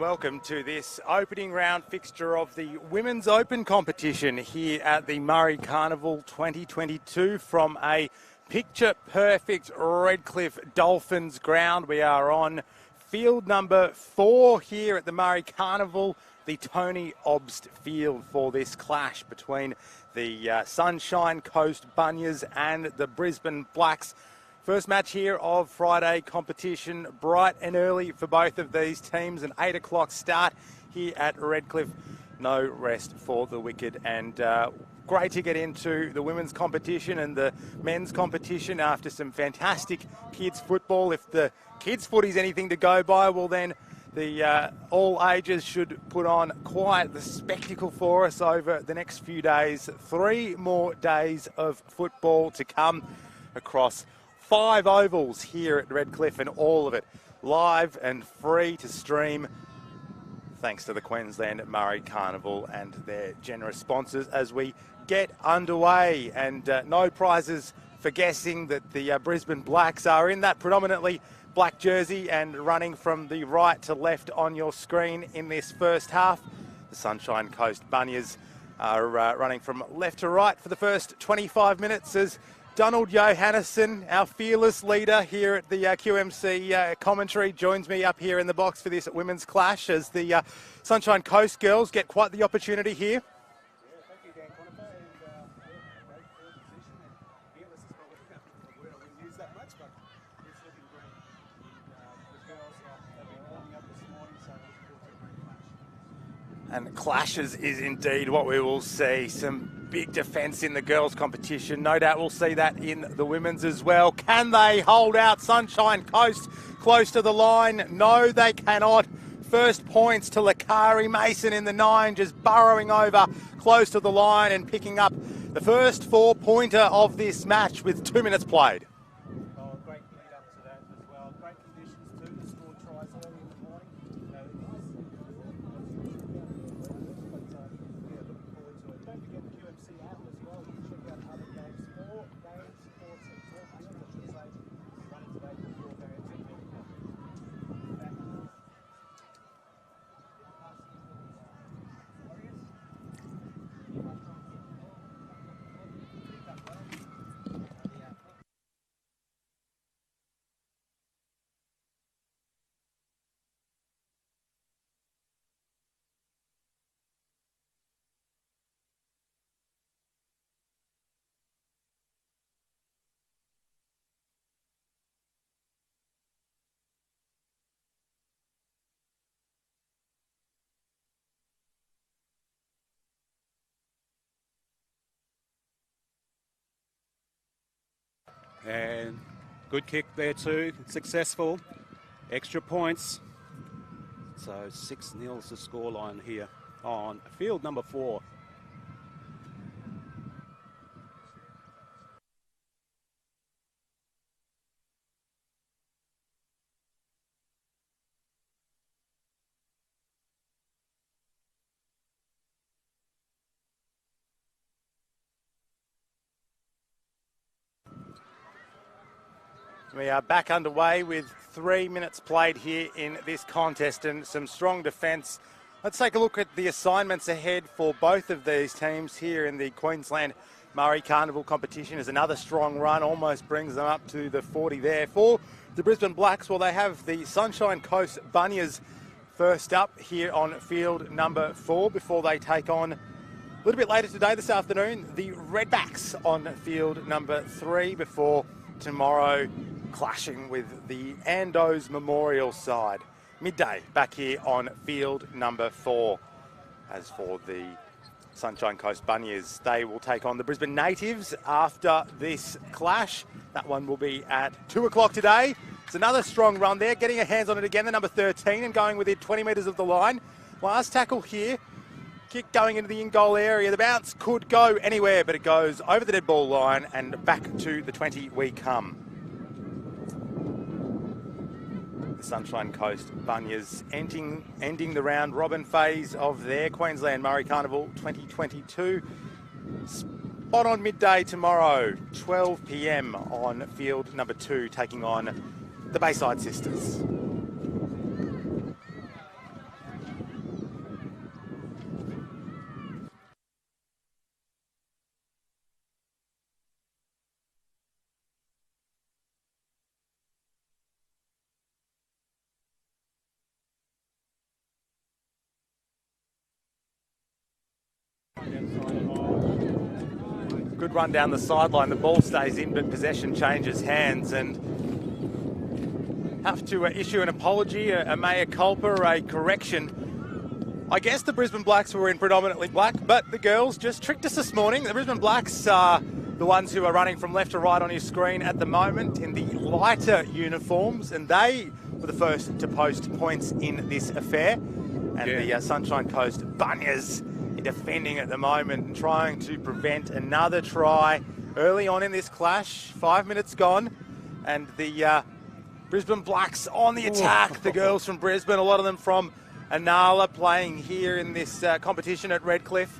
welcome to this opening round fixture of the Women's Open competition here at the Murri Carnival 2022 from a picture-perfect Redcliffe Dolphins ground. We are on field number 4 here at the Murri Carnival, the Tony Obst field for this clash between the Sunshine Coast Bunyas and the Brisbane Blacks. First match here of Friday competition, bright and early for both of these teams. An 8 o'clock start here at Redcliffe. No rest for the wicked, and great to get into the women's competition and the men's competition after some fantastic kids football. If the kids footy's anything to go by, well then the all ages should put on quite the spectacle for us over the next few days. 3 more days of football to come across 5 ovals here at Redcliffe, and all of it live and free to stream thanks to the Queensland Murri Carnival and their generous sponsors as we get underway. And no prizes for guessing that the Brisbane Blacks are in that predominantly black jersey and running from the right to left on your screen in this first half. The Sunshine Coast Bunyas are running from left to right for the first 25 minutes as Donald Johannesson, our fearless leader here at the QMC commentary, joins me up here in the box for this women's clash as the Sunshine Coast girls get quite the opportunity here. Yeah, thank you, Dan Conifer, and great field position. And fearless is probably a word I wouldn't use that much, but it's looking great. And the girls have been warming up this morning, so looking forward to a great clash. And clashes is indeed what we will see. Some big defence in the girls' competition. No doubt we'll see that in the women's as well. Can they hold out Sunshine Coast close to the line? No, they cannot. First points to Lakari Mason in the 9, just burrowing over close to the line and picking up the first 4-pointer of this match with 2 minutes played. Oh, great lead up to that as well. Great conditions too to score tries early in the morning. Don't forget the QMC app as well. You can check out other games. 4 games, 4 teams, 4 matches, I should say, running today for 4 games. And good kick there too, successful. Extra points. So 6-0 is the scoreline here on field number 4. We are back underway with 3 minutes played here in this contest and some strong defence. Let's take a look at the assignments ahead for both of these teams here in the Queensland Murri Carnival competition. As another strong run almost brings them up to the 40 there. For the Brisbane Blacks, well, they have the Sunshine Coast Bunyas first up here on field number 4 before they take on, a little bit later today, this afternoon, the Redbacks on field number 3 before tomorrow clashing with the Andos Memorial side. Midday back here on field number 4. As for the Sunshine Coast Bunyas, they will take on the Brisbane Natives after this clash. That one will be at 2 o'clock today. It's another strong run there, getting a hands on it again, the number 13, and going within 20 metres of the line. Last tackle here, kick going into the in-goal area. The bounce could go anywhere, but it goes over the dead ball line and back to the 20 we come. The Sunshine Coast Bunyas ending the round robin phase of their Queensland Murri Carnival 2022. Spot on midday tomorrow, 12 p.m. on field number 2, taking on the Bayside Sisters. Good run down the sideline. The ball stays in, but possession changes hands, and have to issue an apology, a mea culpa, a correction. I guess the Brisbane Blacks were in predominantly black, but the girls just tricked us this morning. The Brisbane Blacks are the ones who are running from left to right on your screen at the moment in the lighter uniforms, and they were the first to post points in this affair. And the Sunshine Coast Bunyas defending at the moment and trying to prevent another try early on in this clash. 5 minutes gone, and the Brisbane Blacks on the attack. The girls from Brisbane, a lot of them from Anala, playing here in this competition at Redcliffe.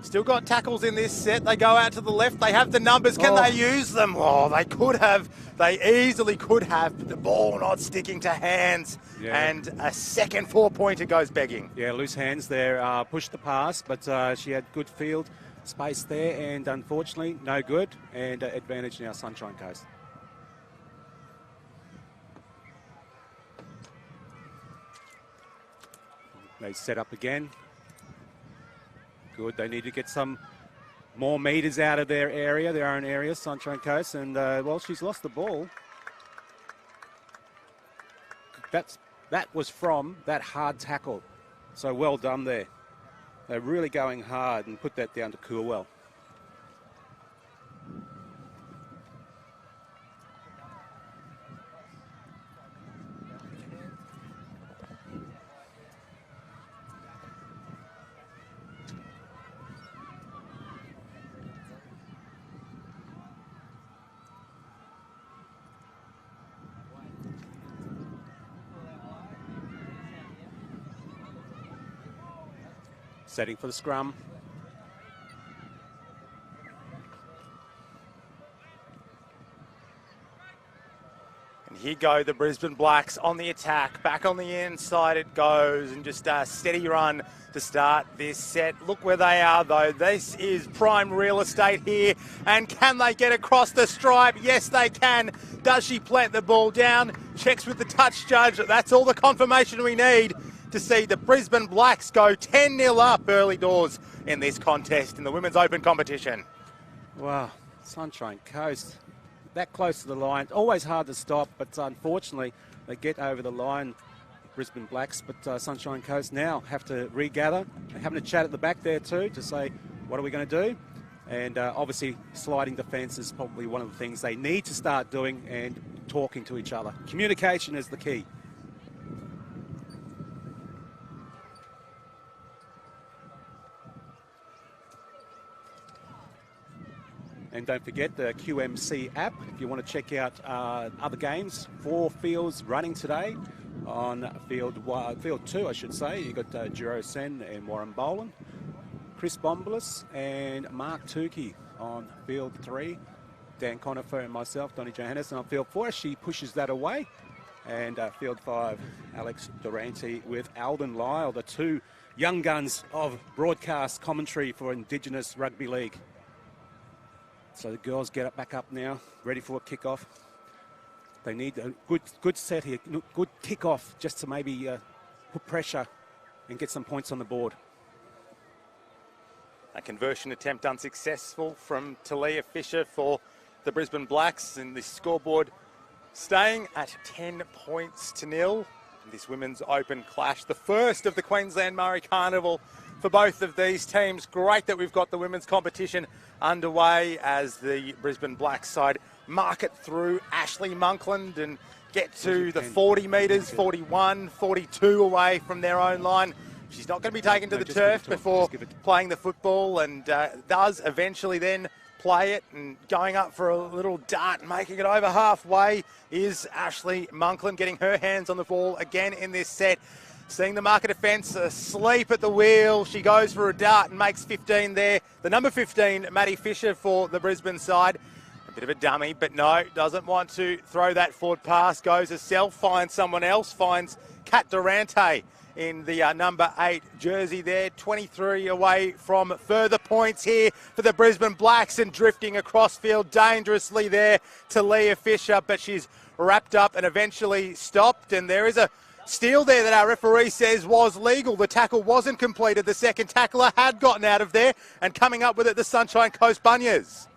Still got tackles in this set. They go out to the left. They have the numbers. Can they use them? Oh, they could have. They easily could have, but the ball not sticking to hands. Yeah. And a second 4-pointer goes begging. Yeah, loose hands there. Pushed the pass, but she had good field space there, and unfortunately, no good. And advantage now, Sunshine Coast. They set up again. Good. They need to get some more meters out of their area, their own area, Sunshine Coast. And, well, she's lost the ball. That was from that hard tackle. So well done there. They're really going hard and put that down to Coolwell. Setting for the scrum. And here go the Brisbane Blacks on the attack. Back on the inside it goes, and just a steady run to start this set. Look where they are, though. This is prime real estate here. And can they get across the stripe? Yes, they can. Does she plant the ball down? Checks with the touch judge. That's all the confirmation we need to see the Brisbane Blacks go 10-0 up early doors in this contest in the Women's Open competition. Wow, Sunshine Coast, that close to the line. Always hard to stop, but unfortunately they get over the line, Brisbane Blacks. But Sunshine Coast now have to regather. They're having a chat at the back there too to say, what are we going to do? And obviously sliding defence is probably one of the things they need to start doing, and talking to each other. Communication is the key. And don't forget the QMC app if you want to check out other games. 4 fields running today on field 2, I should say. You've got Jiro Sen and Warren Boland, Chris Bombolis and Mark Tukey on field 3. Dan Conifer and myself, Donnie Johannes, on field 4. She pushes that away. And field 5, Alex Durante with Alden Lyle, the 2 young guns of broadcast commentary for Indigenous Rugby League. So the girls get back up now, ready for a kick-off. They need a good set here, good kick-off, just to maybe put pressure and get some points on the board. A conversion attempt unsuccessful from Talia Fisher for the Brisbane Blacks, and the scoreboard staying at 10 points to 0. This Women's Open clash, the first of the Queensland Murri Carnival for both of these teams. Great that we've got the women's competition underway as the Brisbane Blacks side market through Ashley Monkland and get to the 40 metres, 41, 42 away from their own line. She's not going to be taken to the turf before playing the football, and does eventually then play it, and going up for a little dart and making it over halfway is Ashley Monkland, getting her hands on the ball again in this set. Seeing the market defence asleep at the wheel, she goes for a dart and makes 15 there. The number 15, Maddie Fisher for the Brisbane side. A bit of a dummy, but no, doesn't want to throw that forward pass. Goes herself, finds someone else, finds Kat Durante in the number 8 jersey there. 23 away from further points here for the Brisbane Blacks, and drifting across field dangerously there to Leah Fisher, but she's wrapped up and eventually stopped, and there is a steal there that our referee says was legal. The tackle wasn't completed. The second tackler had gotten out of there, and coming up with it, the Sunshine Coast Bunyas.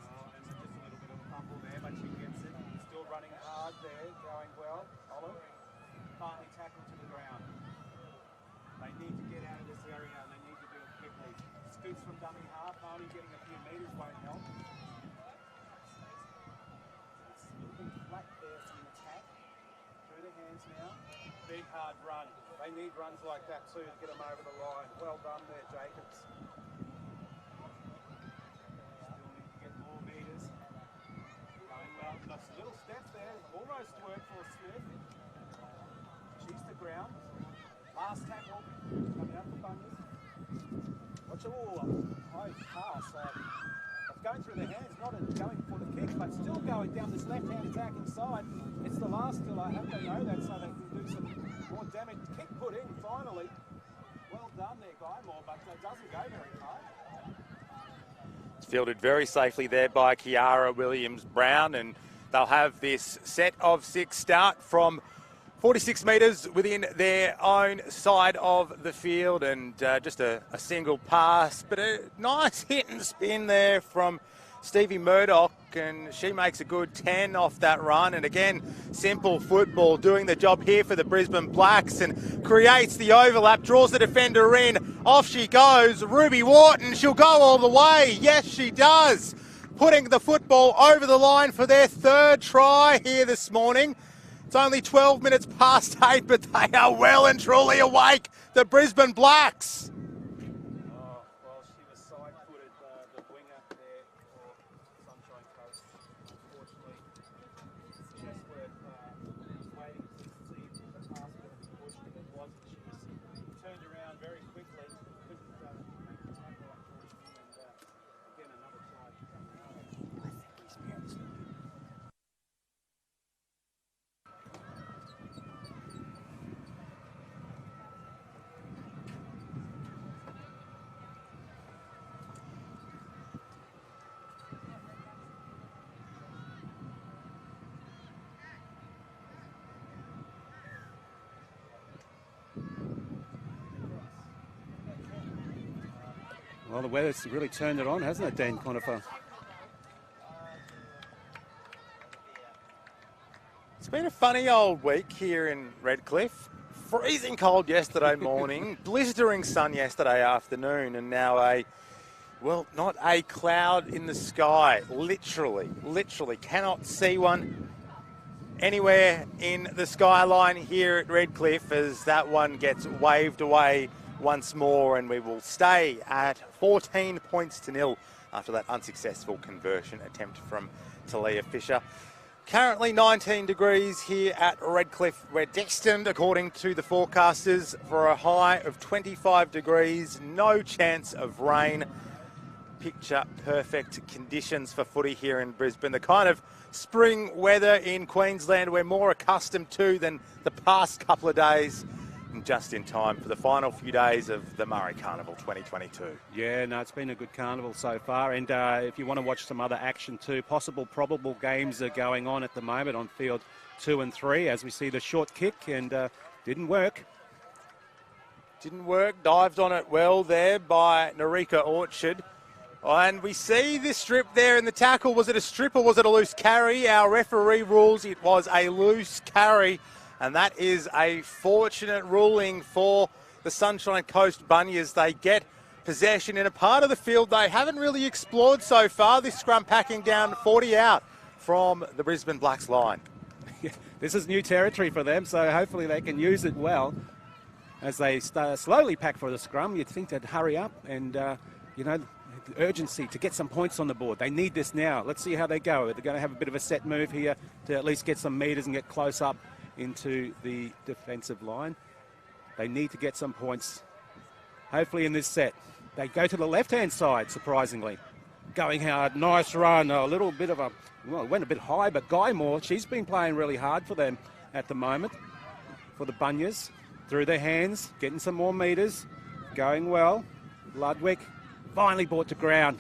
metres now. Big hard run. They need runs like that too to get them over the line. Well done there, Jacobs. Still need to get more metres. Going well. That's a little step there. Almost worked for Smith. She's to ground. Last tackle. Coming out the Bunnies. Watch it all. High pass. It's going through the hands, not going for the kick, but still going down this left-hand attacking side. It's the last kill. I hope they know that so they can do some more damage. Kick put in finally. Well done there, Guy Moore, but it doesn't go very far. It's fielded very safely there by Kiara Williams-Brown, and they'll have this set of 6 start from 46 metres within their own side of the field, and just a single pass, but a nice hit and spin there from Stevie Murdoch, and she makes a good 10 off that run. And again, simple football doing the job here for the Brisbane Blacks, and creates the overlap, draws the defender in, off she goes. Ruby Wharton, she'll go all the way. Yes, she does. Putting the football over the line for their 3rd try here this morning. It's only 12 minutes past 8, but they are well and truly awake, the Brisbane Blacks. Oh, well, she was side-footed, the winger there for Sunshine Coast. Unfortunately, just waiting to see the pass, but unfortunately it wasn't. She was turned around very quickly, couldn't make the tackle, unfortunately, and again another try. Well, the weather's really turned it on, hasn't it, Dan Conifer? It's been a funny old week here in Redcliffe. Freezing cold yesterday morning, blistering sun yesterday afternoon, and now not a cloud in the sky. Literally cannot see one anywhere in the skyline here at Redcliffe as that one gets waved away once more, and we will stay at 14 points to nil after that unsuccessful conversion attempt from Talia Fisher. Currently 19 degrees here at Redcliffe. We're destined, according to the forecasters, for a high of 25 degrees. No chance of rain. Picture perfect conditions for footy here in Brisbane. The kind of spring weather in Queensland we're more accustomed to than the past couple of days. Just in time for the final few days of the Murri Carnival 2022. Yeah, no, it's been a good carnival so far. And if you want to watch some other action too, possible, probable games are going on at the moment on field 2 and 3 as we see the short kick, and didn't work. Didn't work, dived on it well there by Narika Orchard. And we see this strip there in the tackle. Was it a strip or was it a loose carry? Our referee rules it was a loose carry. And that is a fortunate ruling for the Sunshine Coast Bunnies. They get possession in a part of the field they haven't really explored so far. This scrum packing down 40 out from the Brisbane Blacks line. This is new territory for them, so hopefully they can use it well. As they slowly pack for the scrum, you'd think they'd hurry up and, urgency to get some points on the board. They need this now. Let's see how they go. They're going to have a bit of a set move here to at least get some metres and get close up into the defensive line. They need to get some points, hopefully, in this set. They go to the left-hand side, surprisingly. Going hard, nice run, a little bit of it went a bit high, but Guy Moore, she's been playing really hard for them at the moment, for the Bunyas. Through their hands, getting some more metres, going well. Ludwig finally brought to ground.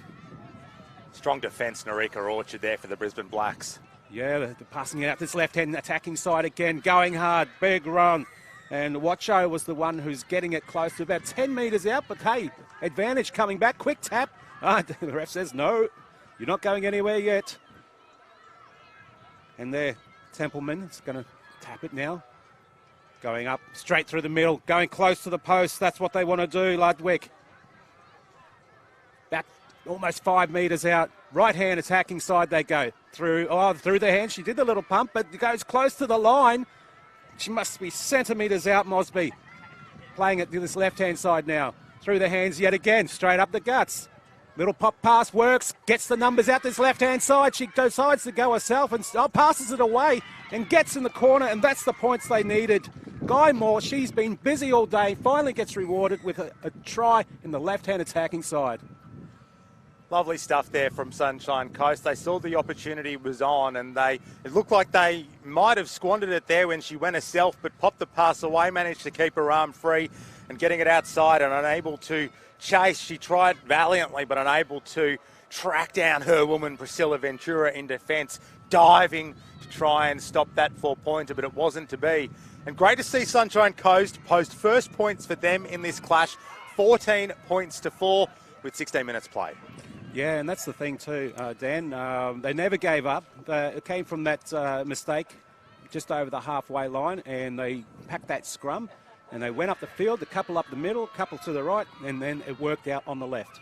Strong defence, Narika Orchard there for the Brisbane Blacks. Yeah, they're passing it out this left-hand attacking side again, going hard, big run. And Wacho was the one who's getting it close to about 10 metres out, but hey, advantage coming back, quick tap. The ref says, no, you're not going anywhere yet. And there, Templeman is going to tap it now. Going up, straight through the middle, going close to the post. That's what they want to do, Ludwig. Back almost 5 metres out. Right-hand attacking side they go. Through the hand. She did the little pump, but it goes close to the line. She must be centimetres out, Mosby. Playing it to this left-hand side now. Through the hands yet again, straight up the guts. Little pop pass works, gets the numbers out this left-hand side. She decides to go herself and passes it away and gets in the corner, and that's the points they needed. Guy Moore, she's been busy all day, finally gets rewarded with a try in the left-hand attacking side. Lovely stuff there from Sunshine Coast. They saw the opportunity was on, and it looked like they might have squandered it there when she went herself, but popped the pass away, managed to keep her arm free and getting it outside and unable to chase. She tried valiantly, but unable to track down her woman, Priscilla Ventura, in defence, diving to try and stop that 4-pointer, but it wasn't to be. And great to see Sunshine Coast post first points for them in this clash, 14 points to 4 with 16 minutes played. Yeah, and that's the thing too, Dan. They never gave up. It came from that mistake just over the halfway line, and they packed that scrum, and they went up the field, a couple up the middle, a couple to the right, and then it worked out on the left.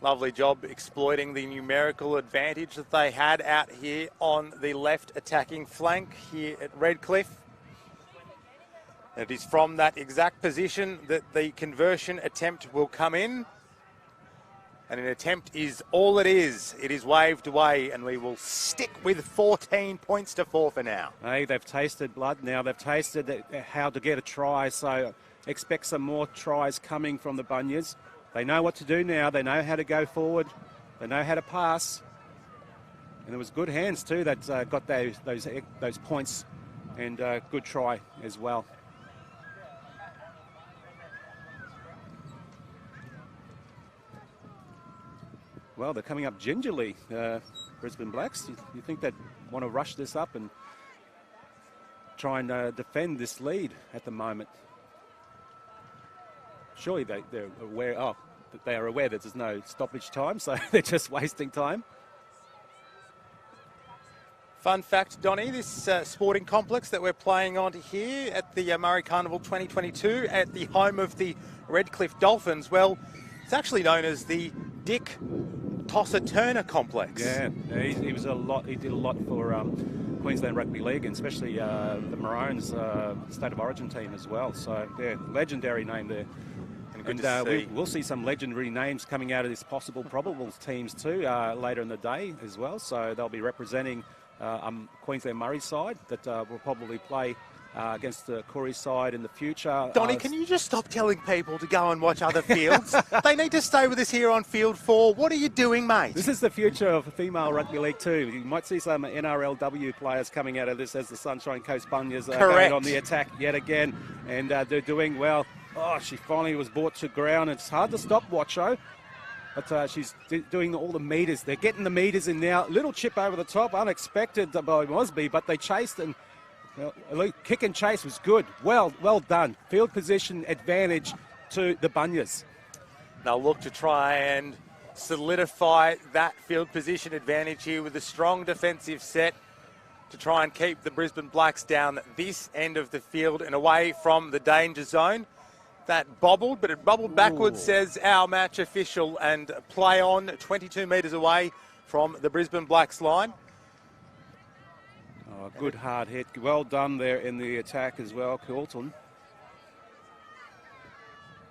Lovely job exploiting the numerical advantage that they had out here on the left attacking flank here at Redcliffe. It is from that exact position that the conversion attempt will come in. And an attempt is all it is. It is waved away, and we will stick with 14 points to 4 for now. Hey, they've tasted blood now. They've tasted how to get a try, so expect some more tries coming from the Bunyas. They know what to do now. They know how to go forward. They know how to pass. And there was good hands too that got those points, and good try as well. Well, they're coming up gingerly, Brisbane Blacks. You think they'd want to rush this up and try and defend this lead at the moment. Surely they're aware. Oh, they are aware that there's no stoppage time, so they're just wasting time. Fun fact, Donnie, this sporting complex that we're playing on here at the Murri Carnival 2022 at the home of the Redcliffe Dolphins, well, it's actually known as the Dick Tosser Turner complex. Yeah, he was a lot. He did a lot for Queensland Rugby League, and especially the Maroons State of Origin team as well. So, yeah, legendary name there. And we'll see some legendary names coming out of this possible probable teams too later in the day as well. So they'll be representing Queensland Murri side that will probably play against the Corey side in the future. Donnie, can you just stop telling people to go and watch other fields? They need to stay with us here on Field 4. What are you doing, mate? This is the future of female rugby league too. You might see some NRLW players coming out of this as the Sunshine Coast Bunyas going on the attack yet again. And they're doing well. Oh, she finally was brought to ground. It's hard to stop Watcho, but she's doing all the metres. They're getting the metres in now. Little chip over the top, unexpected by Mosby, but they chased, and kick and chase was good. Well done. Field position advantage to the Bunyas. They'll look to try and solidify that field position advantage here with a strong defensive set to try and keep the Brisbane Blacks down this end of the field and away from the danger zone. That bobbled, but it bobbled backwards, says our match official, and play on 22 metres away from the Brisbane Blacks line. Oh, good hard hit. Well done there in the attack as well, Coulton.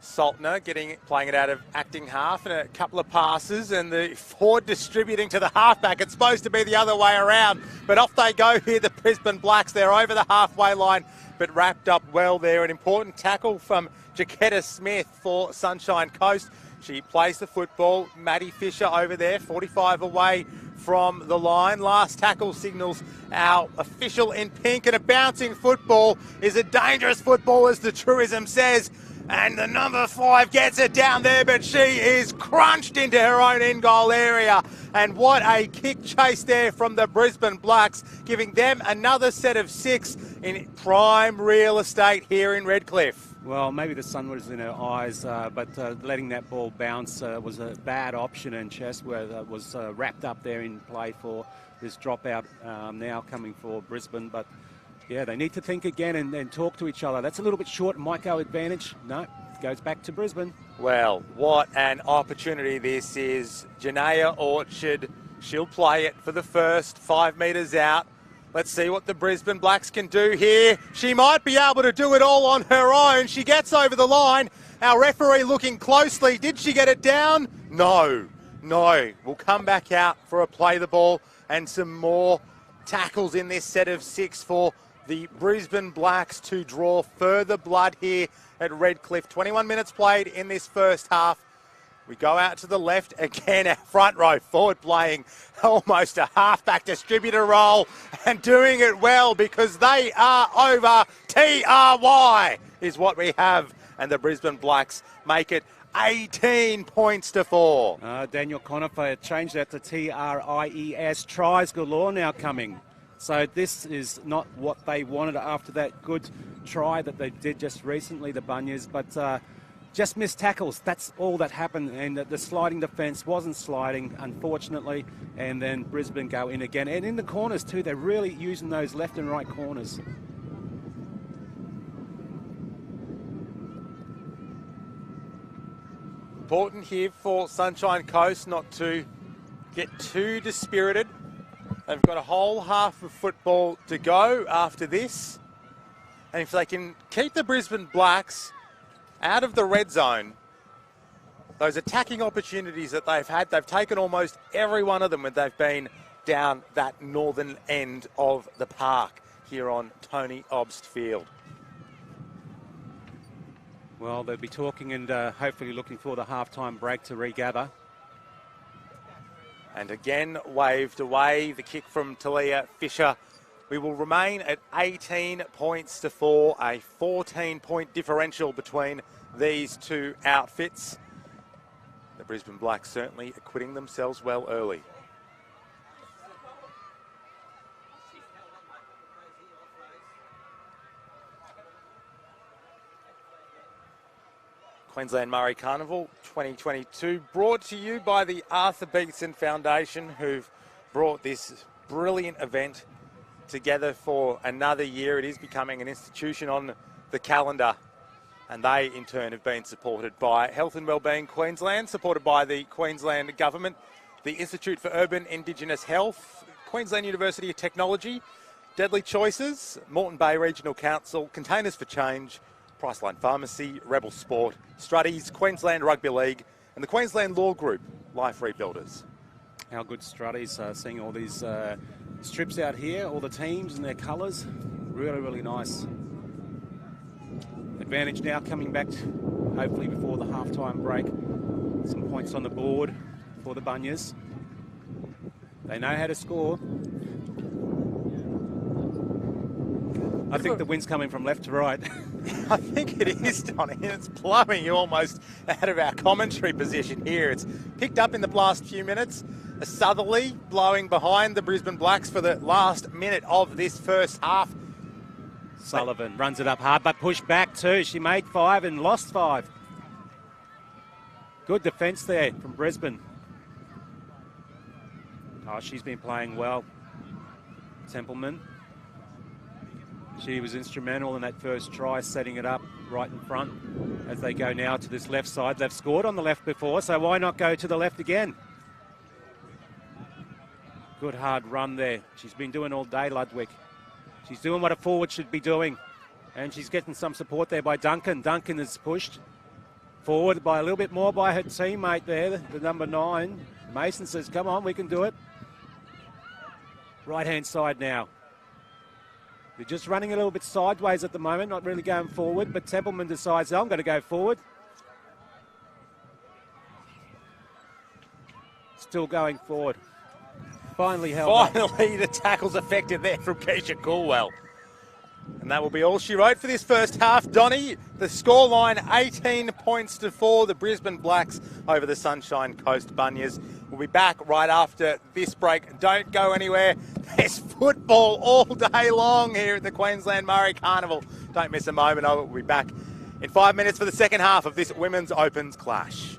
Saltner playing it out of acting half and a couple of passes, and the forward distributing to the halfback. It's supposed to be the other way around, but off they go here, the Brisbane Blacks. They're over the halfway line, but wrapped up well there. An important tackle from Jaquetta Smith for Sunshine Coast. She plays the football. Maddie Fisher over there, 45 away from the line. Last tackle signals our official in pink, and a bouncing football is a dangerous football, as the truism says. And the number 5 gets it down there, but she is crunched into her own end goal area. And what a kick chase there from the Brisbane Blacks, giving them another set of 6 in prime real estate here in Redcliffe. Well, maybe the sun was in her eyes, but letting that ball bounce was a bad option, and Chesworth was wrapped up there in play for this dropout now coming for Brisbane. But yeah, they need to think again and talk to each other. That's a little bit short. Might go advantage. No, goes back to Brisbane. Well, what an opportunity this is. Janaea Orchard She'll play it for the first 5 metres out. Let's see what the Brisbane Blacks can do here. She might be able to do it all on her own. She gets over the line. Our referee looking closely. Did she get it down? No. We'll come back out for a play the ball and some more tackles in this set of 6 for the Brisbane Blacks to draw further blood here at Redcliffe. 21 minutes played in this first half. We go out to the left again, our front row forward playing almost a halfback distributor role and doing it well because they are over. TRY is what we have, and the Brisbane Blacks make it 18 points to 4. Daniel Conifer changed that to TRIES. Tries galore now coming. So this is not what they wanted after that good try that they did just recently, the Bunyas, but just missed tackles. That's all that happened, and the sliding defence wasn't sliding, unfortunately, and then Brisbane go in again. And in the corners too, they're really using those left and right corners. Important here for Sunshine Coast not to get too dispirited. They've got a whole half of football to go after this. And if they can keep the Brisbane Blacks out of the red zone, those attacking opportunities that they've had, they've taken almost every one of them when they've been down that northern end of the park here on Tony Obst Field. Well, they'll be talking and hopefully looking for the halftime break to regather. And again, waved away, the kick from Talia Fisher. We will remain at 18 points to 4, a 14-point differential between these two outfits. The Brisbane Blacks certainly acquitting themselves well early. Queensland Murri Carnival 2022, brought to you by the Arthur Beetson Foundation, who've brought this brilliant event together for another year. It is becoming an institution on the calendar, and they in turn have been supported by Health and Wellbeing Queensland, supported by the Queensland Government, the Institute for Urban Indigenous Health, Queensland University of Technology, Deadly Choices, Moreton Bay Regional Council, Containers for Change, Priceline Pharmacy, Rebel Sport, Struddies, Queensland Rugby League, and the Queensland Law Group, Life Rebuilders. How good Struddies, seeing all these strips out here, all the teams and their colours. Really, really nice. Advantage now coming back, hopefully before the halftime break. Some points on the board for the Bunyas. They know how to score. I think the wind's coming from left to right. I think it is, Donny. It's blowing you almost out of our commentary position here. It's picked up in the last few minutes. A southerly blowing behind the Brisbane Blacks for the last minute of this first half. Sullivan runs it up hard, but pushed back too. She made 5 and lost 5. Good defence there from Brisbane. Oh, she's been playing well. Templeman. She was instrumental in that first try, setting it up right in front. As they go now to this left side, they've scored on the left before, so why not go to the left again? Good hard run there. She's been doing all day, Ludwig. She's doing what a forward should be doing. And she's getting some support there by Duncan. Duncan is pushed forward by a little bit more by her teammate there, the number 9. Mason says, come on, we can do it. Right-hand side now. They're just running a little bit sideways at the moment, not really going forward, but Templeman decides, I'm going to go forward. Still going forward. Finally held up. Finally, the tackle's effective there from Keisha Coolwell. And that will be all she wrote for this first half. Donny, the scoreline 18 points to 4, the Brisbane Blacks over the Sunshine Coast Bunyas. We'll be back right after this break. Don't go anywhere. There's football all day long here at the Queensland Murri Carnival. Don't miss a moment of it. We'll be back in 5 minutes for the second half of this Women's Opens clash.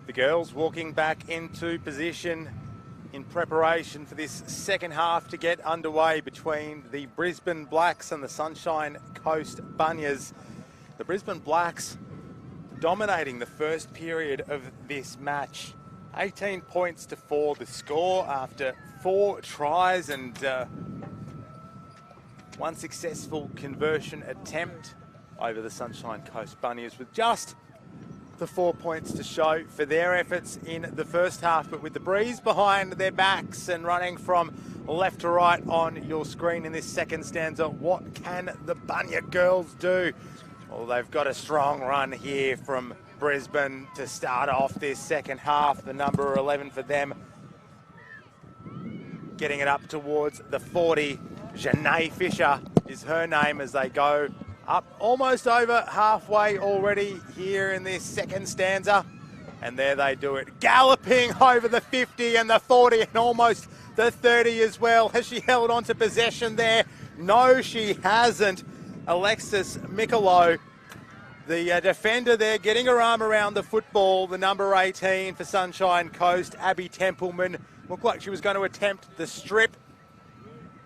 The girls walking back into position in preparation for this second half to get underway between the Brisbane Blacks and the Sunshine Coast Bunyas. The Brisbane Blacks dominating the first period of this match. 18 points to 4 the score after 4 tries and one successful conversion attempt over the Sunshine Coast Bunyas, with just the 4 points to show for their efforts in the first half. But with the breeze behind their backs and running from left to right on your screen in this second stanza, what can the Bunya girls do? Well, they've got a strong run here from Brisbane to start off this second half. The number 11 for them, getting it up towards the 40. Janae Fisher is her name as they go up almost over halfway already here in this second stanza. And there they do it, galloping over the 50 and the 40 and almost the 30 as well. Has she held on to possession there? No, she hasn't. Alexis Mikolo, the defender there, getting her arm around the football. The number 18 for Sunshine Coast, Abby Templeman, looked like she was going to attempt the strip.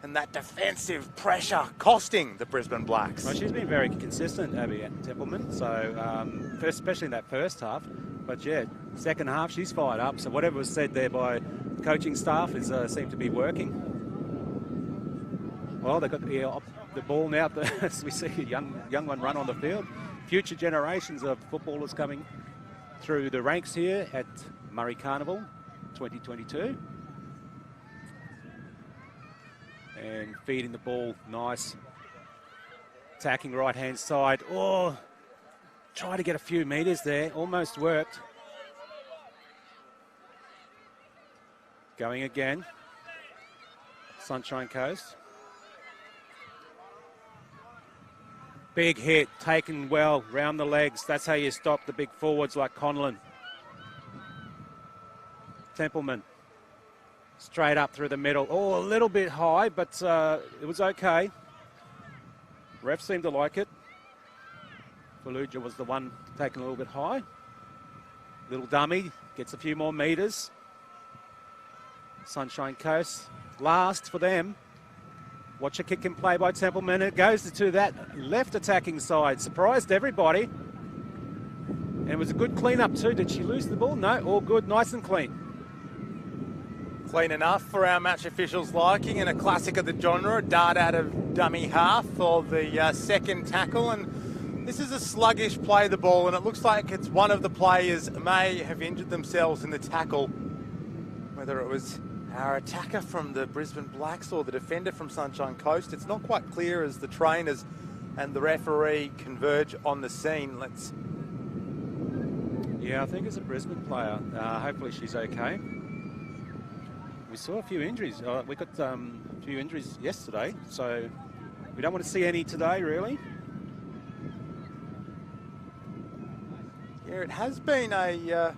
And that defensive pressure costing the Brisbane Blacks. Well, she's been very consistent, Abby Templeman, so especially in that first half. But yeah, second half, she's fired up. So whatever was said there by the coaching staff is seemed to be working. Well, they've got the ball now, as we see a young one run on the field. Future generations of footballers coming through the ranks here at Murri Carnival 2022. And feeding the ball, nice. Attacking right-hand side. Oh, try to get a few metres there. Almost worked. Going again. Sunshine Coast. Big hit, taken well, round the legs. That's how you stop the big forwards like Conlon. Templeman. Straight up through the middle. Oh, a little bit high, but it was okay. Ref seemed to like it. Fallujah was the one taken a little bit high. Little dummy, gets a few more metres. Sunshine Coast, last for them. Watch a kick and play by Templeman. It goes to that left attacking side. Surprised everybody. And it was a good clean-up too. Did she lose the ball? No, all good, nice and clean. Clean enough for our match officials' liking, and a classic of the genre, a dart out of dummy half for the second tackle. And this is a sluggish play of the ball, and it looks like it's one of the players may have injured themselves in the tackle. Whether it was our attacker from the Brisbane Blacks or the defender from Sunshine Coast, it's not quite clear as the trainers and the referee converge on the scene. Yeah, I think it's a Brisbane player. Hopefully she's okay. We saw a few injuries. We got a few injuries yesterday, so we don't want to see any today, really. Yeah, it has been a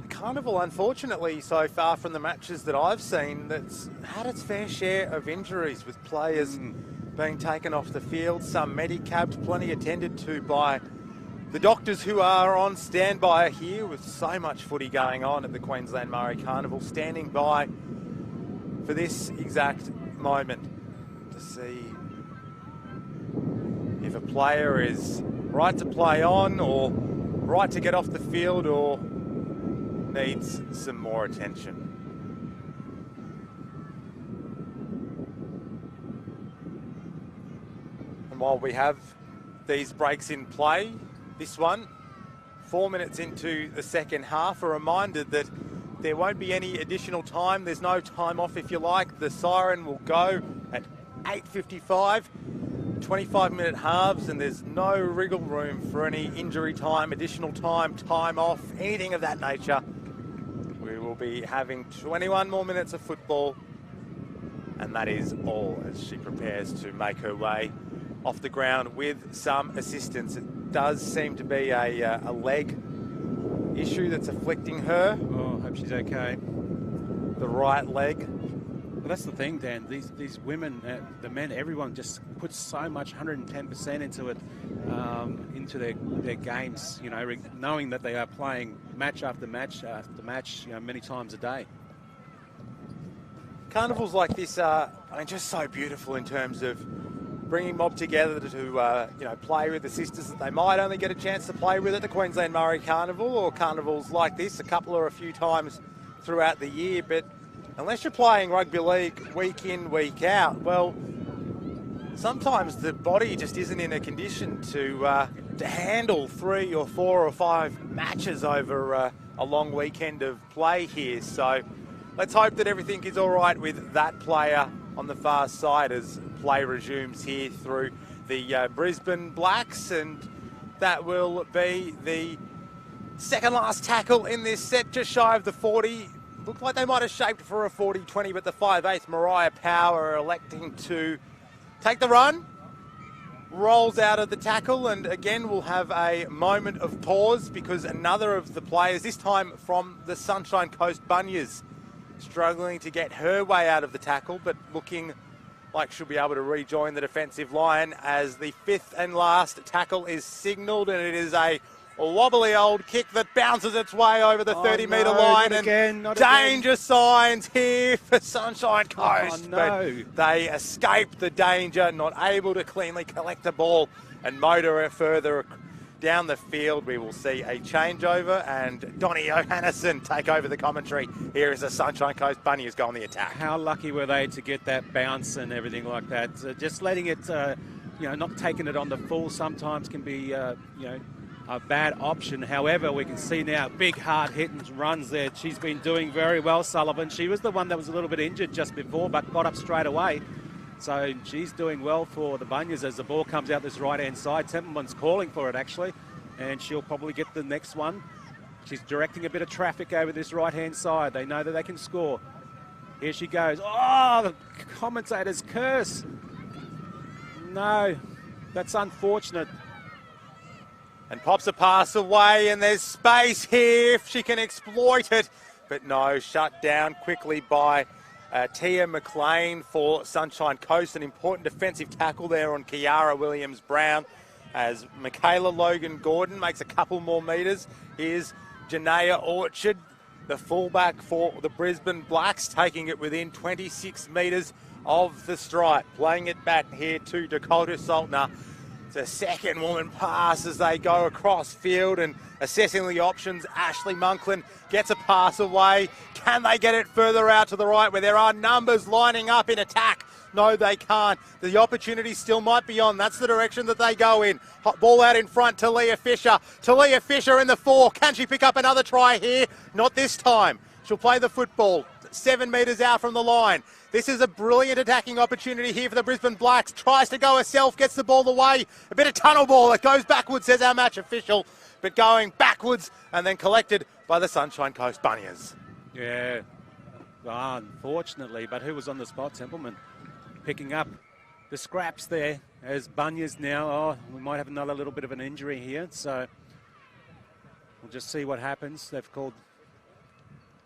carnival, unfortunately, so far from the matches that I've seen, that's had its fair share of injuries, with players being taken off the field, some medicapped, plenty attended to by the doctors who are on standby here, with so much footy going on at the Queensland Murri Carnival, standing by for this exact moment to see if a player is right to play on or right to get off the field or needs some more attention. And while we have these breaks in play, this one, 4 minutes into the second half, a reminder that there won't be any additional time. There's no time off, if you like. The siren will go at 8:55, 25-minute halves, and there's no wriggle room for any injury time, additional time, time off, anything of that nature. We will be having 21 more minutes of football, and that is all as she prepares to make her way off the ground with some assistance. It does seem to be a leg issue that's afflicting her. Oh, hope she's okay. The right leg. Well, that's the thing, Dan. These women, the men, everyone just puts so much 110% into it, into their games. You know, knowing that they are playing match after match after match, you know, many times a day. Carnivals like this are, I mean, just so beautiful in terms of bringing mob together to, you know, play with the sisters that they might only get a chance to play with at the Queensland Murri Carnival, or carnivals like this a couple or a few times throughout the year. But unless you're playing rugby league week in, week out, well, sometimes the body just isn't in a condition to handle 3 or 4 or 5 matches over a long weekend of play here. So let's hope that everything is all right with that player on the far side as play resumes here through the Brisbane Blacks, and that will be the second last tackle in this set, just shy of the 40. Looked like they might have shaped for a 40-20, but the 5'8", Mariah Power, electing to take the run. Rolls out of the tackle, and again we'll have a moment of pause because another of the players, this time from the Sunshine Coast Bunyas, struggling to get her way out of the tackle, but looking like she'll be able to rejoin the defensive line as the 5th and last tackle is signalled, and it is a wobbly old kick that bounces its way over the 30-metre line, and danger signs here for Sunshine Coast. But they escape the danger, not able to cleanly collect the ball and motor it further down the field. We will see a changeover, and Donnie O'Hannison take over the commentary. Here is the Sunshine Coast Bunnies go on the attack. How lucky were they to get that bounce and everything like that? Just letting it, you know, not taking it on the full sometimes can be, you know, a bad option. However, we can see now big hard hit and runs there. She's been doing very well, Sullivan. She was the one that was a little bit injured just before, but got up straight away. So she's doing well for the Bunyas as the ball comes out this right-hand side. Templeman's calling for it, actually, and she'll probably get the next one. She's directing a bit of traffic over this right-hand side. They know that they can score. Here she goes. Oh, the commentator's curse. No, that's unfortunate. And pops a pass away, and there's space here if she can exploit it. But no, shut down quickly by Tia McLean for Sunshine Coast. An important defensive tackle there on Kiara Williams-Brown as Michaela Logan-Gordon makes a couple more metres. Here's Janaea Orchard, the fullback for the Brisbane Blacks, taking it within 26 metres of the stripe. Playing it back here to Dakota Saltner. It's a second woman pass as they go across field, and assessing the options, Ashley Monklin gets a pass away. Can they get it further out to the right where there are numbers lining up in attack? No, they can't. The opportunity still might be on. That's the direction that they go in. Hot ball out in front to Leah Fisher. To Leah Fisher in the 4. Can she pick up another try here? Not this time. She'll play the football 7 metres out from the line. This is a brilliant attacking opportunity here for the Brisbane Blacks. Tries to go herself, gets the ball away. A bit of tunnel ball that goes backwards, says our match official. But going backwards and then collected by the Sunshine Coast Bunyas. Yeah, well, unfortunately, but who was on the spot? Templeman picking up the scraps there as Bunyas now. Oh, we might have another little bit of an injury here. So we'll just see what happens. They've called,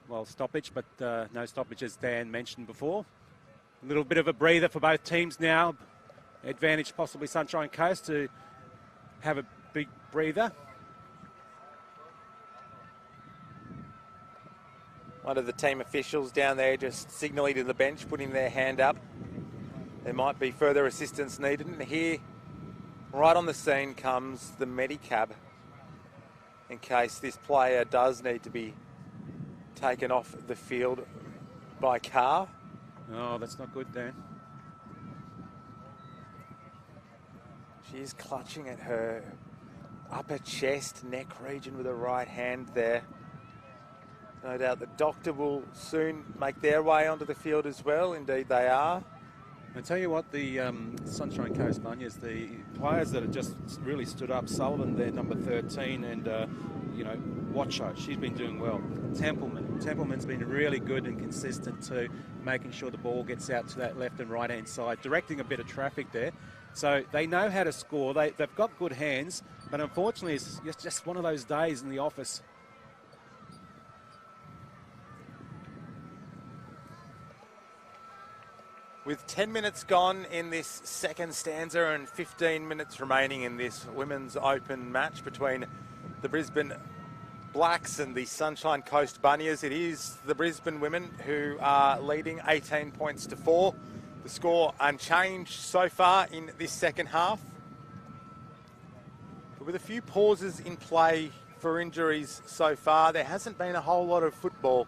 well, stoppage, but no stoppage as Dan mentioned before. A little bit of a breather for both teams now. Advantage possibly Sunshine Coast to have a big breather. One of the team officials down there just signalling to the bench, putting their hand up. There might be further assistance needed. And here, right on the scene, comes the Medicab in case this player does need to be taken off the field by car. Oh, that's not good, Dan. She is clutching at her upper chest, neck region with her right hand there. No doubt the doctor will soon make their way onto the field as well. Indeed they are. I tell you what, the Sunshine Coast Bunyas, the players that have just really stood up, Sullivan there, number 13, and, you know, Watcho, she's been doing well. Templeman's been really good and consistent too, making sure the ball gets out to that left and right-hand side, directing a bit of traffic there. So they know how to score. They've got good hands, but unfortunately it's just one of those days in the office. With 10 minutes gone in this second stanza and 15 minutes remaining in this Women's Open match between the Brisbane Blacks and the Sunshine Coast Bunniers, it is the Brisbane women who are leading 18 points to 4. The score unchanged so far in this second half. But with a few pauses in play for injuries so far, there hasn't been a whole lot of football.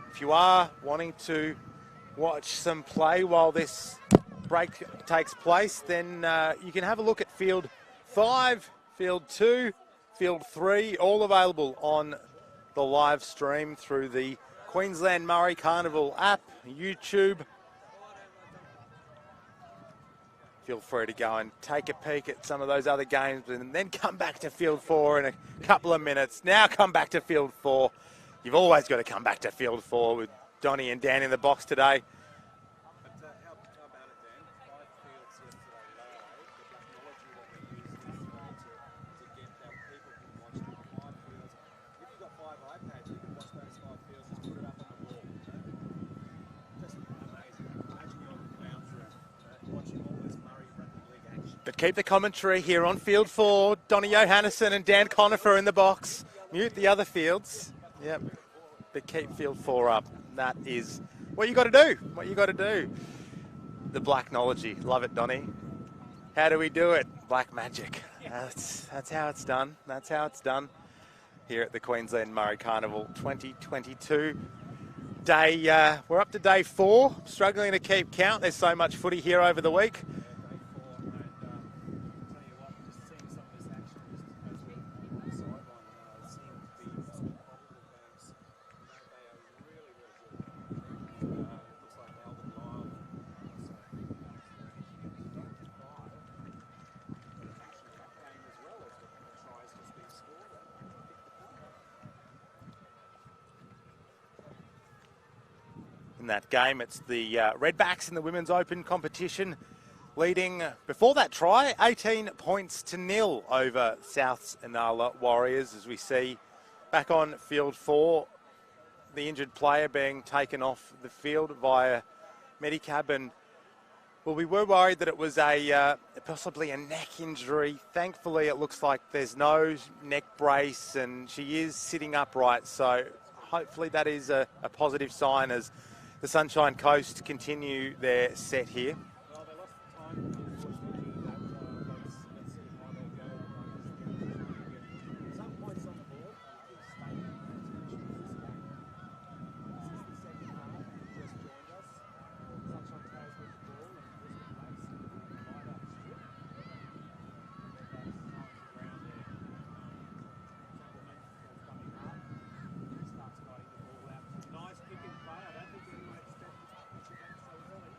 If you are wanting to watch some play while this break takes place, then you can have a look at Field 5, Field 2, Field 3, all available on the live stream through the Queensland Murri Carnival app, YouTube. Feel free to go and take a peek at some of those other games and then come back to Field 4 in a couple of minutes. Now come back to Field 4. You've always got to come back to Field 4 with Donnie and Dan in the box today. But how about it, Dan? 5 fields yesterday live. The technology that we use is to get our people can watch the 5 fields. If you've got 5 iPads, you can watch those 5 fields and put it up on the wall. Just amazing. Imagine you're in the lounge room watching all this Murri Rugby League action. But keep the commentary here on Field 4. Donnie Johannesson and Dan Conifer in the box. Mute the other fields. Yep. But keep Field 4 up. That is what you got to do. What you got to do. The Blacknology. Love it, Donnie. How do we do it? Black magic. That's how it's done. That's how it's done here at the Queensland Murri Carnival 2022. We're up to day 4. Struggling to keep count. There's so much footy here over the week. In that game, it's the Redbacks in the Women's Open competition leading, before that try, 18 points to 0 over South's Inala Warriors, as we see back on Field 4, the injured player being taken off the field via Medicab. And well, we were worried that it was possibly a neck injury. Thankfully, it looks like there's no neck brace and she is sitting upright. So hopefully that is a positive sign as the Sunshine Coast continue their set here. Well, they lost time, unfortunately, let's see how they go. Some points on the board. This is the second half. You just joined us. Sunshine Coast with the ball and Brisbane Blacks right up strip. Around there. Gentleman coming up. Starts guiding the ball out. Nice kicking play. I don't think anyone expected to push it back so early.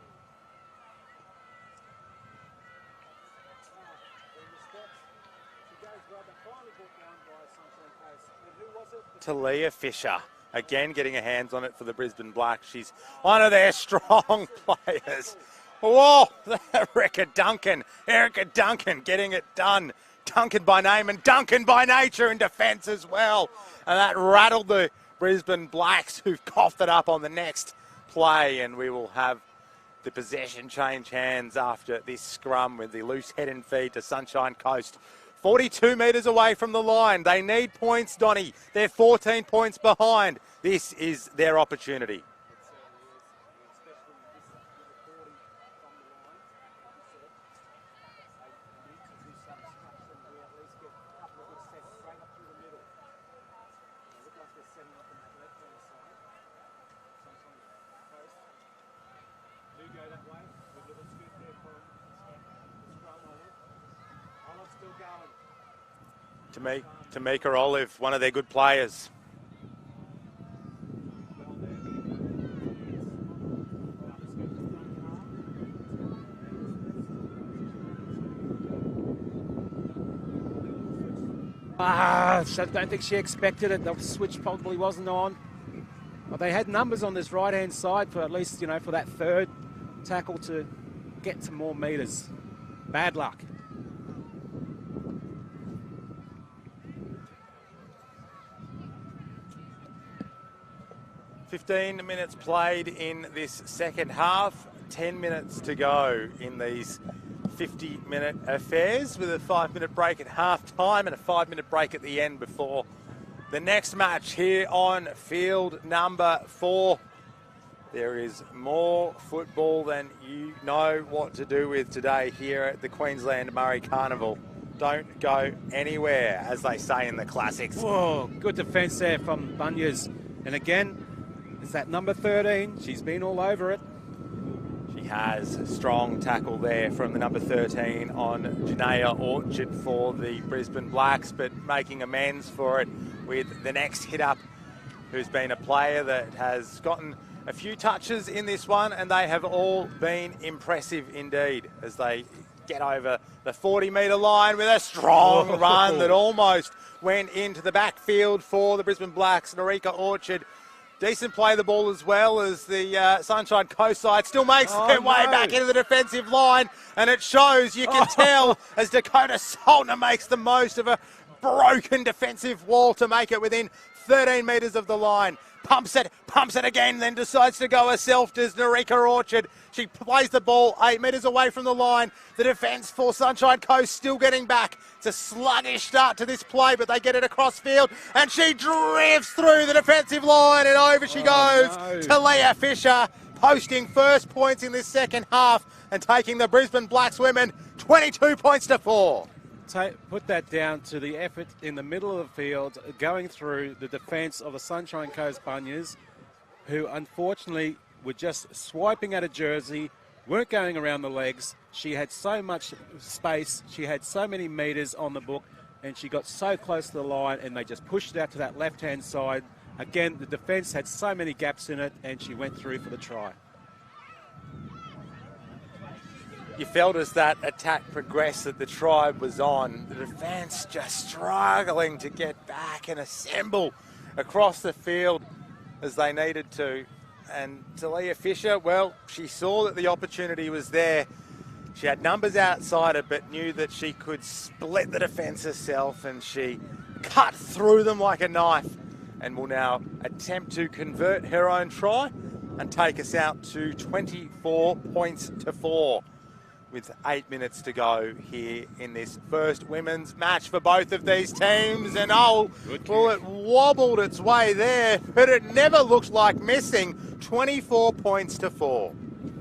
In the steps, she goes right, but finally brought down by Sunshine Coast. And who was it? Talia Fisher, again getting her hands on it for the Brisbane Blacks. She's one of their strong players. Whoa, Erica Duncan getting it done. Duncan by name and Duncan by nature in defence as well. And that rattled the Brisbane Blacks, who've coughed it up on the next play. And we will have the possession change hands after this scrum with the loose head and feed to Sunshine Coast. 42 metres away from the line. They need points, Donnie. They're 14 points behind. This is their opportunity. Tamika Olive, one of their good players. I don't think she expected it. The switch probably wasn't on. Well, they had numbers on this right-hand side for at least, for that third tackle to get to more metres. Bad luck. 15 minutes played in this second half. 10 minutes to go in these 50-minute affairs, with a 5-minute break at half-time and a 5-minute break at the end before the next match here on field number 4. There is more football than you know what to do with today here at the Queensland Murri Carnival. Don't go anywhere, as they say in the classics. Whoa, good defence there from Bunyas. And again, it's that number 13. She's been all over it. She has a strong tackle there from the number 13 on Janaea Orchard for the Brisbane Blacks, but making amends for it with the next hit-up, who's been a player that has gotten a few touches in this one, and they have all been impressive indeed as they get over the 40-metre line with a strong run that almost went into the backfield for the Brisbane Blacks. Narika Orchard, decent play the ball as well as the Sunshine Coast side still makes their way back into the defensive line, and it shows. You can tell as Dakota Saltner makes the most of a broken defensive wall to make it within 13 metres of the line. Pumps it again, then decides to go herself, does Narika Orchard. She plays the ball 8 metres away from the line. The defence for Sunshine Coast still getting back. It's a sluggish start to this play, but they get it across field, and she drifts through the defensive line, and over she goes to Leah Fisher, posting first points in this second half and taking the Brisbane Blacks women 22 points to 4. Put that down to the effort in the middle of the field, going through the defence of the Sunshine Coast Bunyas, who unfortunately were just swiping at a jersey, weren't going around the legs. She had so much space, she had so many metres on the book, and she got so close to the line, and they just pushed it out to that left-hand side. Again, the defence had so many gaps in it, and she went through for the try. You felt as that attack progressed that the tribe was on. The defence just struggling to get back and assemble across the field as they needed to. And Talia Fisher, well, she saw that the opportunity was there. She had numbers outside it, but knew that she could split the defence herself, and she cut through them like a knife and will now attempt to convert her own try and take us out to 24 points to 4. With 8 minutes to go here in this first women's match for both of these teams. And it wobbled its way there, but it never looked like missing. 24 points to 4.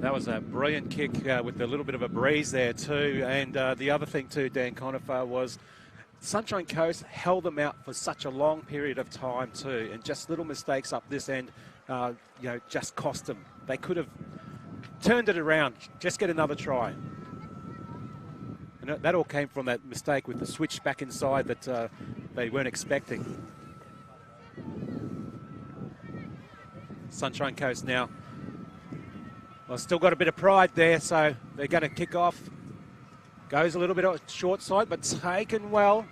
That was a brilliant kick with a little bit of a breeze there too. And the other thing too, Dan Conifer, was Sunshine Coast held them out for such a long period of time too. And just little mistakes up this end, just cost them. They could have turned it around, just get another try. And that all came from that mistake with the switch back inside that they weren't expecting. Sunshine Coast now. Well, still got a bit of pride there, so they're going to kick off. Goes a little bit short side, but taken well.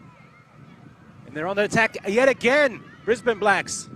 And they're on the attack yet again, Brisbane Blacks.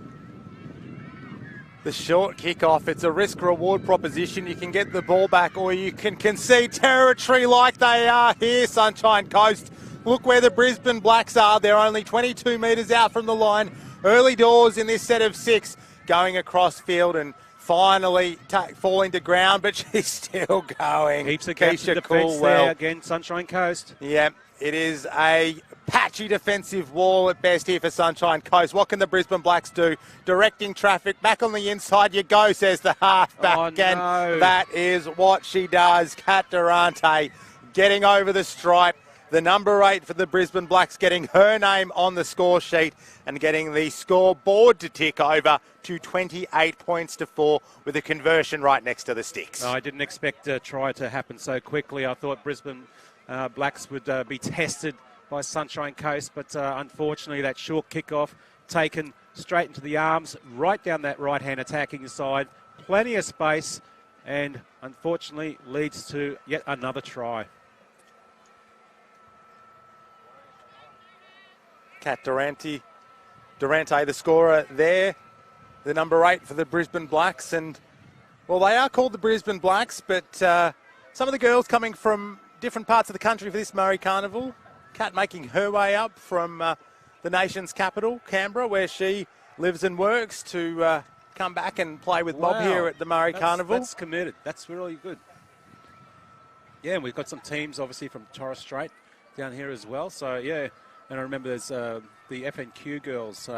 The short kick-off, it's a risk-reward proposition. You can get the ball back or you can concede territory like they are here, Sunshine Coast. Look where the Brisbane Blacks are. They're only 22 metres out from the line. Early doors in this set of 6, going across field and finally falling to ground, but she's still going. Keeps the gaps in defence there again, Sunshine Coast. Yeah, it is a patchy defensive wall at best here for Sunshine Coast. What can the Brisbane Blacks do? Directing traffic back on the inside you go, says the halfback. Oh, and no. that is what she does. Kat Durante getting over the stripe. The number 8 for the Brisbane Blacks getting her name on the score sheet and getting the scoreboard to tick over to 28 points to 4 with a conversion right next to the sticks. I didn't expect a try to happen so quickly. I thought Brisbane Blacks would be tested by Sunshine Coast, but unfortunately that short kick-off taken straight into the arms, right down that right-hand attacking side. Plenty of space, and unfortunately leads to yet another try. Kat Durante, the scorer there, the number 8 for the Brisbane Blacks. And, well, they are called the Brisbane Blacks, but some of the girls coming from different parts of the country for this Murri Carnival. Kat making her way up from the nation's capital, Canberra, where she lives and works, to come back and play with Bob here at the Murri Carnival. That's committed. That's really good. Yeah, and we've got some teams, obviously, from Torres Strait down here as well. So, yeah, and I remember there's the FNQ girls.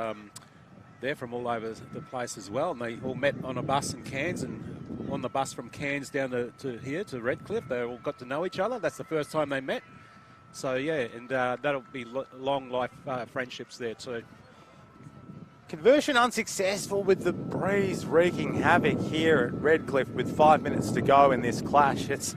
They're from all over the place as well, and they all met on a bus in Cairns, and on the bus from Cairns down to here, to Redcliffe. They all got to know each other. That's the first time they met. So, yeah, and that'll be long life friendships there too. Conversion unsuccessful with the breeze wreaking havoc here at Redcliffe with 5 minutes to go in this clash. It's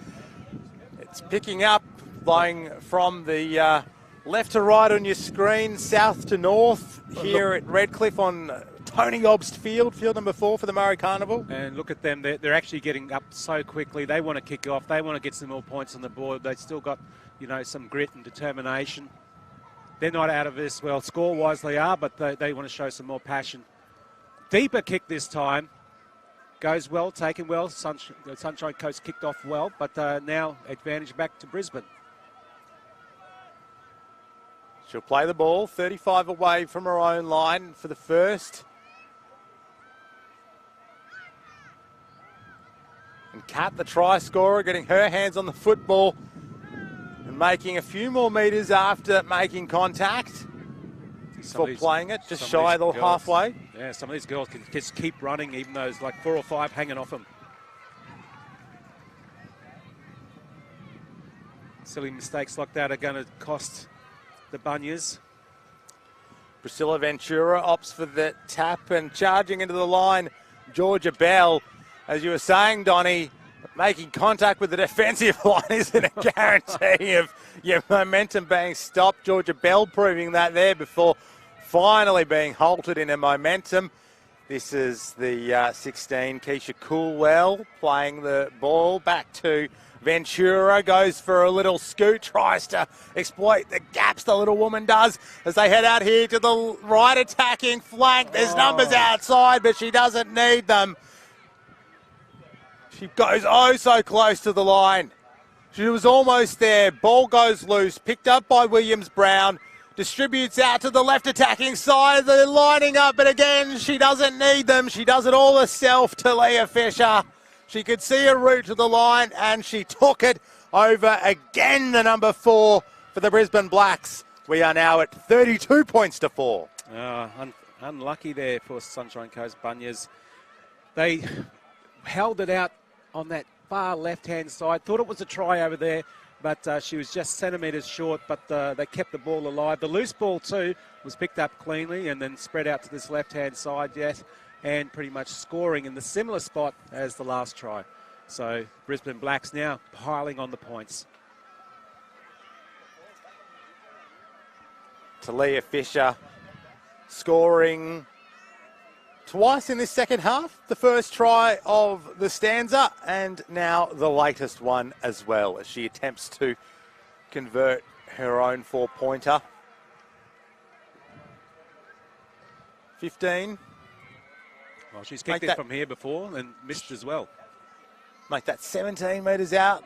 picking up, blowing from the left to right on your screen, south to north here at Redcliffe on Tony Obst field number 4 for the Murri Carnival. And look at them, they're actually getting up so quickly. They want to kick off, they want to get some more points on the board. They've still got, you know, some grit and determination. They're not out of this, well, score-wise they are, but they want to show some more passion. Deeper kick this time. Goes well, taken well. The Sunshine Coast kicked off well, but now advantage back to Brisbane. She'll play the ball, 35 away from her own line for the first. And Kat, the try scorer, getting her hands on the football and making a few more metres after making contact. For playing it, just shy of the halfway. Yeah, some of these girls can just keep running, even though there's like 4 or 5 hanging off them. Silly mistakes like that are going to cost the Bunyas. Priscilla Ventura opts for the tap and charging into the line. Georgia Bell, as you were saying, Donnie, making contact with the defensive line isn't a guarantee of your momentum being stopped. Georgia Bell proving that there before finally being halted in her momentum. This is the 16, Keisha Coolwell, playing the ball back to Ventura, goes for a little scoot, tries to exploit the gaps the little woman does as they head out here to the right attacking flank. There's numbers outside, but she doesn't need them. She goes oh so close to the line. She was almost there. Ball goes loose, picked up by Williams-Brown. Distributes out to the left attacking side. They're lining up, but again, she doesn't need them. She does it all herself to Leah Fisher. She could see a route to the line, and she took it over again, the number 4 for the Brisbane Blacks. We are now at 32 points to 4. Unlucky there for Sunshine Coast Bunyas. They held it out on that far left-hand side. Thought it was a try over there, but she was just centimetres short, but they kept the ball alive. The loose ball too was picked up cleanly and then spread out to this left-hand side yet, and pretty much scoring in the similar spot as the last try. So Brisbane Blacks now piling on the points. Talia Fisher scoring twice in this second half. The first try of the stanza and now the latest one as well, as she attempts to convert her own 4-pointer. 15. Well, she's kicked it from here before and missed as well. Make that 17 metres out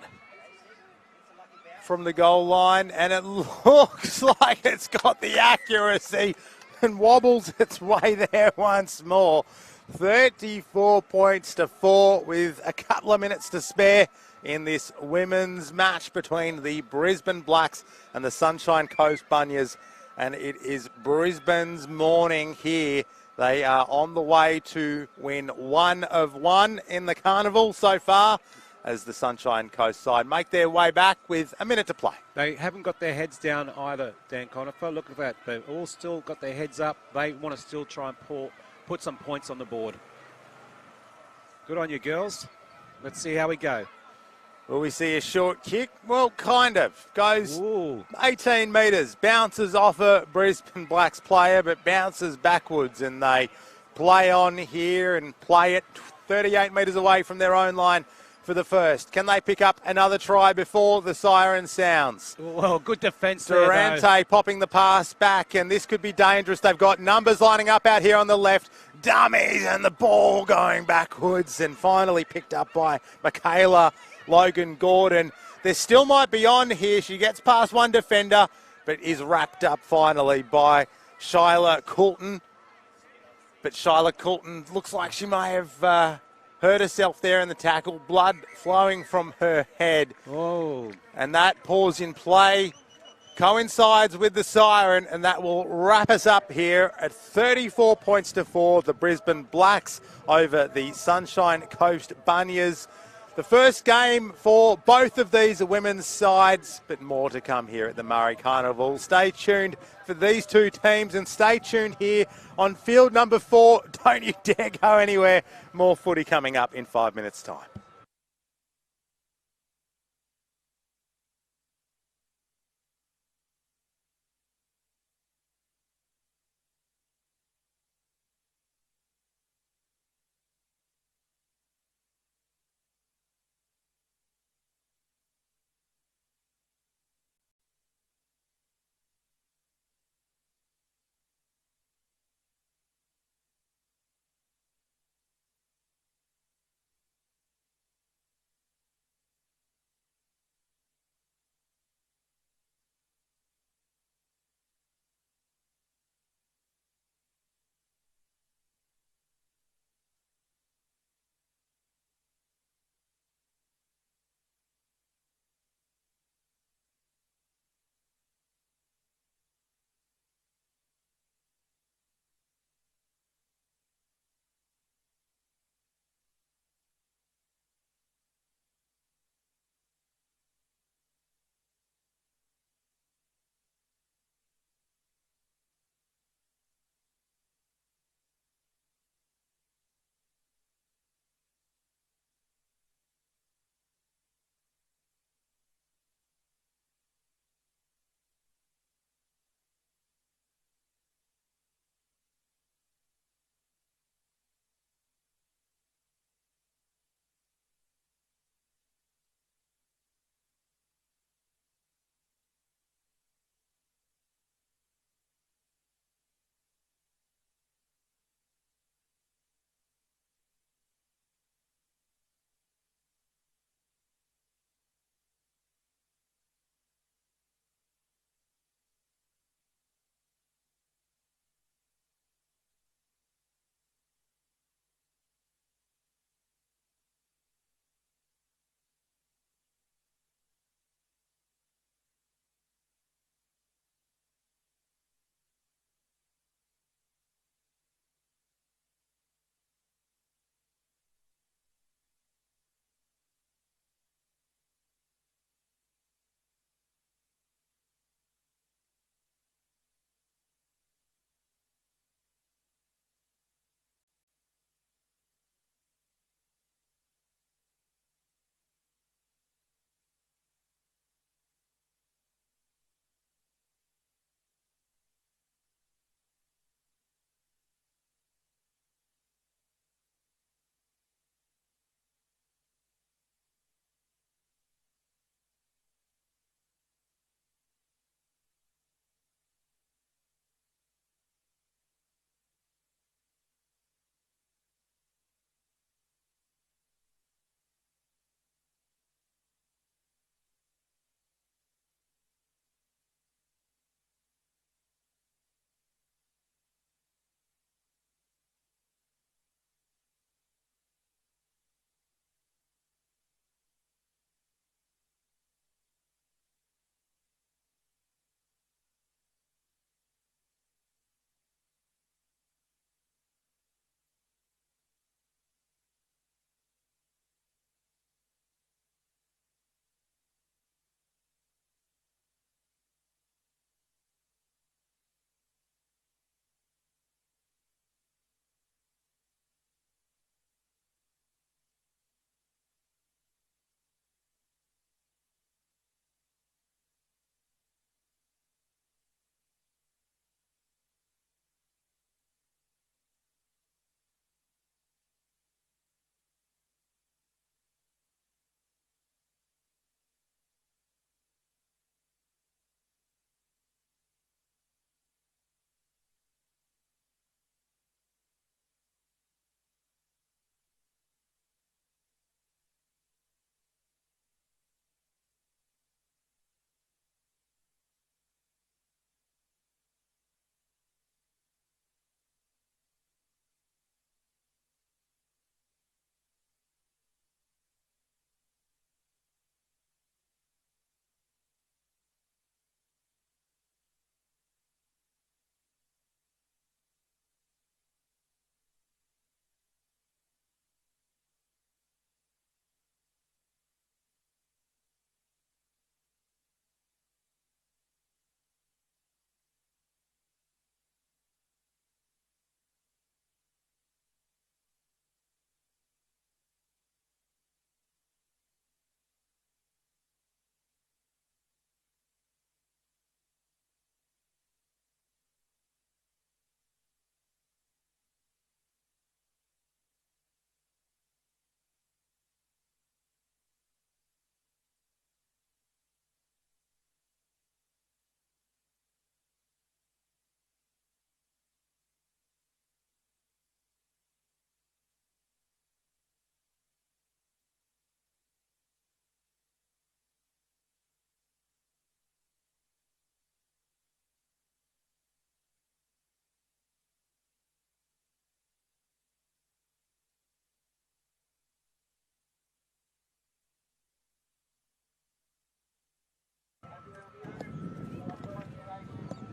from the goal line, and it looks like it's got the accuracy and wobbles its way there once more. 34 points to 4 with a couple of minutes to spare in this women's match between the Brisbane Blacks and the Sunshine Coast Bunyas, and it is Brisbane's morning here. They are on the way to win 1 of 1 in the carnival so far, as the Sunshine Coast side make their way back with a minute to play. They haven't got their heads down either, Dan Conifer. Look at that. They've all still got their heads up. They want to still try and put some points on the board. Good on you, girls. Let's see how we go. Will we see a short kick? Well, kind of. Goes 18 metres, bounces off a Brisbane Blacks player, but bounces backwards, and they play on here and play it 38 metres away from their own line for the first. Can they pick up another try before the siren sounds? Well, good defence there, Durante popping the pass back, and this could be dangerous. They've got numbers lining up out here on the left. Dummies, and the ball going backwards, and finally picked up by Michaela Logan Gordon. There still might be on here. She gets past one defender, but is wrapped up finally by Shyla Coulton. But Shyla Coulton looks like she may have hurt herself there in the tackle, blood flowing from her head. Oh, And that pause in play coincides with the siren, and that will wrap us up here at 34 points to 4, the Brisbane Blacks over the Sunshine Coast Bunyas. The first game for both of these women's sides, but more to come here at the Murri Carnival. Stay tuned for these two teams and stay tuned here on field number 4. Don't you dare go anywhere. More footy coming up in 5 minutes' time.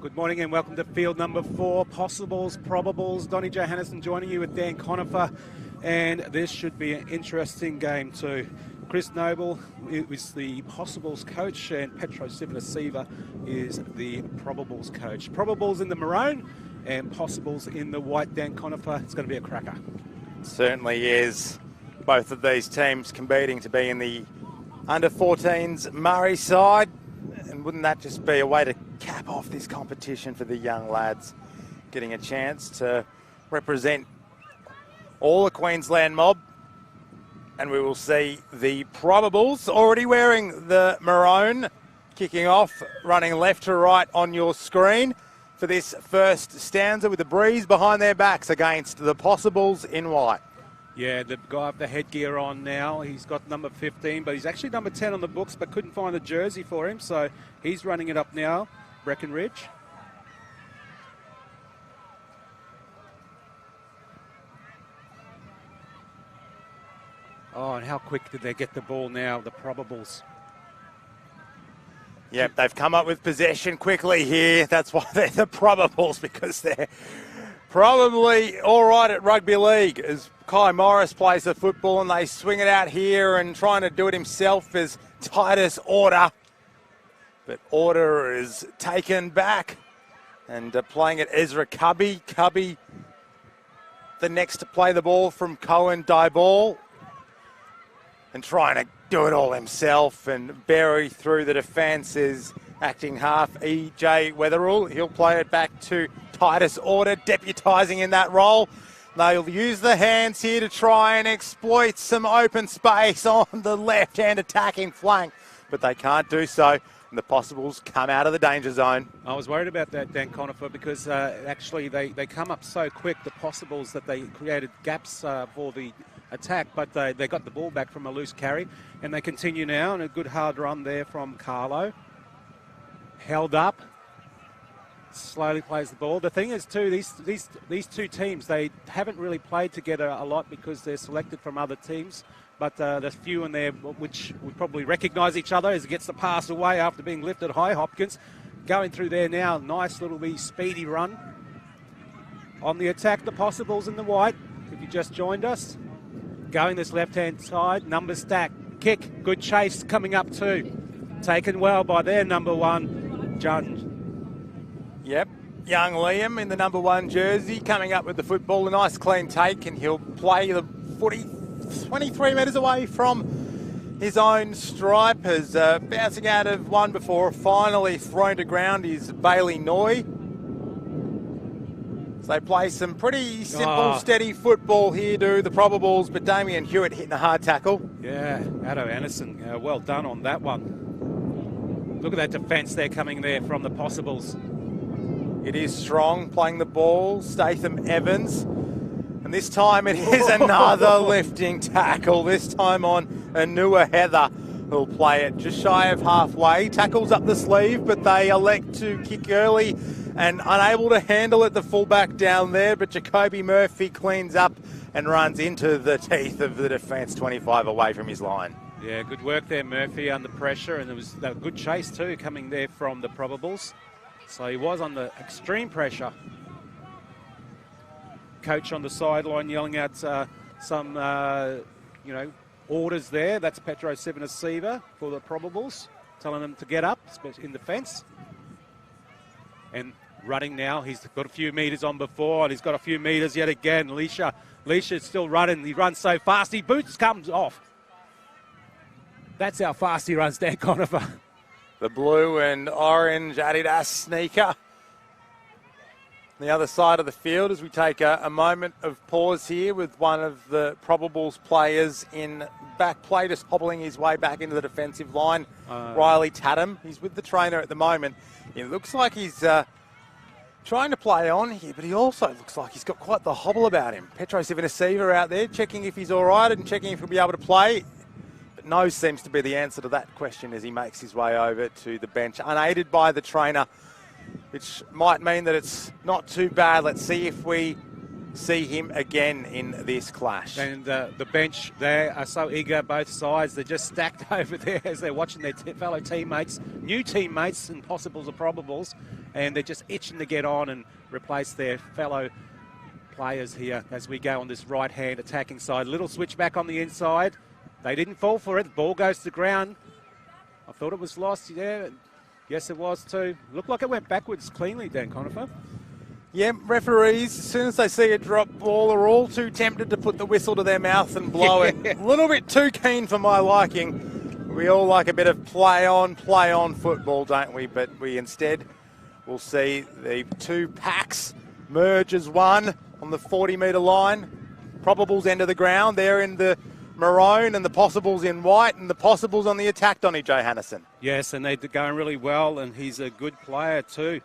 Good morning and welcome to field number 4, Possibles, Probables. Donnie Johannesson joining you with Dan Conifer, and this should be an interesting game too. Chris Noble is the Possibles coach and Petro Sivanasiva is the Probables coach. Probables in the maroon and Possibles in the white. Dan Conifer, it's going to be a cracker. Certainly is. Both of these teams competing to be in the under-14s Murri side. And wouldn't that just be a way to cap off this competition for the young lads, getting a chance to represent all the Queensland mob? And we will see the Probables already wearing the maroon, kicking off, running left to right on your screen for this first stanza with the breeze behind their backs against the Possibles in white. Yeah, the guy with the headgear on now, he's got number 15, but he's actually number 10 on the books, but couldn't find a jersey for him, so he's running it up now, Breckenridge. Oh, and how quick did they get the ball now, the Probables? Yep, they've come up with possession quickly here. That's why they're the Probables, because they're probably all right at rugby league as Kai Morris plays the football and they swing it out here, and trying to do it himself is Titus Order. But Order is taken back and playing it Ezra Cubby. Cubby the next to play the ball from Cohen Dyball and trying to do it all himself and bury through the defence is acting half E.J. Weatherall. He'll play it back to Titus Order, deputising in that role. They'll use the hands here to try and exploit some open space on the left-hand attacking flank, but they can't do so. And the Possibles come out of the danger zone. I was worried about that, Dan Conifer, because actually they come up so quick, the Possibles, that they created gaps for the attack, but they got the ball back from a loose carry, and they continue now, and a good hard run there from Carlo. Held up, slowly plays the ball. The thing is too, these two teams, they haven't really played together a lot because they're selected from other teams, but there's few in there which would probably recognise each other as it gets the pass away after being lifted high. Hopkins going through there now, nice little wee speedy run. On the attack, the Possibles in the white, if you just joined us. Going this left-hand side, number stack, kick, good chase coming up too. Taken well by their number 1, Jun. Yep, young Liam in the number 1 jersey coming up with the football. A nice clean take, and he'll play the footy 23 metres away from his own stripe. As bouncing out of one before, finally thrown to ground is Bailey Noy. So they play some pretty simple, steady football here, do the Probables, but Damien Hewitt hitting a hard tackle. Yeah, Addo Anderson, well done on that one. Look at that defence there coming there from the Possibles. It is Strong playing the ball, Statham Evans. And this time it is another lifting tackle, this time on Anua Heather, who'll play it just shy of halfway. Tackles up the sleeve, but they elect to kick early and unable to handle it, the fullback down there. But Jacoby Murphy cleans up and runs into the teeth of the defence, 25 away from his line. Yeah, good work there, Murphy, under pressure, and there was a good chase too coming there from the Probables. So he was under extreme pressure. Coach on the sideline yelling out some, orders there. That's Petro Sivanasiva for the Probables, telling them to get up, especially in defence. And running now, he's got a few metres on before, and he's got a few metres yet again. Leisha's still running. He runs so fast, he boots comes off. That's how fast he runs, Dan Conifer. The blue and orange Adidas sneaker. The other side of the field as we take a moment of pause here with one of the Probables players in back play, just hobbling his way back into the defensive line. Riley Tatum, he's with the trainer at the moment. It looks like he's trying to play on here, but he also looks like he's got quite the hobble about him. Petro Sivanasiva out there checking if he's all right and checking if he'll be able to play. But no seems to be the answer to that question as he makes his way over to the bench, unaided by the trainer, which might mean that it's not too bad. Let's see if we see him again in this clash. And the bench, they are so eager, both sides. They're just stacked over there as they're watching their fellow teammates, new teammates, and Possibles or Probables, and they're just itching to get on and replace their fellow players here as we go on this right-hand attacking side. Little switch back on the inside. They didn't fall for it. The ball goes to the ground. I thought it was lost. Yeah, yes it was too. Looked like it went backwards cleanly, Dan Conifer. Yeah, referees, as soon as they see a drop ball, are all too tempted to put the whistle to their mouth and blow it. A little bit too keen for my liking. We all like a bit of play on football, don't we? But we instead will see the two packs merge as one on the 40-metre line. Probables end of the ground. They're in the maroon and the possibles in white, and the possibles on the attack, Donny Johannesson. Yes, and they're going really well, and he's a good player too.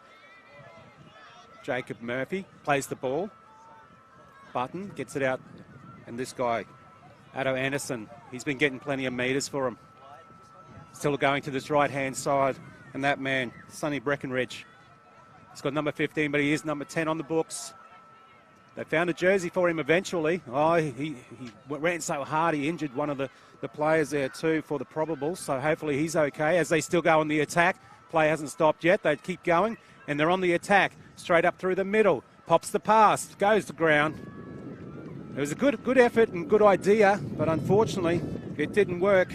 Jacob Murphy plays the ball. Button gets it out, and this guy, Addo Anderson, he's been getting plenty of metres for him. Still going to this right-hand side, and that man, Sonny Breckenridge, he's got number 15, but he is number 10 on the books. They found a jersey for him eventually. Oh, he ran so hard he injured one of the players there too for the probables, so hopefully he's okay as they still go on the attack. Play hasn't stopped yet. They keep going, and they're on the attack. Straight up through the middle. Pops the pass. Goes to ground. It was a good effort and good idea, but unfortunately it didn't work.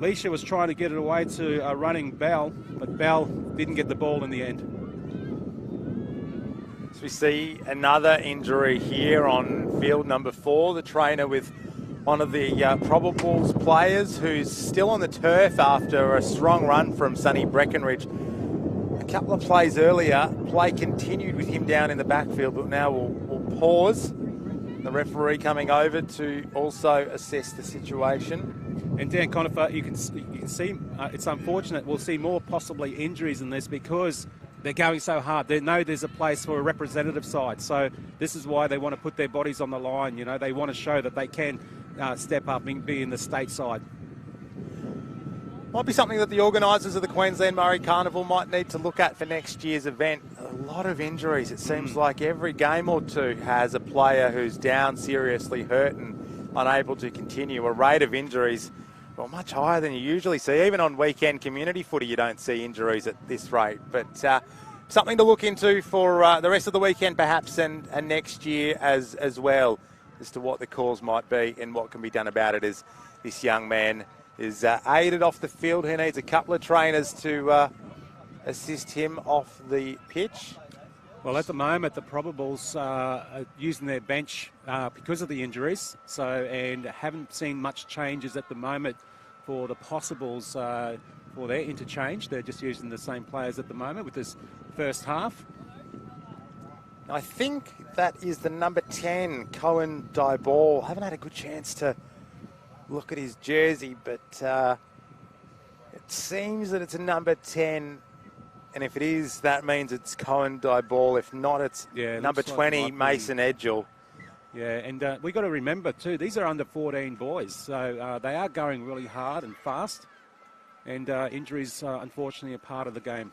Leisha was trying to get it away to a running Bell, but Bell didn't get the ball in the end. So we see another injury here on field number 4. The trainer with one of the probables players who's still on the turf after a strong run from Sonny Breckenridge. A couple of plays earlier, play continued with him down in the backfield, but now we'll pause. The referee coming over to also assess the situation. And Dan Conifer, you can see it's unfortunate. We'll see more possibly injuries in this because they're going so hard. They know there's a place for a representative side, so this is why they want to put their bodies on the line. You know, they want to show that they can step up and be in the state side. Might be something that the organisers of the Queensland Murri Carnival might need to look at for next year's event. A lot of injuries. It seems like every game or two has a player who's down, seriously hurt and unable to continue. A rate of injuries, well, much higher than you usually see. Even on weekend community footy, you don't see injuries at this rate. But something to look into for the rest of the weekend perhaps and next year as well, as to what the cause might be and what can be done about it as this young man is aided off the field. He needs a couple of trainers to assist him off the pitch. Well, at the moment, the probables are using their bench because of the injuries, and haven't seen much changes at the moment for the possibles for their interchange. They're just using the same players at the moment with this first half. I think that is the number 10, Cohen Dyball. Haven't had a good chance to look at his jersey, but it seems that it's a number 10, and if it is, that means it's Cohen Dyball. If not, it's number 20, like Mason Edgell. Yeah, and we got to remember too, these are under 14 boys, so they are going really hard and fast, and injuries unfortunately are part of the game.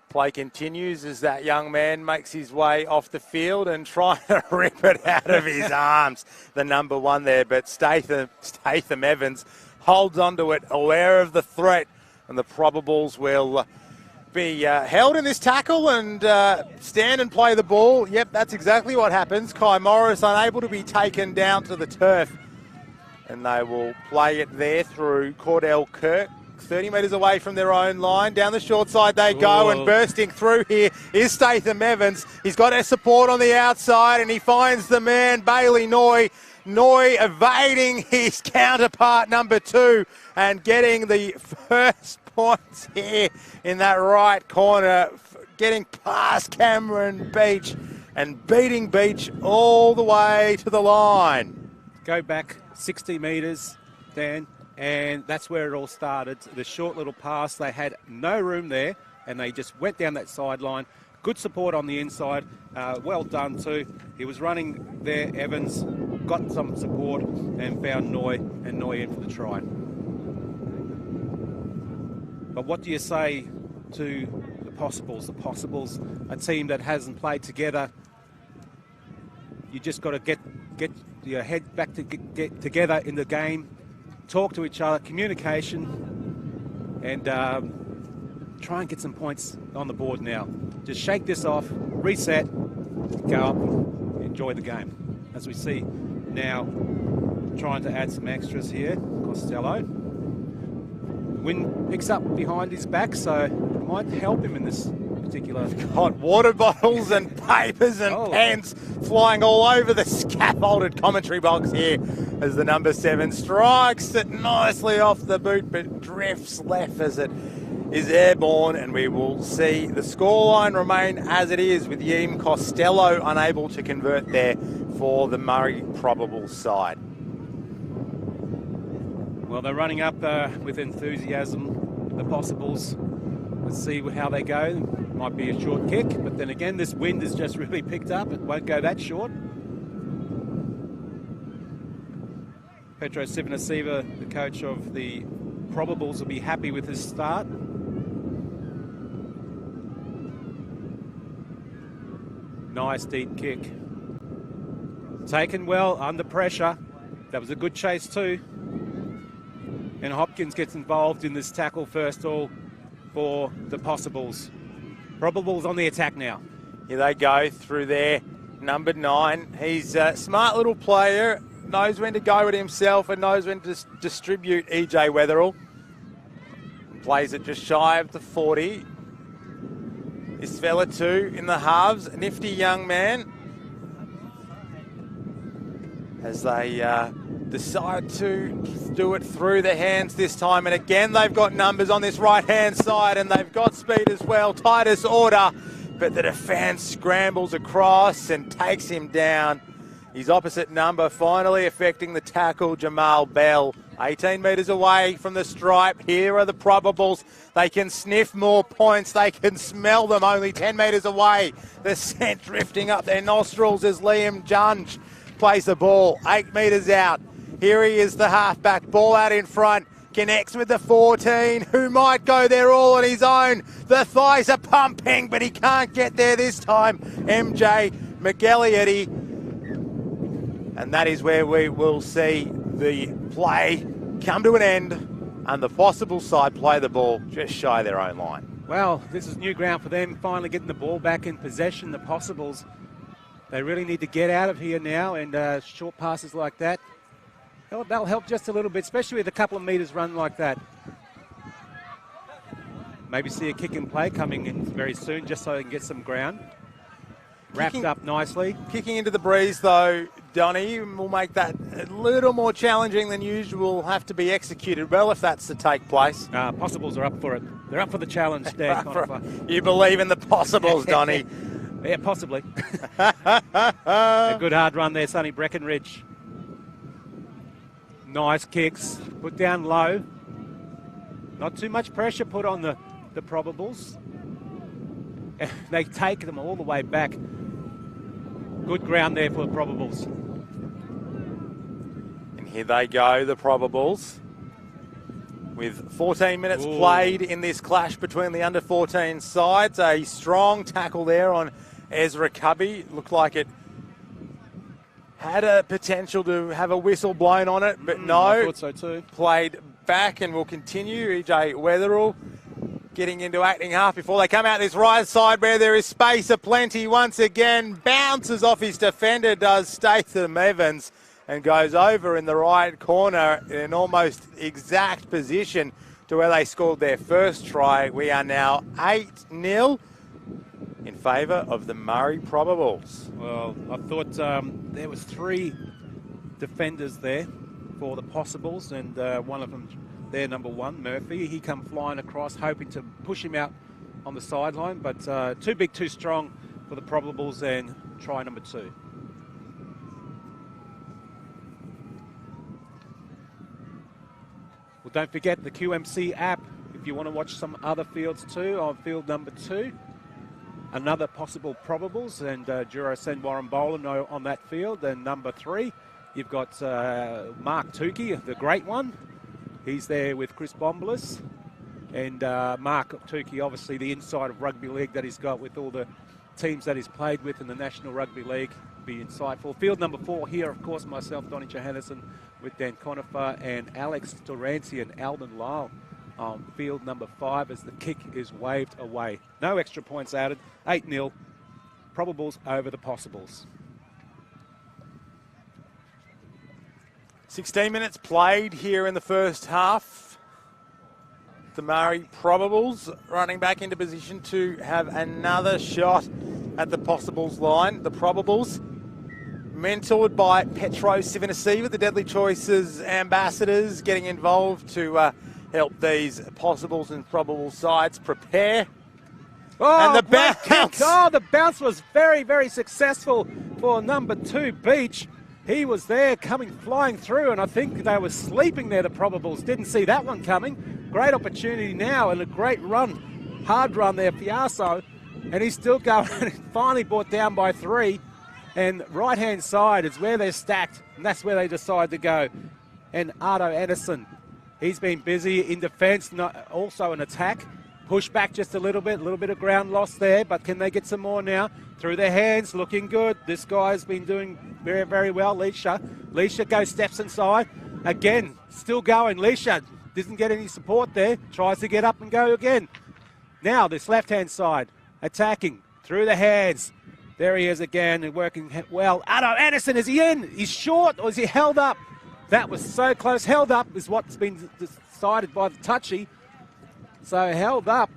Play continues as that young man makes his way off the field and trying to rip it out of his arms, the number 1 there. But Statham Evans holds onto it, aware of the threat, and the probables will be held in this tackle and stand and play the ball. Yep, that's exactly what happens. Kai Morris unable to be taken down to the turf, and they will play it there through Cordell Kirk. 30 metres away from their own line. Down the short side they go, and bursting through here is Statham Evans. He's got his support on the outside, and he finds the man, Bailey Noy. Noy evading his counterpart, number 2, and getting the first points here in that right corner, getting past Cameron Beach and beating Beach all the way to the line. Go back 60 metres, Dan. And that's where it all started. The short little pass, they had no room there, and they just went down that sideline. Good support on the inside. Well done too. He was running there, Evans, got some support and found Noy, and Noy in for the try. But what do you say to the Possibles? The Possibles, a team that hasn't played together. You just got to get your head back to get together in the game. Talk to each other, communication, and try and get some points on the board now. Just shake this off, reset, go up, enjoy the game. As we see now, trying to add some extras here, Costello. Wind picks up behind his back, so it might help him in this particular. Got water bottles and papers and pens flying all over the scaffolded commentary box here as the number 7 strikes it nicely off the boot but drifts left as it is airborne, and we will see the scoreline remain as it is with Yim Costello unable to convert there for the Murri probable side. Well, they're running up with enthusiasm, the possibles. Let's see how they go. Might be a short kick, but then again, this wind has just really picked up. It won't go that short. Petro Sivanasiva, the coach of the probables, will be happy with his start. Nice deep kick. Taken well, under pressure. That was a good chase too. And Hopkins gets involved in this tackle first all for the possibles. Probables on the attack now. Here they go through there. Number 9. He's a smart little player, knows when to go with himself and knows when to distribute EJ Weatherall. Plays it just shy of the 40. This fella too in the halves, nifty young man. As they decide to do it through the hands this time. And again, they've got numbers on this right-hand side and they've got speed as well. Titus order, but the defence scrambles across and takes him down. His opposite number finally affecting the tackle, Jamal Bell. 18 metres away from the stripe. Here are the probables. They can sniff more points. They can smell them only 10 metres away. The scent drifting up their nostrils as Liam Junge plays the ball 8 metres out. Here he is, the halfback. Ball out in front. Connects with the 14, who might go there all on his own. The thighs are pumping, but he can't get there this time. MJ McElliotty. And that is where we will see the play come to an end and the possible side play the ball just shy of their own line. Well, this is new ground for them, finally getting the ball back in possession. The possibles, they really need to get out of here now, and short passes like that, that'll help just a little bit, especially with a couple of metres run like that. Maybe see a kick and play coming in very soon just so they can get some ground. Wrapped up nicely. Kicking into the breeze, though, Donny, will make that a little more challenging than usual. Have to be executed well if that's to take place. Possibles are up for it. They're up for the challenge there. You believe in the possibles, Donny? Yeah, possibly. A good hard run there, Sonny Breckenridge. Nice kicks. Put down low. Not too much pressure put on the probables. They take them all the way back. Good ground there for the probables. And here they go, the probables. With 14 minutes played in this clash between the under-14 sides. A strong tackle there on Ezra Cubby. Looked like it had a potential to have a whistle blown on it, but no. I thought so too. Played back and will continue. EJ Weatherall getting into acting half before they come out this right side where there is space aplenty once again. Bounces off his defender, does Statham Evans, and goes over in the right corner in an almost exact position to where they scored their first try. We are now 8-0 in favour of the Murri Probables. Well, I thought there was 3 defenders there for the possibles, and one of them there, number 1, Murphy. He come flying across, hoping to push him out on the sideline, but too big, too strong for the probables, and try number 2. Well, don't forget the QMC app if you want to watch some other fields too. On field number 2, another possible probables, and Juro Sen Warren Bowler on that field. And number 3, you've got Mark Tukey, the great one. He's there with Chris Bombolis, and Mark Tukey, obviously the inside of rugby league that he's got with all the teams that he's played with in the National Rugby League. Be insightful. Field number 4 here, of course, myself, Donny Johannesson, with Dan Conifer and Alex Dorancy and Alden Lyle on field number 5 as the kick is waved away. No extra points added. 8-0. Probables over the possibles. 16 minutes played here in the first half. The Murri Probables running back into position to have another shot at the possibles line. The Probables, mentored by Petro Sivanasiva, the Deadly Choices ambassadors, getting involved to help these possibles and probable sides prepare. Oh, and the great bounce! kick. Oh, the bounce was very, very successful for number 2, Beach. He was there coming flying through, and I think they were sleeping there, the Probables. Didn't see that one coming. Great opportunity now and a great run, hard run there, Fiaso. And he's still going, finally brought down by 3. And right-hand side is where they're stacked, and that's where they decide to go. And Ardo Anderson, he's been busy in defence, also an attack. Push back just a little bit of ground loss there, but can they get some more now? Through their hands, looking good. This guy's been doing very, very well, Leisha. Leisha goes steps inside. Again, still going. Leisha doesn't get any support there. Tries to get up and go again. Now this left-hand side, attacking through the hands. There he is again, working well. Ardo Anderson, is he in? He's short, or is he held up? That was so close. Held up is what's been decided by the touchy. So held up,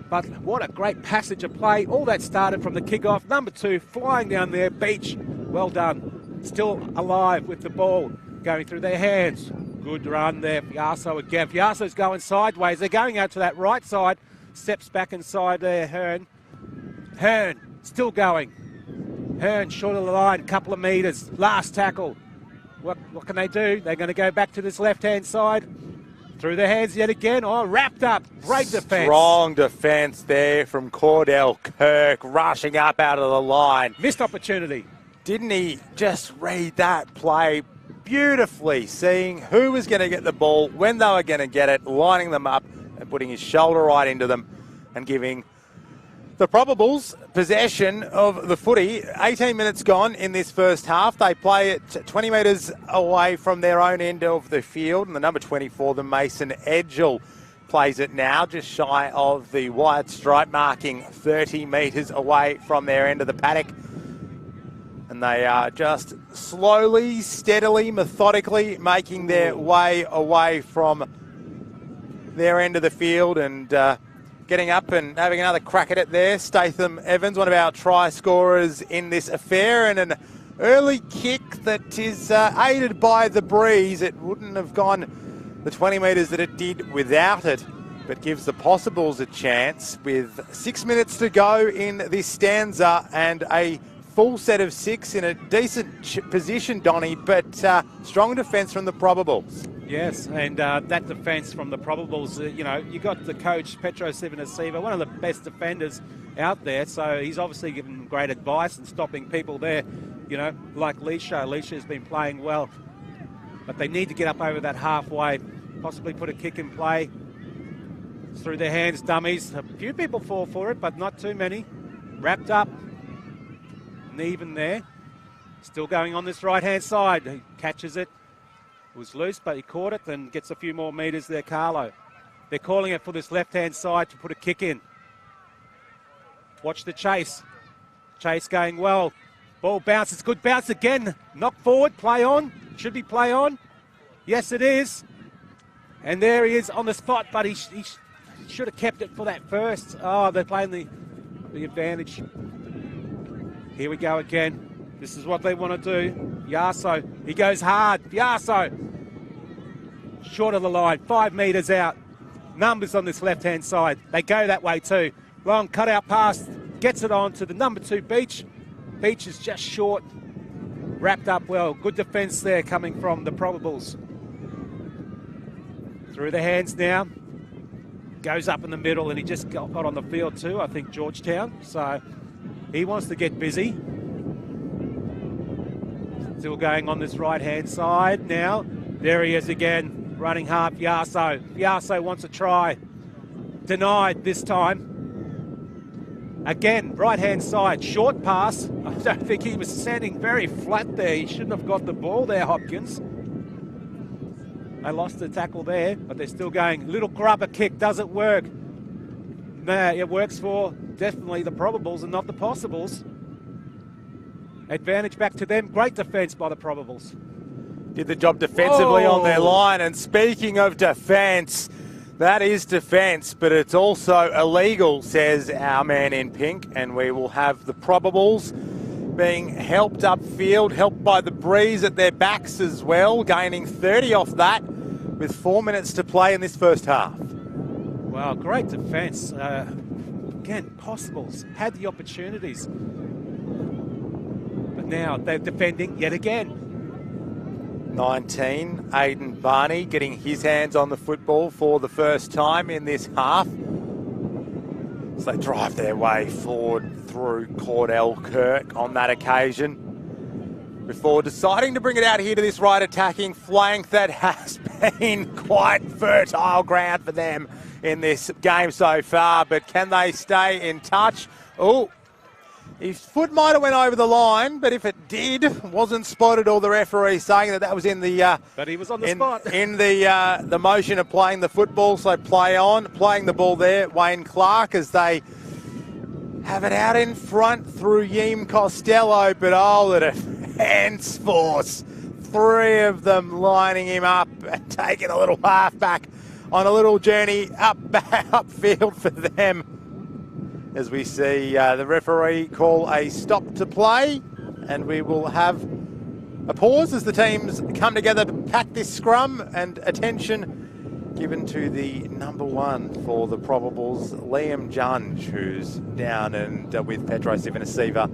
but what a great passage of play. All that started from the kickoff. Number 2 flying down there, Beach. Well done. Still alive with the ball going through their hands. Good run there, Fiaso again. Fiaso's going sideways. They're going out to that right side. Steps back inside there, Hearn. Hearn, still going. Hearn short of the line, couple of metres. Last tackle. What can they do? They're going to go back to this left-hand side. Through their hands yet again. Oh, wrapped up. Great defence. Strong defence there from Cordell Kirk, rushing up out of the line. Missed opportunity. Didn't he just read that play beautifully, seeing who was going to get the ball, when they were going to get it, lining them up and putting his shoulder right into them and giving the Probables possession of the footy. 18 minutes gone in this first half. They play it 20 metres away from their own end of the field. And the number 24, the Mason Edgell, plays it now just shy of the wide stripe marking, 30 metres away from their end of the paddock. And they are just slowly, steadily, methodically making their way away from their end of the field and getting up and having another crack at it there. Statham Evans, one of our try scorers in this affair, and an early kick that is aided by the breeze. It wouldn't have gone the 20 metres that it did without it, but gives the possibles a chance with 6 minutes to go in this stanza and a full set of 6 in a decent position, Donny, but strong defence from the Probables. Yes, and that defence from the Probables, you got the coach, Petro Sivanasiva, one of the best defenders out there, so he's obviously given great advice and stopping people there, like Leisha. Leisha's been playing well, but they need to get up over that halfway, possibly put a kick in play. Through their hands, dummies. A few people fall for it, but not too many. Wrapped up. And even there. Still going on this right-hand side. He catches it. It was loose, but he caught it and gets a few more metres there, Carlo. They're calling it for this left-hand side to put a kick in. Watch the chase. Chase going well. Ball bounces. Good bounce again. Knock forward. Play on. Should be play on. Yes, it is. And there he is on the spot, but he should have kept it for that first. Oh, they're playing the advantage. Here we go again. This is what they want to do. Fiaso, he goes hard. Fiaso, short of the line, 5 metres out. Numbers on this left-hand side. They go that way too. Long cut-out pass, gets it on to the number 2, Beach. Beach is just short. Wrapped up well. Good defence there coming from the Probables. Through the hands now. Goes up in the middle, and he just got on the field too, I think, Georgetown. So he wants to get busy. Still going on this right-hand side now. There he is again, running hard, Fiaso. Fiaso wants a try. Denied this time. Again, right-hand side, short pass. I don't think he was standing very flat there. He shouldn't have got the ball there, Hopkins. They lost the tackle there, but they're still going. Little grubber kick, does it work? No, it works for definitely the probables and not the possibles. Advantage back to them. Great defence by the probables. Did the job defensively on their line. And speaking of defence, that is defence, but it's also illegal, says our man in pink. And we will have the probables being helped upfield, helped by the breeze at their backs as well, gaining 30 off that with 4 minutes to play in this first half. Wow, great defence. Again, possibles, had the opportunities. But now they're defending yet again. 19, Aidan Barney getting his hands on the football for the first time in this half. So they drive their way forward through Cordell Kirk on that occasion before deciding to bring it out here to this right attacking flank that has been quite fertile ground for them in this game so far. But can they stay in touch? Oh, his foot might have went over the line, but if it did, wasn't spotted, or the referee saying that was in the but he was on the spot in the motion of playing the football. So play on, playing the ball there. Wayne Clark as they have it out in front through Yeem Costello, but oh, the defence force, 3 of them lining him up and taking a little halfback on a little journey upfield for them. As we see the referee call a stop to play, and we will have a pause as the teams come together to pack this scrum, and attention given to the number 1 for the probables, Liam Junge, who's down and with Petro Sivanasiva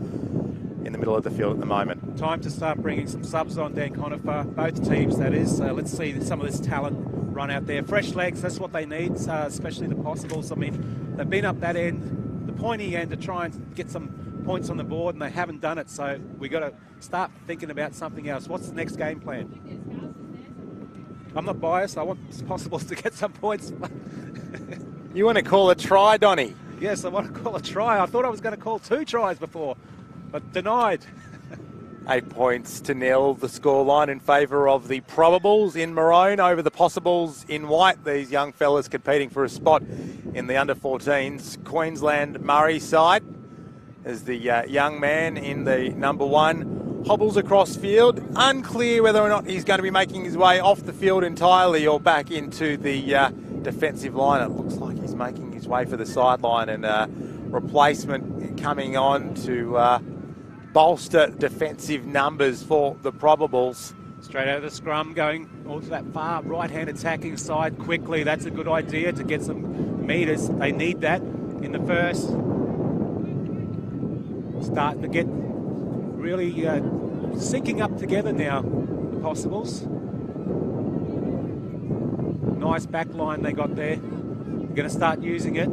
in the middle of the field at the moment. Time to start bringing some subs on, Dan Conifer, both teams that is. Let's see some of this talent run out there. Fresh legs, that's what they need, especially the possibles. I mean, they've been up that end, pointy end, to try and get some points on the board, and they haven't done it. So we got to start thinking about something else. What's the next game plan? I'm not biased. I want possibles to get some points. You want to call a try, Donny? Yes, I want to call a try. I thought I was going to call 2 tries before, but denied. 8 points to 0, the scoreline in favour of the probables in maroon over the possibles in white. These young fellas competing for a spot in the under-14s Queensland Murri side, as the young man in the number 1 hobbles across field. Unclear whether or not he's going to be making his way off the field entirely or back into the defensive line. It looks like he's making his way for the sideline, and replacement coming on to bolster defensive numbers for the probables. Straight out of the scrum, going onto that far right-hand attacking side quickly. That's a good idea to get some metres. They need that in the first. Starting to get really syncing up together now, the possibles. Nice back line they got there. They're going to start using it.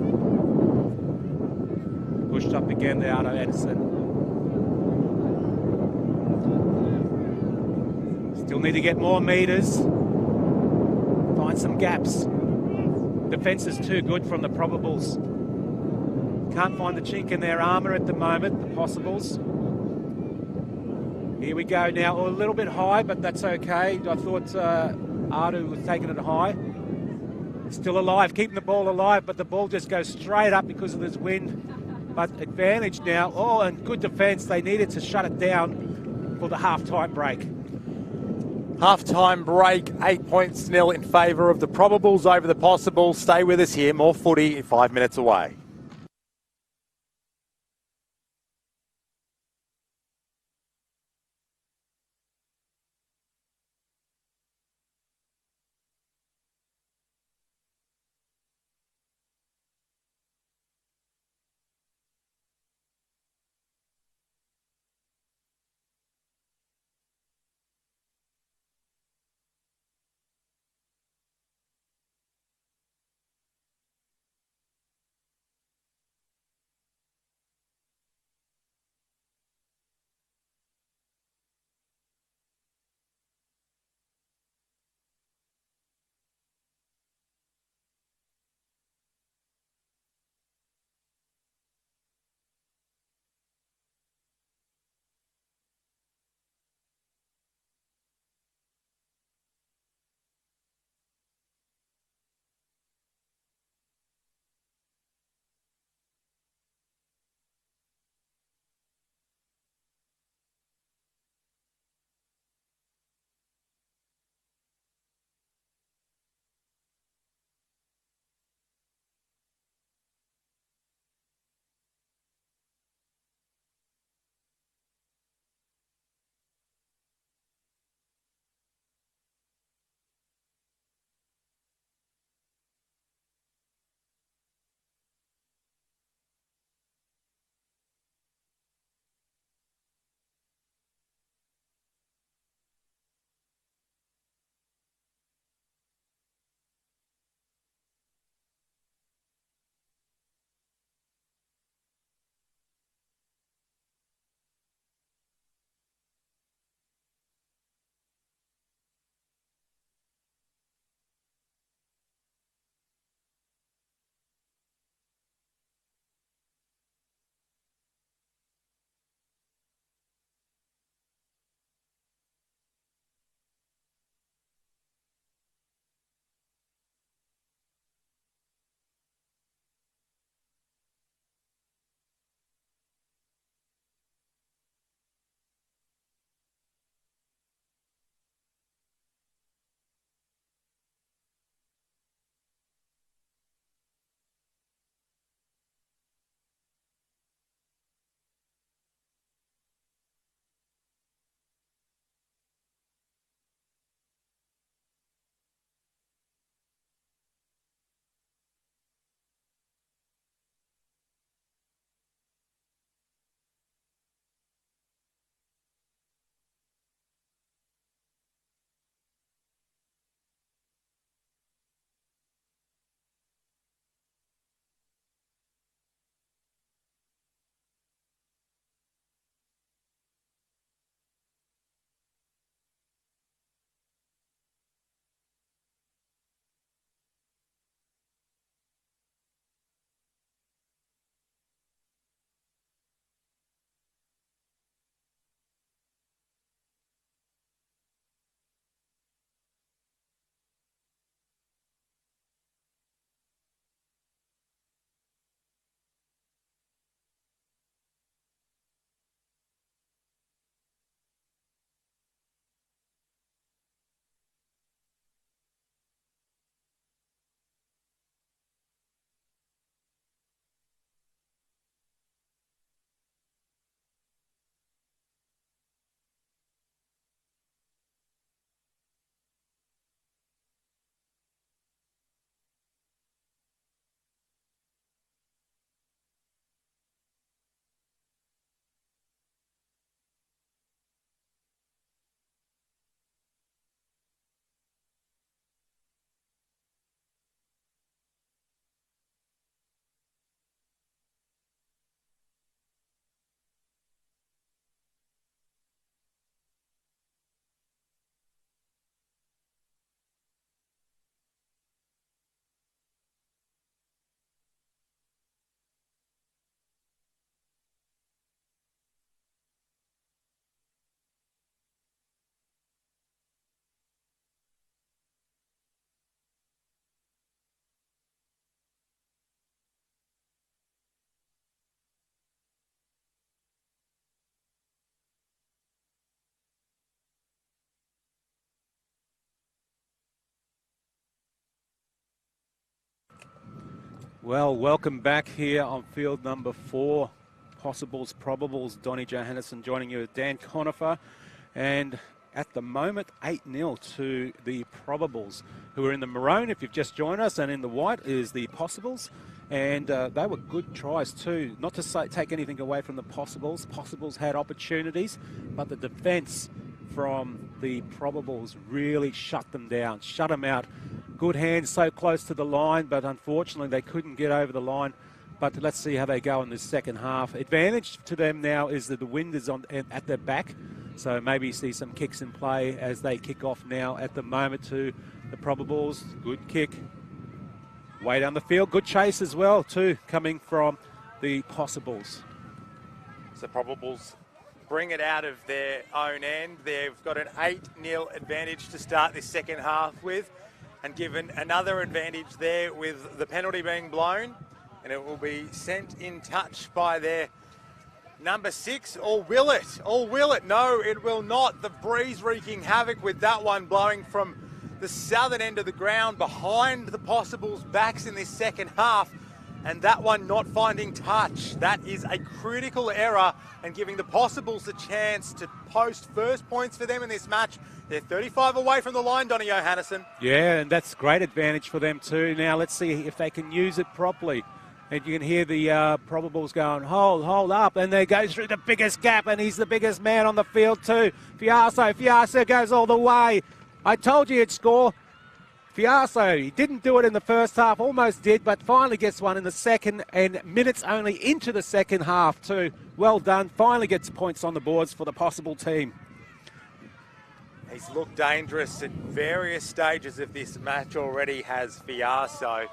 Pushed up again there, Ardo Edison. Still need to get more metres. Find some gaps. Defence is too good from the probables. Can't find the chink in their armour at the moment, the possibles. Here we go now. Oh, a little bit high, but that's okay. I thought Ardu was taking it high. Still alive, keeping the ball alive, but the ball just goes straight up because of this wind. But advantage now. Oh, and good defence. They needed to shut it down for the half-time break. Half-time break, 8 points to 0 in favour of the probables over the possibles. Stay with us here. More footy 5 minutes away. Well, welcome back here on field number 4. Possibles, probables. Donnie Johannesson joining you with Dan Conifer. And at the moment, 8-0 to the probables, who are in the maroon, if you've just joined us, and in the white is the possibles. And they were good tries too. Not to say, take anything away from the possibles. Possibles had opportunities, but the defence from the probables really shut them down, shut them out. Good hands so close to the line, but unfortunately they couldn't get over the line. But let's see how they go in this second half. Advantage to them now is that the wind is on at their back, so maybe see some kicks in play as they kick off now at the moment to the probables. Good kick. Way down the field. Good chase as well too, coming from the possibles. So probables bring it out of their own end. They've got an 8-0 advantage to start this second half with, and given another advantage there with the penalty being blown, and it will be sent in touch by their number 6, or will it? Or will it? No, it will not. The breeze wreaking havoc with that one blowing from the southern end of the ground behind the possibles' backs in this second half, and that one not finding touch. That is a critical error and giving the possibles the chance to post first points for them in this match. They're 35 away from the line, Donnie Johannesson. Yeah, and that's great advantage for them too. Now let's see if they can use it properly. And you can hear the probables going, hold up, and they go through the biggest gap, and he's the biggest man on the field too. Fiaso goes all the way. I told you he'd score. Fiaso, he didn't do it in the first half, almost did, but finally gets one in the second, and minutes only into the second half too. Well done, finally gets points on the boards for the possible team. He's looked dangerous at various stages of this match already, has Fiaso,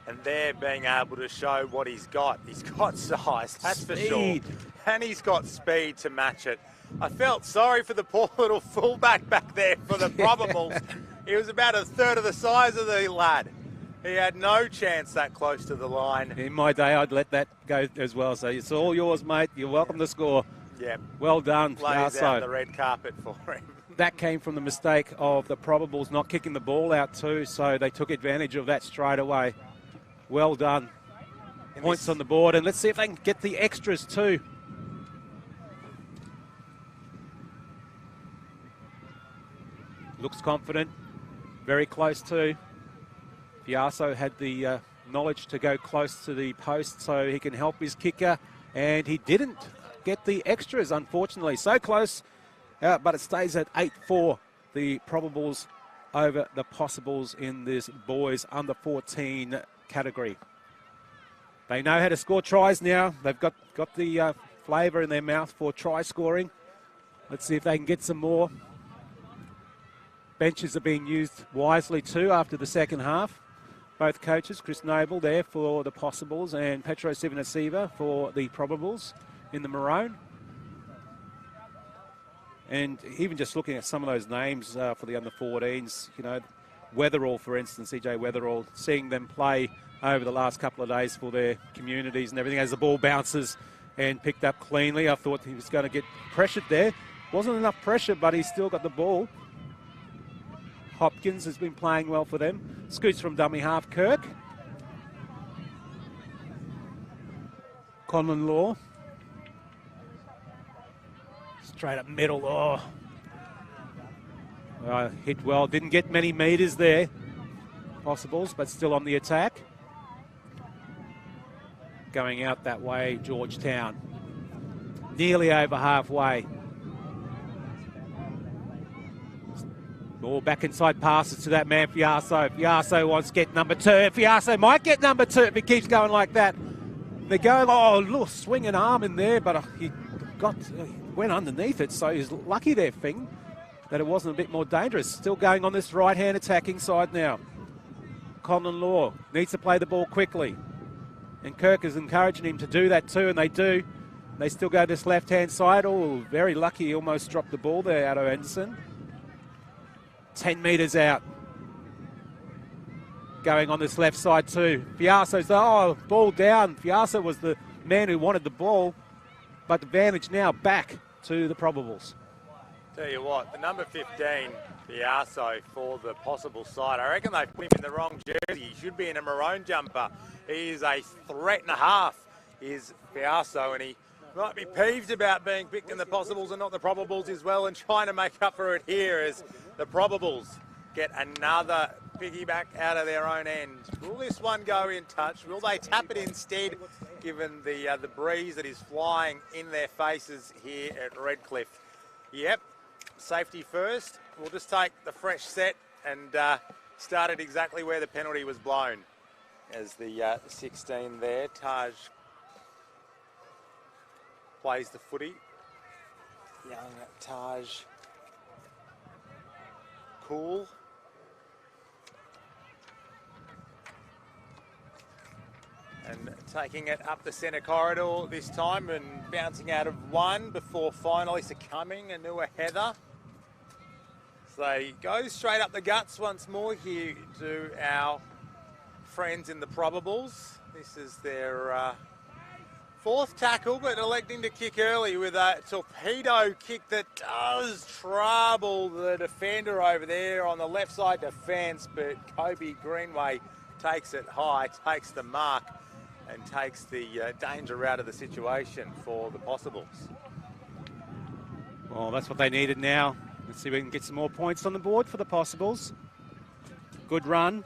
and they're being able to show what he's got. He's got size, that's for sure, and he's got speed to match it. I felt sorry for the poor little fullback back there for the probables. He was about a third of the size of the lad. He had no chance that close to the line. In my day, I'd let that go as well. So it's all yours, mate. You're welcome to score. Yeah. Well done, Lays Fiaso. out the red carpet for him. That came from the mistake of the probables not kicking the ball out too, so they took advantage of that straight away. Well done. Points on the board, and let's see if they can get the extras too. Looks confident, very close too. Fiaso had the knowledge to go close to the post so he can help his kicker, and he didn't get the extras, unfortunately. So close, but it stays at 8-4, the probables over the possibles in this boys under 14 category. They know how to score tries now. They've got the flavour in their mouth for try scoring. Let's see if they can get some more. Benches are being used wisely too after the second half. Both coaches, Chris Noble there for the possibles and Petro Sivanasiva for the probables in the maroon. And even just looking at some of those names for the under 14s, you know, Weatherall, for instance, CJ Weatherall, seeing them play over the last couple of days for their communities and everything as the ball bounces and picked up cleanly. I thought he was going to get pressured there. Wasn't enough pressure, but he still got the ball. Hopkins has been playing well for them. Scoots from dummy half, Kirk. Conlon Law. Straight up middle. Hit well. Didn't get many metres there. Possibles, but still on the attack. Going out that way, Georgetown. Nearly over halfway. Ball back inside passes to that man, Fiaso. Fiaso wants to get number 2. Fiaso might get number 2 if he keeps going like that. They're going, look, swinging arm in there, but he went underneath it, so he's lucky there, Fing, that it wasn't a bit more dangerous. Still going on this right-hand attacking side now. Conlon Law needs to play the ball quickly. And Kirk is encouraging him to do that too, and they do. They still go this left-hand side. Oh, very lucky, he almost dropped the ball there, Addo Anderson. 10 metres out. Going on this left side too. Fiaso's, ball down. Fiaso was the man who wanted the ball, but advantage now back to the probables. Tell you what, the number 15, Fiaso, for the possible side, I reckon they put him in the wrong jersey. He should be in a maroon jumper. He is a threat and a half, is Fiaso, and he might be peeved about being picked in the possibles and not the probables as well, and trying to make up for it here as the probables get another piggyback out of their own end. Will this one go in touch? Will they tap it instead, given the breeze that is flying in their faces here at Redcliffe? Yep, safety first. We'll just take the fresh set and start it exactly where the penalty was blown. As the 16 there, Taj plays the footy. Young Taj Cool. And taking it up the centre corridor this time and bouncing out of one before finally succumbing. Anua Heather. So they go straight up the guts once more here to our friends in the probables. This is their fourth tackle, but electing to kick early with a torpedo kick that does trouble the defender over there on the left side defence, but Kobe Greenway takes it high, takes the mark, and takes the danger out of the situation for the possibles. Well, that's what they needed now. Let's see if we can get some more points on the board for the possibles. Good run.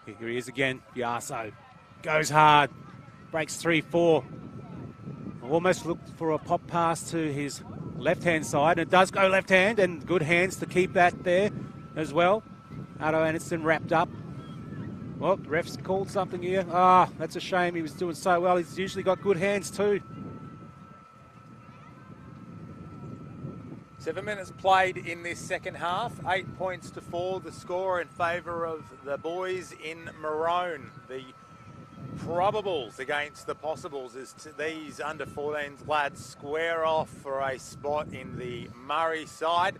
Here he is again, Piasso. Goes hard, breaks 3-4. Almost looked for a pop pass to his left-hand side, and it does go left-hand, and good hands to keep that there as well. Ardo Anderson wrapped up. Well, the ref's called something here. That's a shame. He was doing so well. He's usually got good hands too. 7 minutes played in this second half. 8 points to 4. The score in favour of the boys in maroon. The probables against the possibles as these under 14s lads square off for a spot in the Murri side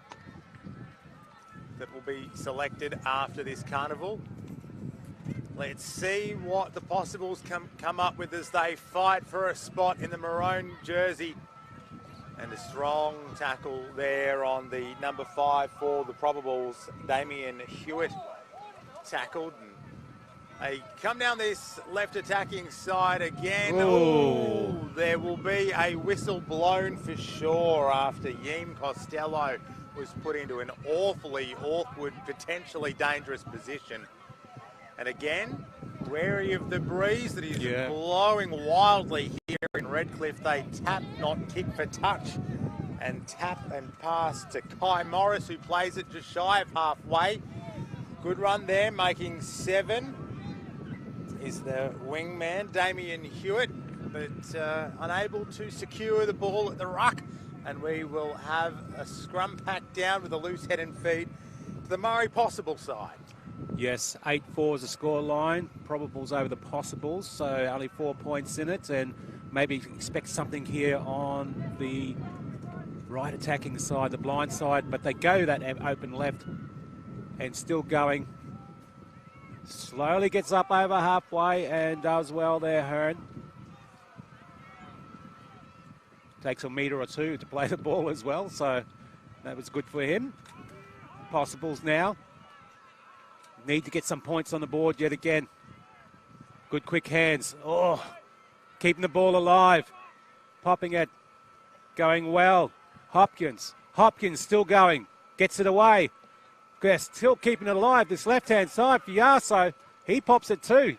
that will be selected after this carnival. Let's see what the possibles come up with as they fight for a spot in the maroon jersey. And a strong tackle there on the number 5 for the probables, Damien Hewitt tackled. And they come down this left attacking side again. Ooh, there will be a whistle blown for sure after Yim Costello was put into an awfully awkward, potentially dangerous position. And again, wary of the breeze that is blowing wildly here in Redcliffe. They tap, not kick for touch. And tap and pass to Kai Morris, who plays it just shy of halfway. Good run there, making 7 is the wingman, Damien Hewitt, but unable to secure the ball at the ruck. And we will have a scrum pack down with a loose head and feet to the Murri possible side. Yes, 8-4 is the score line. Probables over the possibles, so only 4 points in it, and maybe expect something here on the right attacking side, the blind side, but they go that open left and still going. Slowly gets up over halfway and does well there, Hearn. Takes a metre or two to play the ball as well, so that was good for him. Possibles now. Need to get some points on the board yet again. Good quick hands. Oh, keeping the ball alive. Popping it. Going well. Hopkins still going. Gets it away. They're still keeping it alive. This left-hand side for Yasso. He pops it too.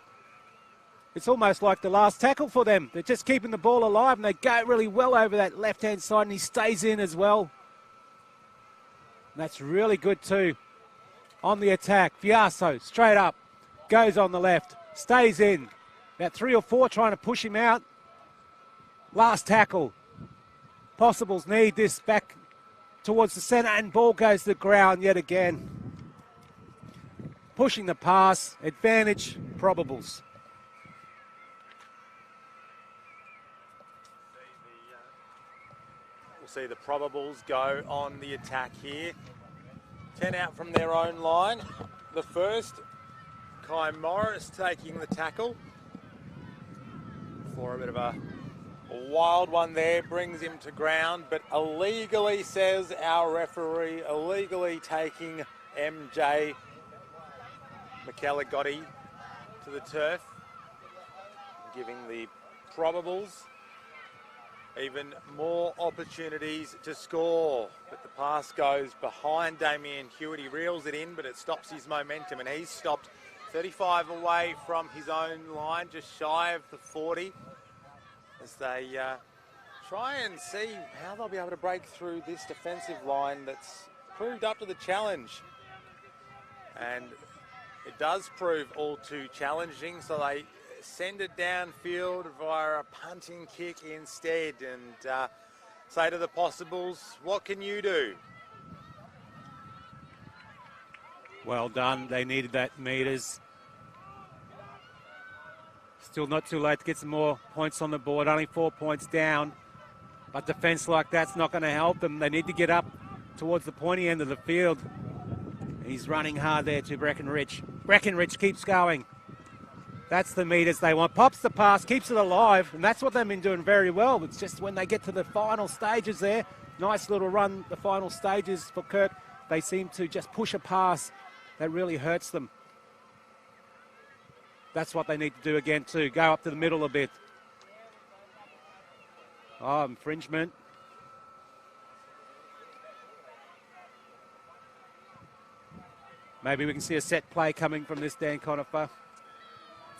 It's almost like the last tackle for them. They're just keeping the ball alive, and they go really well over that left-hand side, and he stays in as well. That's really good too. On the attack, Fiasso straight up, goes on the left, stays in. About 3 or 4 trying to push him out. Last tackle. Possibles need this back towards the centre, and ball goes to the ground yet again. Pushing the pass, advantage, probables. We'll see the probables go on the attack here. 10 out from their own line. The first, Kai Morris taking the tackle. For a bit of a wild one there, brings him to ground, but illegally, says our referee, illegally taking MJ McElligotti to the turf, giving the probables even more opportunities to score. But the pass goes behind Damien Hewitt. He reels it in, but it stops his momentum, and he's stopped 35 away from his own line, just shy of the 40, as they try and see how they'll be able to break through this defensive line that's proved up to the challenge. And it does prove all too challenging, so they send it downfield via a punting kick instead, and say to the Possibles, what can you do? Well done. They needed that meters. Still not too late to get some more points on the board. Only 4 points down. But defence like that's not going to help them. They need to get up towards the pointy end of the field. He's running hard there to Breckenridge. Breckenridge keeps going. That's the meters they want. Pops the pass, keeps it alive, and that's what they've been doing very well. It's just when they get to the final stages there, nice little run, the final stages for Kirk, they seem to just push a pass that really hurts them. That's what they need to do again too, go up to the middle a bit. Oh, infringement. Maybe we can see a set play coming from this, Dan Conifer.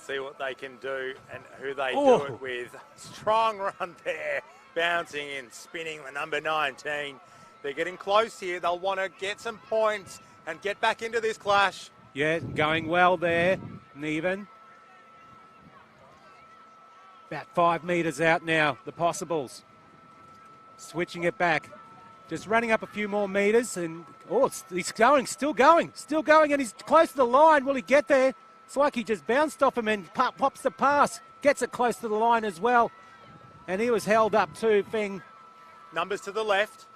See what they can do and who they do it with. Strong run there, bouncing in, spinning the number 19. They're getting close here. They'll want to get some points and get back into this clash. Yeah, going well there, Neven. About 5 metres out now, the Possibles. Switching it back. Just running up a few more metres, and he's going, still going, and he's close to the line. Will he get there? It's like he just bounced off him and pops the pass, gets it close to the line as well. And he was held up too, Feng. Numbers to the left.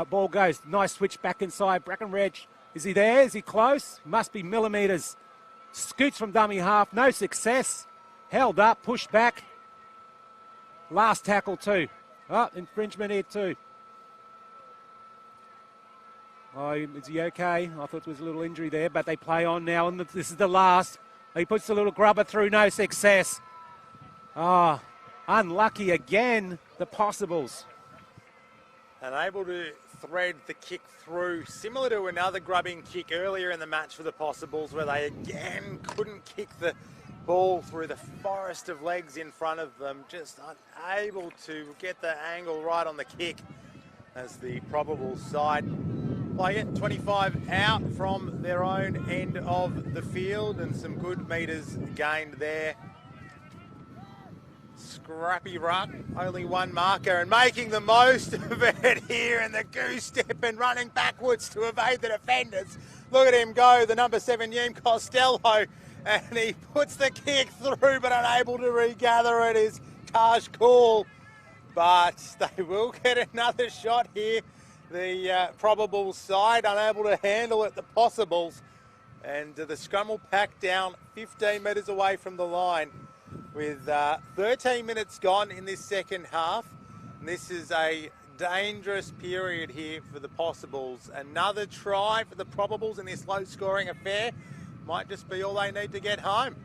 Ball goes, nice switch back inside. Breckenridge, is he there? Is he close? Must be millimetres. Scoots from dummy half, no success. Held up, pushed back. Last tackle too. Oh, infringement here too. Oh, is he okay? I thought there was a little injury there, but they play on now, and this is the last. He puts the little grubber through, no success. Oh, unlucky again, the Possibles. Unable to thread the kick through, similar to another grubbing kick earlier in the match for the Possibles, where they again couldn't kick the ball through the forest of legs in front of them, just unable to get the angle right on the kick as the Probable side play it 25 out from their own end of the field, and some good metres gained there. Scrappy run, only one marker, and making the most of it here in the goose step and running backwards to evade the defenders. Look at him go, the number 7, Yim Costello, and he puts the kick through but unable to regather it is Taj Cool. But they will get another shot here. The Probable side unable to handle it, the Possibles. And the scrum will pack down 15 metres away from the line with 13 minutes gone in this second half. And this is a dangerous period here for the Possibles. Another try for the Probables in this low-scoring affair might just be all they need to get home.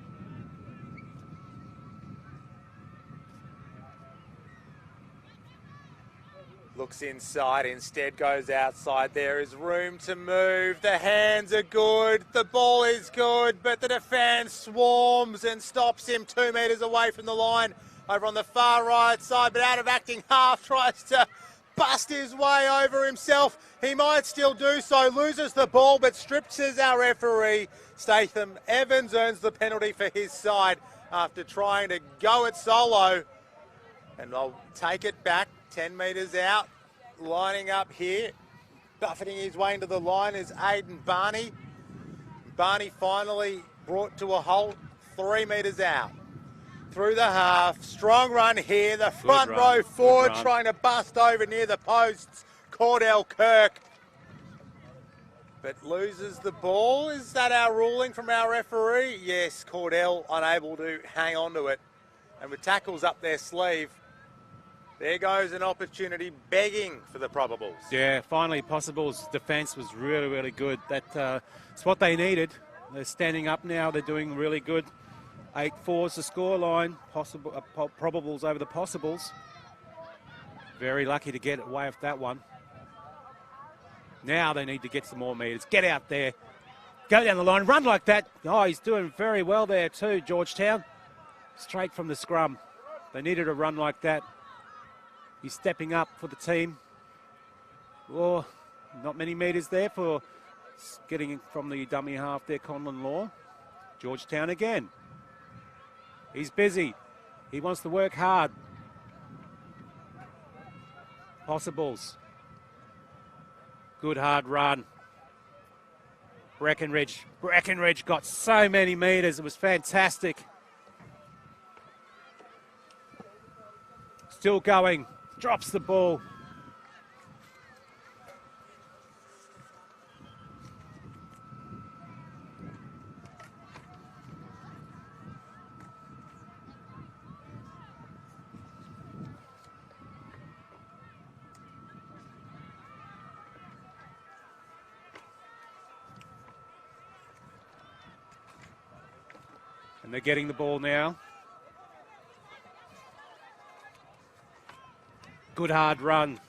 Looks inside, instead goes outside. There is room to move. The hands are good. The ball is good, but the defence swarms and stops him 2 metres away from the line over on the far right side, but out of acting half, tries to bust his way over himself. He might still do so, loses the ball, but strips as our referee. Statham Evans earns the penalty for his side after trying to go it solo. And they'll take it back 10 metres out, lining up here. Buffeting his way into the line is Aidan Barney. Barney finally brought to a halt 3 metres out. Through the half, strong run here. The front row forward trying to bust over near the posts. Cordell Kirk, but loses the ball. Is that our ruling from our referee? Yes, Cordell unable to hang on to it. And with tackles up their sleeve, there goes an opportunity begging for the Probables. Yeah, finally Possibles' defence was really, really good. That's what they needed. They're standing up now. They're doing really good. 8-4's the scoreline. Probables over the possibles. Very lucky to get away with that one. Now they need to get some more meters. Get out there. Go down the line. Run like that. Oh, he's doing very well there too, Georgetown. Straight from the scrum. They needed a run like that. He's stepping up for the team. Oh, not many meters there for getting from the dummy half there, Conlon Law. Georgetown again. He's busy. He wants to work hard. Possibles. Good hard run. Breckenridge got so many meters. It was fantastic. Still going. Drops the ball. And they're getting the ball now. Good hard run.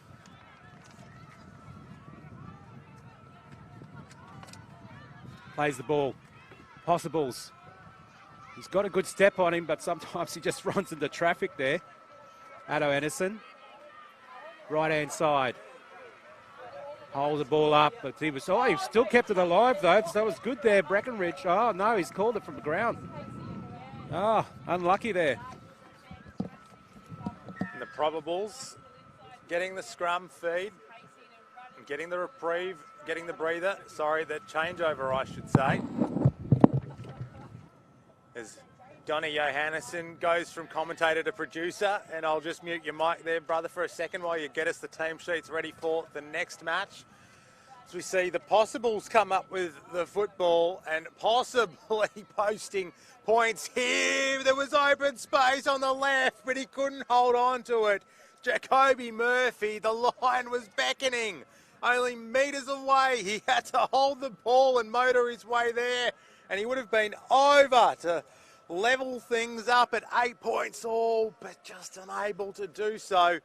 Plays the ball. Possibles. He's got a good step on him, but sometimes he just runs into traffic there. Addo Anderson. Right-hand side. Holds the ball up, but he still kept it alive though, so that was good there, Breckenridge. Oh no, he's called it from the ground. Oh, unlucky there. And the probables getting the scrum feed, getting the reprieve, getting the breather, the changeover I should say. As Donnie Johannesson goes from commentator to producer, and I'll just mute your mic there, brother, for a second while you get us the team sheets ready for the next match. As we see the possibles come up with the football and possibly posting points here. There was open space on the left, but he couldn't hold on to it. Jacoby Murphy, the line was beckoning. Only metres away, he had to hold the ball and motor his way there, and he would have been over to level things up at 8 points all, but just unable to do so.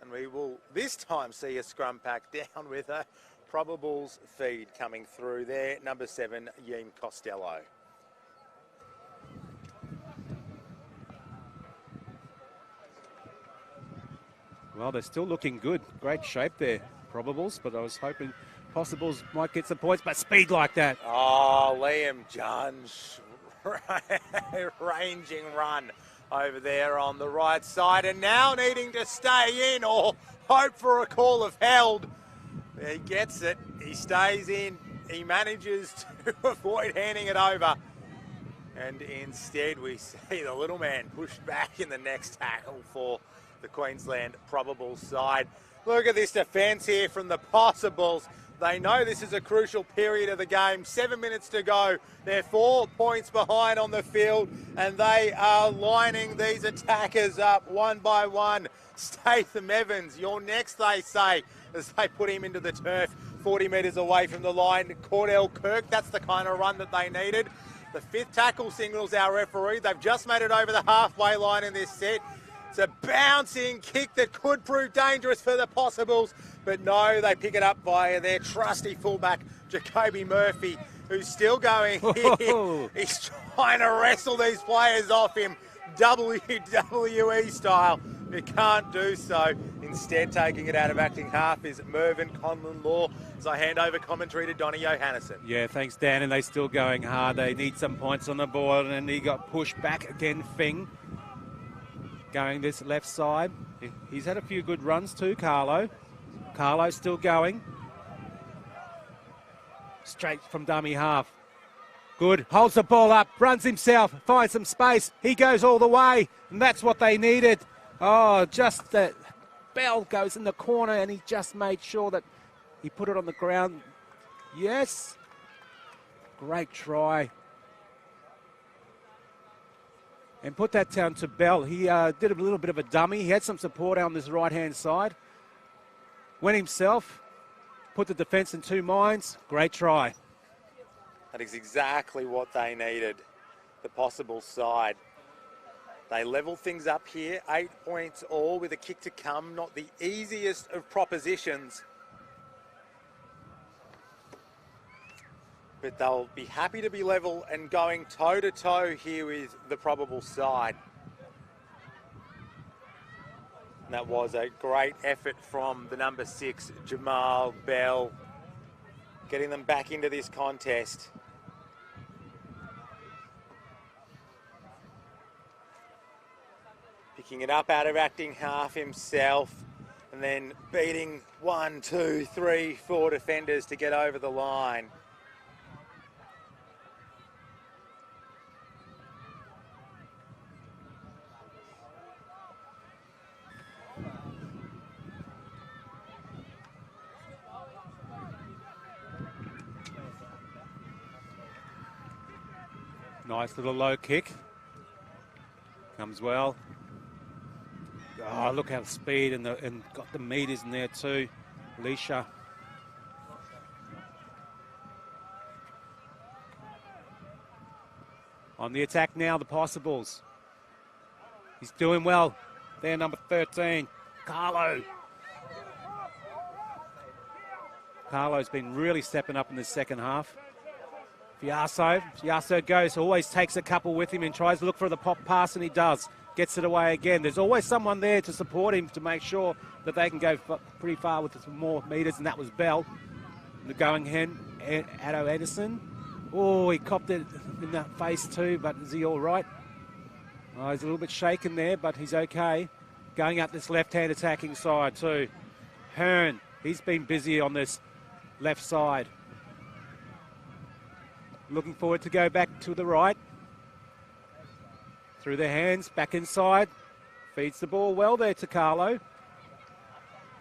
And we will this time see a scrum pack down with a probables feed coming through there. Number 7, Yeem Costello. Well, they're still looking good. Great shape there, probables, but I was hoping possibles might get some points, but speed like that. Oh, Liam Junge. Ranging run over there on the right side, and now needing to stay in or hope for a call of held. He gets it, he stays in, he manages to avoid handing it over, and instead we see the little man pushed back in the next tackle for the Queensland probable side. Look at this defence here from the possibles. They know this is a crucial period of the game. 7 minutes to go. They're 4 points behind on the field, and they are lining these attackers up one by one. Statham Evans, you're next, they say, as they put him into the turf 40 metres away from the line. Cordell Kirk, that's the kind of run that they needed. The 5th tackle signals our referee. They've just made it over the halfway line in this set. It's a bouncing kick that could prove dangerous for the possibles, but no, they pick it up via their trusty fullback, Jacoby Murphy, who's still going. He's trying to wrestle these players off him, WWE style. He can't do so. Instead, taking it out of acting half is Mervyn Conlon Law. As I hand over commentary to Donnie Johannesson. Yeah, thanks, Dan. And they're still going hard. They need some points on the board, and he got pushed back again, Fing. Going this left side. He's had a few good runs too, Carlo. Carlo's still going. Straight from dummy half. Good. Holds the ball up. Runs himself. Finds some space. He goes all the way. And that's what they needed. Oh, just that. Bell goes in the corner, and he just made sure that he put it on the ground. Yes. Great try. And put that down to Bell. He did a little bit of a dummy. He had some support on this right-hand side. Went himself. Put the defence in 2 minds. Great try. That is exactly what they needed, the possible side. They level things up here, 8 points all with a kick to come. Not the easiest of propositions, but they'll be happy to be level and going toe-to-toe here with the probable side. And that was a great effort from the number 6, Jamal Bell, getting them back into this contest. Picking it up out of acting half himself and then beating 1, 2, 3, 4 defenders to get over the line. Nice little low kick. Comes well. Oh, look how speed and got the meters in there too. Leisha. On the attack now, the Possibles. He's doing well. There, number 13, Carlo. Carlo's been really stepping up in the second half. Fiaso goes, always takes a couple with him and tries to look for the pop pass, and he does. Gets it away again. There's always someone there to support him to make sure that they can go pretty far with some more meters, and that was Bell. The going hen, Addo Edison. Oh, he copped it in that face too, but is he all right? Oh, he's a little bit shaken there, but he's okay. Going up this left-hand attacking side too. Hearn, he's been busy on this left side. Looking forward to go back to the right. Through their hands, back inside. Feeds the ball well there to Carlo.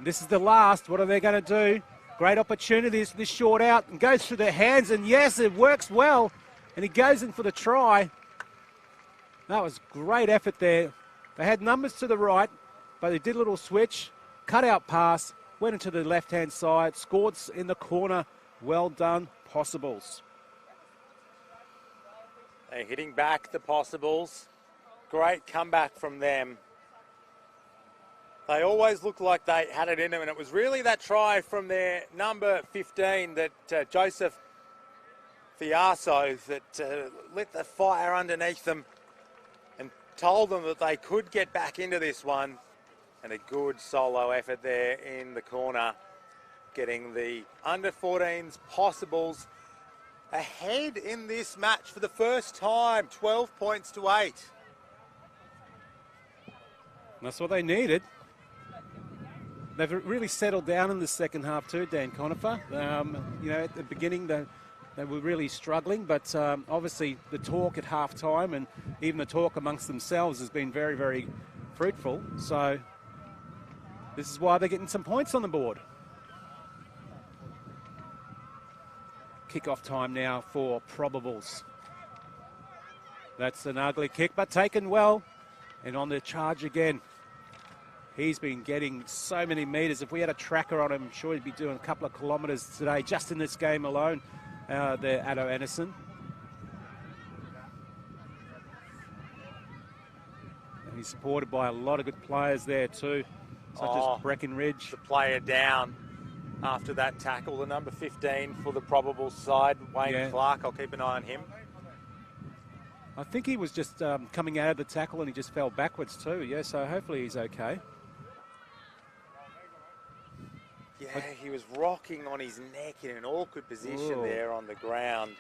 This is the last. What are they going to do? Great opportunities for this short out, and goes through their hands, and yes, it works well. And he goes in for the try. That was great effort there. They had numbers to the right, but they did a little switch. Cut out pass, went into the left-hand side, scored in the corner. Well done, Possibles. They're hitting back the Possibles. Great comeback from them. They always looked like they had it in them, and it was really that try from their number 15, that Joseph Fiaso, that lit the fire underneath them and told them that they could get back into this one. And a good solo effort there in the corner, getting the under-14s Possibles ahead in this match for the first time, 12 points to 8. That's what they needed. They've really settled down in the second half too, Dan Conifer. You know, at the beginning they were really struggling, but obviously the talk at half-time and even the talk amongst themselves has been very, very fruitful. So this is why they're getting some points on the board. Kick-off time now for Probables. That's an ugly kick, but taken well. And on the charge again. He's been getting so many metres. If we had a tracker on him, I'm sure he'd be doing a couple of kilometres today, just in this game alone, there, Addo Anderson. And he's supported by a lot of good players there too, such as Breckenridge. The player down after that tackle, the number 15 for the Probable side, Wayne Clark. I'll keep an eye on him. I think he was just coming out of the tackle and he just fell backwards too, yeah, so hopefully he's okay. Yeah, he was rocking on his neck in an awkward position there on the ground.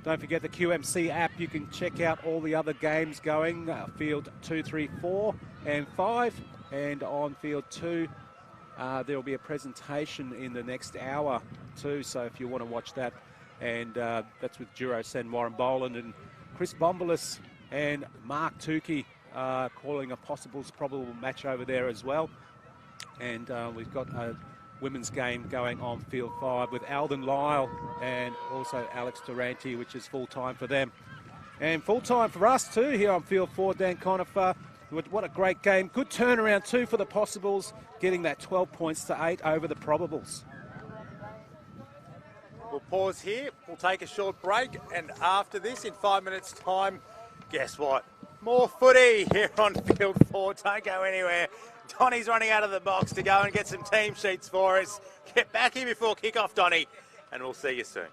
Don't forget the QMC app. You can check out all the other games going, field 2, 3, 4 and 5. And on field 2, there will be a presentation in the next hour too, so if you want to watch that. And that's with Juro Sen, Warren Boland and Chris Bombolis and Mark Tukey calling a probable match over there as well. And we've got a women's game going on field 5 with Alden Lyle and also Alex Durante, which is full-time for them. And full-time for us too here on field 4, Dan Conifer. What a great game. Good turnaround too for the Possibles, getting that 12 points to 8 over the Probables. We'll pause here, we'll take a short break, and after this, in 5 minutes' time, guess what? More footy here on Field 4. Don't go anywhere. Donnie's running out of the box to go and get some team sheets for us. Get back here before kick-off, Donnie, and we'll see you soon.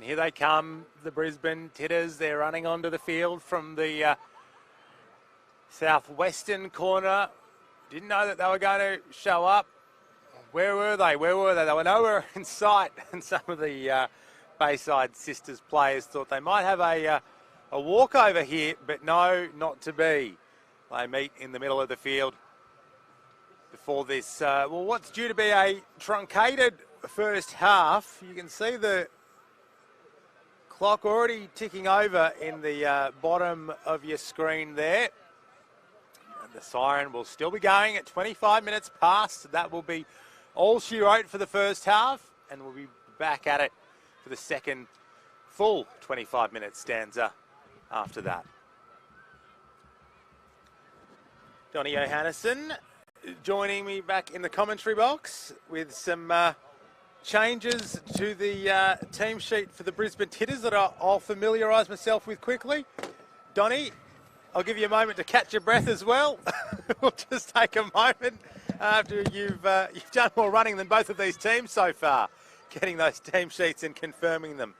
And here they come, the Brisbane Titters. They're running onto the field from the southwestern corner. Didn't know that they were going to show up. Where were they? Where were they? They were nowhere in sight. And some of the Bayside Sisters players thought they might have a walkover here, but no, not to be. They meet in the middle of the field before this, well, what's due to be a truncated first half. You can see the clock already ticking over in the bottom of your screen there. And the siren will still be going at 25 minutes past. That will be all she wrote for the first half, and we'll be back at it for the second full 25-minute stanza after that. Donnie Johannesson joining me back in the commentary box with some changes to the team sheet for the Brisbane Titters that I'll familiarise myself with quickly. Donnie, I'll give you a moment to catch your breath as well. We'll just take a moment after you've done more running than both of these teams so far, getting those team sheets and confirming them.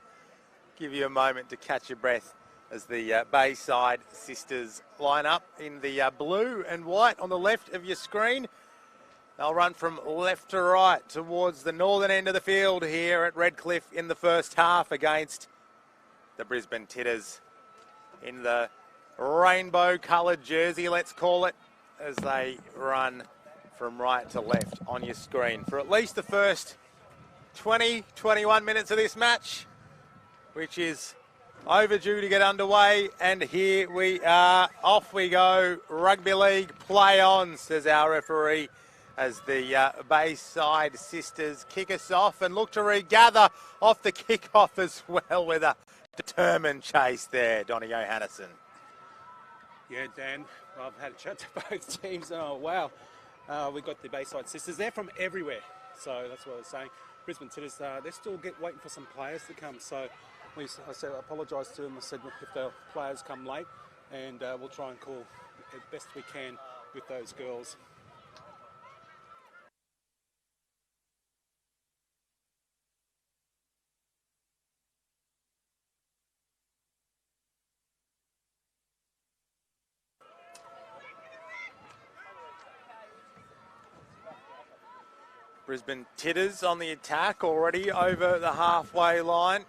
Give you a moment to catch your breath as the Bayside Sisters line up in the blue and white on the left of your screen. They'll run from left to right towards the northern end of the field here at Redcliffe in the first half against the Brisbane Titters in the rainbow-coloured jersey, let's call it, as they run from right to left on your screen for at least the first 20, 21 minutes of this match, which is overdue to get underway. And here we are, off we go. Rugby league, play on, says our referee, as the Bayside Sisters kick us off and look to regather off the kick-off as well with a determined chase there, Donnie Johannesson. Yeah, Dan, I've had a chat to both teams. Oh, wow. We've got the Bayside Sisters. They're from everywhere. So that's what I was saying. Brisbane Titters, they're still waiting for some players to come. So I apologise to them. I said, look, if the players come late, and we'll try and call as best we can with those girls. Brisbane Titters on the attack already over the halfway line.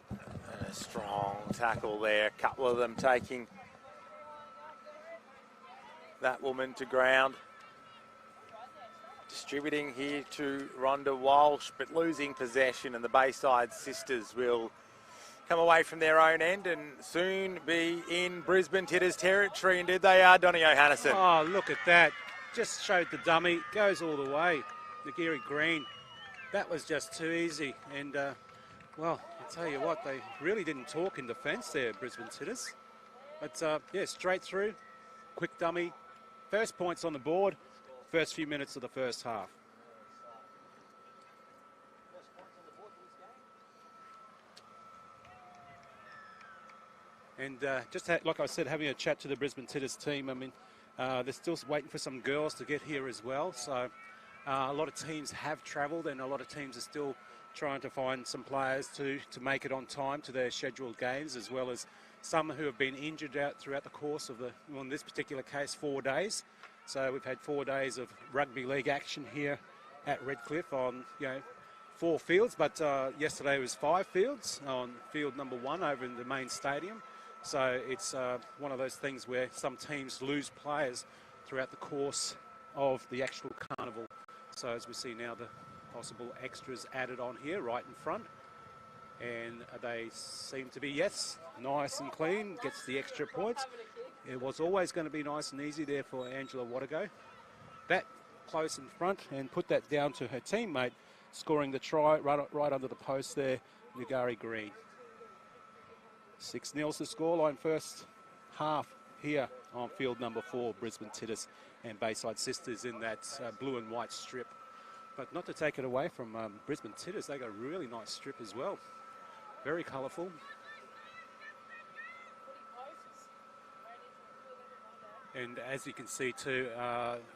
And a strong tackle there. A couple of them taking that woman to ground. Distributing here to Rhonda Walsh, but losing possession, and the Bayside Sisters will come away from their own end and soon be in Brisbane Titters territory. Indeed they are, Donnie Johannesson. Oh, look at that. Just showed the dummy. Goes all the way. Nagiri Green. That was just too easy. And, well, I'll tell you what, they really didn't talk in defence there, Brisbane Titters. But, yeah, straight through. Quick dummy. First points on the board. First few minutes of the first half. And like I said, having a chat to the Brisbane Titters team, I mean, they're still waiting for some girls to get here as well. So a lot of teams have travelled, and a lot of teams are still trying to find some players to make it on time to their scheduled games, as well as some who have been injured out throughout the course of well, in this particular case, 4 days. So we've had 4 days of rugby league action here at Redcliffe on, 4 fields, but yesterday was 5 fields on field number 1 over in the main stadium. So it's one of those things where some teams lose players throughout the course of the actual carnival. So as we see now, the possible extras added on here right in front. And they seem to be, yes, nice and clean, gets the extra points. It was always going to be nice and easy there for Angela Wattago. That close in front, and put that down to her teammate, scoring the try right under the post there, Nugari Green. 6-0 the scoreline first half here on field number 4, Brisbane Titters and Bayside Sisters in that blue and white strip. But not to take it away from Brisbane Titters, they got a really nice strip as well. Very colourful. And as you can see too,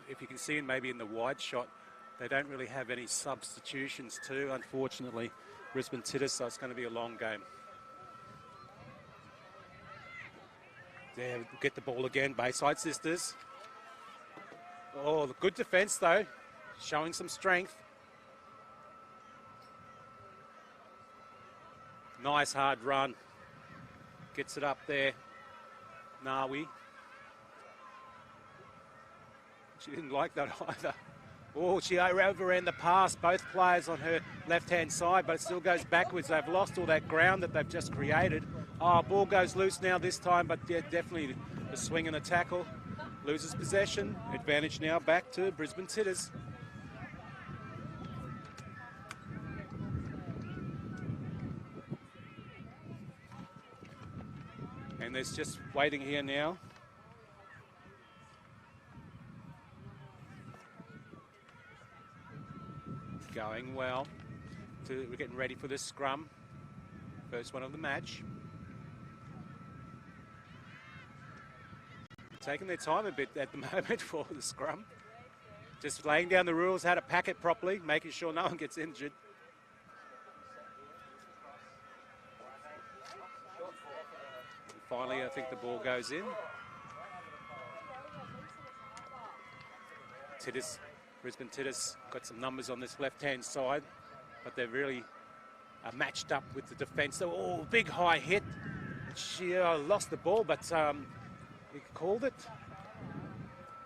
if you can see maybe in the wide shot, they don't really have any substitutions too, unfortunately, Brisbane Titters, so it's going to be a long game. There, get the ball again, Bayside Sisters. Oh, good defence though, showing some strength. Nice hard run. Gets it up there. Nawi. She didn't like that either. Oh, she overran the pass, both players on her left-hand side, but it still goes backwards. They've lost all that ground that they've just created. Oh, ball goes loose now this time, but yeah, definitely the swing and the tackle. Loses possession. Advantage now back to Brisbane Titters. And there's just waiting here now. Going well. We're getting ready for this scrum. First one of the match. Taking their time a bit at the moment for the scrum. Just laying down the rules, how to pack it properly, making sure no one gets injured. And finally, I think the ball goes in. Titters, Brisbane Titters got some numbers on this left-hand side, but they're really matched up with the defence. Oh, big high hit. She lost the ball, but he called it.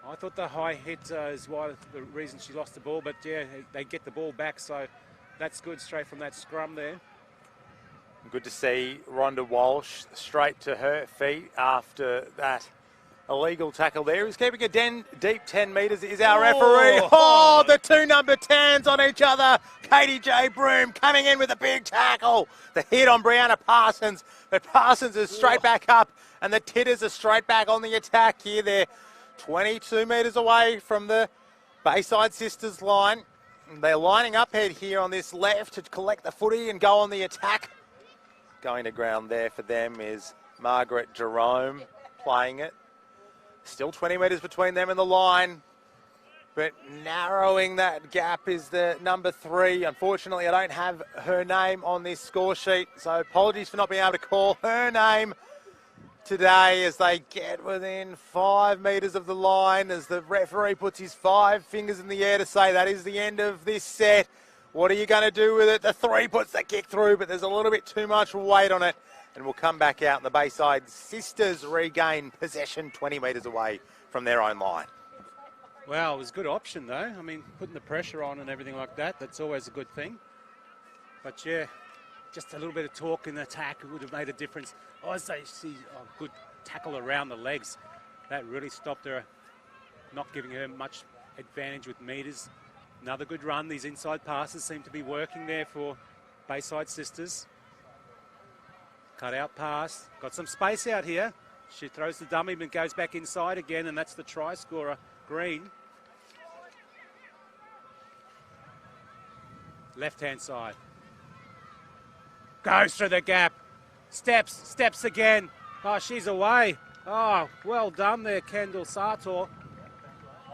I thought the high hit is why the reason she lost the ball, but yeah, they get the ball back, so that's good straight from that scrum there. Good to see Rhonda Walsh straight to her feet after that illegal tackle there. He's keeping a deep 10 metres is our referee. Oh, the two number 10s on each other. Katie J. Broom coming in with a big tackle. The hit on Brianna Parsons, but Parsons is straight back up and the Titters are straight back on the attack here. They're 22 metres away from the Bayside Sisters line. They're lining up head here on this left to collect the footy and go on the attack. Going to ground there for them is Margaret Jerome playing it. Still 20 metres between them and the line, but narrowing that gap is the number 3. Unfortunately, I don't have her name on this score sheet, so apologies for not being able to call her name today as they get within 5 metres of the line as the referee puts his 5 fingers in the air to say that is the end of this set. What are you going to do with it? The 3 puts the kick through, but there's a little bit too much weight on it. And we'll come back out and the Bayside Sisters regain possession 20 metres away from their own line. Well, it was a good option though. I mean, putting the pressure on and everything like that, that's always a good thing. But yeah, just a little bit of talk in the attack would have made a difference. Oh, as they see a good tackle around the legs. That really stopped her, not giving her much advantage with metres. Another good run. These inside passes seem to be working there for Bayside Sisters. Cut out pass. Got some space out here. She throws the dummy but goes back inside again, and that's the try scorer, Green. Left-hand side. Goes through the gap. Steps again. Oh, she's away. Oh, well done there, Kendall Sartor.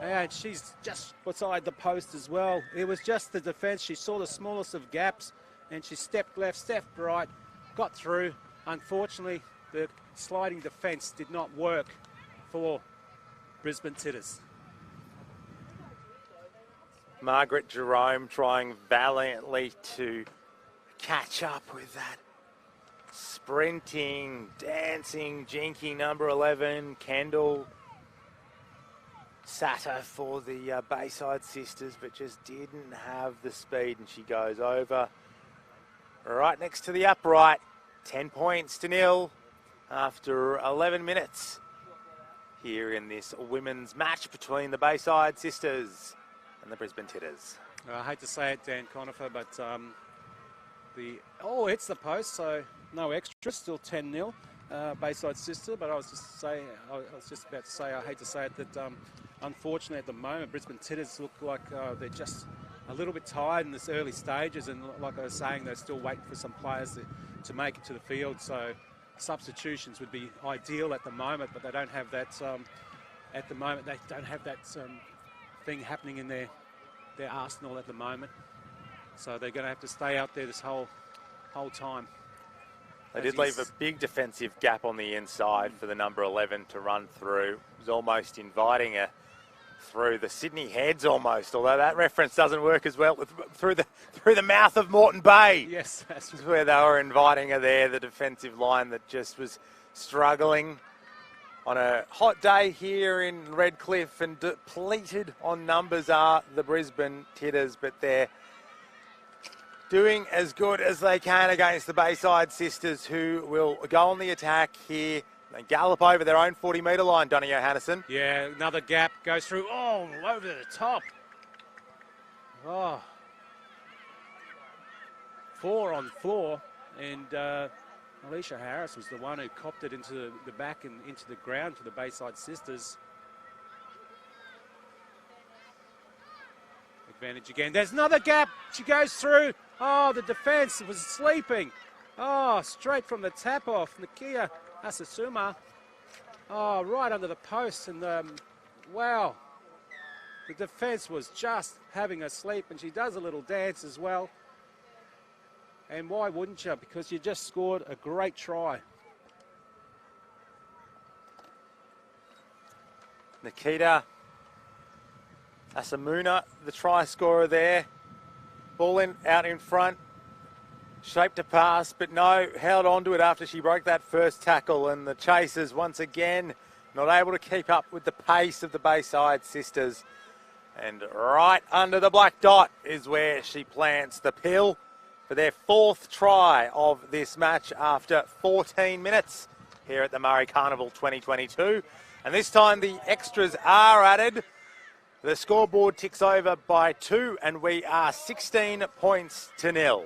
And she's just beside the post as well. It was just the defence. She saw the smallest of gaps, and she stepped left, stepped right, got through. Unfortunately, the sliding defence did not work for Brisbane Titters. Margaret Jerome trying valiantly to catch up with that sprinting, dancing, jinky number 11, Kendall Satter for the Bayside Sisters, but just didn't have the speed, and she goes over right next to the upright. 10 points to 0 after 11 minutes here in this women's match between the Bayside Sisters and the Brisbane Titters. I hate to say it, Dan Conifer, but hits the post, so no extra, still 10-0 Bayside Sister. But I was just about to say, I hate to say it, that unfortunately at the moment Brisbane Titters look like they're just a little bit tired in this early stages, and like I was saying, they're still waiting for some players to make it to the field. So substitutions would be ideal at the moment, but they don't have that at the moment. They don't have that thing happening in their arsenal at the moment. So they're going to have to stay out there this whole time. They did leave a big defensive gap on the inside for the number 11 to run through. It was almost inviting her through the Sydney Heads almost, although that reference doesn't work as well, through the mouth of Moreton Bay. Yes, that's This is where they were inviting her there, the defensive line that just was struggling on a hot day here in Redcliffe, and depleted on numbers are the Brisbane Titters, but they're doing as good as they can against the Bayside Sisters, who will go on the attack here. They gallop over their own 40-metre line, Donny Johannesson. Yeah, another gap goes through. Oh, over the top. Oh. 4 on floor, and Alicia Harris was the one who copped it into the back and into the ground for the Bayside Sisters. Advantage again. There's another gap. She goes through. Oh, the defence was sleeping. Oh, straight from the tap off. Nakia Asasuma. Oh, right under the post. And wow. The defence was just having a sleep, and she does a little dance as well. And why wouldn't you? Because you just scored a great try. Nikita Asamuna, the try scorer there. Ball out in front. Shaped a pass, but no, held on to it after she broke that first tackle. And the Chasers, once again, not able to keep up with the pace of the Bayside Sisters. And right under the black dot is where she plants the pill for their 4th try of this match after 14 minutes here at the Murri Carnival 2022. And this time the extras are added. The scoreboard ticks over by 2, and we are 16 points to 0.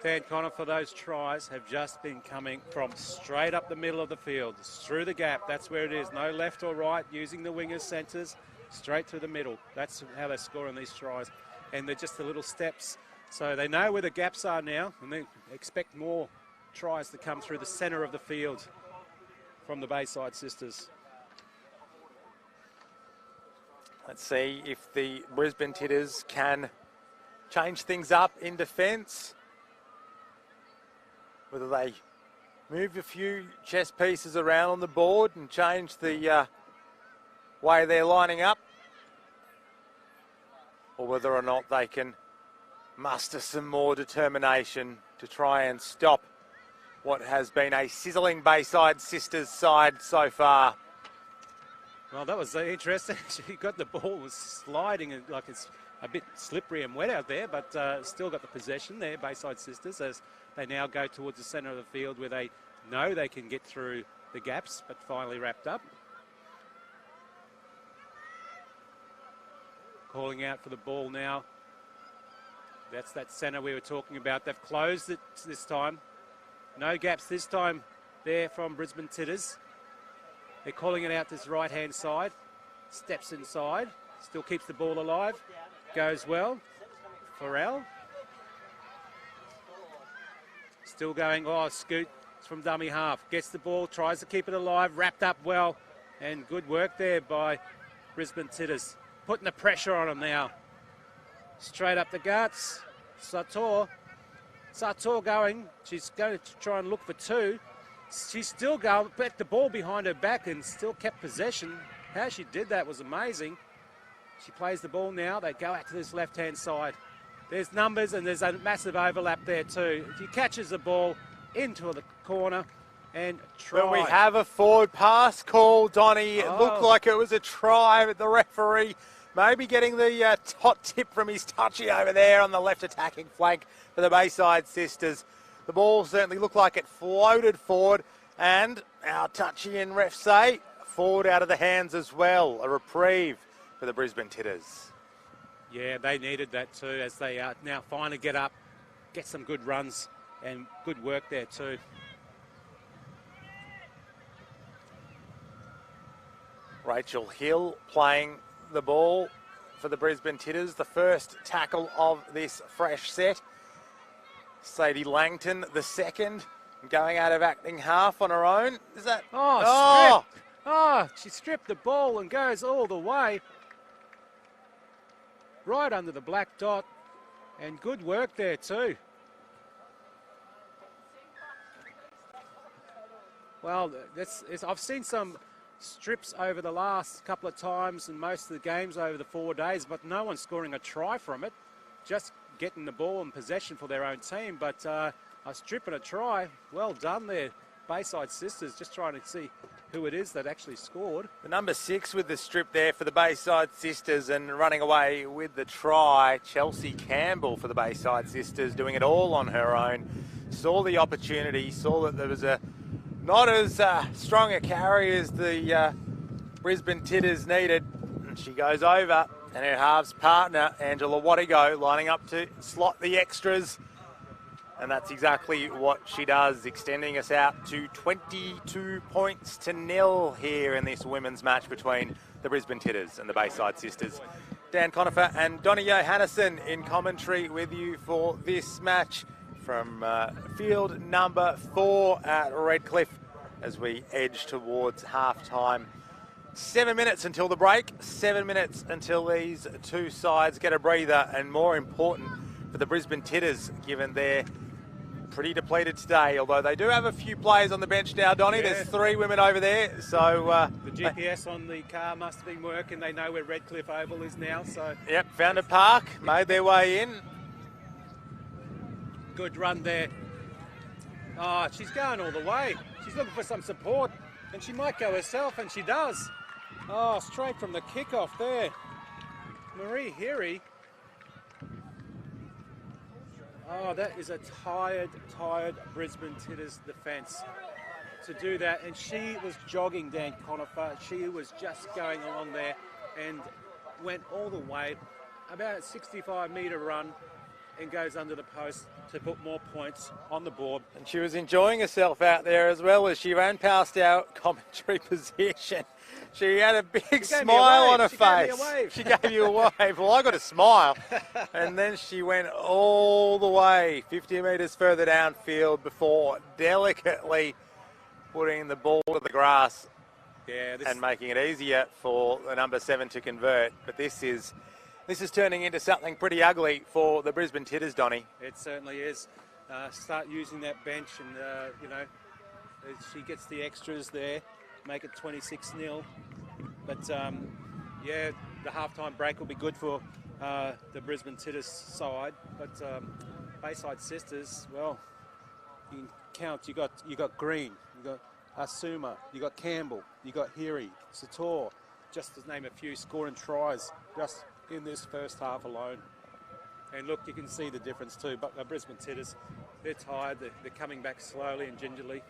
Dan Connor, for those tries have just been coming from straight up the middle of the field, through the gap. That's where it is. No left or right, using the wingers, centres, straight through the middle. That's how they're scoring these tries. And they're just the little steps. So they know where the gaps are now, and they expect more tries to come through the centre of the field from the Bayside Sisters. Let's see if the Brisbane Titters can change things up in defence. Whether they move a few chess pieces around on the board and change the way they're lining up. Or whether or not they can muster some more determination to try and stop what has been a sizzling Bayside Sisters side so far. Well, that was interesting. She got the ball, was sliding, and like it's a bit slippery and wet out there, but still got the possession there, Bayside Sisters, as they now go towards the centre of the field where they know they can get through the gaps, but finally wrapped up. Calling out for the ball now. That's that centre we were talking about. They've closed it this time. No gaps this time there from Brisbane Titters. They're calling it out this right-hand side. Steps inside. Still keeps the ball alive. Goes well. Farrell. Still going. Oh, scoot from dummy half. Gets the ball. Tries to keep it alive. Wrapped up well. And good work there by Brisbane Titters. Putting the pressure on them now. Straight up the guts. Sator going. She's going to try and look for 2. She's still going, back the ball behind her back and still kept possession. How she did that was amazing. She plays the ball now. They go out to this left-hand side. There's numbers and there's a massive overlap there too. She catches the ball into the corner and try. Well, we have a forward pass call, Donny. It looked like it was a try, but the referee maybe getting the hot tip from his touchy over there on the left attacking flank for the Bayside Sisters. The ball certainly looked like it floated forward, and our touchy and ref say forward out of the hands as well. A reprieve for the Brisbane Titters. Yeah, they needed that too, as they now finally get up, get some good runs and good work there too. Rachel Hill playing the ball for the Brisbane Titters. The first tackle of this fresh set. Sadie Langton, the second, going out of acting half on her own. Is that? Stripped. Oh, she stripped the ball and goes all the way. Right under the black dot. And good work there too. Well, I've seen some strips over the last couple of times and most of the games over the 4 days, but no one's scoring a try from it. Just getting the ball in possession for their own team. But a strip and a try, well done there. Bayside Sisters just trying to see who it is that actually scored. The number 6 with the strip there for the Bayside Sisters, and running away with the try, Chelsea Campbell for the Bayside Sisters, doing it all on her own. Saw the opportunity, saw that there was not as strong a carry as the Brisbane Titters needed. And she goes over, and her halves partner, Angela Wattigo, lining up to slot the extras. And that's exactly what she does, extending us out to 22 points to 0 here in this women's match between the Brisbane Titters and the Bayside Sisters. Dan Conifer and Donnie Johannesson in commentary with you for this match from field number 4 at Redcliffe as we edge towards half-time. 7 minutes until the break, 7 minutes until these two sides get a breather, and more important for the Brisbane Titters, given they're pretty depleted today, although they do have a few players on the bench now, Donnie. Yeah. There's 3 women over there, so... the GPS on the car must have been working. They know where Redcliffe Oval is now, so... Yep, found a park, made their way in. Good run there. Oh, she's going all the way. She's looking for some support, and she might go herself, and she does. Oh, straight from the kickoff there. Marie Heary. Oh, that is a tired Brisbane Titters defence to do that. And she was jogging, Dan Conifer. She was just going along there and went all the way, about a 65-metre run, and goes under the post to put more points on the board. And she was enjoying herself out there as well as she ran past our commentary position. She had a big smile on her face. She gave you a wave. Well, I got a smile. And then she went all the way 50 metres further downfield before delicately putting the ball to the grass and making it easier for the number 7 to convert. But this is turning into something pretty ugly for the Brisbane Titters, Donnie. It certainly is. Start using that bench and, she gets the extras there, make it 26-0. But, the halftime break will be good for the Brisbane Titters side. But Bayside Sisters, well, you can count. You got Green, you got Asuma, you got Campbell, you got Heary, Sator, just to name a few, scoring tries just in this first half alone. And look, you can see the difference too. But the Brisbane Titters, they're tired. They're coming back slowly and gingerly.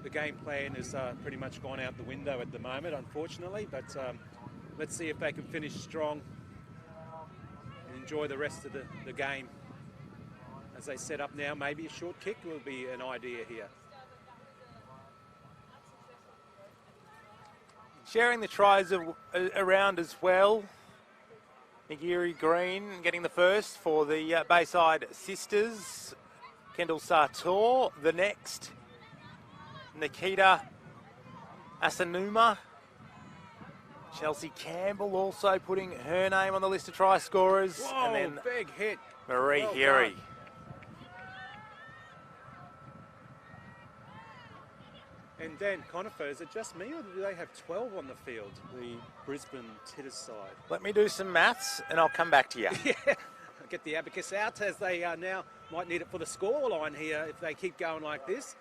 The game plan has pretty much gone out the window at the moment, unfortunately. But let's see if they can finish strong and enjoy the rest of the game. As they set up now, maybe a short kick will be an idea here. Sharing the tries around as well. Nigiri Green getting the first for the Bayside Sisters. Kendall Sartor the next. Nikita Asanuma. Chelsea Campbell also putting her name on the list of try scorers. Whoa, and then big hit. Marie Heary. And Dan Conifer, is it just me or do they have 12 on the field, the Brisbane Titters side? Let me do some maths and I'll come back to you. Yeah, get the abacus out as they now might need it for the score line here if they keep going like this.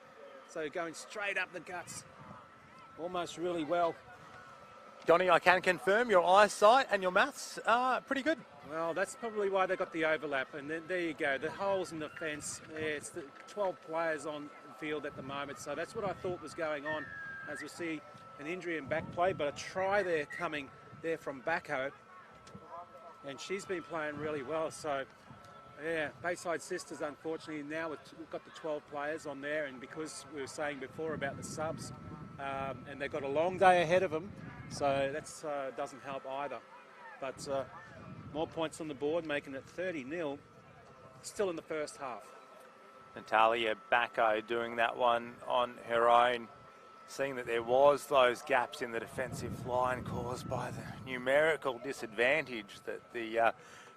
So going straight up the guts, almost really well. Donnie, I can confirm your eyesight and your maths are pretty good. Well, that's probably why they got the overlap. And then there you go, the holes in the fence. Yeah, it's the 12 players on the field at the moment. So that's what I thought was going on. As we see an injury in back play, but a try there coming there from Bacco. And she's been playing really well. So, yeah, Bayside Sisters, unfortunately, now we've got the 12 players on there. And because we were saying before about the subs, and they've got a long day ahead of them, so that doesn't help either. But more points on the board, making it 30-0, still in the first half. Natalia Bacco doing that one on her own, seeing that there was those gaps in the defensive line caused by the numerical disadvantage that the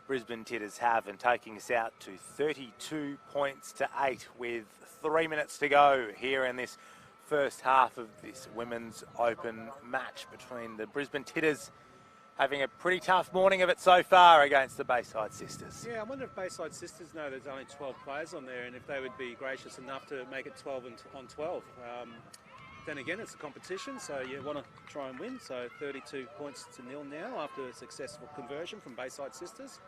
Brisbane Titters have, and taking us out to 32 points to 8 with 3 minutes to go here in this first half of this Women's Open match between the Brisbane Titters, having a pretty tough morning of it so far against the Bayside Sisters. Yeah, I wonder if Bayside Sisters know there's only 12 players on there and if they would be gracious enough to make it 12 on 12. Then again, it's a competition, so you want to try and win. So 32 points to 0 now after a successful conversion from Bayside Sisters.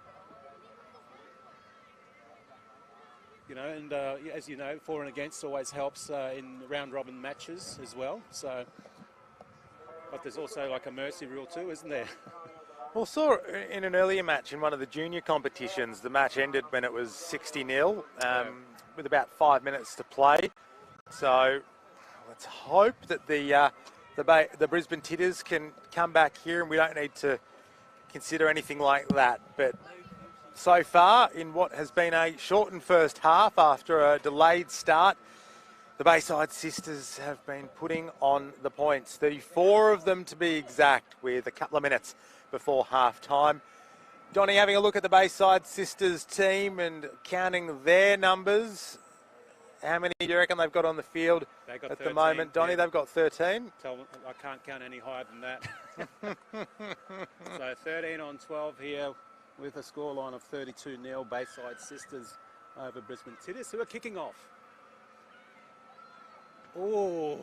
You know, and as you know, for and against always helps in round-robin matches as well. So, but there's also like a mercy rule too, isn't there? Well, saw in an earlier match in one of the junior competitions, the match ended when it was 60-0 with about 5 minutes to play. So let's hope that the Brisbane Titters can come back here and we don't need to consider anything like that. But so far, in what has been a shortened first half after a delayed start, the Bayside Sisters have been putting on the points. 34 of them to be exact, with a couple of minutes before half-time. Donnie, having a look at the Bayside Sisters team and counting their numbers, how many do you reckon they've got on the field at 13, the moment? Donnie, yeah. They've got 13? I can't count any higher than that. So 13 on 12 here with a scoreline of 32-0, Bayside Sisters over Brisbane Titters, who are kicking off. Oh,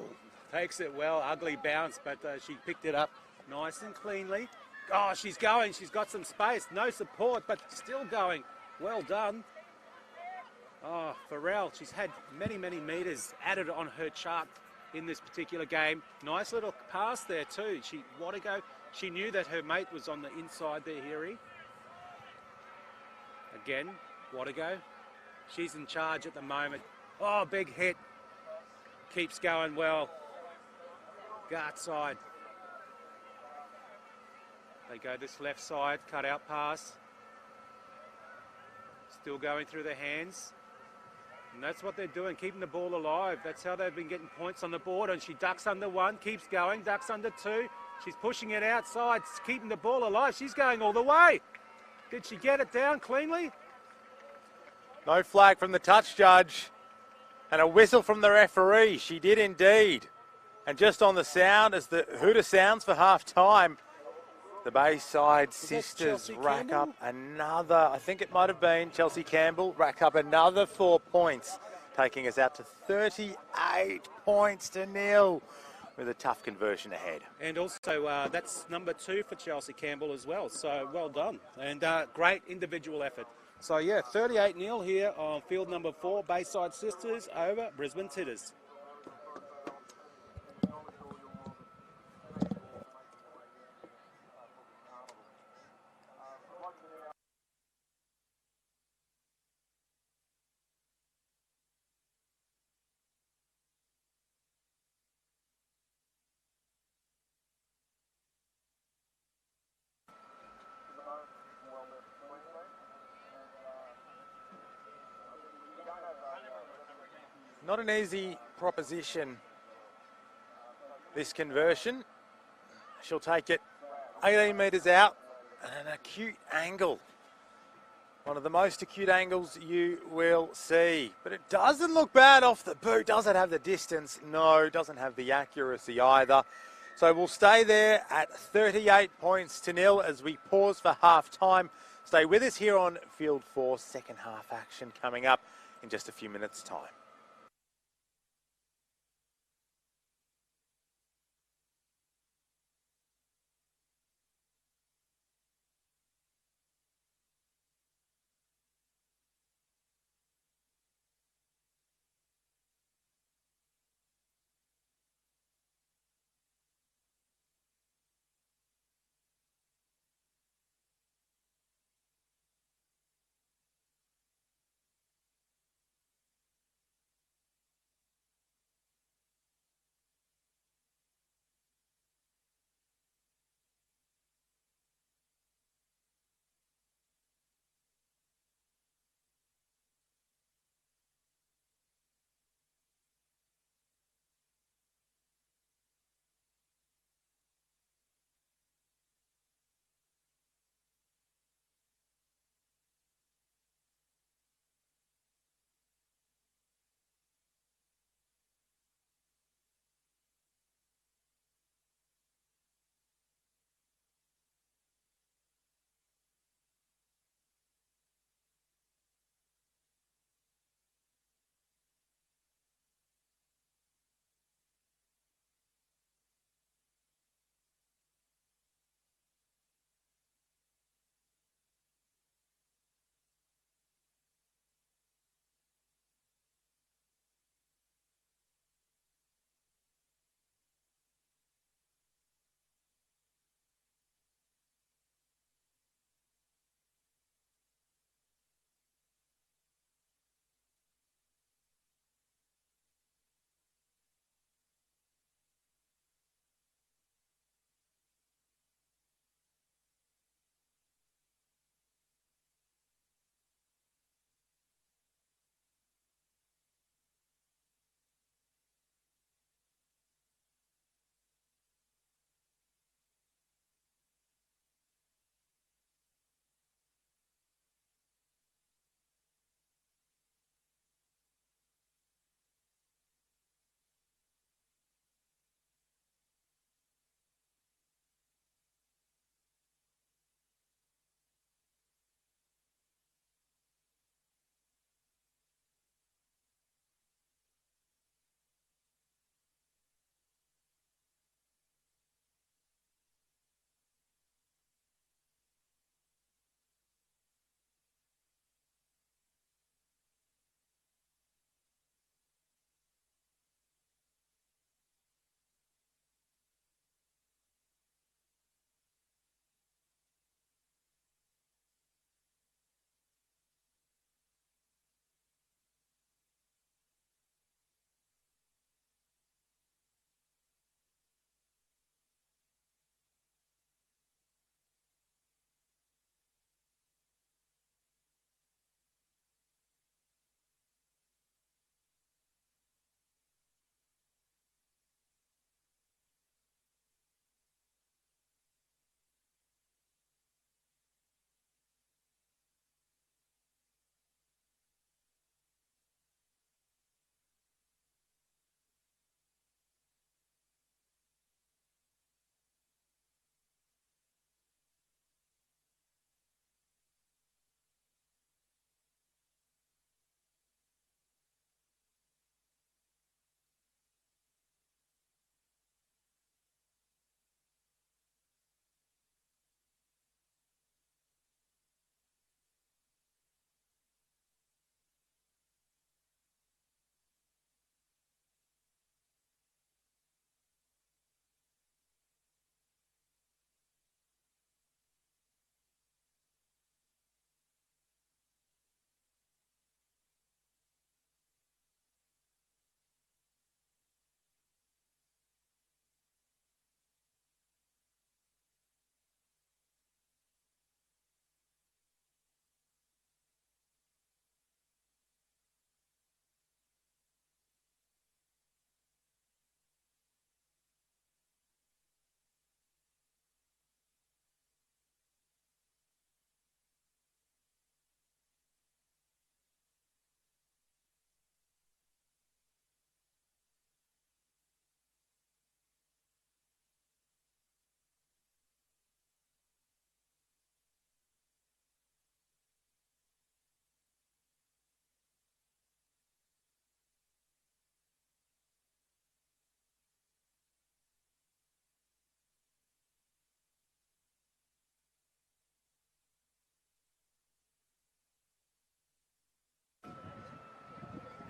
takes it well, ugly bounce, but she picked it up nice and cleanly. Oh, she's going, she's got some space, no support, but still going. Well done. Oh, Farrell, she's had many, many metres added on her chart in this particular game. Nice little pass there too. She knew that her mate was on the inside there, Hiri. Again, Wattigo. She's in charge at the moment. Oh, big hit. Keeps going well. Guard side. They go this left side, cut out pass. Still going through their hands. And that's what they're doing, keeping the ball alive. That's how they've been getting points on the board. And she ducks under one, keeps going, ducks under two. She's pushing it outside, keeping the ball alive. She's going all the way. Did she get it down cleanly? No flag from the touch judge. And a whistle from the referee. She did indeed. And just on the sound, as the hooter sounds for half-time, the Bayside Sisters rack up another, I think it might have been Chelsea Campbell, rack up another 4 points, taking us out to 38 points to 0 with a tough conversion ahead. And also, that's number 2 for Chelsea Campbell as well, so well done. And great individual effort. So yeah, 38-0 here on field number 4, Bayside Sisters over Brisbane Titters. Not an easy proposition, this conversion. She'll take it 18 metres out and an acute angle. One of the most acute angles you will see. But it doesn't look bad off the boot. Does it have the distance? No, doesn't have the accuracy either. So we'll stay there at 38 points to 0 as we pause for half-time. Stay with us here on Field 4, second half action coming up in just a few minutes' time.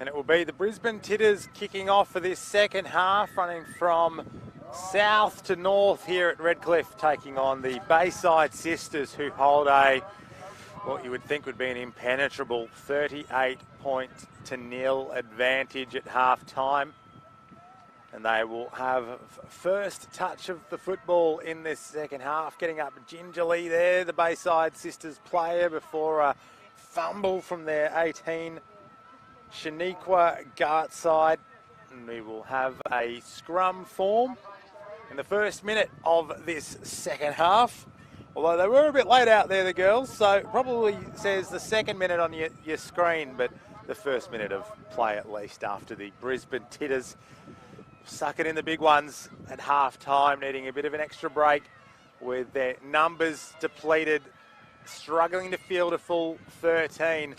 And it will be the Brisbane Titters kicking off for this second half, running from south to north here at Redcliffe, taking on the Bayside Sisters, who hold what you would think would be an impenetrable 38-0 advantage at half time. And they will have first touch of the football in this second half, getting up gingerly there, the Bayside Sisters player, before a fumble from their 18 Shaniqua Gartside. And we will have a scrum form in the first minute of this second half. Although they were a bit late out there, the girls, so it probably says the second minute on your screen, but the first minute of play at least, after the Brisbane Titters suck it in the big ones at half time, needing a bit of an extra break with their numbers depleted, struggling to field a full 13.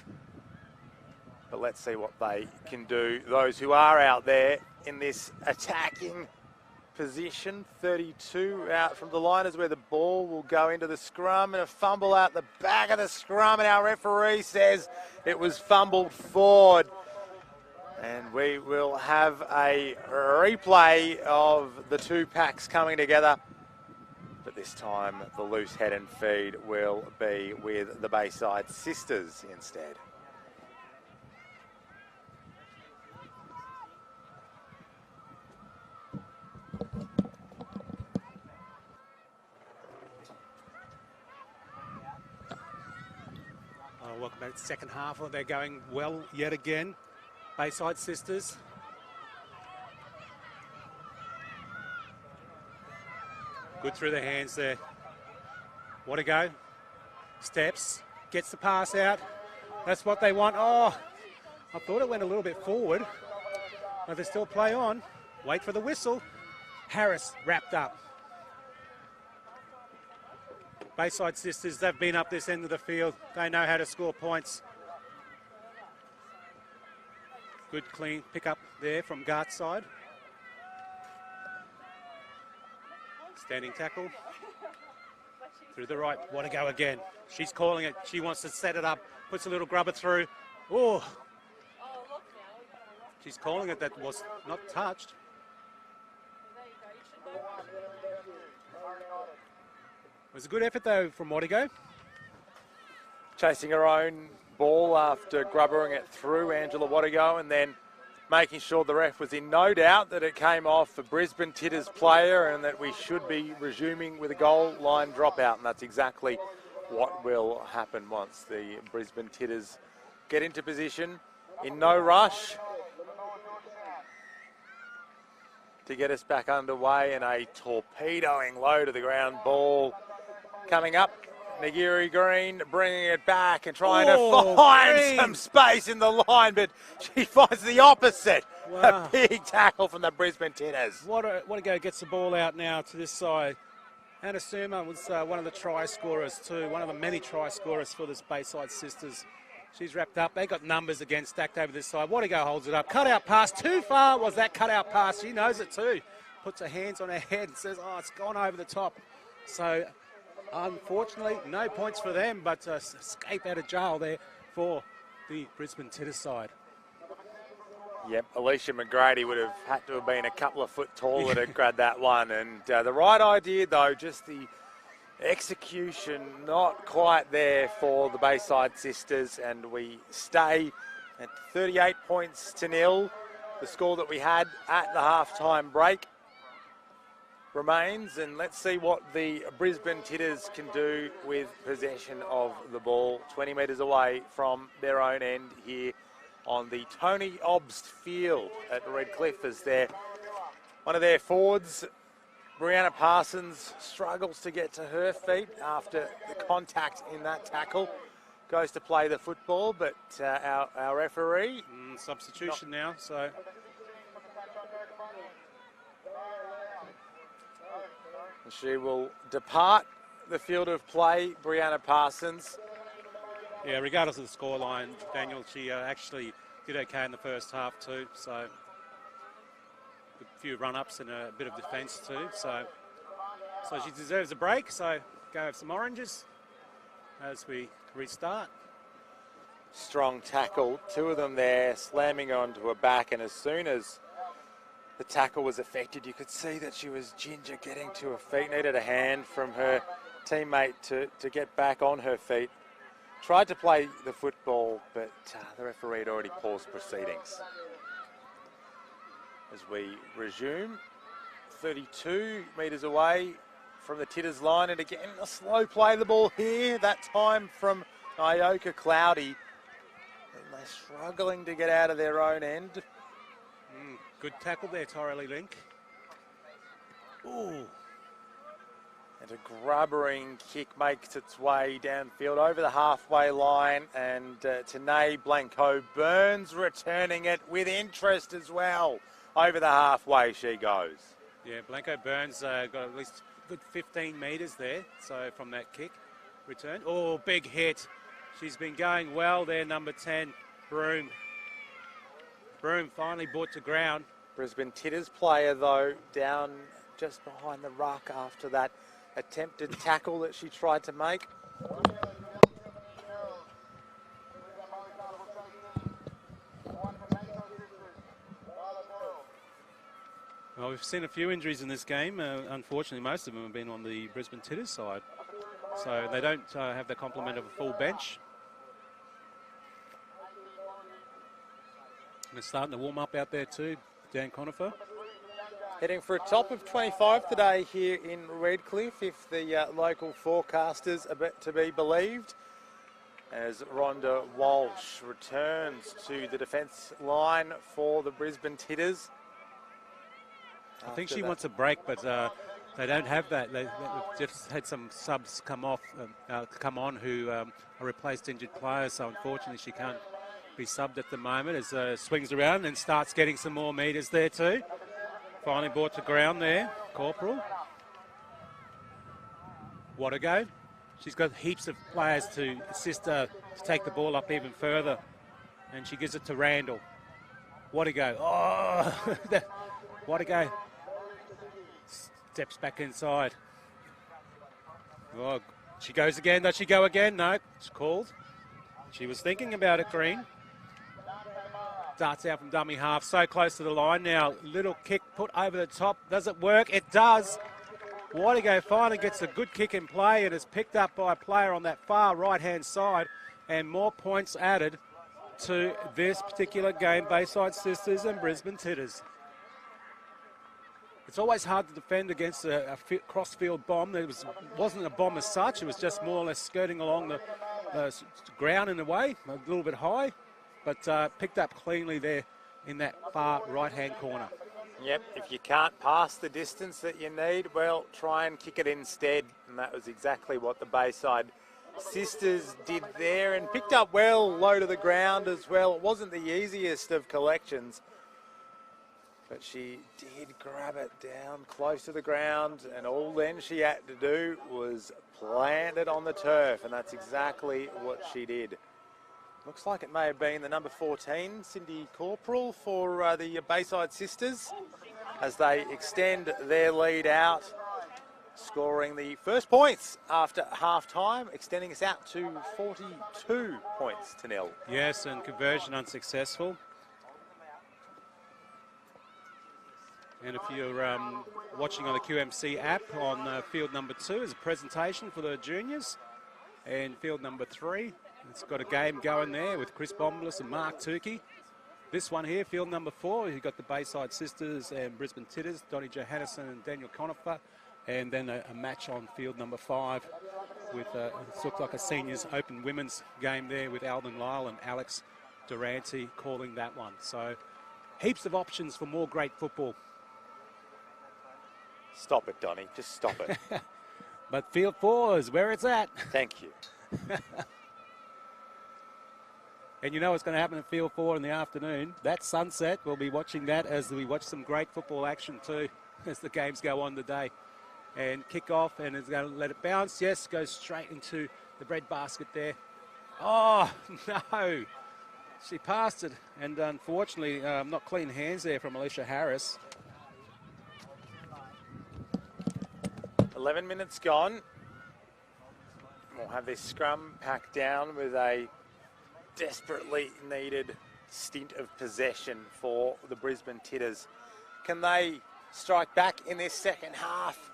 But let's see what they can do. Those who are out there in this attacking position, 32 out from the line is where the ball will go into the scrum, and a fumble out the back of the scrum, and our referee says it was fumbled forward. And we will have a replay of the two packs coming together. But this time the loose head and feed will be with the Bayside Sisters instead. Welcome back to the second half. They're going well yet again. Bayside Sisters. Good through the hands there. What a go. Steps. Gets the pass out. That's what they want. Oh, I thought it went a little bit forward. But they still play on. Wait for the whistle. Harris wrapped up. Bayside Sisters, they've been up this end of the field. They know how to score points. Good clean pick up there from Gartside. Standing tackle. Through the right. What a go again. She's calling it. She wants to set it up. Puts a little grubber through. Oh. She's calling it. That was not touched. It was a good effort though from Wadigo. Chasing her own ball after grubbering it through Angela Wadigo, and then making sure the ref was in no doubt that it came off a Brisbane Titters player and that we should be resuming with a goal line dropout. And that's exactly what will happen once the Brisbane Titters get into position in no rush to get us back underway, and a torpedoing low to the ground ball coming up. Nagiri Green bringing it back and trying to find some space in the line, but she finds the opposite. Wow. A big tackle from the Brisbane Titters. What a go, gets the ball out now to this side. Hannah Suma was one of the try scorers too, one of the many try scorers for this Bayside Sisters. She's wrapped up. They got numbers again stacked over this side. What a go, holds it up. Cut out pass. Too far was that cut out pass. She knows it too. Puts her hands on her head and says, oh, it's gone over the top. So unfortunately, no points for them, but escape out of jail there for the Brisbane Titters side. Yep, Alicia McGrady would have had to have been a couple of foot taller to grab that one. And the right idea, though, just the execution not quite there for the Bayside Sisters. And we stay at 38-0. The score that we had at the halftime break remains, and let's see what the Brisbane Titters can do with possession of the ball 20 metres away from their own end here on the Tony Obst field at Redcliffe, as one of their forwards, Brianna Parsons, struggles to get to her feet after the contact in that tackle. Goes to play the football, but our referee... substitution now, so... She will depart the field of play, Brianna Parsons. Yeah, regardless of the scoreline, Daniel, she actually did okay in the first half too. So a few run-ups and a bit of defence too. So she deserves a break. So go have some oranges as we restart. strong tackle. Two of them there, slamming onto her back, and as soon as the tackle was affected, you could see that she was ginger getting to her feet, needed a hand from her teammate to get back on her feet. Tried to play the football, but the referee had already paused proceedings. As we resume, 32 metres away from the Titters line, and again a slow play the ball here, that time from Ioka Cloudy. And they're struggling to get out of their own end. Good tackle there, Tyrelee Link. Ooh. And a grubbering kick makes its way downfield over the halfway line, and Tanae Blanco-Burns returning it with interest as well. Over the halfway she goes. Yeah, Blanco-Burns got at least a good 15 metres there, so from that kick return. Oh, big hit. She's been going well there, number 10, Broome. Broome finally brought to ground. Brisbane Titters player, though, down just behind the ruck after that attempted tackle that she tried to make. Well, we've seen a few injuries in this game. Unfortunately, most of them have been on the Brisbane Titters side. So they don't have the complement of a full bench. And they're starting to warm up out there too, Dan Conifer. Heading for a top of 25 today here in Redcliffe, if the local forecasters are to be believed, as Rhonda Walsh returns to the defence line for the Brisbane Titters. I think she wants a break, but they don't have that. They've just had some subs come on who are replaced injured players, so unfortunately she can't be subbed at the moment as swings around and starts getting some more metres there too. Finally brought to ground there, Corporal. What a go. She's got heaps of players to assist her to take the ball up even further. And she gives it to Randall. What a go. Oh, what a go. Steps back inside. Oh, she goes again. Does she go again? No, it's called. She was thinking about it, Green. Darts out from dummy half, so close to the line now. Little kick put over the top. Does it work? It does. What a go. Finally gets a good kick in play and is picked up by a player on that far right-hand side. And more points added to this particular game, Bayside Sisters and Brisbane Titters. It's always hard to defend against a cross-field bomb. It wasn't a bomb as such. It was just more or less skirting along the ground in a way, a little bit high, but picked up cleanly there in that far right-hand corner. Yep, if you can't pass the distance that you need, well, try and kick it instead. And that was exactly what the Bayside Sisters did there, and picked up well, low to the ground as well. It wasn't the easiest of collections, but she did grab it down close to the ground, and all then she had to do was plant it on the turf, and that's exactly what she did. Looks like it may have been the number 14, Cindy Corporal, for the Bayside Sisters, as they extend their lead out, scoring the first points after half-time, extending us out to 42 points to nil. Yes, and conversion unsuccessful. And if you're watching on the QMC app, on field number 2 is a presentation for the juniors, and field number 3, it's got a game going there with Chris Bombalis and Mark Tukey. This one here, field number 4, you've got the Bayside Sisters and Brisbane Titters, Donnie Johannison and Daniel Conifer, and then a match on field number 5 with, it looks like a seniors open women's game there with Alden Lyle and Alex Durante calling that one. So heaps of options for more great football. Stop it, Donnie. Just stop it. But field 4 is where it's at. Thank you. And you know what's going to happen in field 4 in the afternoon. That sunset, we'll be watching that as we watch some great football action too as the games go on today. And kick off, and it's going to let it bounce. Yes, goes straight into the bread basket there. Oh, no. She passed it, and unfortunately, not clean hands there from Alicia Harris. 11 minutes gone. We'll have this scrum packed down with a desperately needed stint of possession for the Brisbane Titters. Can they strike back in this second half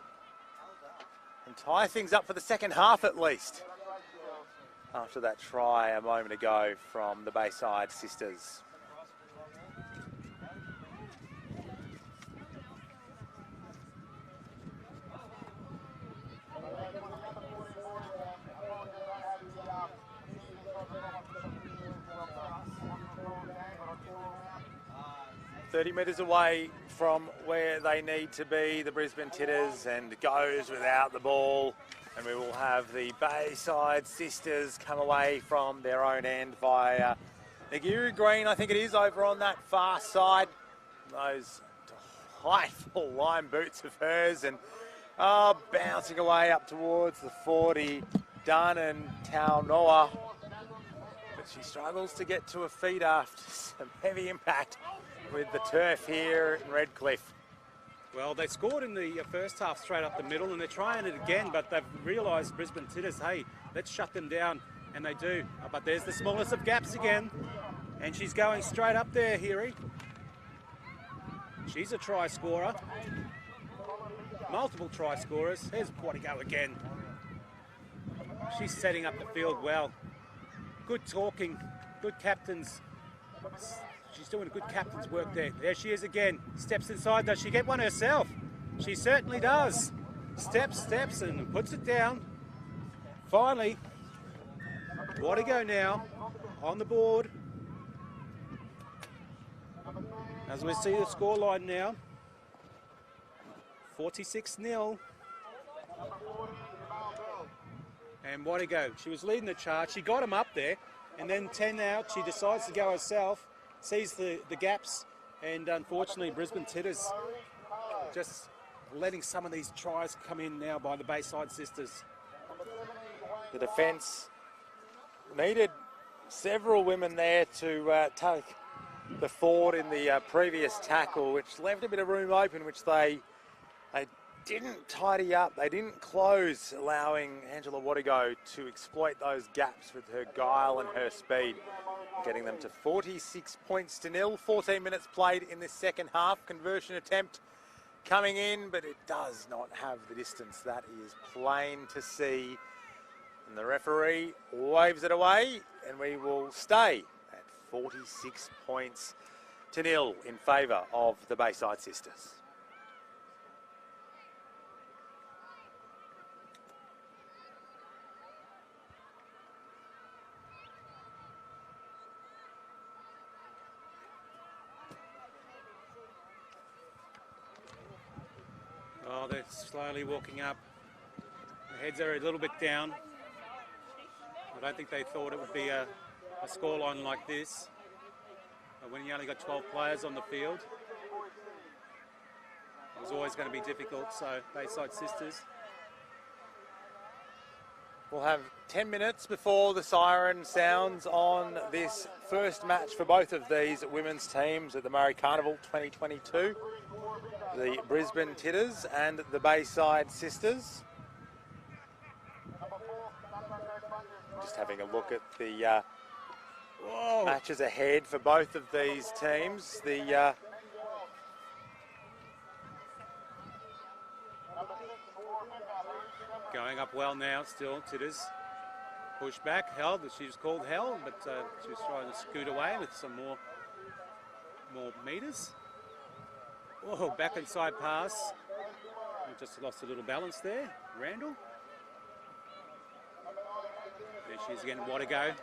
and tie things up for the second half at least? After that try a moment ago from the Bayside sisters. "30 metres away from where they need to be, the Brisbane Titters, and goes without the ball. And we will have the Bayside sisters come away from their own end via Nagiri Green, I think it is, over on that far side. Those delightful lime boots of hers, and bouncing away up towards the 40, Dunn Taunoa. But she struggles to get to her feet after some heavy impact with the turf here in Redcliffe. Well, they scored in the first half straight up the middle, and they're trying it again, but they've realised, Brisbane Titters, hey, let's shut them down, and they do. But there's the smallest of gaps again, and she's going straight up there, Heary. She's a try scorer. Multiple try scorers. Here's Quadigo again. She's setting up the field well. Good talking, good captains. She's doing good captain's work there. There she is again. Steps inside. Does she get one herself? She certainly does. Steps, and puts it down. Finally, Quadigo now on the board. As we see the scoreline now, 46-0. And Quadigo, she was leading the charge. She got him up there, and then 10 out, she decides to go herself. Sees the gaps, and unfortunately Brisbane Titters just letting some of these tries come in now by the Bayside sisters. The defence needed several women there to take the forward in the previous tackle, which left a bit of room open, which they didn't tidy up. They didn't close, allowing Angela Quadigo to exploit those gaps with her guile and her speed, getting them to 46 points to nil. 14 minutes played in this second half. Conversion attempt coming in, but it does not have the distance. That is plain to see. And the referee waves it away, and we will stay at 46 points to nil in favour of the Bayside sisters. Oh, they're slowly walking up. The heads are a little bit down. I don't think they thought it would be a scoreline like this. But when you only got 12 players on the field, it was always going to be difficult. So, Bayside sisters. We'll have 10 minutes before the siren sounds on this first match for both of these women's teams at the Murri Carnival 2022. The Brisbane Titters and the Bayside sisters. Just having a look at the matches ahead for both of these teams. The going up well now still, Titters. Push back, held. She was called held, but she was trying to scoot away with some more metres. Oh, back inside pass. We just lost a little balance there. Randall. There she is again, Quadigo.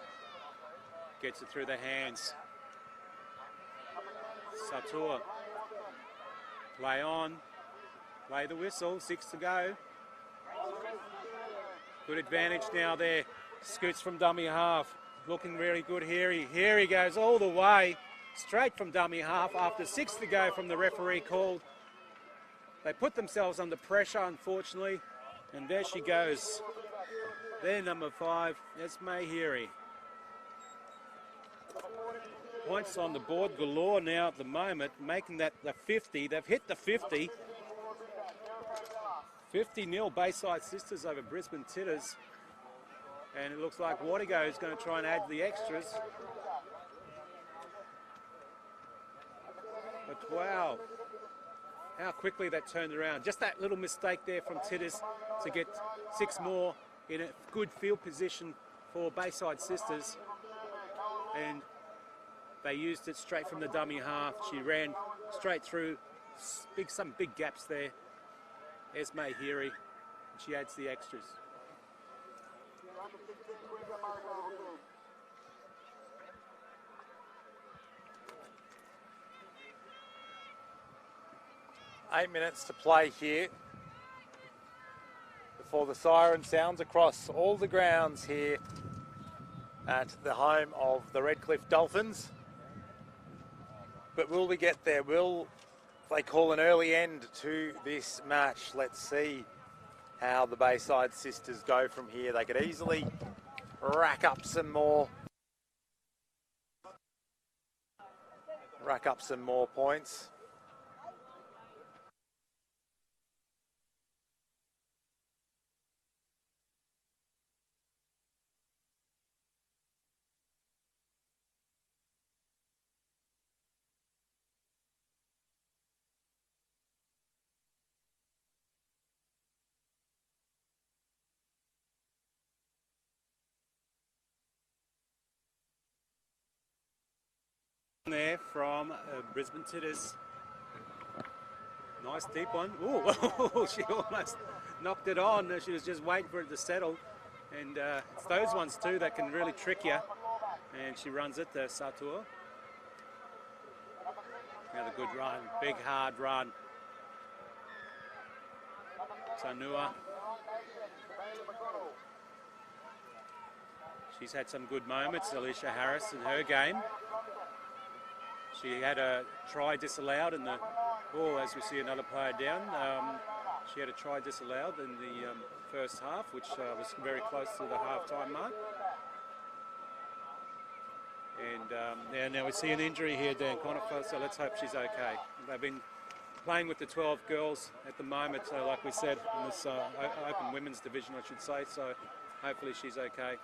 Gets it through the hands. Sator. Play on. Play the whistle. 6 to go. Good advantage now there. Scoots from dummy half. Looking really good here. Here he goes all the way. Straight from dummy half after 6 to go from the referee called. They put themselves under pressure, unfortunately. And there she goes. There, number 5, that's Mayhiri. Points on the board galore now at the moment, making that the 50. They've hit the 50. 50-0 Bayside sisters over Brisbane Titters. And it looks like Quadigo is going to try and add the extras. But wow, how quickly that turned around. Just that little mistake there from Titters to get 6 more in a good field position for Bayside Sisters. And they used it straight from the dummy half. She ran straight through, some big gaps there. Esme Heary, and she adds the extras. Eight minutes to play here before the siren sounds across all the grounds here at the home of the Redcliffe Dolphins. But will we get there? Will they call an early end to this match? Let's see how the Bayside Sisters go from here. They could easily rack up some more points. There from Brisbane Titters. Nice deep one. Ooh, she almost knocked it on. She was just waiting for it to settle. And it's those ones too that can really trick you. And she runs it, the Satur. Another good run, big hard run. Tanua. She's had some good moments, Alicia Harris, in her game. She had a try disallowed in the, as we see another player down, she had a try disallowed in the first half, which was very close to the half-time mark. And now we see an injury here, Dan Conifer, so let's hope she's okay. They've been playing with the 12 girls at the moment, so like we said, in this open women's division, I should say, so hopefully she's okay.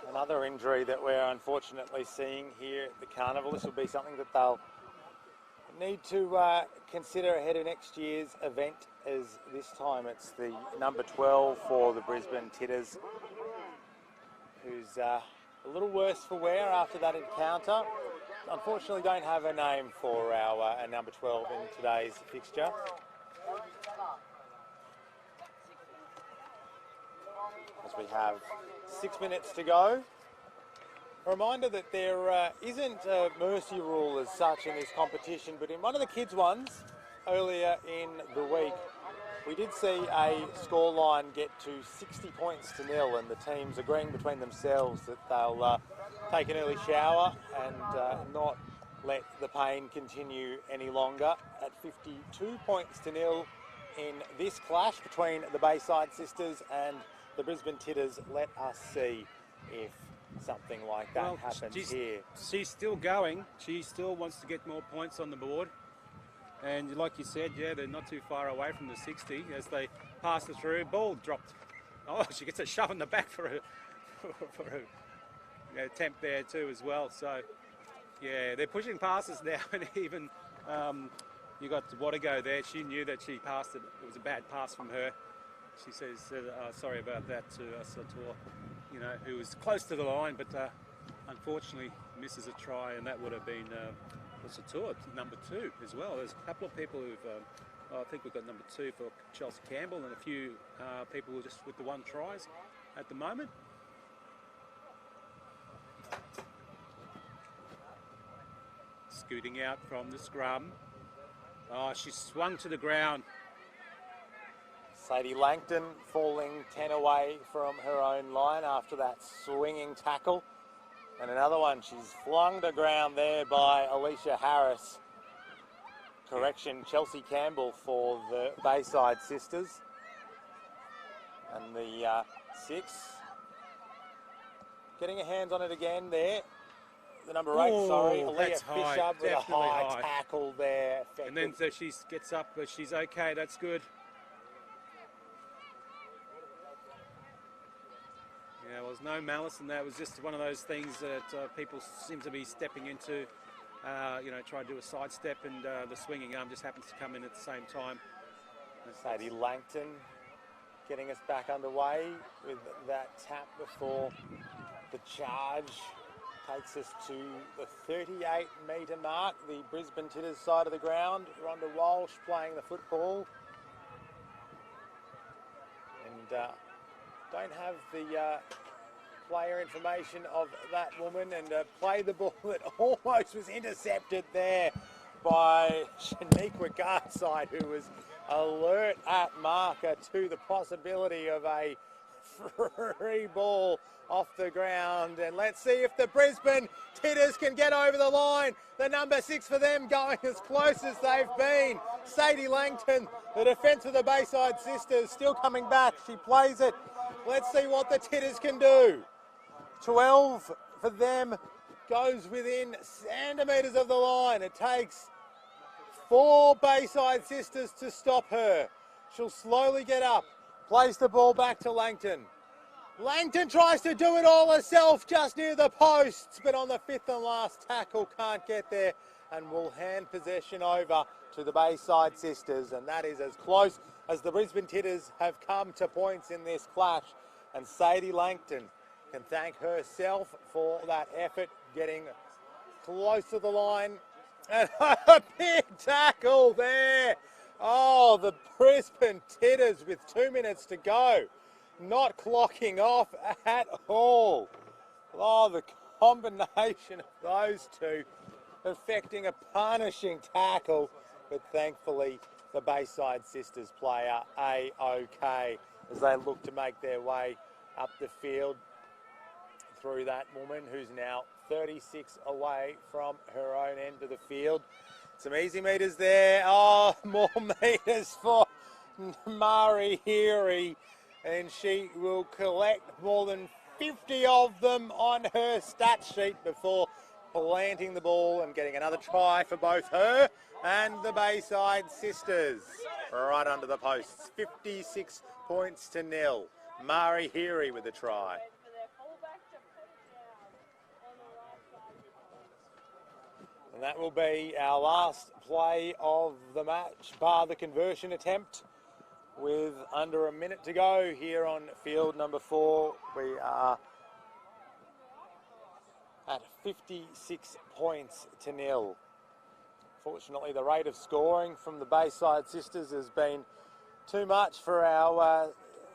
Another injury that we're unfortunately seeing here at the Carnival. This will be something that they'll need to consider ahead of next year's event, as this time it's the number 12 for the Brisbane Titters, who's a little worse for wear after that encounter. Unfortunately don't have a name for our number 12 in today's fixture. As we have 6 minutes to go. A reminder that there isn't a mercy rule as such in this competition, but in one of the kids' ones earlier in the week, we did see a scoreline get to 60 points to 0, and the teams agreeing between themselves that they'll take an early shower and not let the pain continue any longer. At 52 points to 0 in this clash between the Bayside Sisters and the Brisbane Titters, let us see if something like that happens here. She's still going. She still wants to get more points on the board. And like you said, yeah, they're not too far away from the 60 as they pass it through. Ball dropped. Oh, she gets a shove in the back for a attempt there too as well. So, yeah, they're pushing passes now, and even you got Wadago there. She knew that she passed it. It was a bad pass from her. She says, sorry about that to Sator, who was close to the line, but unfortunately misses a try, and that would have been Sator, number 2 as well. There's a couple of people who've, I think we've got number 2 for Chelsea Campbell, and a few people who are just with the 1 tries at the moment. Scooting out from the scrum. Oh, she swung to the ground. Sadie Langton falling 10 away from her own line after that swinging tackle. And another one, she's flung to ground there by Alicia Harris. Correction, Chelsea Campbell for the Bayside Sisters. And the 6. Getting her hands on it again there. The number 8, Aaliyah Fisher with a high tackle there. Effective. And then so she gets up, but she's okay, that's good. Yeah, well, there's no malice in that. It was just one of those things that people seem to be stepping into. Try to do a sidestep, and the swinging arm just happens to come in at the same time. Sadie Langton getting us back underway with that tap before the charge takes us to the 38-metre mark, the Brisbane Titters side of the ground. Rhonda Walsh playing the football. And don't have the player information of that woman, and played the ball that almost was intercepted there by Shaniqua Garside, who was alert at marker to the possibility of a free ball off the ground. And let's see if the Brisbane Titters can get over the line. The number 6 for them going as close as they've been. Sadie Langton, the defence of the Bayside Sisters, still coming back. She plays it. Let's see what the Titters can do. 12 for them, goes within centimetres of the line. It takes 4 Bayside Sisters to stop her. She'll slowly get up, plays the ball back to Langton. Langton tries to do it all herself just near the posts, but on the 5th and last tackle can't get there, and will hand possession over to the Bayside Sisters. And that is as close as the Brisbane Titters have come to points in this clash. And Sadie Langton can thank herself for that effort, getting close to the line. And a big tackle there. Oh, the Brisbane Titters with 2 minutes to go, not clocking off at all. Oh, the combination of those two affecting a punishing tackle, but thankfully the Bayside Sisters player A-OK as they look to make their way up the field through that woman who's now 36 away from her own end of the field. Some easy meters there. Oh, more meters for Murri Carnival, and she will collect more than 50 of them on her stat sheet before planting the ball and getting another try for both her and the Bayside Sisters. Right under the posts, 56 points to nil. Murri Carnival with a try. And that will be our last play of the match, bar the conversion attempt. With under a minute to go here on field number 4, we are at 56 points to nil. Fortunately, the rate of scoring from the Bayside Sisters has been too much for our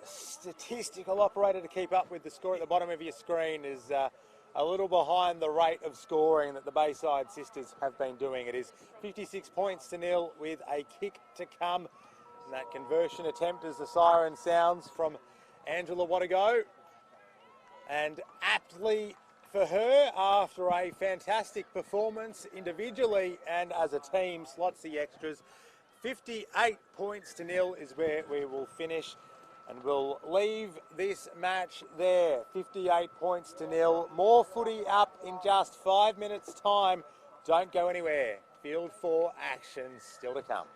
statistical operator to keep up with. The score at the bottom of your screen is a little behind the rate of scoring that the Bayside Sisters have been doing. It is 56 points to nil with a kick to come. And that conversion attempt as the siren sounds from Angela Wattago. And aptly for her, after a fantastic performance individually and as a team, slots the extras. 58 points to nil is where we will finish. And we'll leave this match there. 58 points to nil. More footy up in just 5 minutes' time. Don't go anywhere. Field 4 action still to come.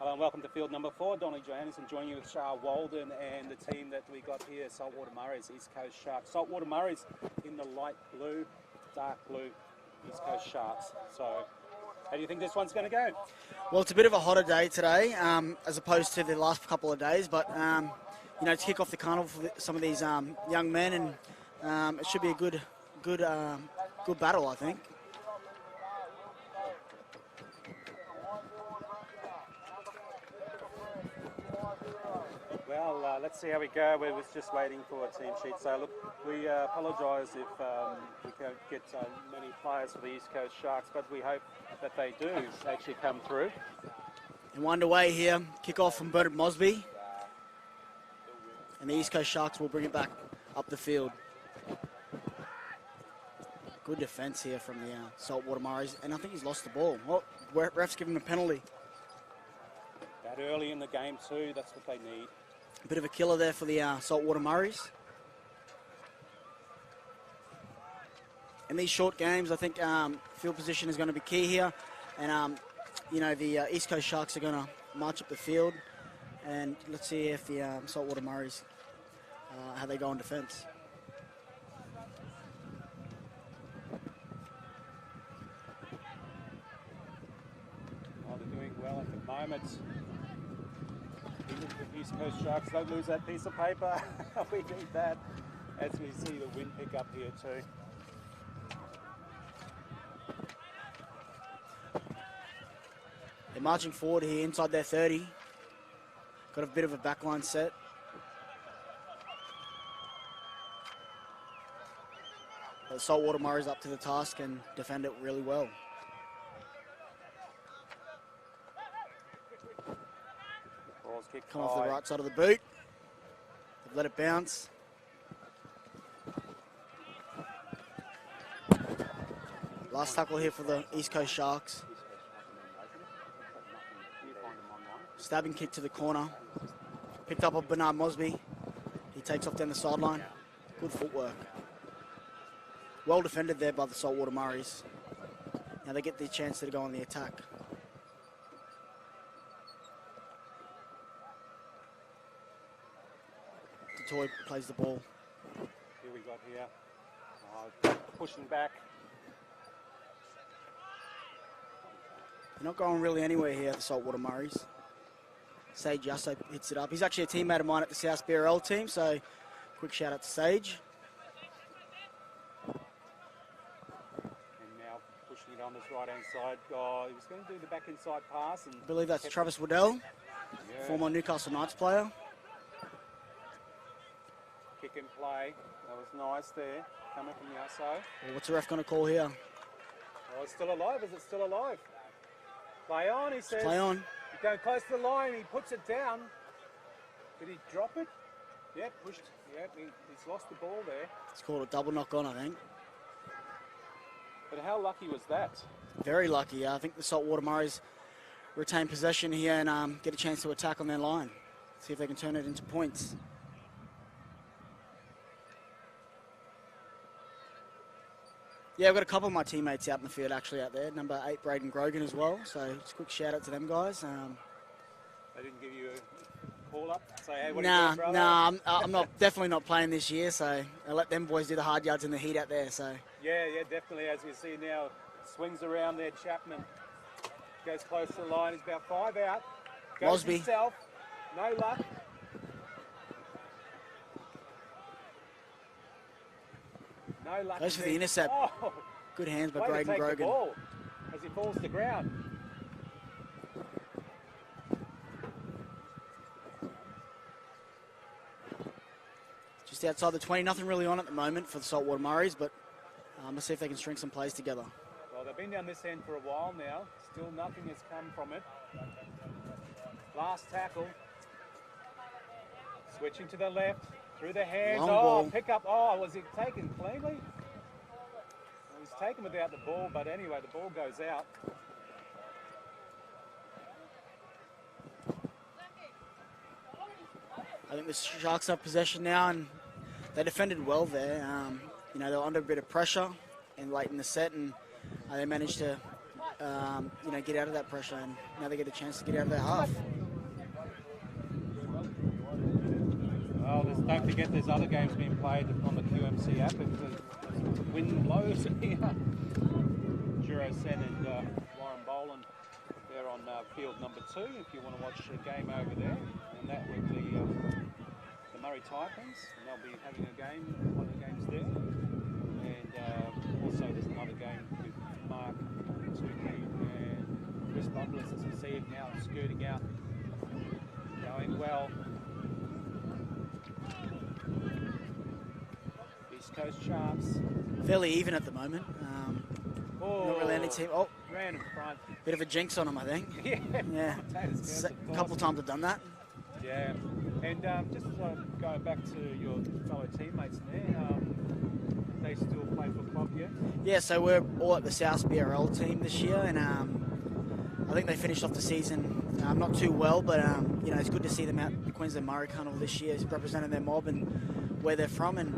Hello and welcome to field number 4. Donnie Johannesson joining you with Shah Walden and the team that we got here, Saltwater Murris, East Coast Sharks. Saltwater Murris in the light blue, dark blue, East Coast Sharks. So how do you think this one's going to go? Well, it's a bit of a hotter day today as opposed to the last couple of days, but you know, to kick off the carnival for some of these young men, and it should be a good battle, I think. Well, let's see how we go. We was just waiting for a team sheet. So look, we apologise if we can't get many players for the East Coast Sharks, but we hope that they do actually come through. And we're underway here. Kick off from Bernard Mosby. And the East Coast Sharks will bring it back up the field. Good defence here from the Saltwater Murris. And I think he's lost the ball. Well, ref's giving him a penalty. That early in the game too, that's what they need. A bit of a killer there for the Saltwater Murris. In these short games, I think field position is going to be key here. And, you know, the East Coast Sharks are going to march up the field. And let's see if the Saltwater Murris, how they go on defence. Oh, they're doing well at the moment. The East Coast Sharks don't lose that piece of paper. We need that as we see the wind pick up here too. They're marching forward here inside their 30. Got a bit of a backline set. But Saltwater Murri's up to the task and defend it really well. Ball's kicked Come off high. the right side of the boot. They've let it bounce. Last tackle here for the East Coast Sharks. Stabbing kick to the corner. Picked up on Bernard Mosby. He takes off down the sideline. Good footwork. Well defended there by the Saltwater Murris. Now they get the chance to go on the attack. Toy plays the ball. Here we got here. Pushing back. They're not going really anywhere here, the Saltwater Murris. Sage Yasso hits it up. He's actually a teammate of mine at the South BRL team, so quick shout out to Sage. And now pushing it on this right-hand side. Oh, he was going to do the back inside pass. And I believe that's Travis Waddell, yeah. former Newcastle Knights player. Kick and play. That was nice there, coming from Yasso. Well, what's the ref going to call here? Oh, it's still alive. Is it still alive? Play on, he says. Play on. He's going close to the line. He puts it down. Did he drop it? Yeah, pushed. Yeah, he's lost the ball there. It's called a double knock on, I think. But how lucky was that? Very lucky. I think the Saltwater Murris retain possession here and get a chance to attack on their line. See if they can turn it into points. Yeah, I've got a couple of my teammates out in the field actually out there. Number 8, Braden Grogan as well. So just a quick shout out to them guys. They didn't give you a call up? Say, hey, what are you doing, brother? I'm not definitely not playing this year. So I let them boys do the hard yards in the heat out there. So Yeah, definitely. As we see now, swings around there. Chapman goes close to the line. He's about 5 out. Goes Mosby. himself. No luck. No luck. Goes for the intercept. Oh, good hands by way to Braden take the Grogan. ball as he falls to ground. Just outside the 20. Nothing really on at the moment for the Saltwater Murris, but let's see if they can string some plays together. Well, they've been down this end for a while now. Still nothing has come from it. Last tackle. Switching to the left. Through the hands. Long oh, ball. pick up. Oh, was he taken cleanly? Well, he's taken without the ball, but anyway, the ball goes out. I think the Sharks have possession now, and they defended well there. You know, they were under a bit of pressure and late in the set, and they managed to get out of that pressure, and now they get a chance to get out of their half. Well, don't forget there's other games being played on the QMC app. If the wind blows here, Juro Sen and Warren Boland, they're on field number 2 if you want to watch a game over there. And that would be the Murri Titans, and they'll be having a game, one of the games there. And also there's another game with Mark Tukey and Chris Bublis, as you see it now, scooting out, going well. East Coast Sharks. Fairly even at the moment. Not really any team. Oh, ran in front. bit of a jinx on them, I think. Yeah. A couple of times I've done that. Yeah. And just going back to your fellow teammates there, they still play for club yet? Yeah, so we're all at the South BRL team this year, and I think they finished off the season not too well, but it's good to see them out at the Queensland Murri Carnival this year, representing their mob and where they're from. And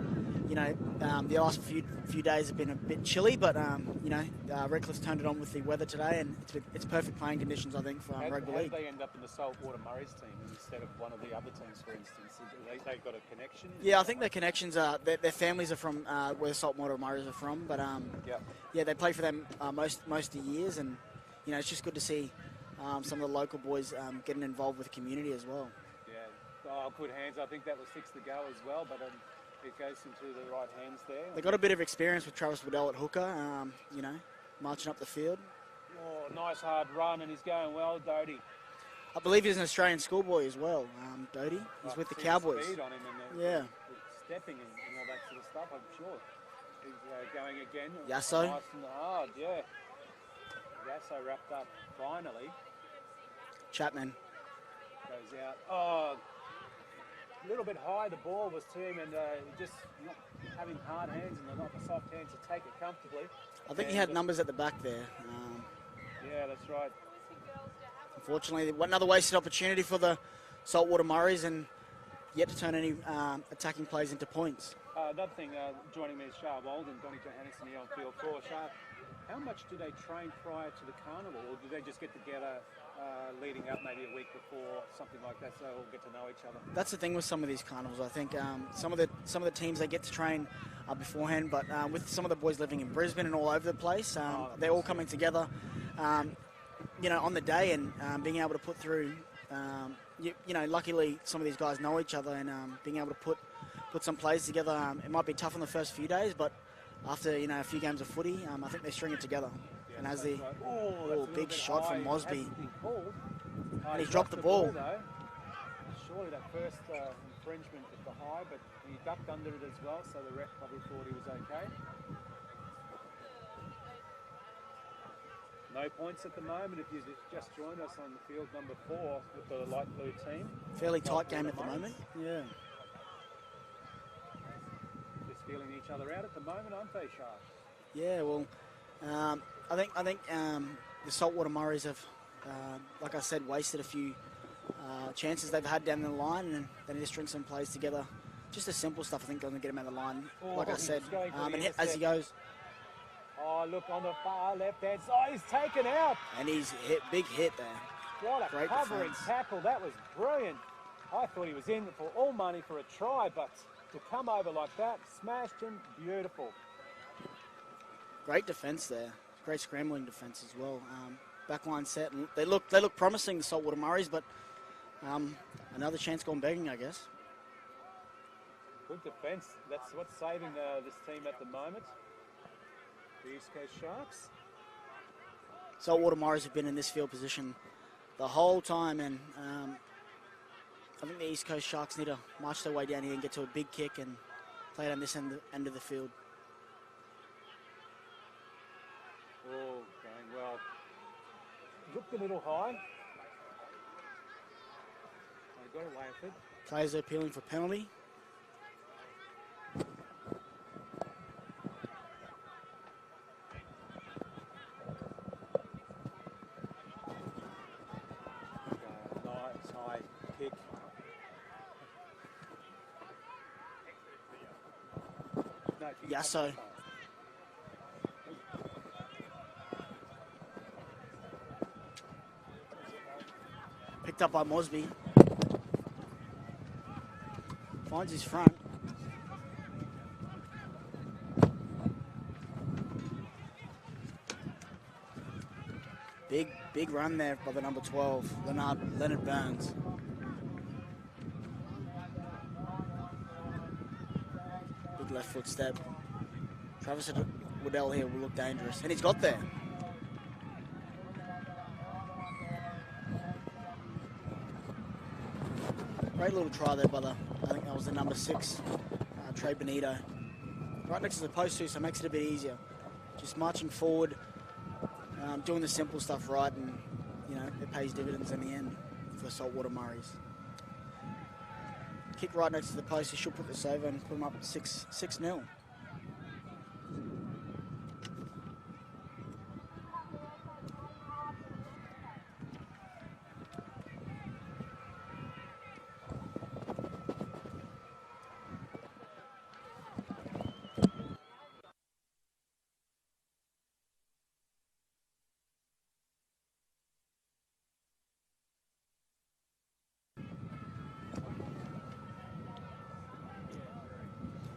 the last few days have been a bit chilly, but Redcliffe's turned it on with the weather today, and it's perfect playing conditions, I think, for rugby league. How did they end up in the Saltwater Murray's team instead of one of the other teams, for instance? They got a connection? Yeah, I think their connections are their families are from where Saltwater Murrays are from, but they play for them most of the years, and it's just good to see some of the local boys getting involved with the community as well. Yeah, good hands. I think that was 6 to go as well, but it goes into the right hands there. They got a bit of experience with Travis Waddell at hooker, marching up the field. Oh, nice hard run, and he's going well, Doty. I believe he's an Australian schoolboy as well, Doty. He's with the Cowboys. Speed on him and yeah. The stepping and all that sort of stuff, I'm sure. He's going again. Yasso. Nice and hard, yeah. Yasso wrapped up finally. Chapman. Goes out. Oh, a little bit high the ball was to him, and just not having hard hands and not the soft hands to take it comfortably. I think he had numbers at the back there. Yeah, that's right. Unfortunately, another wasted opportunity for the Saltwater Murrays, and yet to turn any attacking plays into points. Another thing, joining me is Shah Walden, Donnie Johannesson here on field 4. Shah, how much do they train prior to the carnival, or do they just get together leading up maybe a week before, something like that, so they all get to know each other? That's the thing with some of these carnivals. I think some of the teams, they get to train beforehand, but with some of the boys living in Brisbane and all over the place, they're all coming together, on the day, and being able to put through. Luckily some of these guys know each other, and being able to put some plays together. It might be tough on the first few days, but after a few games of footy, I think they string it together. Yeah, and as the big shot from Mosby, and he's dropped the ball. ball. Though. Surely that first infringement at the high, but he ducked under it as well, so the ref probably thought he was okay. No points at the moment if you just joined us on the field number 4 with the light blue team. Fairly tight game at the moment. Yeah. Just feeling each other out at the moment, aren't they, Shark? Yeah, well, I think the Saltwater Murrays have, like I said, wasted a few chances they've had down the line, and they need to string some plays together. Just the simple stuff, I think, doesn't get him out of the line, like I said. And as he goes. Oh, look on the far left-hand side, he's taken out. And he's hit, big hit there. What a Great covering defense. tackle, that was brilliant. I thought he was in for all money for a try, but to come over like that, smashed him, beautiful. Great defence there. Great scrambling defence as well. Backline set, and they look promising, the Saltwater Murrays, but another chance gone begging, I guess. Good defence. That's what's saving this team at the moment. The East Coast Sharks. Saltwater Murrays have been in this field position the whole time, and I think the East Coast Sharks need to march their way down here and get to a big kick and play it on this end of the field. Oh, going well. Looked a little high. They got away with it. Players are appealing for penalty. Nice high kick. No, Yasso. Picked up by Mosby. Finds his front. Big run there by the number 12, Leonard Burns. Big left foot step. Travis Waddell here will look dangerous, and he's got there. Great little try there by I think that was the number 6, Trey Benito. Right next to the post too, so it makes it a bit easier. Just marching forward, doing the simple stuff right, and it pays dividends in the end for the Saltwater Murris. Kick right next to the post, he should put this over and put them up at 6-0.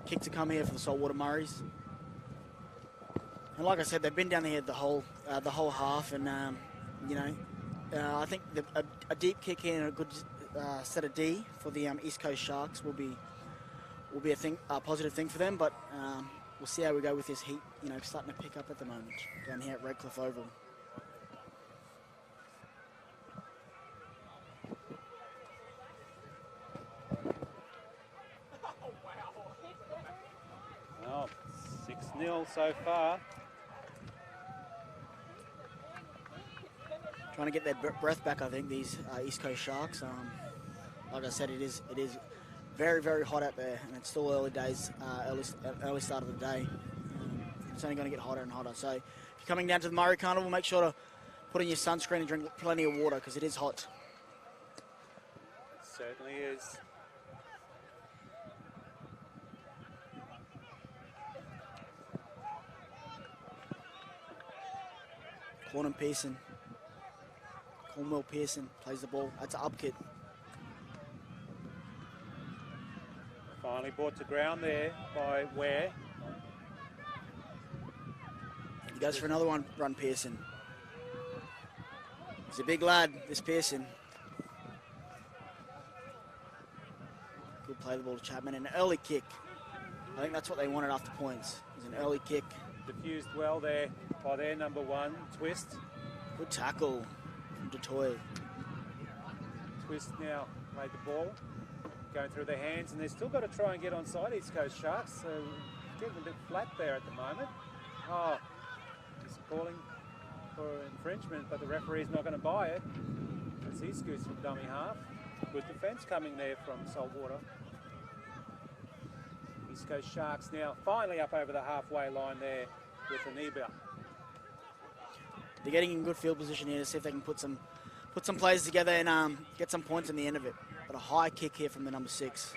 Kick to come here for the Saltwater Murris. And like I said, they've been down here the whole half, and I think a deep kick here and a good set of D for the East Coast Sharks will be a positive thing for them. But we'll see how we go with this heat. Starting to pick up at the moment down here at Redcliffe Oval. Well, 6-0 so far. Trying to get their breath back, I think, these East Coast Sharks. Like I said, it is very, very hot out there, and it's still early days, early start of the day. It's only going to get hotter and hotter. So if you're coming down to the Murri Carnival, make sure to put in your sunscreen and drink plenty of water, because it is hot. It certainly is. Cornwell Pearson plays the ball. That's an up kick. Finally brought to ground there by Ware. He goes for another one, run Pearson. He's a big lad, this Pearson. Good play the ball to Chapman, and an early kick. I think that's what they wanted after points. It was an early kick. Diffused well there by their number 1, Twist. Good tackle from Detoy. Twist now played the ball, going through their hands, and they've still got to try and get onside East Coast Sharks, so getting a bit flat there at the moment. Oh, he's calling for infringement, but the referee's not going to buy it as he scoots from dummy half. Good defence coming there from Saltwater. East Coast Sharks now finally up over the halfway line there with Aniba. They're getting in good field position here to see if they can put some plays together and get some points in the end of it. But a high kick here from the number 6.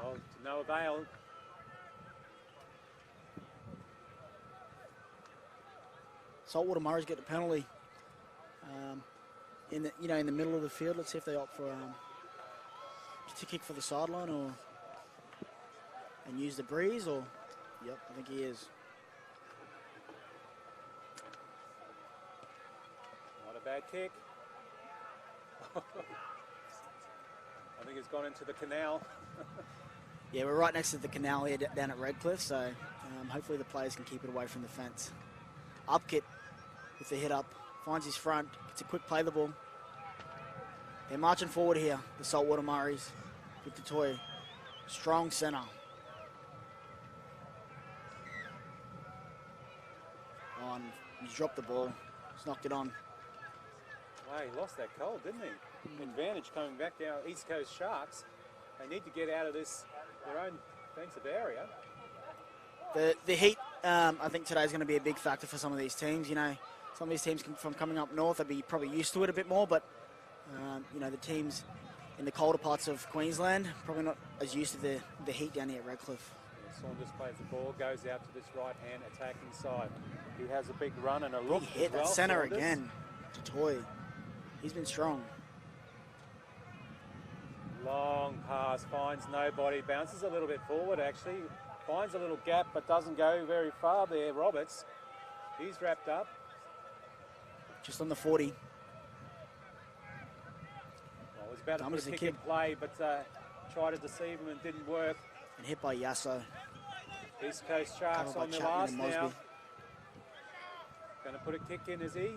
Well, to no avail. Saltwater Murris get the penalty in the middle of the field. Let's see if they opt for to kick for the sideline and use the breeze, or yep, I think he is. Not a bad kick. I think it's gone into the canal. Yeah, we're right next to the canal here down at Redcliffe, so hopefully the players can keep it away from the fence. Up kick with the hit up, finds his front, gets a quick play the ball. They're marching forward here, the Saltwater Murris, with the toy. Strong centre. On, he's dropped the ball, he's knocked it on. Wow, he lost that cold, didn't he? Advantage coming back down East Coast Sharks. They need to get out of this, their own defensive area. The heat, I think today is going to be a big factor for some of these teams. Some of these teams from coming up north, they'll be probably used to it a bit more, but the teams in the colder parts of Queensland probably not as used to the heat down here at Redcliffe. Saunders plays the ball, goes out to this right-hand attacking side. He has a big run and a look. He hit as well, that centre Saunders. again. Toy. He's been strong. Long pass, finds nobody, bounces a little bit forward actually, finds a little gap but doesn't go very far there, Roberts. He's wrapped up. Just on the 40. Well, he's about to Dumb put as a a kick kid. in play, but tried to deceive him and didn't work. And hit by Yasso. East Coast Sharks Covered by on the Chapman last and now. Mosby. Going to put a kick in, is he?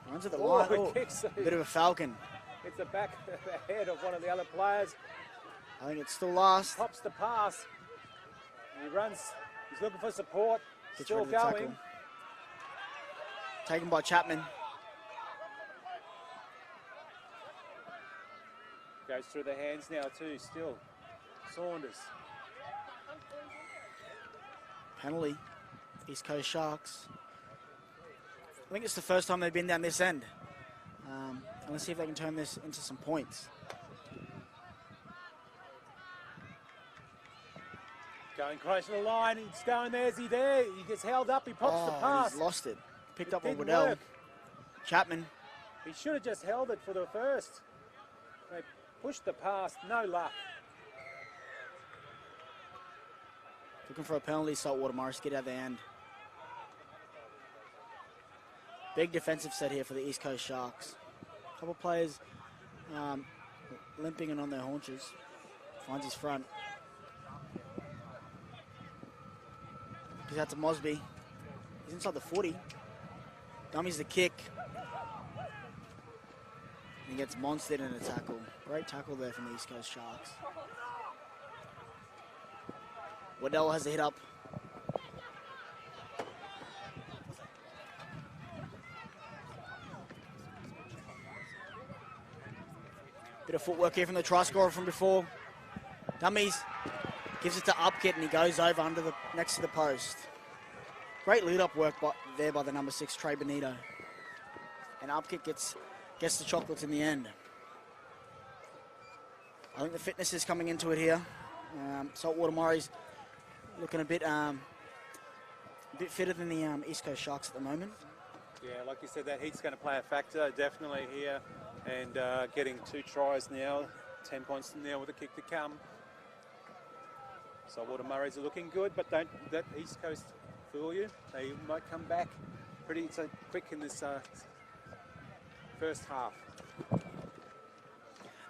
Runs at the Oh, line. he Oh, kicks it. bit of a falcon. It's the back of the head of one of the other players. I think it's still last. Pops the pass. And he runs. He's looking for support. Gets Still rid of the tackle. going. Taken by Chapman. Goes through the hands now too, still. Saunders. Penalty. East Coast Sharks. I think it's the first time they've been down this end. And let's see if they can turn this into some points. Going close to the line. He's going there. Is he there? He gets held up. He pops the And pass. he's lost it. Picked It up on didn't Waddell. work. Chapman. He should have just held it for the first. They pushed the pass. No luck. Looking for a penalty. Saltwater Morris get out the end. Big defensive set here for the East Coast Sharks. A couple players limping and on their haunches. Finds his front. He's out to Mosby. He's inside the 40. Dummies the kick. He gets monstered in a tackle. Great tackle there from the East Coast Sharks. Waddell has a hit up. Bit of footwork here from the try scorer from before. Dummies. Gives it to Upkit and he goes over under the next to the post. Great lead-up work there by the number 6, Trey Benito. And Upkit gets the chocolates in the end. I think the fitness is coming into it here. Saltwater Murri's looking a bit fitter than the East Coast Sharks at the moment. Yeah, like you said, that heat's going to play a factor definitely here. And getting 2 tries now, 10 points now with a kick to come. Saltwater Murri's are looking good, but don't let East Coast fool you. They might come back pretty quick in this first half.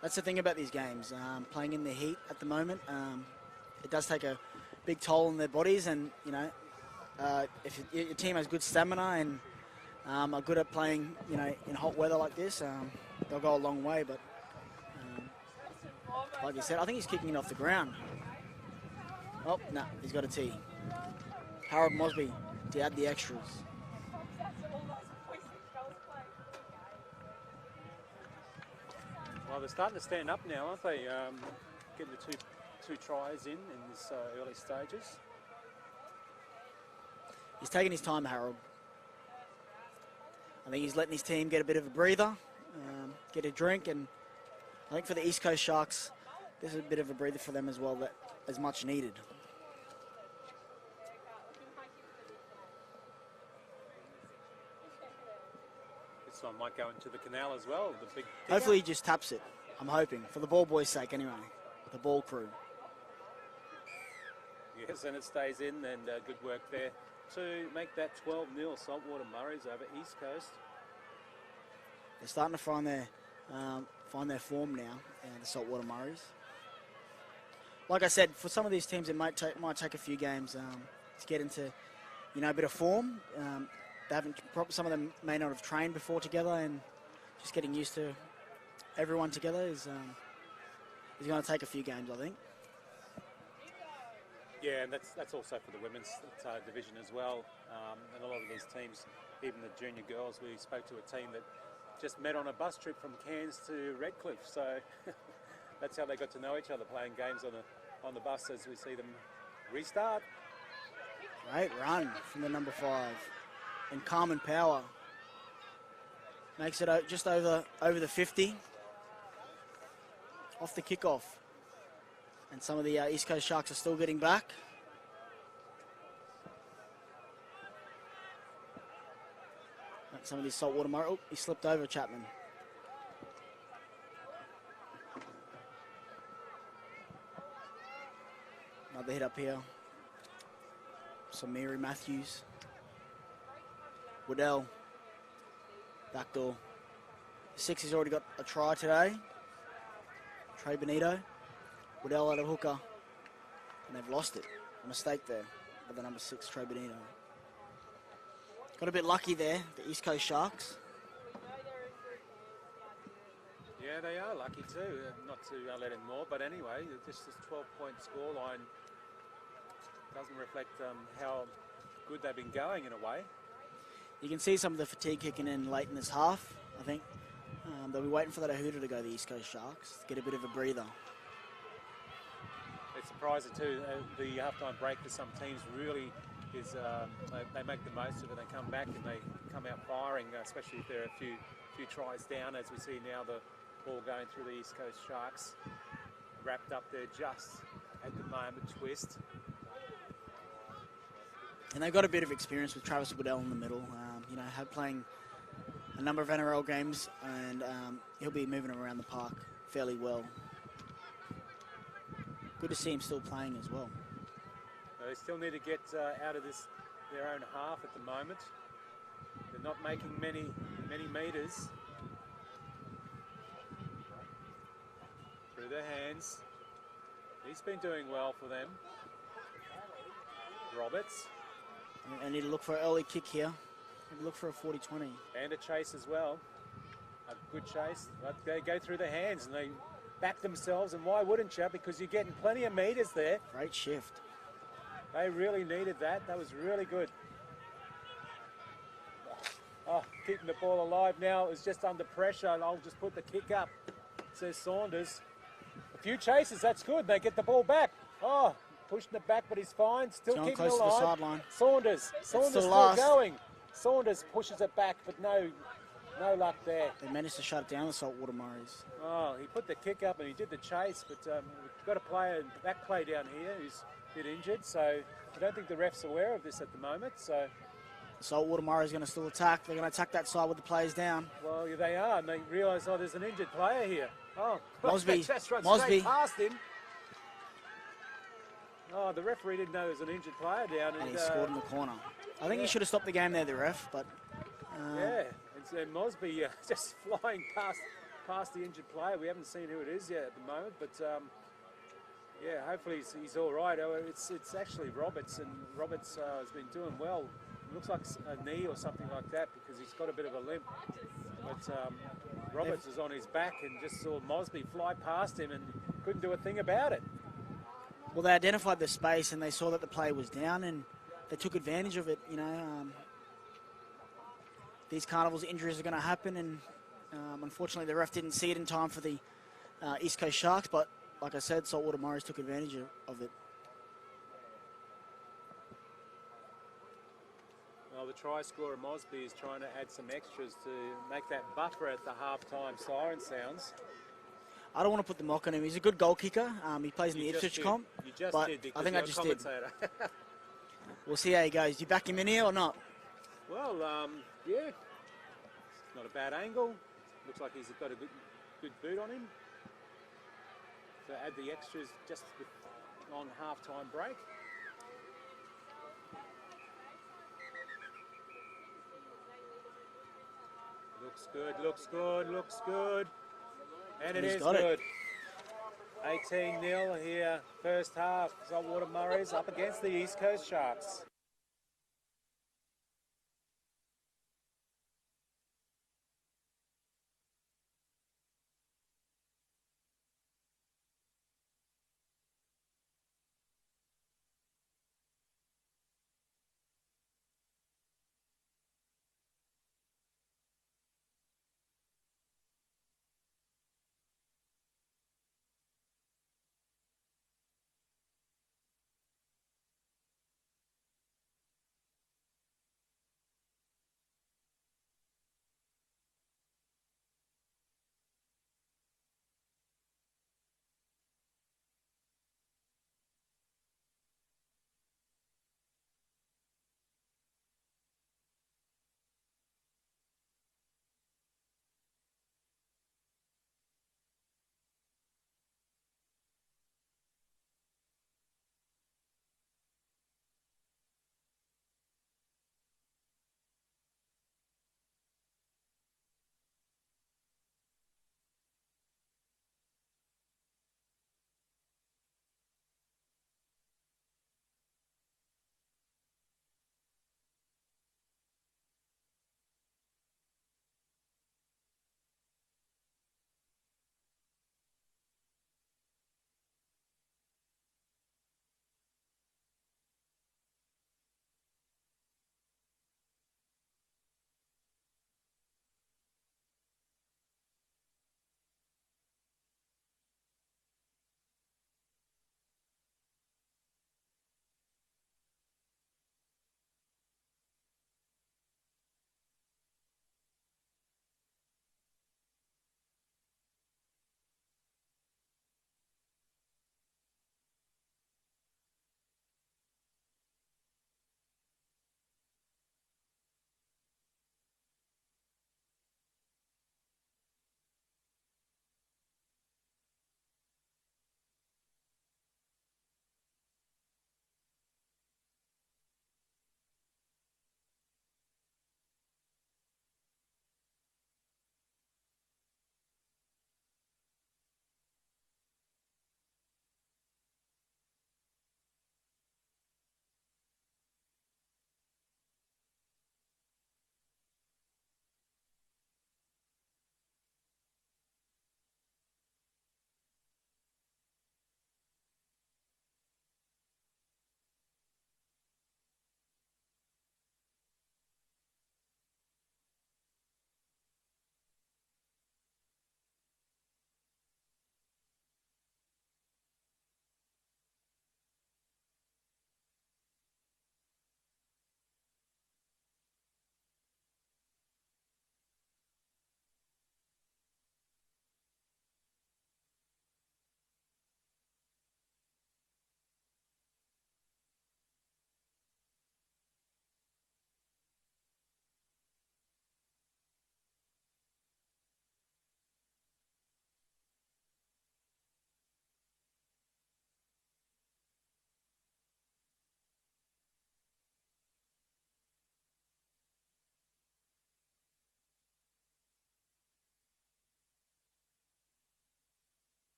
That's the thing about these games. Playing in the heat at the moment, it does take a big toll on their bodies. And you know, if your team has good stamina and are good at playing, you know, in hot weather like this, they'll go a long way. But like you said, I think he's kicking it off the ground. Oh, no, he's got a tee. Harold Mosby to add the extras. Well, they're starting to stand up now, aren't they? Getting the two tries in this early stages. He's taking his time, Harold. I think he's letting his team get a bit of a breather, get a drink, and I think for the East Coast Sharks, this is a bit of a breather for them as well, that is much needed. This one might go into the canal as well. The big Hopefully he just taps it. I'm hoping, for the ball boys' sake anyway, the ball crew. Yes, and it stays in, and good work there to make that 12-0 Saltwater Murri's over East Coast. They're starting to find their form now, the Saltwater Murris. Like I said, for some of these teams, it might take a few games to get into, you know, a bit of form. They haven't. Some of them may not have trained before together, and just getting used to everyone together is going to take a few games, I think. Yeah, and that's also for the women's division as well. And a lot of these teams, even the junior girls, we spoke to a team that just met on a bus trip from Cairns to Redcliffe. So that's how they got to know each other, playing games on the bus as we see them restart. Great run from the number 5. And Carmen Power makes it just over the 50 off the kickoff. And some of the East Coast Sharks are still getting back. Some of these Saltwater Murri. Oh, he slipped over Chapman. up here. Samiri Matthews. Waddell. Backdoor. Six has already got a try today. Trey Benito. Waddell out of hooker. And they've lost it. A mistake there by the number 6, Trey Benito. Got a bit lucky there, the East Coast Sharks. Yeah, they are lucky too. Not to let in more, but anyway, just this 12-point scoreline doesn't reflect how good they've been going in a way. You can see some of the fatigue kicking in late in this half, I think. They'll be waiting for that Ahuda to go, the East Coast Sharks, get a bit of a breather. It's surprising too, the halftime break for some teams really is, they make the most of it. They come back and they come out firing, especially if there are a few tries down, as we see now the ball going through the East Coast Sharks. Wrapped up there just at the moment, twist. And they've got a bit of experience with Travis Waddell in the middle, playing a number of NRL games, and he'll be moving around the park fairly well. Good to see him still playing as well. They still need to get out of their own half at the moment. They're not making many metres. Through their hands. He's been doing well for them. Roberts. I need to look for an early kick here. Look for a 40-20. And a chase as well. A good chase. But they go through their hands and they back themselves. And why wouldn't you? Because you're getting plenty of metres there. Great shift. They really needed that. That was really good. Oh, keeping the ball alive now. It's just under pressure. And I'll just put the kick up, says Saunders. A few chases, that's good. They get the ball back. Oh, pushing it back, but he's fine. Still keeping close it to the alive. sideline. Saunders still going. Saunders pushes it back, but no luck there. They managed to shut down the Saltwater Murris. Oh, he put the kick up and he did the chase, but we've got a player, back play down here who's a bit injured, so I don't think the ref's aware of this at the moment. So The Saltwater Murri is going to still attack. They're going to attack that side with the players down. Well, yeah, they are, and they realise, oh, there's an injured player here. Oh, Mosby. just run Mosby. straight past him. Oh, the referee didn't know there was an injured player down. And he scored in the corner. I think he should have stopped the game there, the ref, but... yeah, and Mosby just flying past the injured player. We haven't seen who it is yet at the moment, but yeah, hopefully he's all right. It's actually Roberts, and Roberts has been doing well. It looks like a knee or something like that because he's got a bit of a limp. But Roberts was on his back and just saw Mosby fly past him and couldn't do a thing about it. Well, they identified the space and they saw that the player was down and they took advantage of it. You know, these carnivals injuries are going to happen, and unfortunately the ref didn't see it in time for the East Coast Sharks, but like I said, Saltwater Murris took advantage of it. Well, the try scorer Mosby is trying to add some extras to make that buffer at the half-time siren sounds. I don't want to put the mock on him. He's a good goal kicker. He plays in the Ipswich comp. You just but did because I think you're I just a did. commentator. We'll see how he goes. Do you back him in here or not? Well, yeah, not a bad angle. Looks like he's got a good boot on him. To add the extras just on half-time break. Looks good, looks good, looks good. And it is good. 18-0 here, first half. Saltwater Murris up against the East Coast Sharks.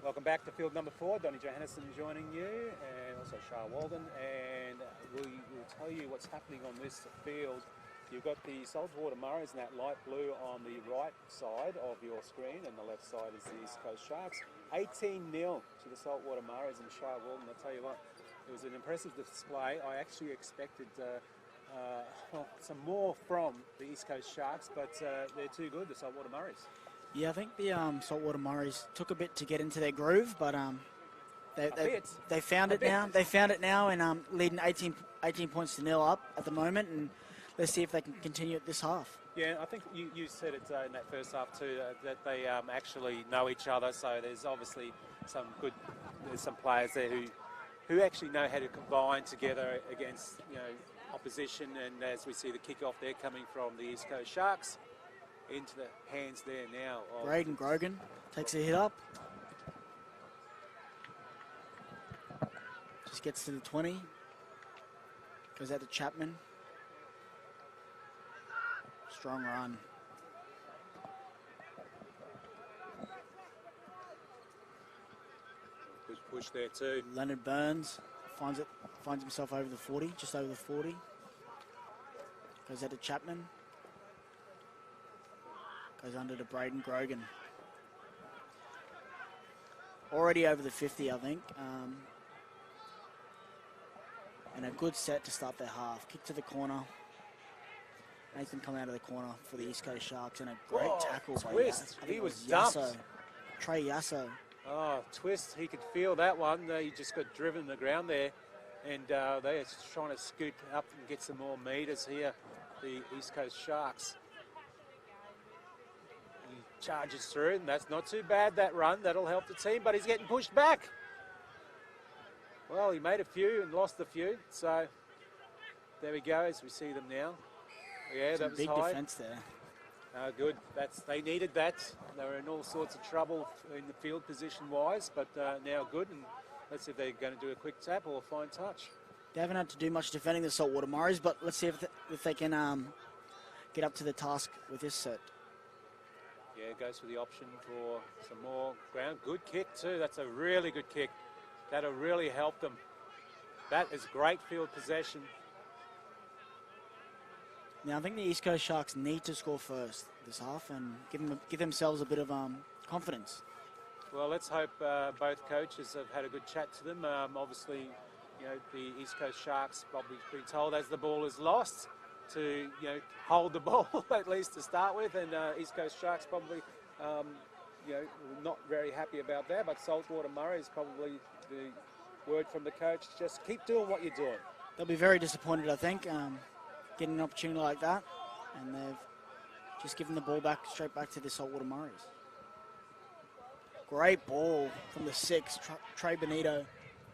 Welcome back to field number 4. Donnie Johannesson joining you, and also Shah Walden. And we will tell you what's happening on this field. You've got the Saltwater Murris in that light blue on the right side of your screen, and the left side is the East Coast Sharks. 18-0 to the Saltwater Murris and Shah Walden. I'll tell you what, it was an impressive display. I actually expected some more from the East Coast Sharks, but they're too good, the Saltwater Murris. Yeah, I think the Saltwater Murris took a bit to get into their groove, but they found it now. They found it now, and leading 18 points to 0 up at the moment, and let's see if they can continue it this half. Yeah, I think you said it in that first half too, that they actually know each other. So there's obviously there's some players there who actually know how to combine together against opposition. And as we see the kick-off there coming from the East Coast Sharks into the hands there now. Braden Grogan takes a hit up. Just gets to the 20. Goes out to Chapman. Strong run. Good push there too. Leonard Burns finds himself over the 40, just over the 40. Goes out to Chapman. Goes under to Braden Grogan. Already over the 50, I think. And a good set to start their half. Kick to the corner. Nathan come out of the corner for the East Coast Sharks, and a great tackle by twist. He was dumped. Trey Yasso. Oh, twist. He could feel that one. He just got driven to the ground there. And they're trying to scoot up and get some more meters here, the East Coast Sharks. He charges through, and that's not too bad, that run. That'll help the team, but he's getting pushed back. Well, he made a few and lost a few. So there we go as we see them now. Yeah, that was big high. defence there. Good. They needed that. They were in all sorts of trouble in the field position-wise, but now good. And let's see if they're going to do a quick tap or a fine touch. They haven't had to do much defending the Saltwater Murris, but let's see if they can get up to the task with this set. Yeah, goes for the option for some more ground. Good kick too. That's a really good kick. That'll really help them. That is great field possession. Now, I think the East Coast Sharks need to score first this half and give themselves a bit of confidence. Well, let's hope both coaches have had a good chat to them. Obviously, the East Coast Sharks probably be told as the ball is lost to, hold the ball at least to start with, and East Coast Sharks probably, not very happy about that. But Saltwater Murri is probably the word from the coach. Just keep doing what you're doing. They'll be very disappointed, I think. Getting an opportunity like that, and they've just given the ball straight back to the Saltwater Murris. Great ball from the 6, Trey Benito.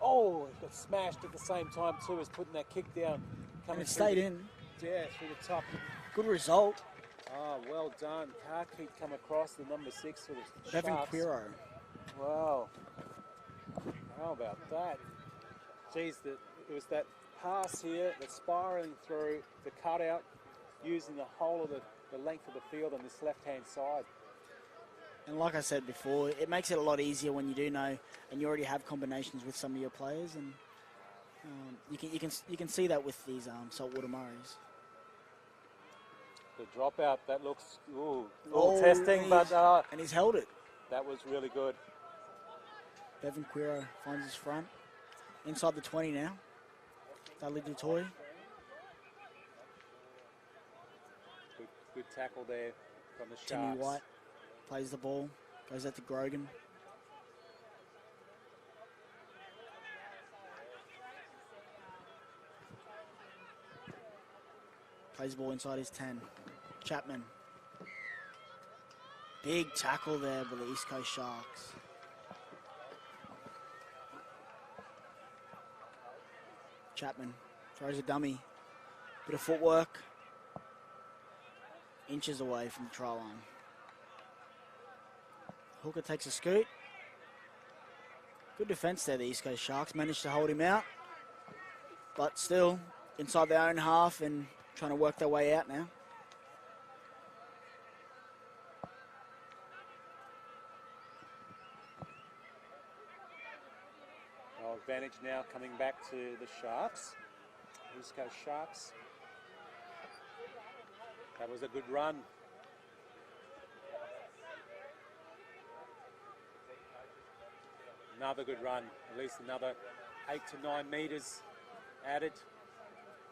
Oh, it got smashed at the same time too as putting that kick down. And it stayed in. Yeah, through the top. Good result. Oh, well done. Car keep come across the number 6 for the Bevan Sharks. Quiro. Wow. How about that? Geez, it was that pass here, the spiralling through the cutout, using the whole of the length of the field on this left-hand side. And like I said before, it makes it a lot easier when you do know and you already have combinations with some of your players, and you can see that with these Saltwater Murris. The dropout, that looks a little testing, but and he's held it. That was really good. Bevan Quiro finds his front inside the 20 now. Dudley Dutoy. Good tackle there from the Sharks. Timmy White plays the ball, goes out to Grogan. Plays the ball inside his 10. Chapman. Big tackle there by the East Coast Sharks. Chapman throws a dummy. Bit of footwork. Inches away from the try line. Hooker takes a scoot. Good defence there, the East Coast Sharks. Managed to hold him out. But still inside their own half and trying to work their way out now. advantage now coming back to the Sharks. East Coast Sharks. That was a good run. Another good run, at least another 8 to 9 metres added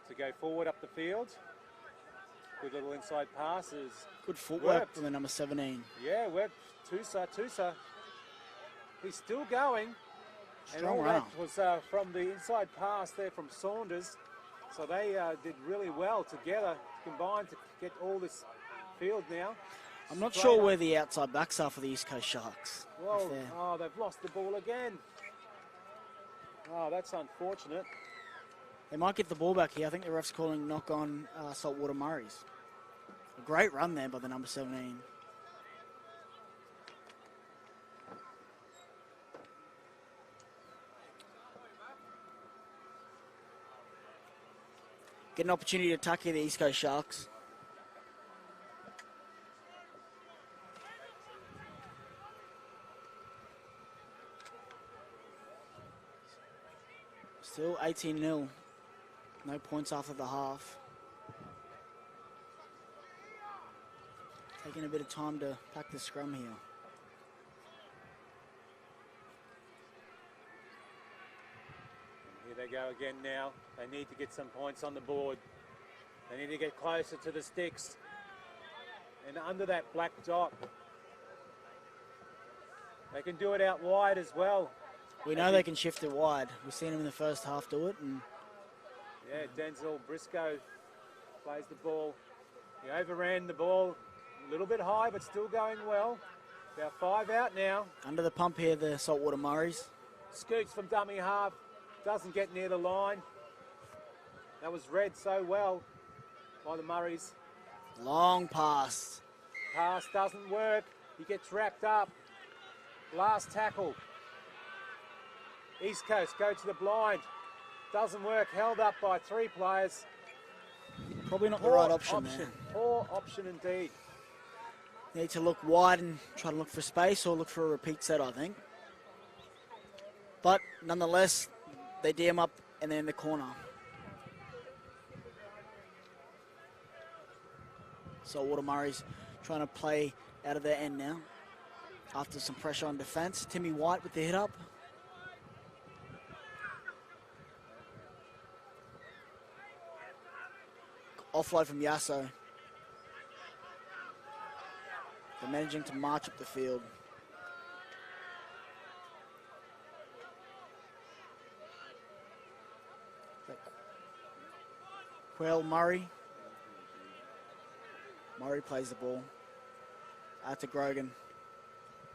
to go forward up the field. Good little inside passes. Good footwork Worked. from the number 17. Yeah, worked. Tusa. He's still going. And Strong all runner. that was from the inside pass there from Saunders. So they did really well together, combined to get all this field now. I'm not Straight sure up. where the outside backs are for the East Coast Sharks. Well, they've lost the ball again. Oh, that's unfortunate. They might get the ball back here. I think the ref's calling knock on Saltwater Murris. A great run there by the number 17. Get an opportunity to attack here, the East Coast Sharks. Still 18-0. No points after the half. Taking a bit of time to pack the scrum here. Here they go again now. They need to get some points on the board. They need to get closer to the sticks. And under that black dot. They can do it out wide as well. We know they can shift it wide. We've seen them in the first half do it. And Yeah, Denzel Briscoe plays the ball. He overran the ball a little bit high, but still going well. About 5 out now. under the pump here, the Saltwater Murris. Scoots from dummy half. Doesn't get near the line. That was read so well by the Murrays. Long pass. Pass doesn't work. He gets wrapped up. Last tackle. East Coast go to the blind. Doesn't work. Held up by 3 players. Probably not the right option there. Poor option indeed. Need to look wide and try to look for space or look for a repeat set, I think. But nonetheless, they D him up and they're in the corner. Saltwater Murri's trying to play out of their end now. After some pressure on defence. Timmy White with the hit up. Offload from Yasso. They're managing to march up the field. Quail Murray. Murray plays the ball. Out to Grogan.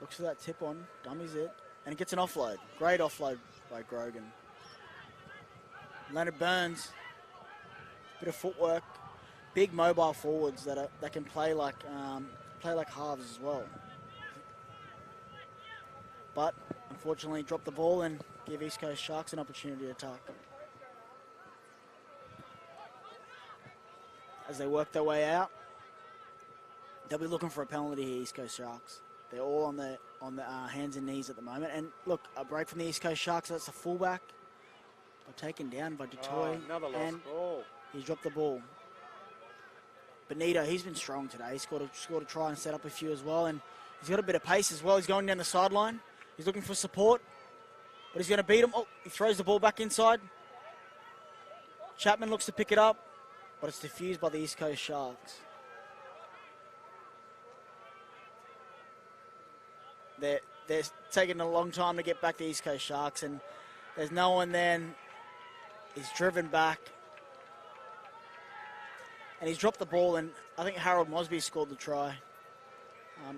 Looks for that tip on. Dummies it. And it gets an offload. Great offload by Grogan. Leonard Burns. Bit of footwork. Big mobile forwards that can play like halves as well. But unfortunately drop the ball and give East Coast Sharks an opportunity to attack. As they work their way out, they'll be looking for a penalty here, East Coast Sharks. They're all on the hands and knees at the moment. And look, a break from the East Coast Sharks. That's a fullback. But taken down by Dutoy. Another lost ball. He's dropped the ball. Benito, he's been strong today. He scored a try and set up a few as well. And he's got a bit of pace as well. He's going down the sideline. He's looking for support. But he's going to beat him. Oh, he throws the ball back inside. Chapman looks to pick it up. But it's diffused by the East Coast Sharks. They're taking a long time to get back to East Coast Sharks. And there's no one then. He's driven back. And he's dropped the ball, and I think Harold Mosby scored the try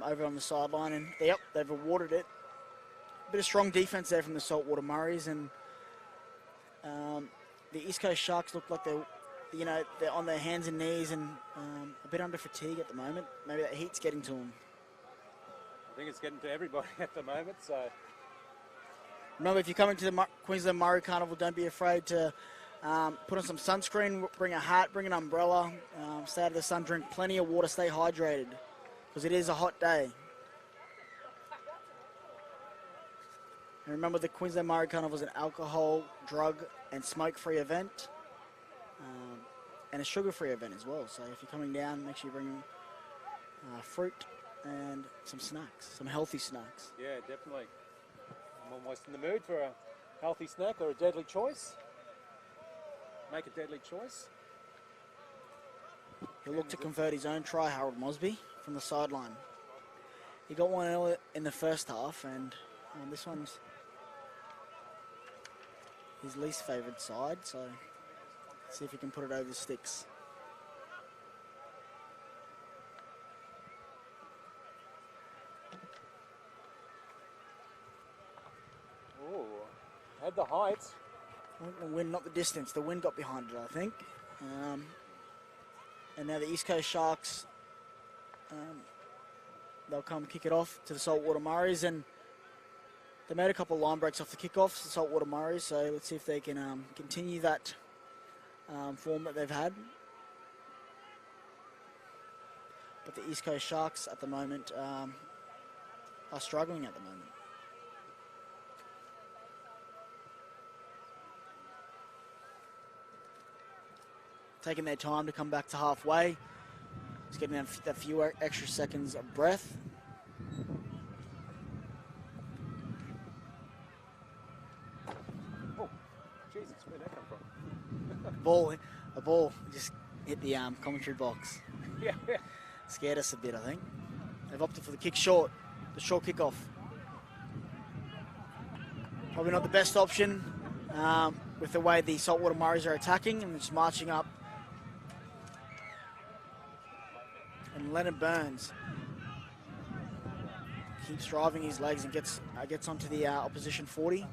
over on the sideline. And yep, they've awarded it. Bit of strong defense there from the Saltwater Murris, and the East Coast Sharks look like they're on their hands and knees and a bit under fatigue at the moment. Maybe that heat's getting to them. I think it's getting to everybody at the moment. So remember, if you're coming to the Queensland Murri Carnival, don't be afraid to put on some sunscreen, bring a hat, bring an umbrella, stay out of the sun, drink plenty of water, stay hydrated, because it is a hot day. And remember, the Queensland Murri Carnival is an alcohol, drug, and smoke-free event, and a sugar-free event as well. So if you're coming down, make sure you bring fruit and some snacks, some healthy snacks. Yeah, definitely. I'm almost in the mood for a healthy snack or a deadly choice. Make a deadly choice. He'll look to convert his own try, Harold Mosby, from the sideline. He got one earlier in the first half, and this one's his least favoured side, so let's see if he can put it over the sticks. Oh, had the height. The wind, not the distance. The wind got behind it, I think. And now the East Coast Sharks, they'll come kick it off to the Saltwater Murris, and they made a couple of line breaks off the kickoffs, the Saltwater Murris, so let's see if they can continue that form that they've had. But the East Coast Sharks at the moment are struggling at the moment. Taking their time to come back to halfway. Just getting that few extra seconds of breath. Oh, Jesus, where'd that come from? A ball just hit the commentary box. Yeah. Scared us a bit, I think. They've opted for the kick short, the short kickoff. Probably not the best option with the way the Saltwater Murris are attacking and just marching up. And Leonard Burns keeps driving his legs and gets onto the opposition 40.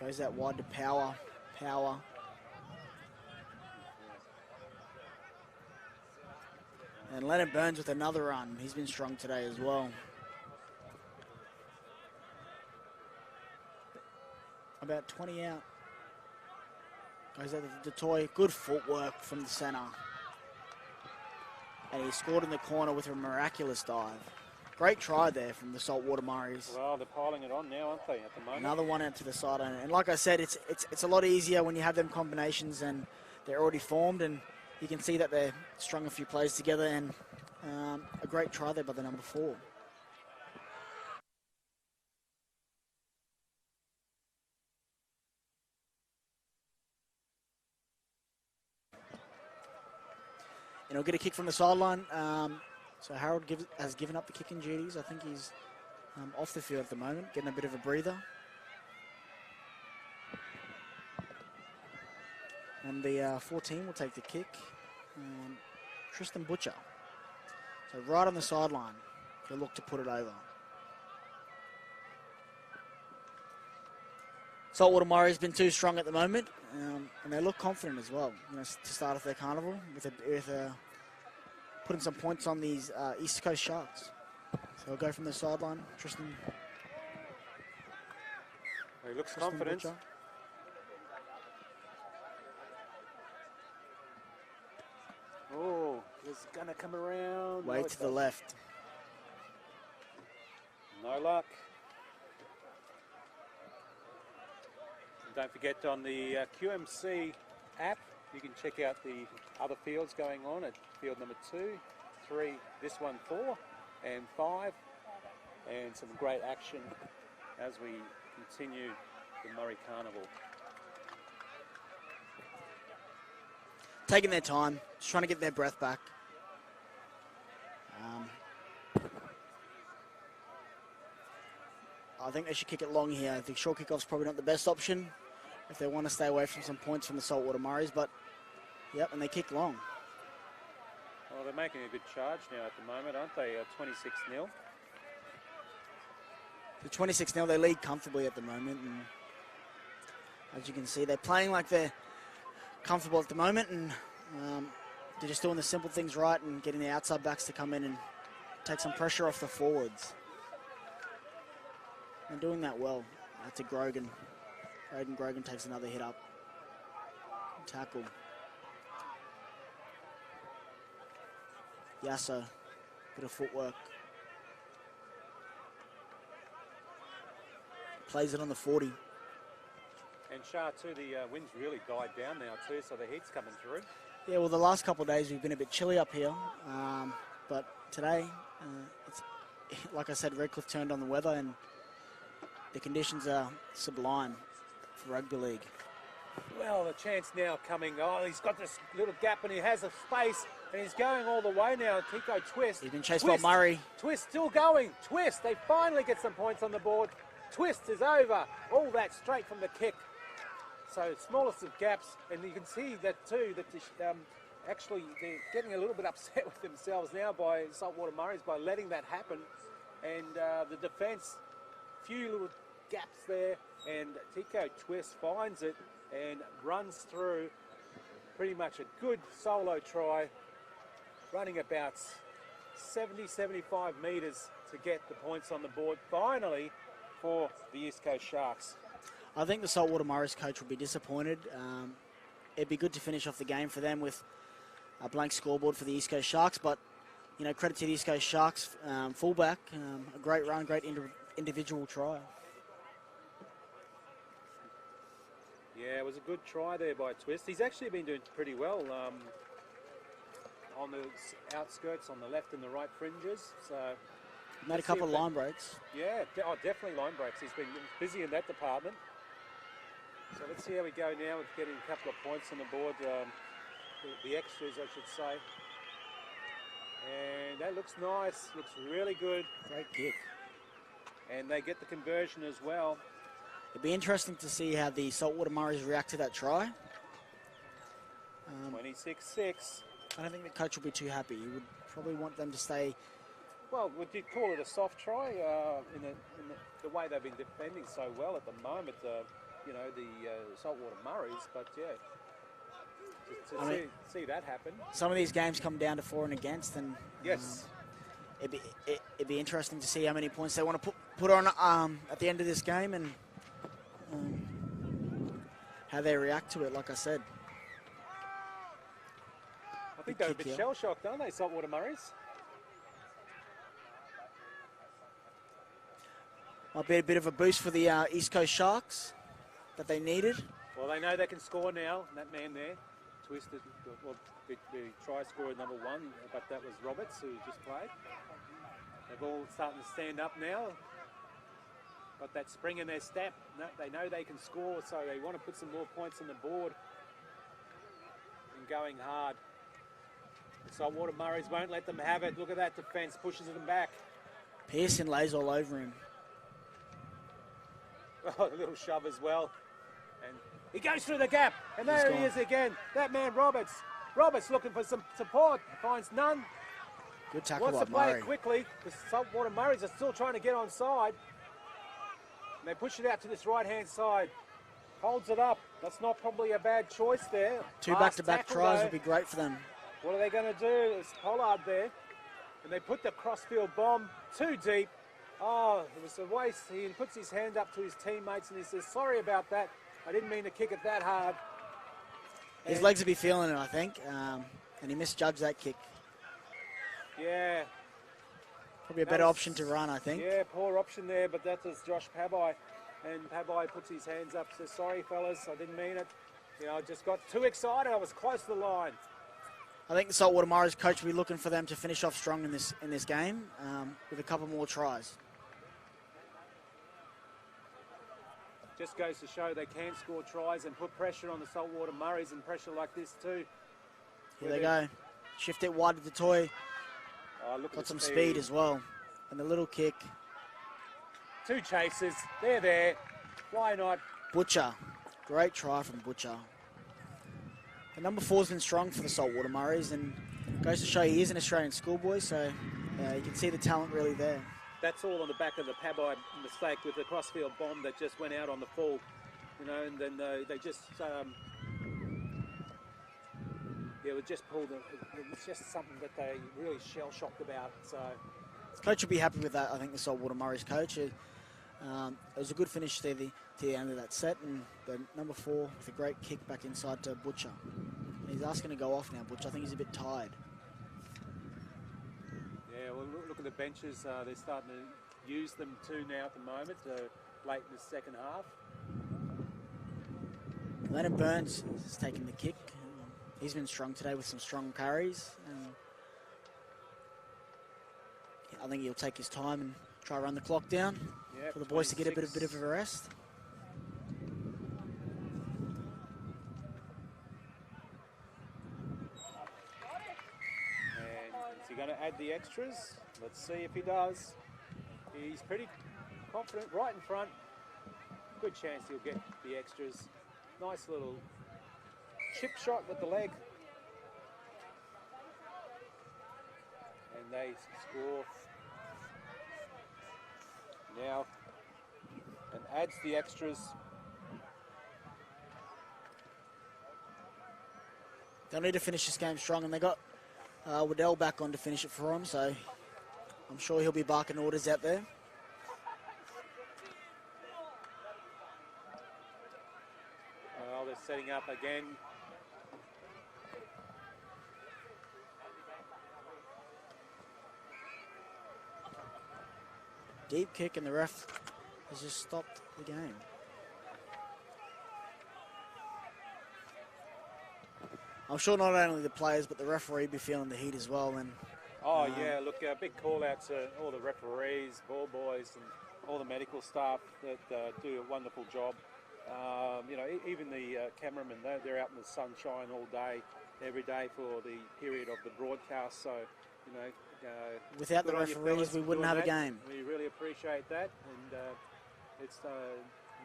Goes out wide to Power. And Leonard Burns with another run. He's been strong today as well. About 20 out. Goes out to Detoy. Good footwork from the centre. And he scored in the corner with a miraculous dive. Great try there from the Saltwater Murris. Well, they're piling it on now, aren't they, at the moment? Another one out to the side. And like I said, it's a lot easier when you have them combinations and they're already formed, and you can see that they're strung a few plays together, and a great try there by the number 4. And he'll get a kick from the sideline. So Harold has given up the kicking duties. I think he's off the field at the moment, getting a bit of a breather. And the 14 will take the kick. Tristan Butcher. So right on the sideline, he'll look to put it over. Saltwater Murri has been too strong at the moment, and they look confident as well. To start off their carnival with putting some points on these East Coast Sharks. So he'll go from the sideline. Tristan. He looks confident. Butcher. Oh, he's gonna come around. Way to the left. No luck. And don't forget, on the QMC app, you can check out the other fields going on at field number 2, 3, this one 4, and 5, and some great action as we continue the Murri Carnival. Taking their time, just trying to get their breath back. I think they should kick it long here. I think short kickoff's probably not the best option if they want to stay away from some points from the Saltwater Murris, but yep, and they kick long. Well, they're making a good charge now at the moment, aren't they? 26-0. The 26-0, they lead comfortably at the moment, and as you can see, they're playing like they're comfortable at the moment, and they're just doing the simple things right and getting the outside backs to come in and take some pressure off the forwards. And doing that well. To Grogan. Aiden Grogan takes another hit up. Tackle. Yasso. Bit of footwork. plays it on the 40. And Shah too, the wind's really died down now too, so the heat's coming through. Yeah, well, the last couple of days we've been a bit chilly up here, but today, it's like I said, Redcliffe turned on the weather, and the conditions are sublime for rugby league. Well, the chance now coming. Oh, he's got this little gap and he has a space and he's going all the way now. Kiko Twist. He's been chased Twist. by Murray. Twist still going. Twist. They finally get some points on the board. Twist is over. All that straight from the kick. So smallest of gaps, and you can see that too. That actually they're getting a little bit upset with themselves now by Saltwater Murray's by letting that happen, and the defence, few little gaps there, and Tico Twist finds it and runs through pretty much a good solo try, running about 70-75 metres to get the points on the board finally for the East Coast Sharks. I think the Saltwater Murri's coach will be disappointed. It'd be good to finish off the game for them with a blank scoreboard for the East Coast Sharks, but you know, credit to the East Coast Sharks fullback, a great run, great individual try. Yeah, it was a good try there by Twist. He's actually been doing pretty well on the outskirts, on the left and the right fringes. So Made a couple of line breaks. Yeah, definitely line breaks. He's been busy in that department. So let's see how we go now with getting a couple of points on the board. The extras, I should say. And that looks nice. Looks really good. Great kick. And they get the conversion as well. It'd be interesting to see how the Saltwater Murris react to that try. 26-6. I don't think the coach will be too happy. He would probably want them to stay. Well, would you call it a soft try in the way they've been defending so well at the moment? You know, the Saltwater Murris, but yeah, to see that happen. Some of these games come down to for and against, and yes, it'd be interesting to see how many points they want to put on at the end of this game, and how they react to it. Like I said, I think they're a bit shell shocked, aren't they, Saltwater Murris? Might be a bit of a boost for the East Coast Sharks that they needed. Well, they know they can score now. That man there, Twisted, well, the try scorer number 1, but that was Roberts who just played. They're all starting to stand up now. Got that spring in their step. They know they can score, so they want to put some more points on the board and going hard. The Saltwater Murris won't let them have it. Look at that defence, pushes them back. Pearson lays all over him. Oh, a little shove as well. And he goes through the gap. And there he is again. That man, Roberts. Roberts looking for some support. Finds none. Good tackle Wants by to play Murray. it quickly. The Saltwater Murris are still trying to get onside. And they push it out to this right-hand side. Holds it up. That's not probably a bad choice there. Two back-to-back tries would be great for them. What are they going to do? It's Pollard there. And they put the crossfield bomb too deep. Oh, it was a waste. He puts his hand up to his teammates and he says, sorry about that. I didn't mean to kick it that hard. His legs would be feeling it, I think. And he misjudged that kick. Yeah. Probably a better option to run, I think. Yeah, poor option there, but that was Josh Pabai. And Pabai puts his hands up, says, sorry, fellas, I didn't mean it. You know, I just got too excited. I was close to the line. I think the Saltwater Murri's coach will be looking for them to finish off strong in this game with a couple more tries. Just goes to show they can score tries and put pressure on the Saltwater Murris, and pressure like this too. Here they go. Shift it wide to the toy. Oh, look, got some speed as well. And the little kick. 2 chases. They're there. Why not? Butcher. Great try from Butcher. The number 4's been strong for the Saltwater Murris, and goes to show he is an Australian schoolboy, so you can see the talent really there. That's all on the back of the Pabai mistake with the crossfield bomb that just went out on the full, you know, and then they just, it was just pulled. It's just something that they really shell-shocked about. So, Coach will be happy with that. I think the Saltwater Murri's coach. It was a good finish to the end of that set, and the number 4 with a great kick back inside to Butcher. He's asking to go off now, Butcher. I think he's a bit tired. Yeah, well, look at the benches. They're starting to use them to now at the moment, late in the second half. Leonard Burns is taking the kick. He's been strong today with some strong carries. I think he'll take his time and try to run the clock down for the boys to get a bit of a rest. And is he going to add the extras? Let's see if he does. He's pretty confident right in front. Good chance he'll get the extras. Nice little chip shot with the leg. And they score now and adds the extras. They'll need to finish this game strong, and they got Waddell back on to finish it for them, so I'm sure he'll be barking orders out there. Well, they're setting up again. Deep kick, and the ref has just stopped the game. I'm sure not only the players, but the referee be feeling the heat as well. And yeah, look, a big call out to all the referees, ball boys, and all the medical staff that do a wonderful job. You know, even the cameramen, they're out in the sunshine all day, every day for the period of the broadcast. So, you know, without the referees, we wouldn't have a game. We really appreciate that, and it's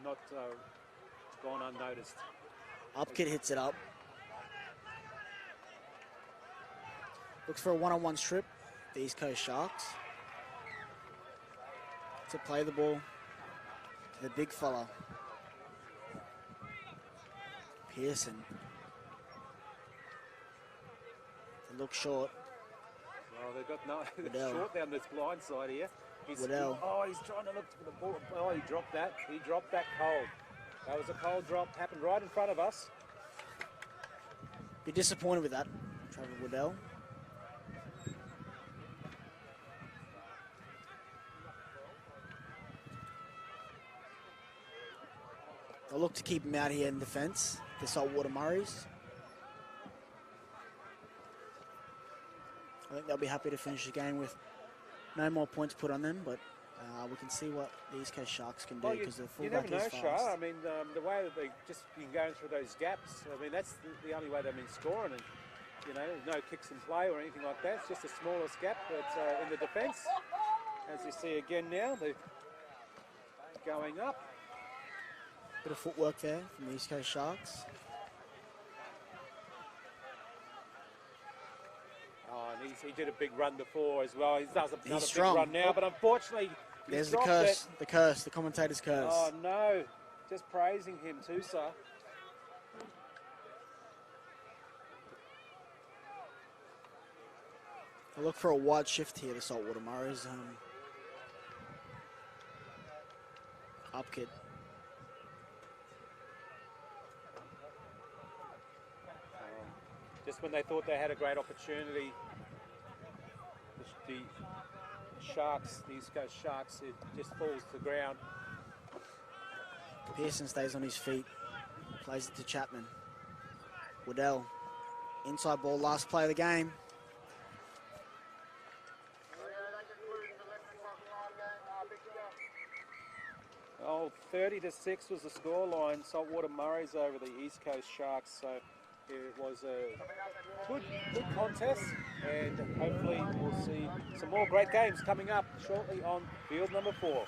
not gone unnoticed. Upkit hits it up. Looks for a one-on-one strip, the East Coast Sharks. To play the ball to the big fella. Pearson. To look short. Well, they've got no Waddell. short down this blind side here. Waddell. He's trying to look for the ball. Oh, he dropped that. He dropped that cold. That was a cold drop. Happened right in front of us. Be disappointed with that, Trevor Waddell. They'll look to keep him out here in defence, the Saltwater Murris. I think they'll be happy to finish the game with no more points put on them, but we can see what the East Coast Sharks can do because the fullback is fast. Shah. I mean, the way that they've just been going through those gaps, I mean, that's the only way they've been scoring. And, you know, no kicks in play or anything like that. It's just the smallest gap that's in the defence. As you see again now, they're going up. Bit of footwork there from the East Coast Sharks. Oh, and he did a big run before as well. He does another big strong. run now, but unfortunately, There's he's the dropped curse, the commentator's curse. Oh no, just praising him too, sir. I look for a wide shift here, the Saltwater Murris. Upkid. Just when they thought they had a great opportunity, the Sharks, the East Coast Sharks, it just falls to the ground. Pearson stays on his feet, plays it to Chapman. Waddell, inside ball, last play of the game. Oh, 30-6 was the scoreline. Saltwater Murris over the East Coast Sharks. So it was a good contest, and hopefully we'll see some more great games coming up shortly on field number 4.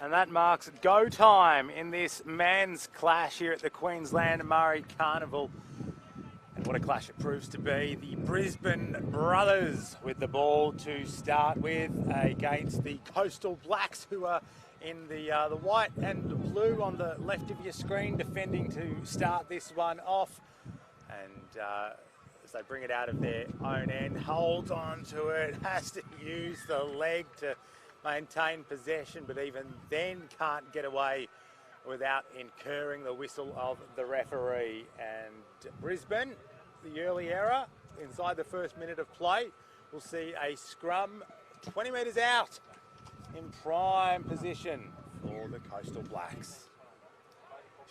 And that marks go time in this man's clash here at the Queensland Murri Carnival. And what a clash it proves to be. The Brisbane brothers with the ball to start with against the Coastal Blacks, who are in the white and blue on the left of your screen, defending to start this one off. And as they bring it out of their own end, holds on to it, has to use the leg to maintain possession, but even then can't get away without incurring the whistle of the referee. And Brisbane, the early error inside the first minute of play, will see a scrum 20 metres out in prime position for the Coastal Blacks.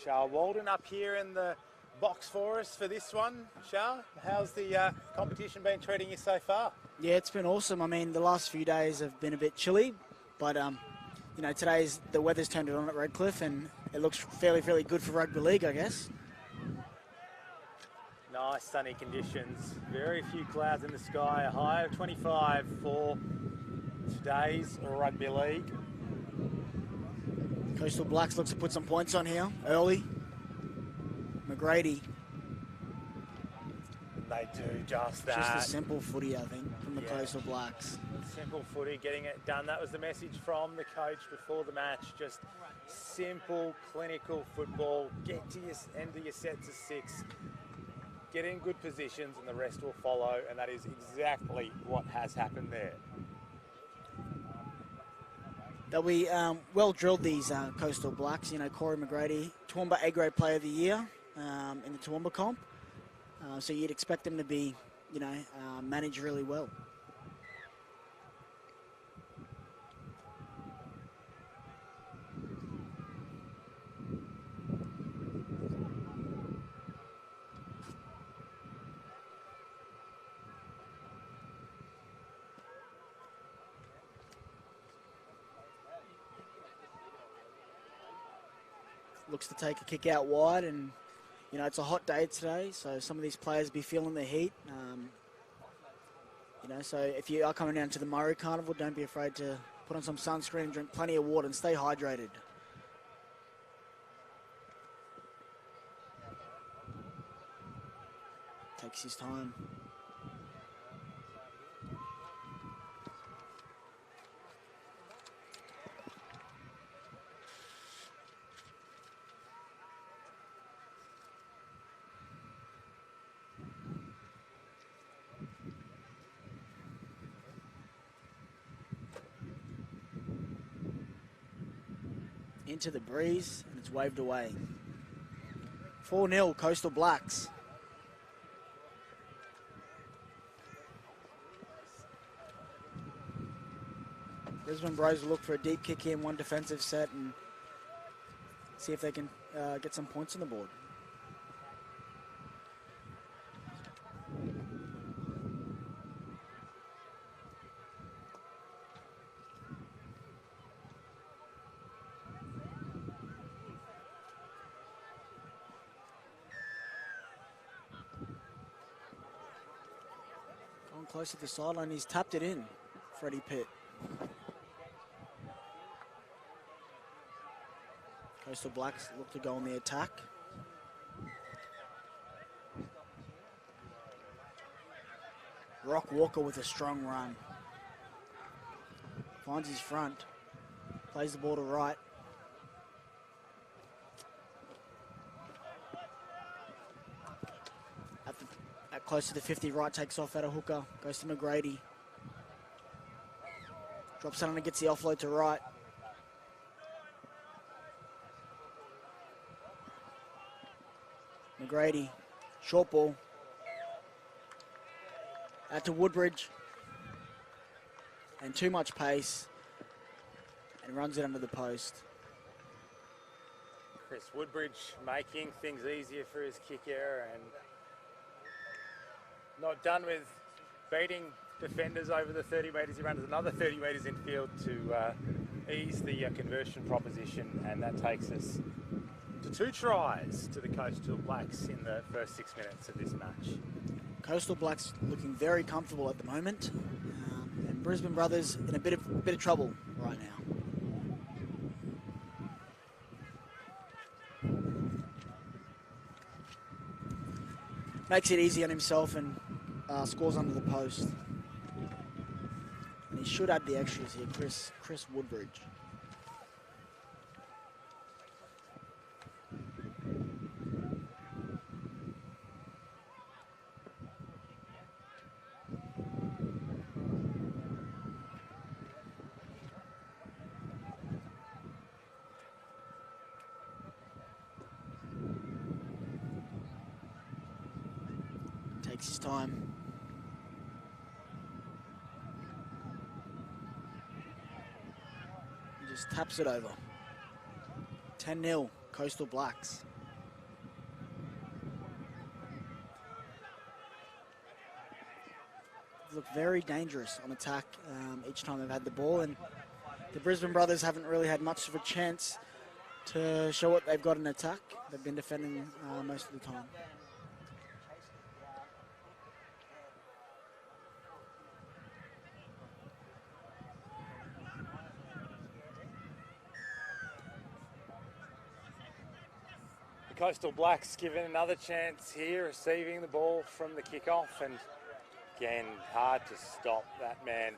Shah Walden up here in the box for us for this one. Shah, how's the competition been treating you so far? Yeah, it's been awesome. I mean, the last few days have been a bit chilly, but you know, the weather's turned it on at Redcliffe, and it looks fairly good for rugby league, I guess. Nice sunny conditions, very few clouds in the sky, a high of 25 for today's rugby league. Coastal Blacks looks to put some points on here early. McGrady. They do just that. Just a simple footy, I think, from the Coastal Blacks. Simple footy, getting it done. That was the message from the coach before the match. Just simple, clinical football. Get to your end of your sets of 6. Get in good positions and the rest will follow. And that is exactly what has happened there. They'll be well drilled, these Coastal Blacks. You know, Corey McGrady, Toowoomba A-grade player of the year in the Toowoomba comp. So you'd expect them to be, you know, managed really well. Looks to take a kick out wide, and you know, it's a hot day today, so some of these players be feeling the heat. You know, so if you are coming down to the Murri Carnival, don't be afraid to put on some sunscreen, drink plenty of water, and stay hydrated. Takes his time. Into the breeze, and it's waved away. 4-0 Coastal Blacks. Brisbane Bros will look for a deep kick here in one defensive set and see if they can get some points on the board. Close to the sideline, he's tapped it in, Freddie Pitt. Coastal Blacks look to go on the attack. Rock Walker with a strong run. Finds his front, plays the ball to right. Close to the 50, right takes off at a hooker, goes to McGrady. Drops it on and gets the offload to right. McGrady, short ball. Out to Woodbridge. And too much pace. And runs it under the post. Chris Woodbridge making things easier for his kicker and not done with beating defenders over the 30 metres. He runs another 30 metres infield to ease the conversion proposition, and that takes us to 2 tries to the Coastal Blacks in the first 6 minutes of this match. Coastal Blacks looking very comfortable at the moment, and Brisbane Brothers in a bit of trouble right now. makes it easy on himself and scores under the post. And he should add the extras here, Chris Woodbridge. Takes his time. He just taps it over. 10-0, Coastal Blacks. They look very dangerous on attack each time they've had the ball, and the Brisbane Brothers haven't really had much of a chance to show what they've got in attack. They've been defending most of the time. The Coastal Blacks given another chance here, receiving the ball from the kickoff, and again, hard to stop that man.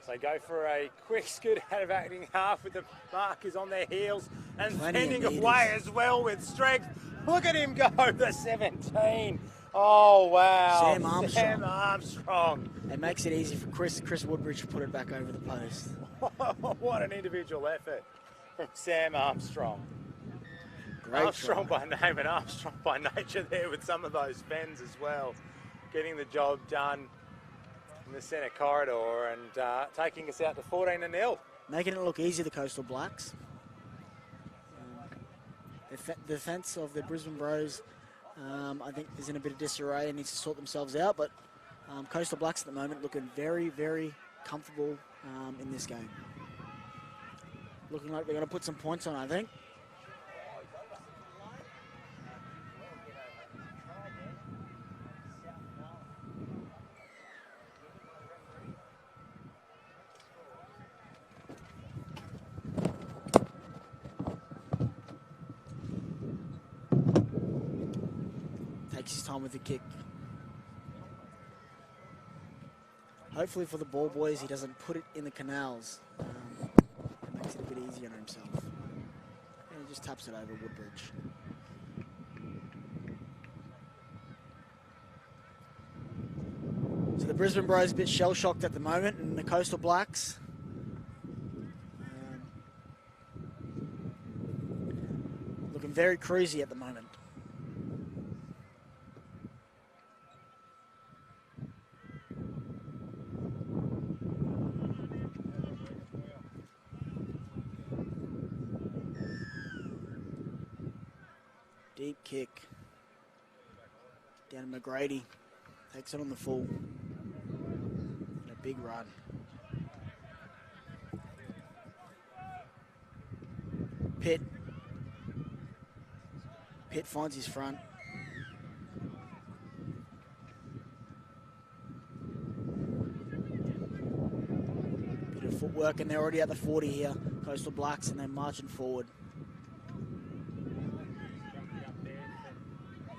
So they go for a quick scoot out of acting half with the markers on their heels and fending away as well with strength. Look at him go, the 17. Oh, wow. Sam Armstrong. Sam Armstrong. It makes it easy for Chris Woodbridge to put it back over the post. What an individual effort from Sam Armstrong. Great Armstrong try. by name and Armstrong by nature there with some of those fens as well. Getting the job done in the centre corridor and taking us out to 14-0. Making it look easy, the Coastal Blacks. The defence of the Brisbane Bros, I think, is in a bit of disarray and needs to sort themselves out, but Coastal Blacks at the moment looking very, very comfortable in this game. Looking like they're going to put some points on, I think. Takes his time with the kick. Hopefully for the ball boys, he doesn't put it in the canals. It makes it a bit easier on himself. And he just taps it over Woodbridge. So the Brisbane Bros a bit shell-shocked at the moment, and the Coastal Blacks looking very cruisy at the moment. Deep kick. Down to McGrady. Takes it on the full. And a big run. Pitt. Pitt finds his front. Bit of footwork, and they're already at the 40 here. Coastal Blacks, and they're marching forward.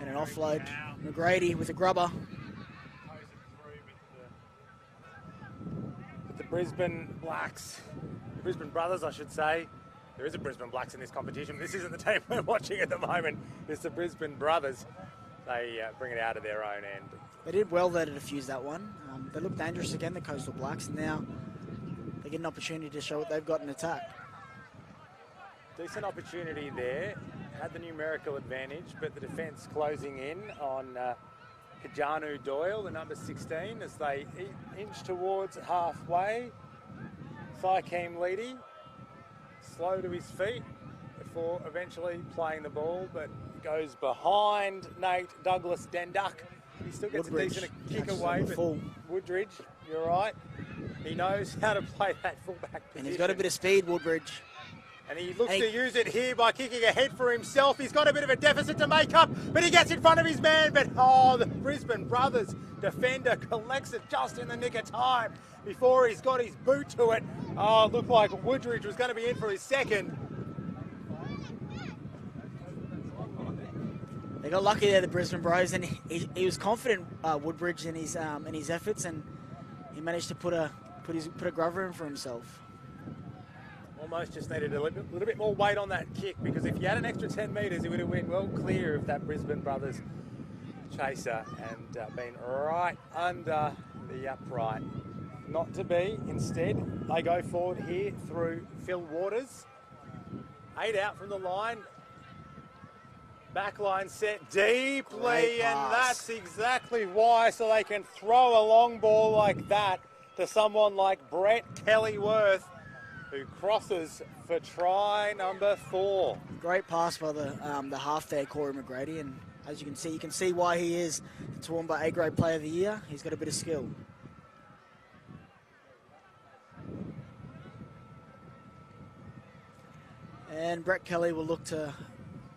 And an offload. McGrady with a grubber. With the Brisbane Blacks, the Brisbane Brothers, I should say. There is a Brisbane Blacks in this competition. This isn't the team we're watching at the moment. It's the Brisbane Brothers. They bring it out of their own end. They did well there to defuse that one. They look dangerous again, the Coastal Blacks, and now they get an opportunity to show what they've got in attack. Decent opportunity there. Had the numerical advantage, but the defence closing in on Kajanu Doyle, the number 16, as they inch towards halfway. Thykeem Leedy, slow to his feet before eventually playing the ball, but goes behind Nate Douglas Denduck. He still gets Woodbridge a decent kick away, but full. Woodbridge, you're right. He knows how to play that fullback position. And he's got a bit of speed, Woodbridge. And he looks to use it here by kicking ahead for himself. He's got a bit of a deficit to make up, but he gets in front of his man. But, the Brisbane Brothers defender collects it just in the nick of time before he's got his boot to it. It looked like Woodridge was going to be in for his second. They got lucky there, the Brisbane Bros, and he was confident, Woodbridge, in his efforts, and he managed to put a grubber in for himself. Almost just needed a little bit more weight on that kick, because if you had an extra 10 metres, he would have went well clear of that Brisbane Brothers chaser and been right under the upright. Not to be. Instead, they go forward here through Phil Waters. 8 out from the line. Back line set deeply, and that's exactly why, so they can throw a long ball like that to someone like Brett Kelly-Worth, who crosses for try number 4. Great pass by the half there, Corey McGrady, and as you can see why he is the Toowoomba A-grade player of the year. He's got a bit of skill. And Brett Kelly will look to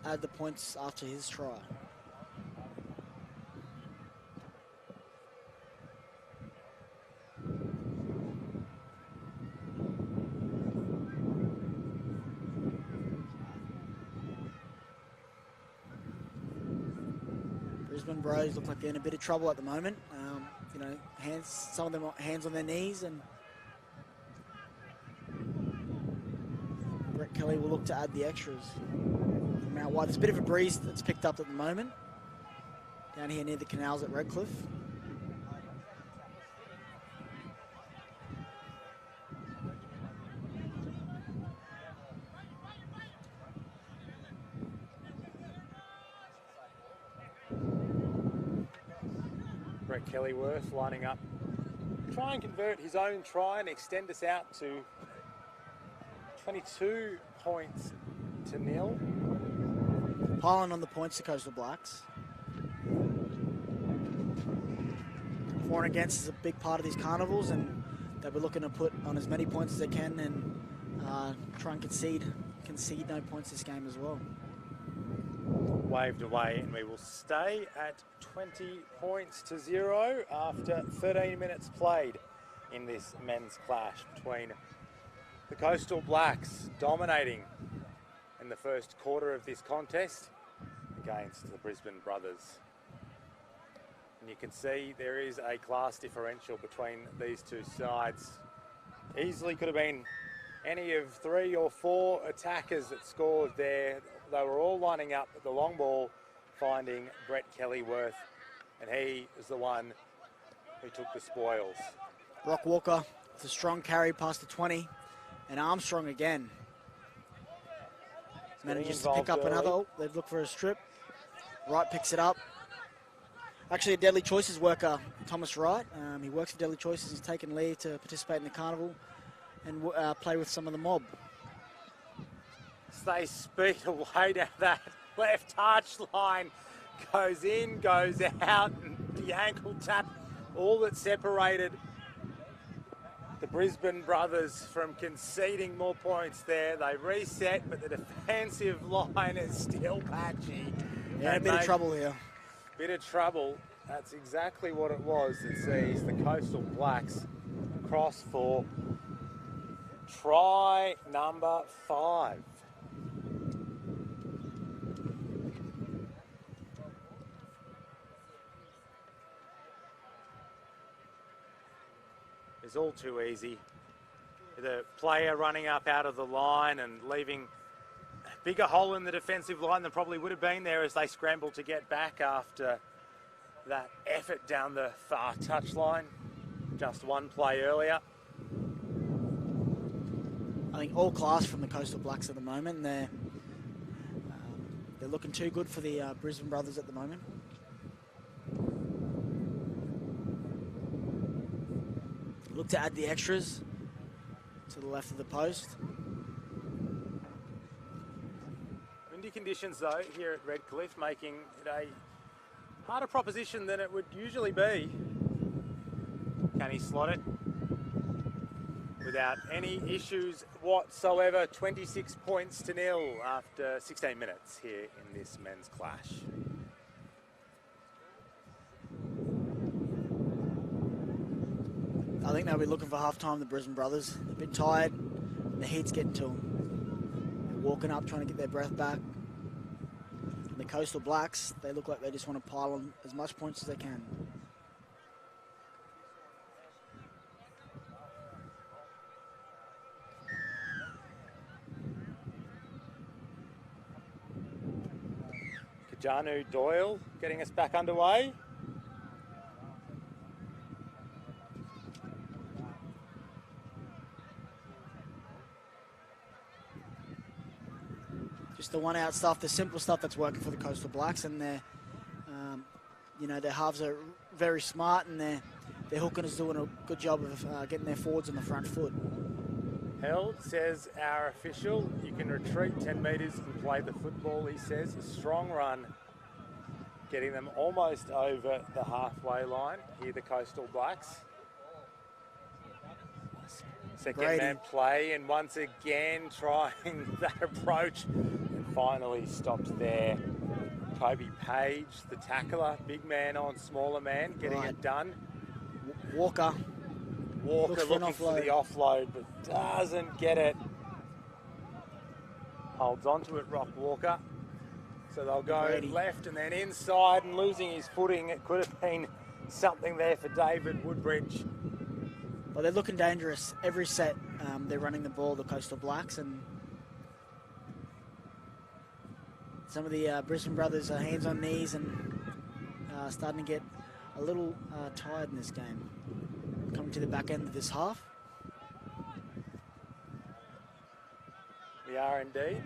add the points after his try. Brisbane Bros look like they're in a bit of trouble at the moment. You know, some of them are hands on their knees, and Brett Kelly will look to add the extras. Now, wide. There's a bit of a breeze that's picked up at the moment down here near the canals at Redcliffe. Brett Kelly-Worth lining up, try and convert his own try and extend us out to 22 points to nil. Piling on the points to Coastal Blacks. For and against is a big part of these carnivals, and they'll be looking to put on as many points as they can and try and concede no points this game as well. Waved away, and we will stay at 20 points to 0 after 13 minutes played in this men's clash between the Coastal Blacks dominating in the first quarter of this contest against the Brisbane Brothers. And you can see there is a class differential between these two sides. Easily could have been any of 3 or 4 attackers that scored there. They were all lining up at the long ball, finding Brett Kelly-Worth, and he is the one who took the spoils. Rock Walker with a strong carry past the 20, and Armstrong again manages to pick up another. Oh, they look for a strip. Wright picks it up. Actually, a Deadly Choices worker, Thomas Wright. He works for Deadly Choices. He's taken leave to participate in the carnival and play with some of the mob. They speed away down that left touchline. Goes in, goes out, and the ankle tap, all that separated the Brisbane Brothers from conceding more points there. They reset, but the defensive line is still patchy. Yeah, a bit of trouble here. Bit of trouble. That's exactly what it was. It sees the Coastal Blacks cross for try number 5. It's all too easy. The player running up out of the line and leaving a bigger hole in the defensive line than probably would have been there as they scramble to get back after that effort down the far touchline. Just one play earlier. I think all class from the Coastal Blacks at the moment, and they're looking too good for the Brisbane Brothers at the moment. Look to add the extras to the left of the post. Windy conditions though here at Redcliffe, making it a harder proposition than it would usually be. Can he slot it without any issues whatsoever? 26 points to nil after 16 minutes here in this men's clash. I think they'll be looking for half-time, the Brisbane Brothers. They've been tired. The heat's getting to them. They're walking up, trying to get their breath back. And the Coastal Blacks, they look like they just want to pile on as much points as they can. Janu Doyle getting us back underway. Just the one-out stuff, the simple stuff that's working for the Coastal Blacks, and their, you know, their halves are very smart, and their hooking is doing a good job of getting their forwards on the front foot. Held, says our official, you can retreat 10 metres and play the football, he says. A strong run, getting them almost over the halfway line. Here the Coastal Blacks. Second Grady. man play, and once again trying that approach, and finally stopped there. Kobe Page, the tackler, big man on smaller man, getting it done. Walker Looking for the offload, but doesn't get it. Holds onto it, Rock Walker. So they'll go Grady. left and then inside, and losing his footing. It could have been something there for David Woodbridge. Well, they're looking dangerous. Every set, they're running the ball, the Coastal Blacks, and some of the Brisbane brothers are hands on knees and starting to get a little tired in this game. Coming to the back end of this half. We are indeed.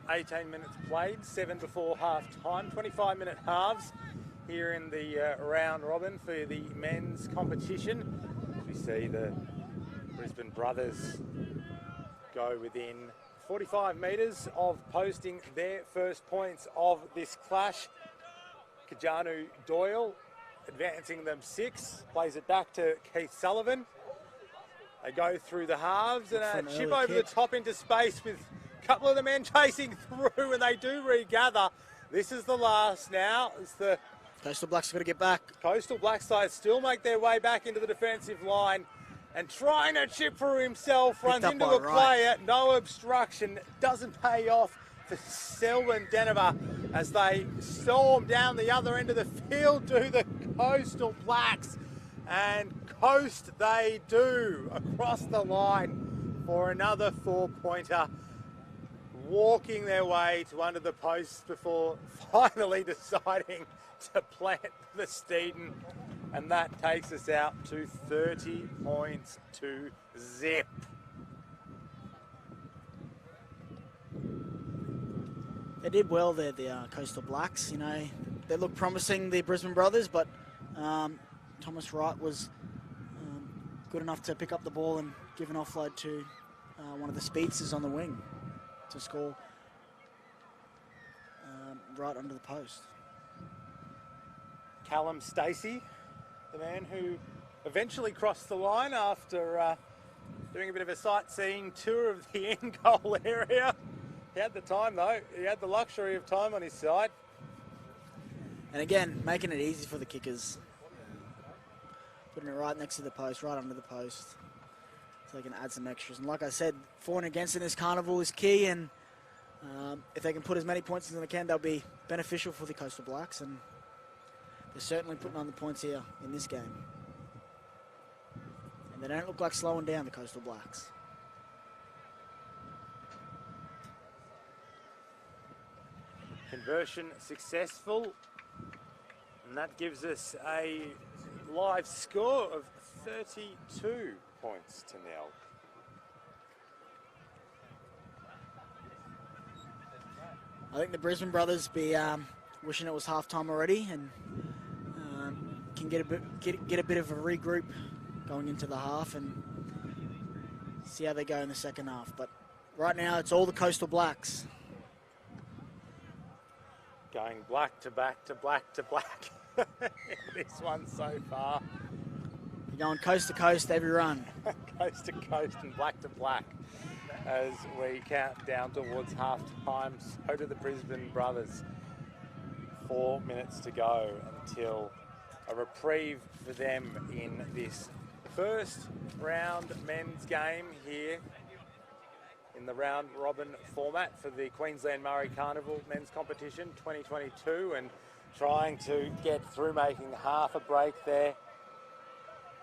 18 minutes played, 7 before half time, 25-minute halves here in the round robin for the men's competition. We see the Brisbane brothers go within 45 metres of posting their first points of this clash. Kajanu Doyle advancing them 6, plays it back to Keith Sullivan. They go through the halves and a chip over the top into space with a couple of the men chasing through, and they do regather. This is the last now. It's the Coastal Blacks have got to get back. Coastal Black side still make their way back into the defensive line, and trying to chip for himself, runs into a player, no obstruction, doesn't pay off for Selwyn Denver as they storm down the other end of the field to the Coastal Blacks, and coast they do across the line for another 4-pointer, walking their way to under the posts before finally deciding to plant the Steeden, and that takes us out to 30 points to zip. They did well there, the Coastal Blacks. You know, they look promising, the Brisbane brothers, but Thomas Wright was good enough to pick up the ball and give an offload to one of the speedsters on the wing to score right under the post. Callum Stacey, the man who eventually crossed the line after doing a bit of a sightseeing tour of the end goal area. He had the time though, he had the luxury of time on his side. And again, making it easy for the kickers. Putting it right next to the post, right under the post. So they can add some extras. And like I said, for and against in this carnival is key, and if they can put as many points as they can, they'll be beneficial for the Coastal Blacks, and they're certainly putting on the points here in this game. And they don't look like slowing down, the Coastal Blacks. Conversion successful, and that gives us a live score of 32 points to nil. I think the Brisbane brothers be wishing it was half-time already, and can get a bit of a regroup going into the half and see how they go in the second half. But right now, it's all the Coastal Blacks. Going black to back to black to black. This one so far. They're going coast to coast every run. Coast to coast and black to black as we count down towards half time. So do the Brisbane brothers. 4 minutes to go until a reprieve for them in this first round men's game here in in the round robin format for the Queensland Murri Carnival men's competition 2022, and trying to get through, making half a break there.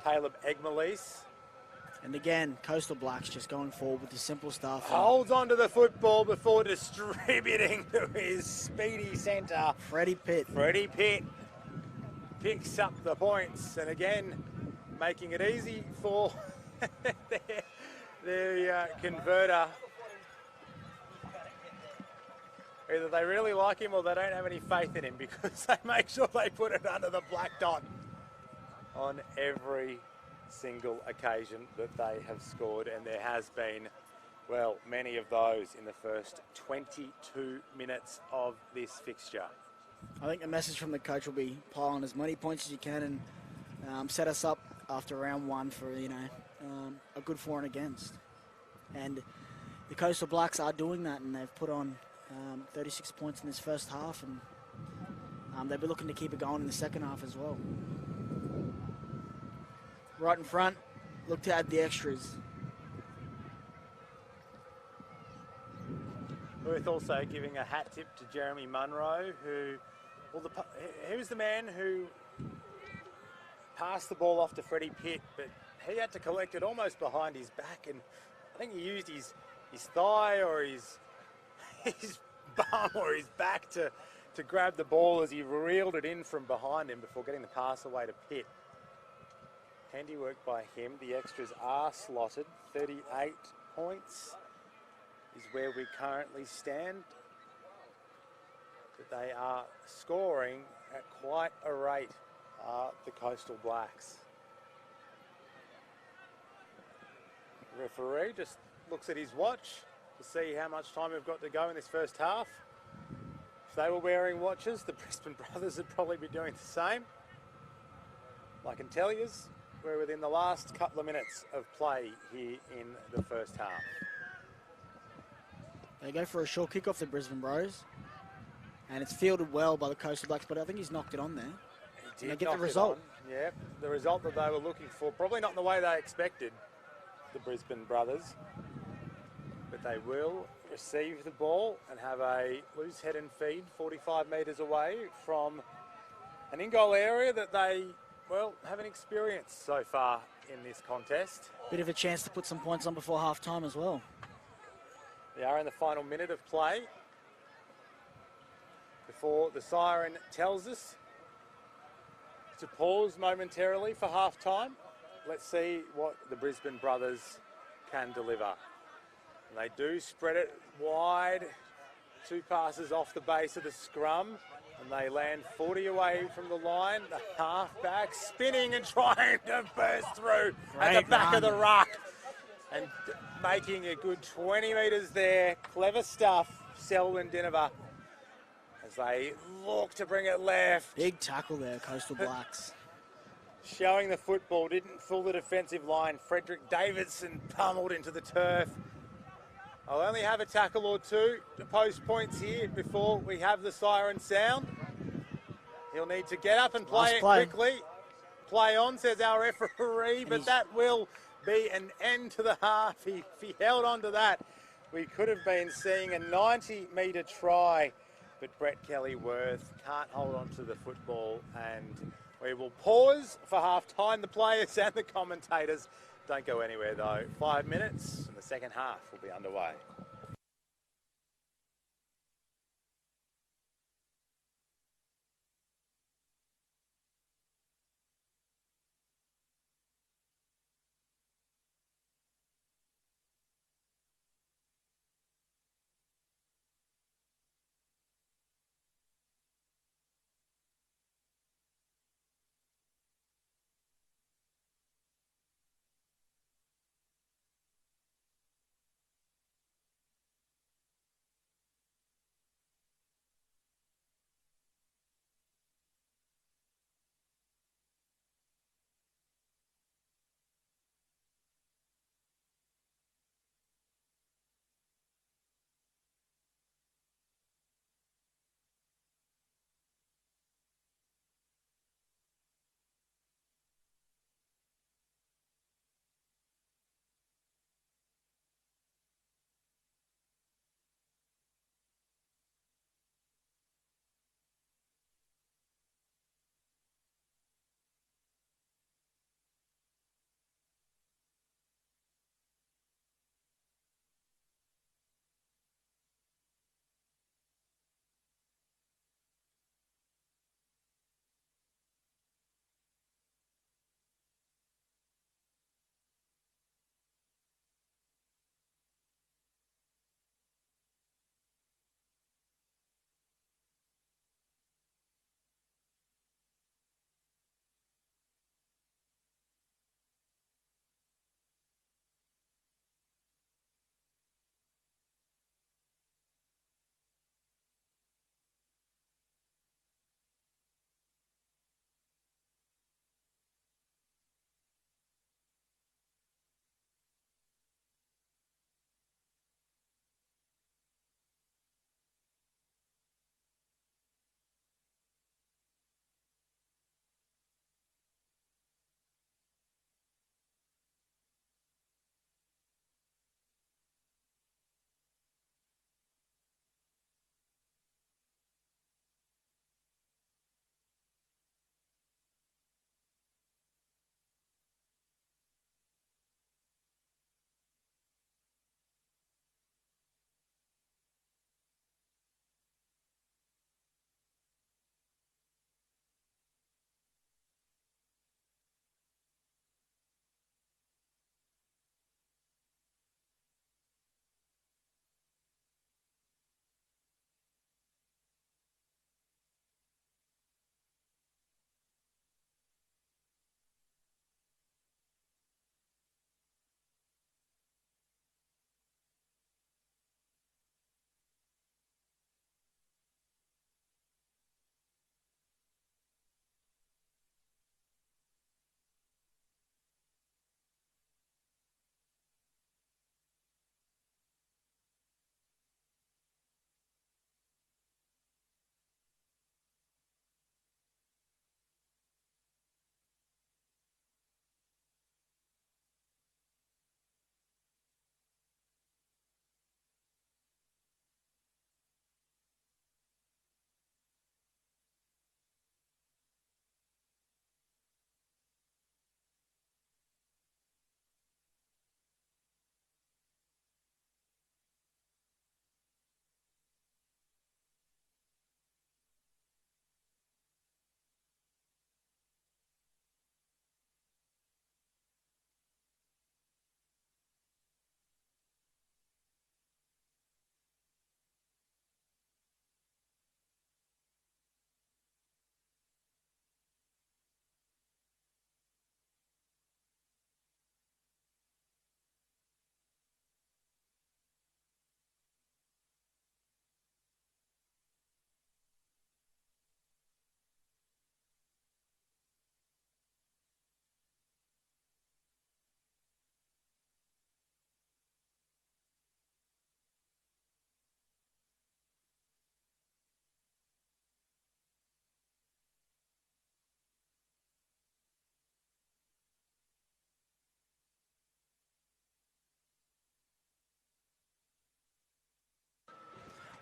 Caleb Egmalise And again, Coastal Blacks just going forward with the simple stuff. holds onto the football before distributing to his speedy centre. Freddie Pitt. Freddie Pitt picks up the points, and again making it easy for the converter. Either they really like him or they don't have any faith in him, because they make sure they put it under the black dot on every single occasion that they have scored, and there has been, well, many of those in the first 22 minutes of this fixture. I think the message from the coach will be pile on as many points as you can and set us up after round one for, a good for and against. And the Coastal Blacks are doing that, and they've put on 36 points in this first half, and they'll be looking to keep it going in the second half as well. Right in front, look to add the extras. Worth also giving a hat tip to Jeremy Munro, he was the man who passed the ball off to Freddie Pitt, but he had to collect it almost behind his back, and I think he used his thigh or his bum or his back to grab the ball as he reeled it in from behind him before getting the pass away to Pitt. Handiwork by him. The extras are slotted. 38 points is where we currently stand. But they are scoring at quite a rate, the Coastal Blacks. The referee just looks at his watch to see how much time we've got to go in this first half. If they were wearing watches, the Brisbane brothers would probably be doing the same. I can tell you, we're within the last couple of minutes of play here in the first half. They go for a short kick off the Brisbane Bros, and it's fielded well by the Coastal Blacks, but I think he's knocked it on there. He And they did get the knock it result. on. Yeah, the result that they were looking for. Probably not in the way they expected, the Brisbane brothers. But they will receive the ball and have a loose head and feed 45 metres away from an in-goal area that they, well, haven't experienced so far in this contest. Bit of a chance to put some points on before half-time as well. They are in the final minute of play before the siren tells us to pause momentarily for half-time. Let's see what the Brisbane brothers can deliver. And they do spread it wide. 2 passes off the base of the scrum, and they land 40 away from the line. The halfback spinning and trying to burst through at the back of the ruck, and making a good 20 metres there. Clever stuff, Selwyn Dinover, as they look to bring it left. Big tackle there, Coastal Blacks. Showing the football, didn't fool the defensive line. Frederick Davidson pummeled into the turf. I'll only have a tackle or two to post points here before we have the siren sound. He'll need to get up and play it quickly. Play on, says our referee, but that will be an end to the half. If he held on to that, we could have been seeing a 90-metre try, but Brett Kelly-Worth can't hold on to the football, and we will pause for half-time. The players and the commentators don't go anywhere, though. 5 minutes, and the second half will be underway.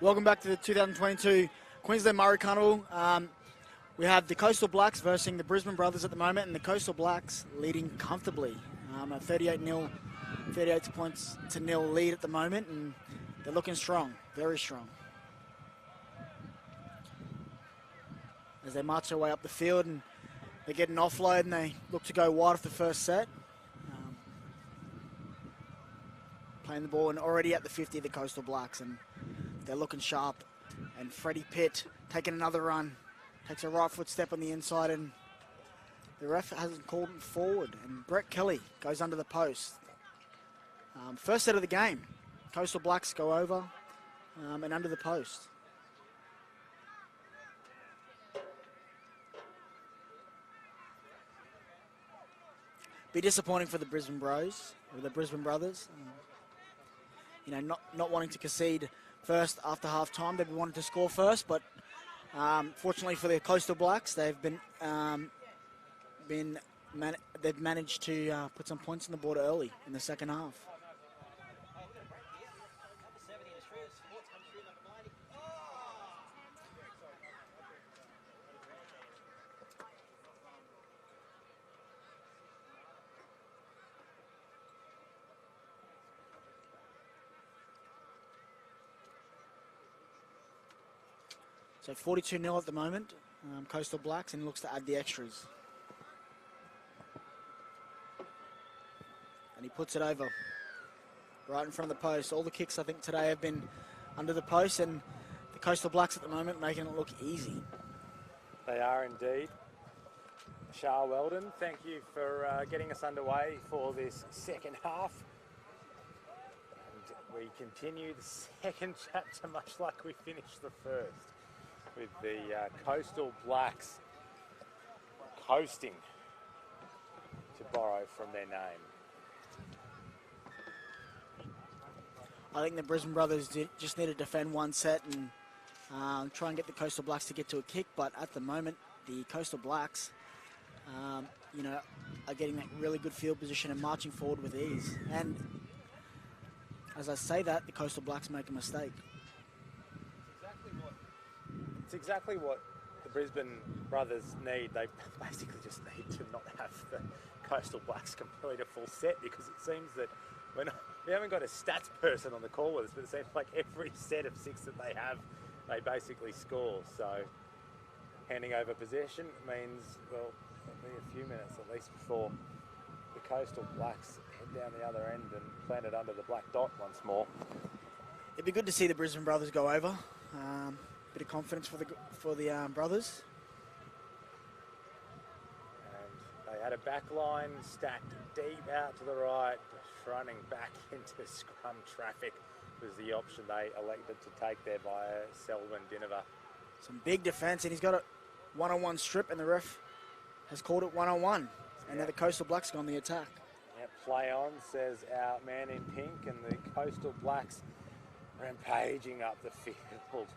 Welcome back to the 2022 Queensland Murri Carnival. We have the Coastal Blacks versus the Brisbane Brothers at the moment, and the Coastal Blacks leading comfortably. A 38 points to nil lead at the moment, and they're looking strong, very strong. As they march their way up the field, and they get an offload, and they look to go wide off the first set. Playing the ball, and already at the 50, the Coastal Blacks, and they're looking sharp. And Freddie Pitt taking another run, takes a right foot step on the inside, and the ref hasn't called him forward. And Brett Kelly goes under the post. First set of the game, Coastal Blacks go over and under the post. Be disappointing for the Brisbane Bros, or the Brisbane Brothers. Not wanting to concede first after half time. They've wanted to score first, but fortunately for the Coastal Blacks, they've managed to put some points on the board early in the second half. So 42-0 at the moment, Coastal Blacks, and looks to add the extras. And he puts it over, right in front of the post. All the kicks, I think, today have been under the post, and the Coastal Blacks at the moment making it look easy. They are indeed. Shah Weldon, thank you for getting us underway for this second half. And we continue the second chapter much like we finished the first, with the Coastal Blacks coasting, to borrow from their name. I think the Brisbane Brothers just need to defend one set and try and get the Coastal Blacks to get to a kick, but at the moment, the Coastal Blacks, are getting that really good field position and marching forward with ease. And as I say that, the Coastal Blacks make a mistake. It's exactly what the Brisbane Brothers need. They basically just need to not have the Coastal Blacks complete a full set, because it seems that we haven't got a stats person on the call with us, but it seems like every set of 6 that they have, they basically score. So handing over possession means, well, it'll be a few minutes at least before the Coastal Blacks head down the other end and plant it under the black dot once more. It'd be good to see the Brisbane Brothers go over. Bit of confidence for the brothers. And they had a back line stacked deep out to the right, running back into scrum traffic was the option they elected to take there by Selwyn Dinova. Some big defence, and he's got a one-on-one strip, and the ref has called it one-on-one. And now the Coastal Blacks go on the attack. Yeah, play on, says our man in pink, and the Coastal Blacks rampaging up the field.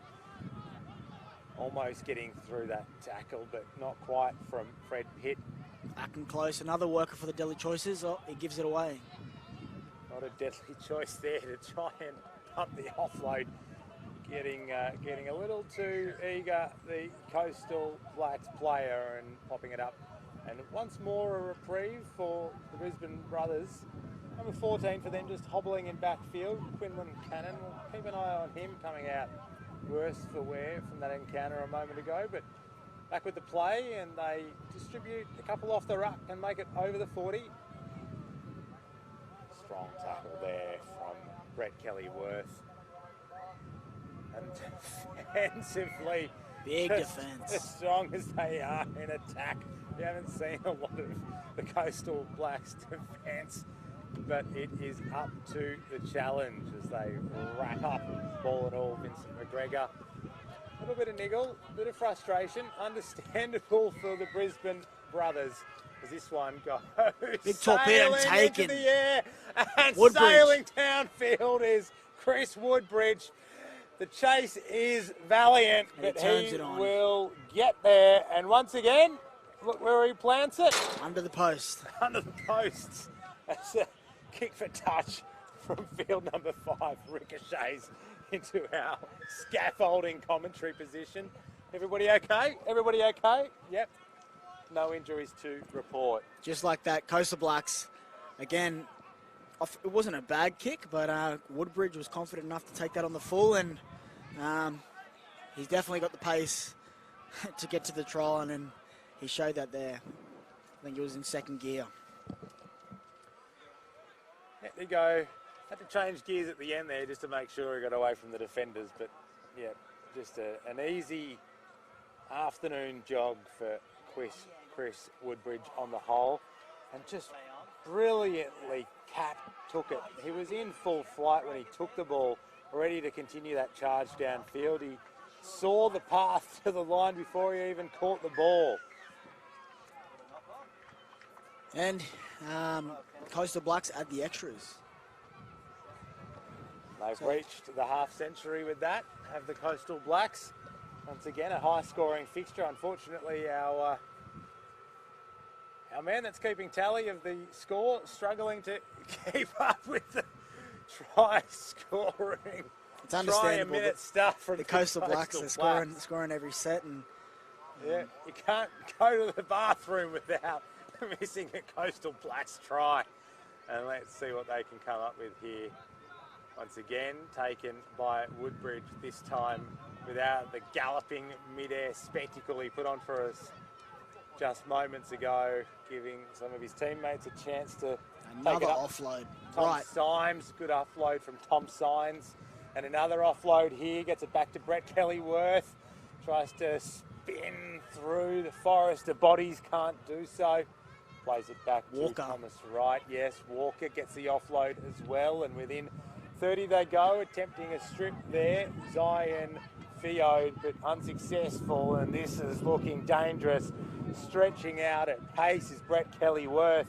Almost getting through that tackle, but not quite from Fred Pitt. Back and close, another worker for the Deadly Choices. Oh, he gives it away. Not a deadly choice there to try and pump the offload. Getting a little too eager, the Coastal Blacks player, and popping it up. And once more a reprieve for the Brisbane Brothers. Number 14 for them, just hobbling in backfield. Quinlan Cannon, we'll keep an eye on him coming out worse for wear from that encounter a moment ago. But back with the play, and they distribute a couple off the ruck and make it over the 40. Strong tackle there from Brett Kelly-Worth. And defensively, big just defence. as strong as they are in attack. We haven't seen a lot of the Coastal Blacks defence, but it is up to the challenge as they wrap up ball and all. Vincent McGregor, a little bit of niggle, a bit of frustration, understandable for the Brisbane Brothers, as this one goes big torpedo sailing taken. into the air, and Woodbridge. sailing downfield is Chris Woodbridge. The chase is valiant, but he will get there, and once again, look where he plants it. Under the post. Under the posts. That's a kick for touch from field number 5. Ricochets into our scaffolding commentary position. Everybody okay? Everybody okay? Yep. No injuries to report. Just like that, Coastal Blacks, again, it wasn't a bad kick, but Woodbridge was confident enough to take that on the full, and he's definitely got the pace to get to the try line, and he showed that there. I think he was in second gear. There you go. Had to change gears at the end there just to make sure he got away from the defenders, but yeah, just an easy afternoon jog for Chris Woodbridge on the whole, and just brilliantly took it. He was in full flight when he took the ball, ready to continue that charge downfield. He saw the path to the line before he even caught the ball. And Coastal Blacks add the extras. They've reached the half century with that, have the Coastal Blacks. Once again, a high-scoring fixture. Unfortunately, our man that's keeping tally of the score struggling to keep up with the try scoring. It's understandable. Try a minute stuff from the Coastal Blacks are scoring every set, and yeah, you can't go to the bathroom without missing a Coastal Blacks try. And let's see what they can come up with here. Once again, taken by Woodbridge, this time without the galloping mid-air spectacle he put on for us just moments ago, giving some of his teammates a chance to another take it up. Offload. Tom Symes, good offload from Tom Symes. And another offload here, gets it back to Brett Kelly-Worth. Tries to spin through the forest of bodies, can't do so. Plays it back to Thomas Wright. Yes, Walker gets the offload as well, and within 30 they go, attempting a strip there. Zion Fiode, but unsuccessful, and this is looking dangerous. Stretching out at pace is Brett Kelly-Worth.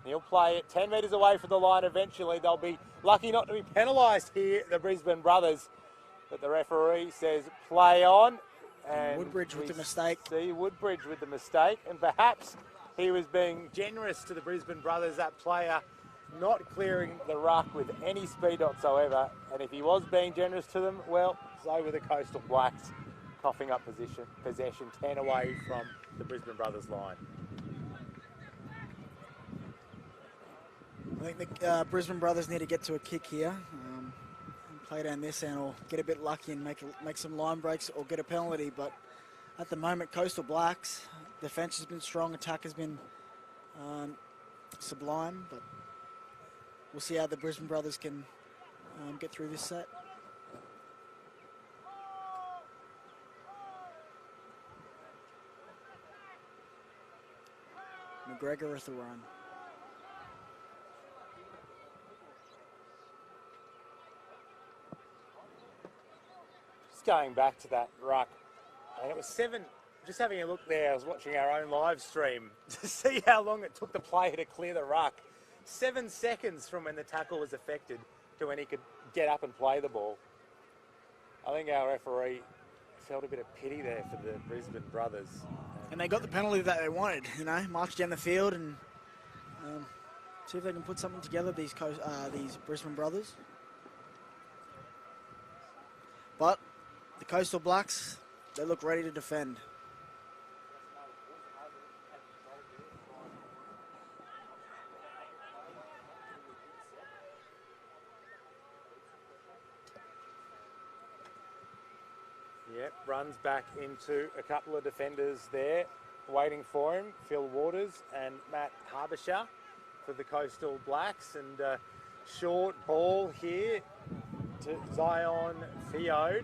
He'll play it 10 metres away from the line eventually. They'll be lucky not to be penalised here, the Brisbane Brothers. But the referee says play on. And Woodbridge with the mistake. See Woodbridge with the mistake, and perhaps he was being generous to the Brisbane Brothers, that player not clearing the ruck with any speed whatsoever. And if he was being generous to them, well, so were the Coastal Blacks, coughing up possession 10 away from the Brisbane Brothers line. I think the Brisbane Brothers need to get to a kick here, and play down this end, or get a bit lucky and make some line breaks or get a penalty. But at the moment, Coastal Blacks, defence has been strong, attack has been sublime, but we'll see how the Brisbane Brothers can get through this set. McGregor with the run. Just going back to that ruck, and it was 7. Just having a look there, I was watching our own live stream to see how long it took the player to clear the ruck. 7 seconds from when the tackle was effected to when he could get up and play the ball. I think our referee felt a bit of pity there for the Brisbane Brothers. And they got the penalty that they wanted, march down the field and see if they can put something together, these Brisbane Brothers. But the Coastal Blacks, they look ready to defend. Yep, runs back into a couple of defenders there, waiting for him. Phil Waters and Matt Harbisher for the Coastal Blacks. And short ball here to Zion Fiode.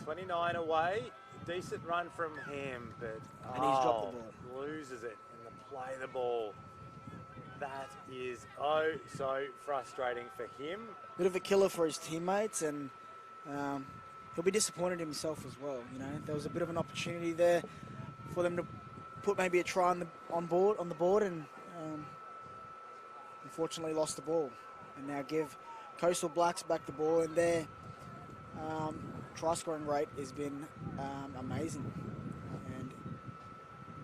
29 away. Decent run from him, but and he's dropped the ball. Loses it in the play the ball. That is so frustrating for him. Bit of a killer for his teammates, and he'll be disappointed in himself as well. There was a bit of an opportunity there for them to put maybe a try on the board, and unfortunately lost the ball. And now give Coastal Blacks back the ball, and their try scoring rate has been amazing, and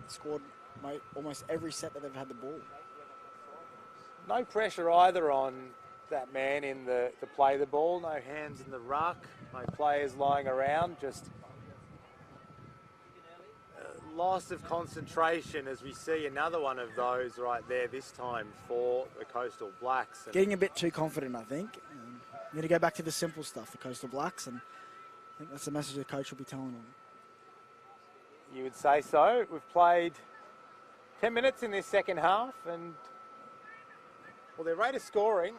scored almost every set that they've had the ball. No pressure either on that man in to play the ball. No hands in the ruck. No players lying around. Just loss of concentration as we see another one of those right there this time for the Coastal Blacks. And Getting a bit too confident, I think. You need to go back to the simple stuff, the Coastal Blacks, and I think that's the message the coach will be telling them. you would say so. We've played 10 minutes in this second half, and well, their rate of scoring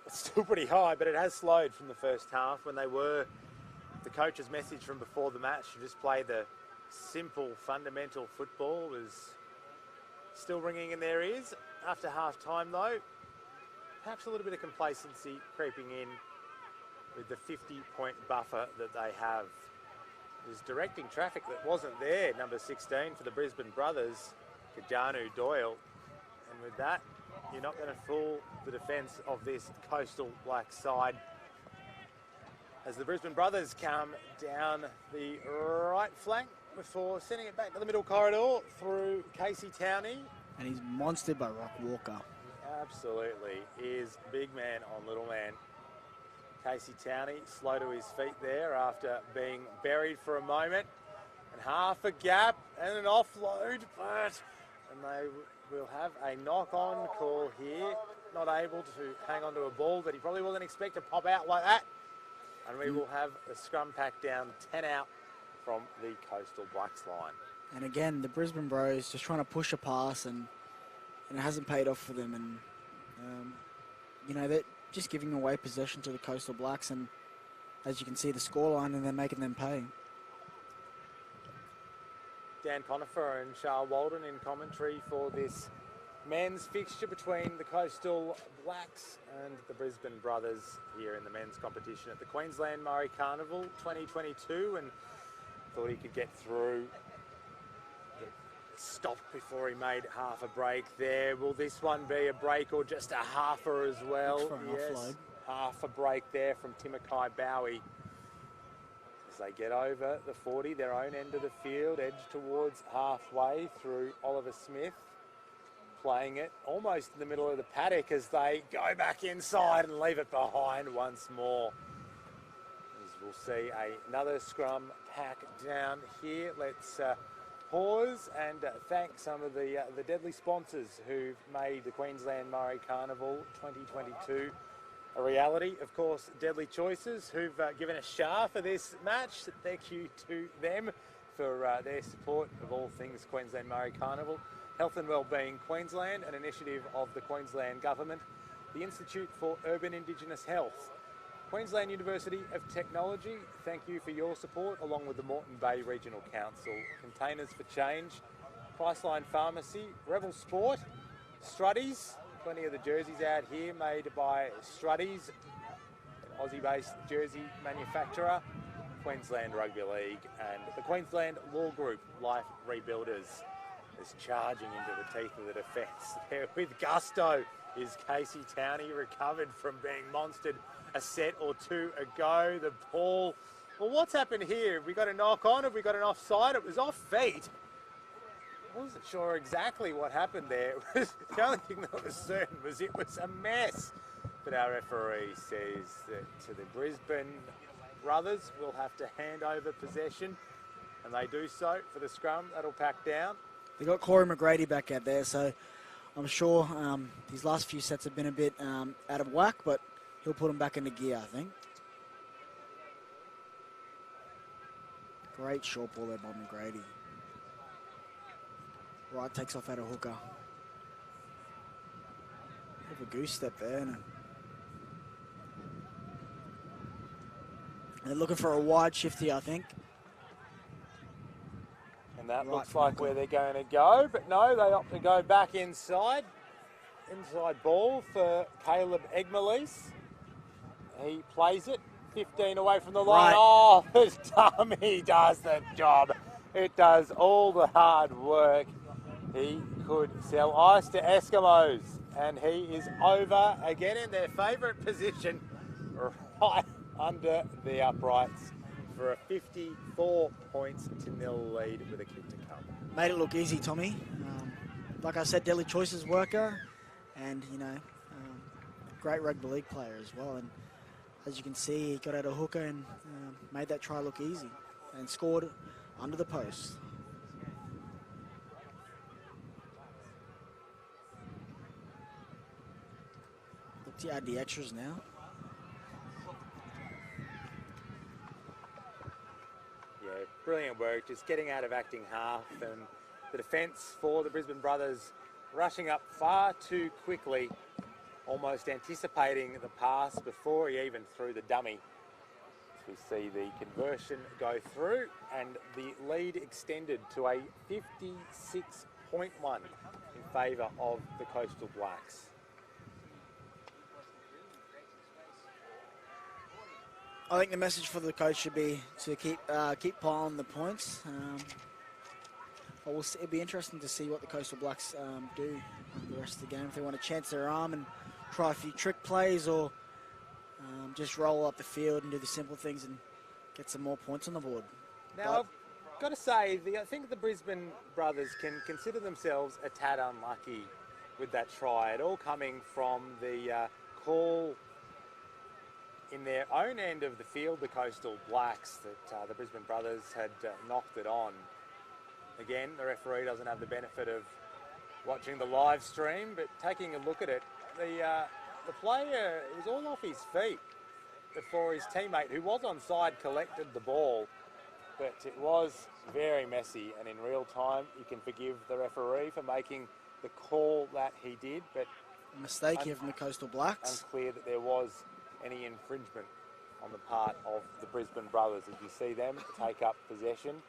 is still pretty high, but it has slowed from the first half when they were, the coach's message from before the match to just play the simple, fundamental football was still ringing in their ears. After half time though, perhaps a little bit of complacency creeping in with the 50-point buffer that they have. Is directing traffic that wasn't there, number 16 for the Brisbane Brothers, Kajanu Doyle. And with that, you're not going to fool the defence of this Coastal Black side. As the Brisbane Brothers come down the right flank before sending it back to the middle corridor through Casey Towney. And he's monstered by Rock Walker. Absolutely is big man on little man. Casey Towney slow to his feet there after being buried for a moment. And half a gap and an offload, and they will have a knock-on call here. Not able to hang on to a ball that he probably wasn't expect to pop out like that. And we will have a scrum pack down 10 out from the Coastal Blacks line. And again, the Brisbane Bros just trying to push a pass, and it hasn't paid off for them. And, you know, they're just giving away possession to the Coastal Blacks. And as you can see, the scoreline, and they're making them pay. Dan Conifer and Charles Walden in commentary for this men's fixture between the Coastal Blacks and the Brisbane Brothers here in the men's competition at the Queensland Murri Carnival 2022, and thought he could get through. Stopped before he made half a break there. Will this one be a break or just a halfer as well? Yes, half a break there from Timokai Bowie. As they get over the 40, their own end of the field, edge towards halfway through Oliver Smith. Playing it almost in the middle of the paddock as they go back inside and leave it behind once more. As we'll see another scrum pack down here. Let's pause and thank some of the deadly sponsors who've made the Queensland Murri Carnival 2022 a reality. Of course, Deadly Choices, who've given a share for this match. Thank you to them for their support of all things Queensland Murri Carnival. Health and Wellbeing Queensland, an initiative of the Queensland Government. The Institute for Urban Indigenous Health. Queensland University of Technology, thank you for your support, along with the Moreton Bay Regional Council. Containers for Change, Priceline Pharmacy, Rebel Sport, Struddies, plenty of the jerseys out here made by Struddies, an Aussie-based jersey manufacturer, Queensland Rugby League, and the Queensland Law Group, Life Rebuilders, is charging into the teeth of the defence. There with gusto is Casey Towney, recovered from being monstered a set or two ago. The ball, well, what's happened here? Have we got a knock on? Have we got an offside? It was off feet. I wasn't sure exactly what happened there. The only thing that was certain was it was a mess. But our referee says that to the Brisbane Brothers will have to hand over possession, and they do so for the scrum. That'll pack down. They got Corey McGrady back out there, so I'm sure these last few sets have been a bit out of whack, but he'll put them back into gear, I think. Great short ball there by McGrady. Right, takes off at a hooker. Bit of a goose step there. And they're looking for a wide shift here, I think. And that Right, looks like where they're going to go, but no, they opt to go back inside. Inside ball for Caleb Egmalise. He plays it, 15 away from the line. Right. Oh, this dummy does the job. It does all the hard work. He could sell ice to Eskimos, and he is over again in their favourite position, right under the uprights for a 54 points to nil lead with a kick to come. Made it look easy, Tommy. Like I said, Deadly Choices worker, and, you know, great rugby league player as well. And as you can see, he got out a hooker and made that try look easy and scored under the post. Look to add the extras now. Yeah, brilliant work, just getting out of acting half, and the defence for the Brisbane Brothers rushing up far too quickly, almost anticipating the pass before he even threw the dummy. We see the conversion go through and the lead extended to a 56.1 in favour of the Coastal Blacks. I think the message for the coach should be to keep piling the points. But it'll be interesting to see what the Coastal Blacks do the rest of the game. If they want to chance their arm and try a few trick plays, or just roll up the field and do the simple things and get some more points on the board. Now, I've got to say, I think the Brisbane Brothers can consider themselves a tad unlucky with that try. It all coming from the call in their own end of the field, the Coastal Blacks, that the Brisbane Brothers had knocked it on. Again, the referee doesn't have the benefit of watching the live stream, but taking a look at it, the player was all off his feet before his teammate, who was onside, collected the ball. But it was very messy, and in real time, you can forgive the referee for making the call that he did, but a mistake here from the Coastal Blacks. Unclear that there was any infringement on the part of the Brisbane Brothers, as you see them take up possession.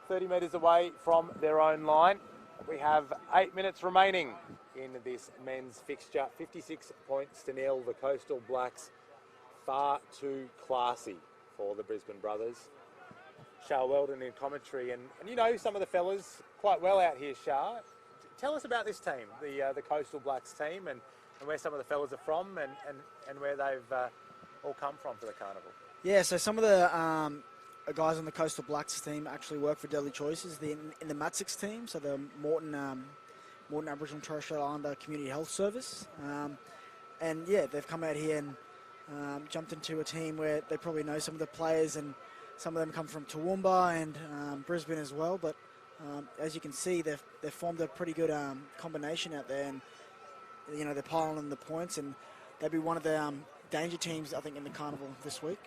30 metres away from their own line. We have 8 minutes remaining in this men's fixture. 56 points to nil. The Coastal Blacks far too classy for the Brisbane Brothers. Shah Weldon in commentary, and you know some of the fellas quite well out here, Shah. Tell us about this team, the Coastal Blacks team, and where some of the fellas are from, and where they've all come from for the carnival. Yeah, so some of the guys on the Coastal Blacks team actually work for Deadly Choices in the Matsix team, so the Morton Aboriginal and Torres Strait Islander Community Health Service. And yeah, they've come out here and jumped into a team where they probably know some of the players, and some of them come from Toowoomba and Brisbane as well. But as you can see, they've formed a pretty good combination out there, and you know, they're piling on the points, and they'll be one of the danger teams, I think, in the carnival this week.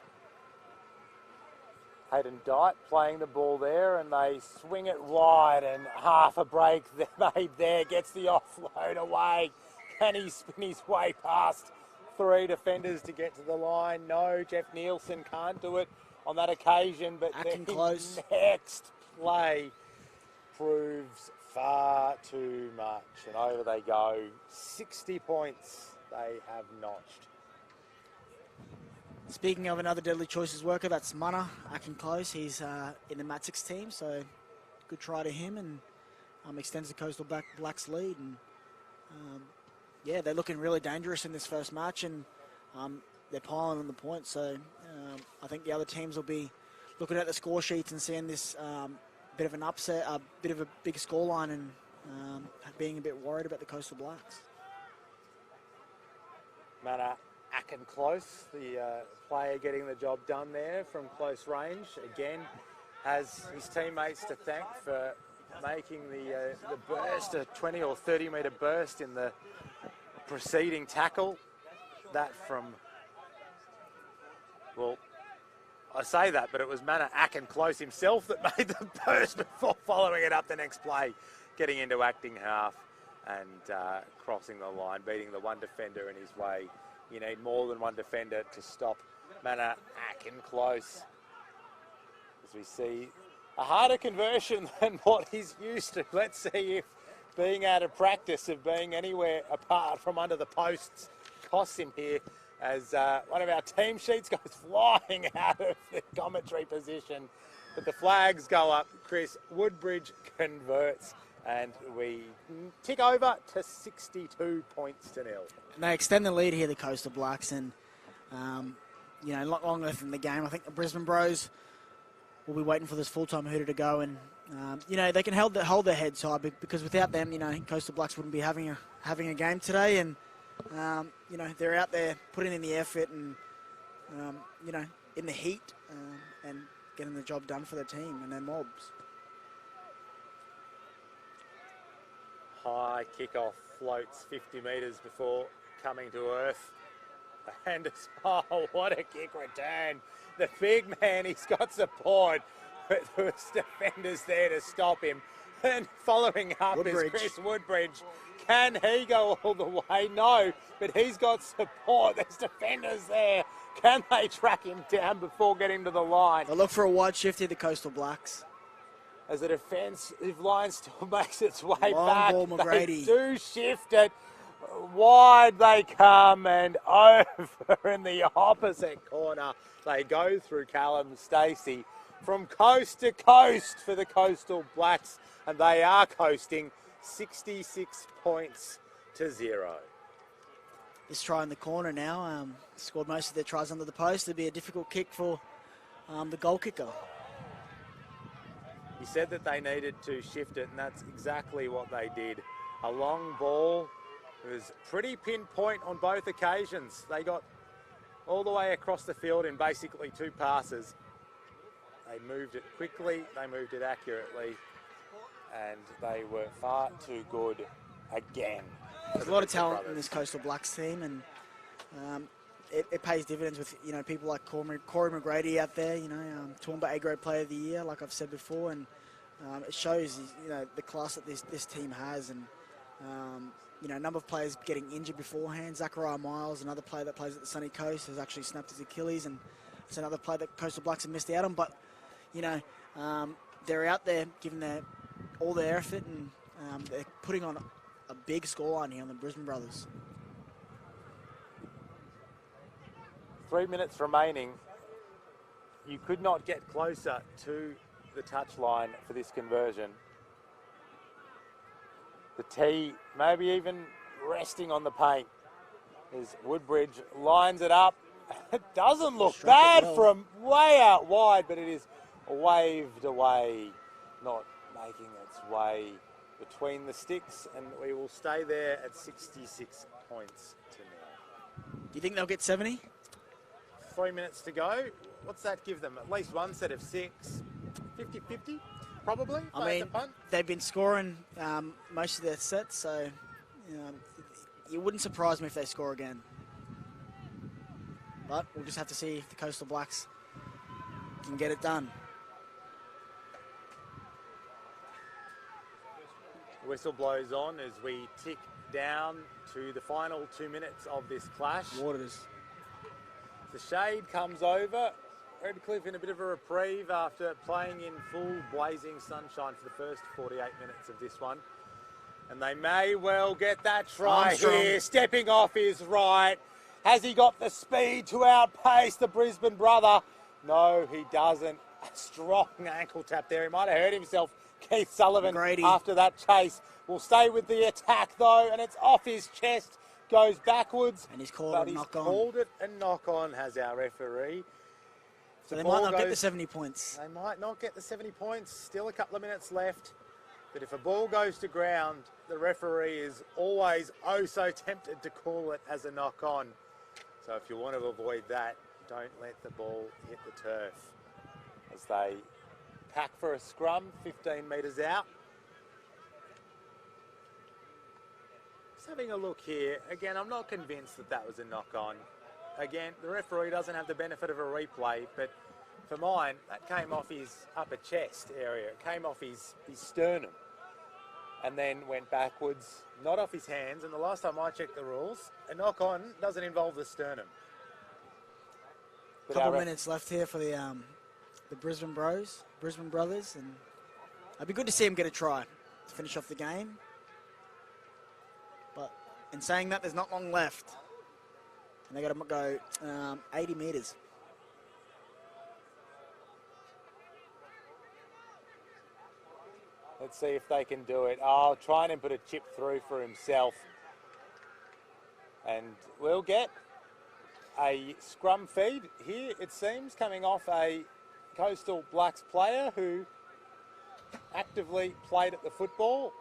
Hayden Dyke playing the ball there, and they swing it wide, and half a break made there, gets the offload away. Can he spin his way past 3 defenders to get to the line? No, Jeff Nielsen can't do it on that occasion, but the next play proves far too much, and over they go. 60 points they have notched. Speaking of another Deadly Choices worker, that's Mana Akin Close. He's in the Matsix team, so good try to him, and extends the Coastal Blacks lead. And yeah, they're looking really dangerous in this first match, and they're piling on the points. So I think the other teams will be looking at the score sheets and seeing this bit of an upset, a bit of a big scoreline, and being a bit worried about the Coastal Blacks. Mana Akin Close, the player getting the job done there from close range, again has his teammates to thank for making the burst, a 20 or 30 metre burst in the preceding tackle. That from, well, I say that, but it was Mana Akin Close himself that made the burst before following it up the next play, getting into acting half and crossing the line, beating the one defender in his way. You need more than one defender to stop Mana Akin Close. As we see a harder conversion than what he's used to. Let's see if being out of practice of being anywhere apart from under the posts costs him here, as one of our team sheets goes flying out of the commentary position. But the flags go up. Chris Woodbridge converts, and we tick over to 62 points to nil. And they extend the lead here, the Coastal Blacks, and you know, a lot longer left in the game. I think the Brisbane Bros will be waiting for this full-time hooter to go, and you know, they can hold their heads high, because without them, you know, Coastal Blacks wouldn't be having a game today. And You know, they're out there putting in the effort and, you know, in the heat and getting the job done for their team and their mobs. High kickoff floats 50 metres before coming to earth. And oh, what a kick return. The big man, he's got support, but there was defenders there to stop him. And following up is Chris Woodbridge. Can he go all the way? No, but he's got support. There's defenders there. Can they track him down before getting to the line? They'll look for a wide shift here, the Coastal Blacks. As the defensive line still makes its way Long back, ball, they McGrady. do shift it. Wide they come and over in the opposite corner. They go through Callum Stacey from coast to coast for the Coastal Blacks, and they are coasting 66 points to 0. This try in the corner now, scored most of their tries under the post. It'd be a difficult kick for the goal kicker. He said that they needed to shift it, and that's exactly what they did. A long ball. It was pretty pinpoint on both occasions. They got all the way across the field in basically 2 passes. They moved it quickly, they moved it accurately, and they were far too good again. There's a lot of talent in this Coastal Blacks team, and it pays dividends with, you know, people like Corey McGrady out there, you know, Toowoomba A-grade player of the year, like I've said before, and it shows, you know, the class that this team has, and you know, a number of players getting injured beforehand. Zachariah Miles, another player that plays at the Sunny Coast, has actually snapped his Achilles, and it's another player that Coastal Blacks have missed out on. But, you know, they're out there giving all their effort, and they're putting on a big scoreline here on the Brisbane Brothers. 3 minutes remaining. You could not get closer to the touchline for this conversion. The tee, maybe even resting on the paint, as Woodbridge lines it up. It doesn't look bad from way out wide, but it is waved away, not making its way between the sticks, and we will stay there at 66 points to 0. Do you think they'll get 70? 3 minutes to go. What's that give them? At least one set of 6. 50-50, probably. I mean, they've been scoring most of their sets, so it wouldn't surprise me if they score again. But we'll just have to see if the Coastal Blacks can get it done. Whistle blows on as we tick down to the final 2 minutes of this clash. Waters. The shade comes over. Redcliffe in a bit of a reprieve after playing in full blazing sunshine for the first 48 minutes of this one. And they may well get that try here. Stepping off is right. Has he got the speed to outpace the Brisbane brother? No, he doesn't. A strong ankle tap there. He might have hurt himself. Keith Sullivan McGrady. After that chase will stay with the attack though, and it's off his chest, goes backwards. And he's called it a knock on. Called it a knock on, has our referee. So they might not get the 70 points. They might not get the 70 points. Still a couple of minutes left. But if a ball goes to ground, the referee is always oh so tempted to call it as a knock on. So if you want to avoid that, don't let the ball hit the turf. As they pack for a scrum, 15 metres out. Just having a look here. Again, I'm not convinced that that was a knock on. Again, the referee doesn't have the benefit of a replay, but for mine, that came off his upper chest area. It came off his sternum and then went backwards, not off his hands. And the last time I checked the rules, a knock on doesn't involve the sternum. A couple minutes left here for the Brisbane Brothers, and it'd be good to see them get a try to finish off the game. But in saying that, there's not long left. And they got to go 80 metres. Let's see if they can do it. Oh, trying and put a chip through for himself. And we'll get a scrum feed here, it seems, coming off a Coastal Blacks player who actively played at the football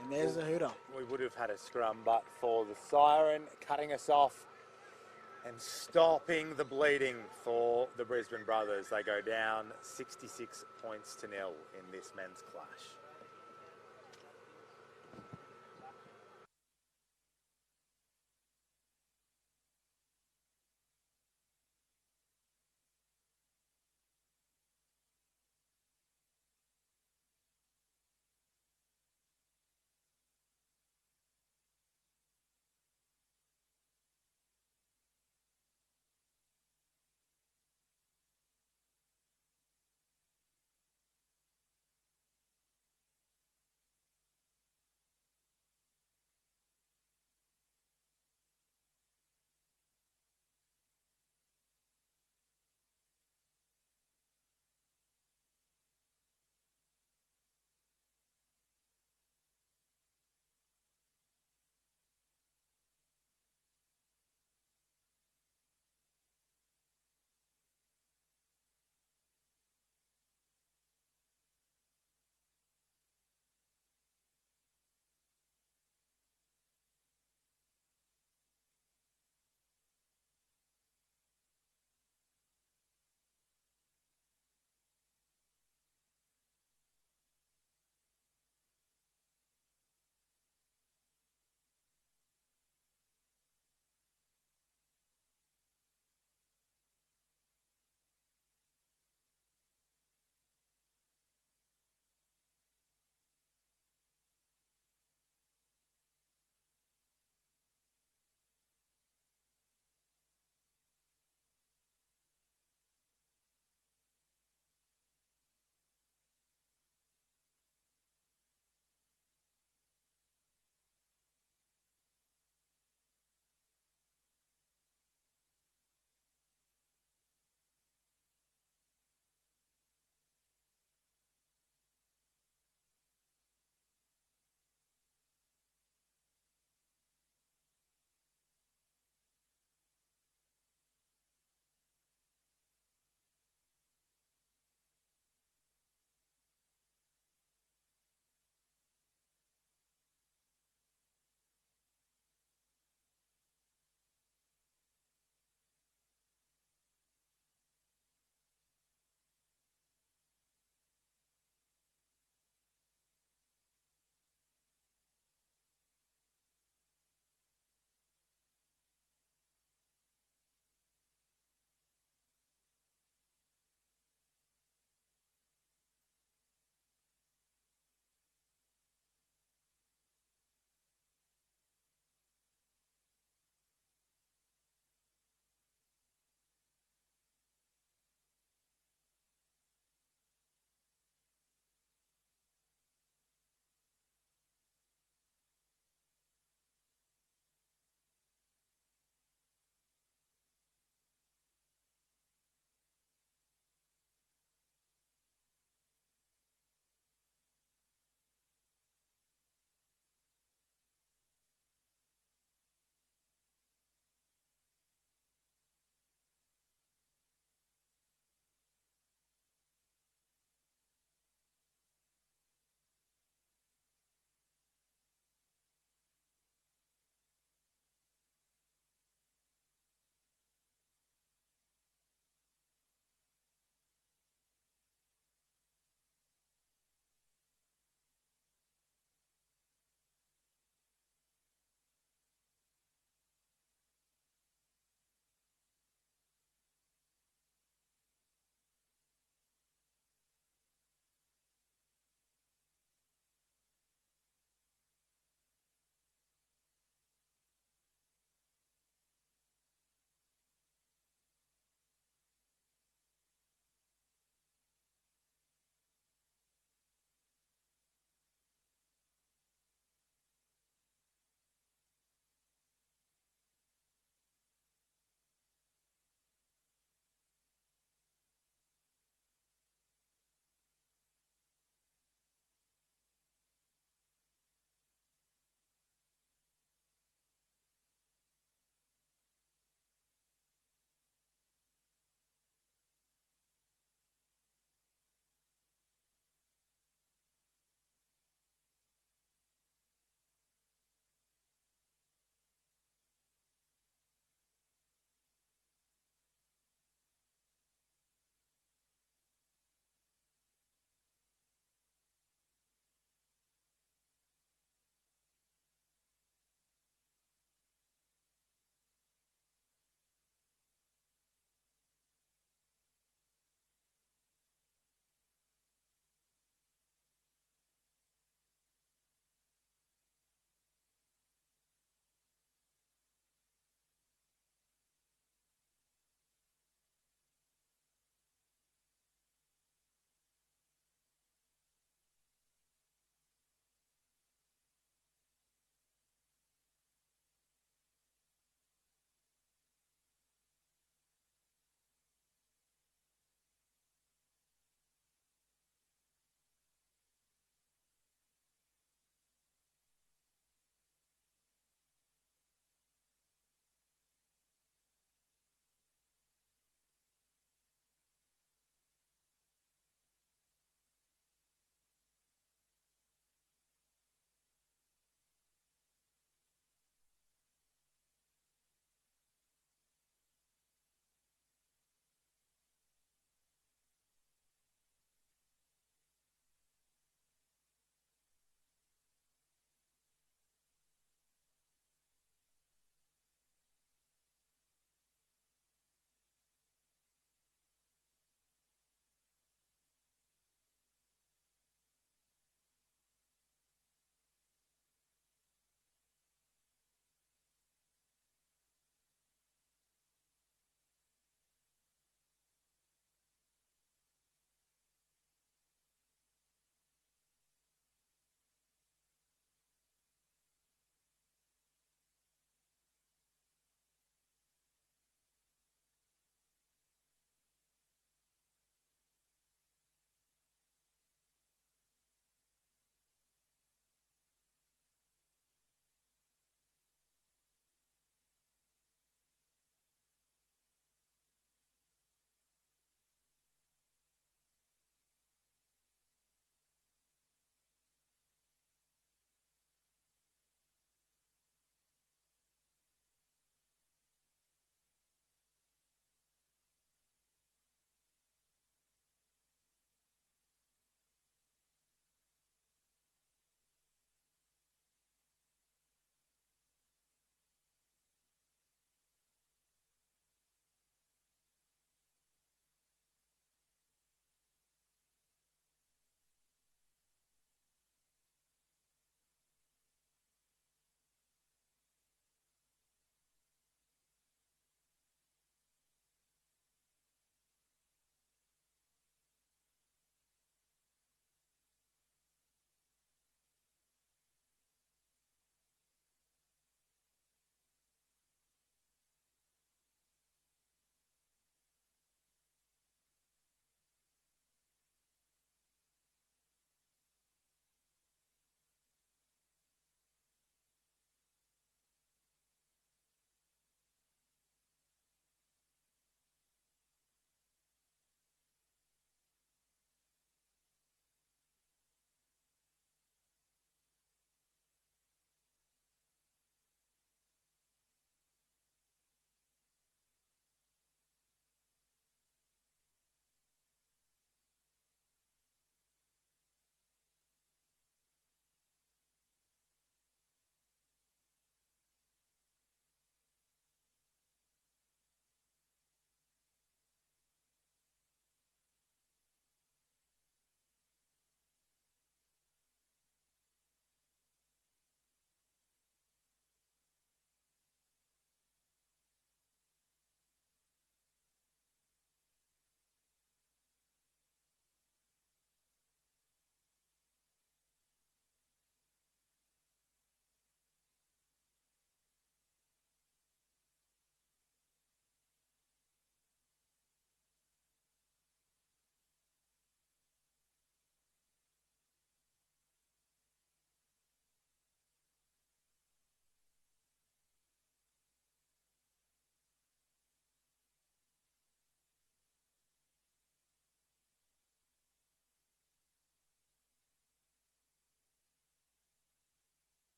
And there's the hooter. We would have had a scrum, but for the siren cutting us off and stopping the bleeding for the Brisbane Brothers. They go down 66 points to nil in this men's clash.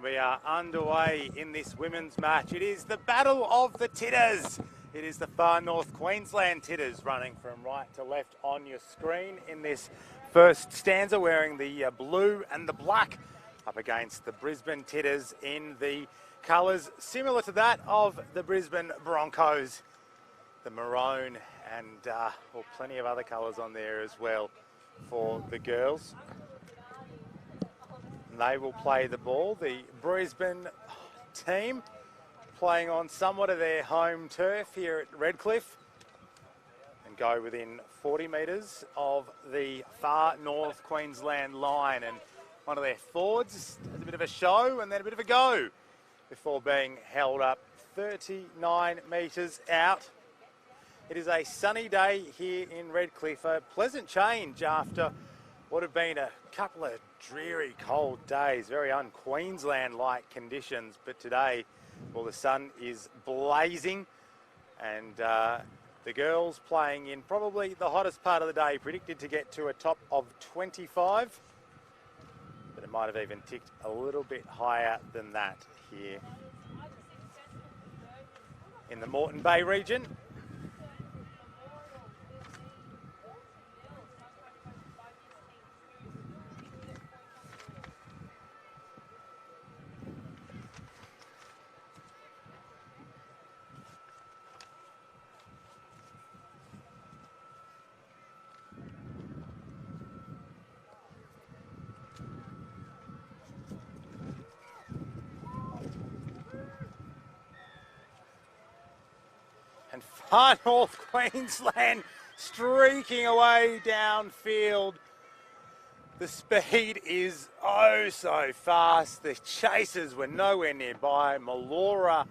We are underway in this women's match. It is the Battle of the Titters. It is the Far North Queensland Titters running from right to left on your screen in this first stanza, wearing the blue and the black, up against the Brisbane Titters in the colours similar to that of the Brisbane Broncos, the maroon and plenty of other colours on there as well for the girls. And they will play the ball. The Brisbane team playing on somewhat of their home turf here at Redcliffe, and go within 40 metres of the Far North Queensland line. And one of their forwards has a bit of a show and then a bit of a go before being held up 39 metres out. It is a sunny day here in Redcliffe, a pleasant change after what have been a couple of dreary cold days, very un-Queensland-like conditions. But today, well, the sun is blazing, and the girls playing in probably the hottest part of the day, predicted to get to a top of 25, but it might have even ticked a little bit higher than that here in the Moreton Bay region. And Far North Queensland streaking away downfield. The speed is oh so fast. The chasers were nowhere nearby. Melora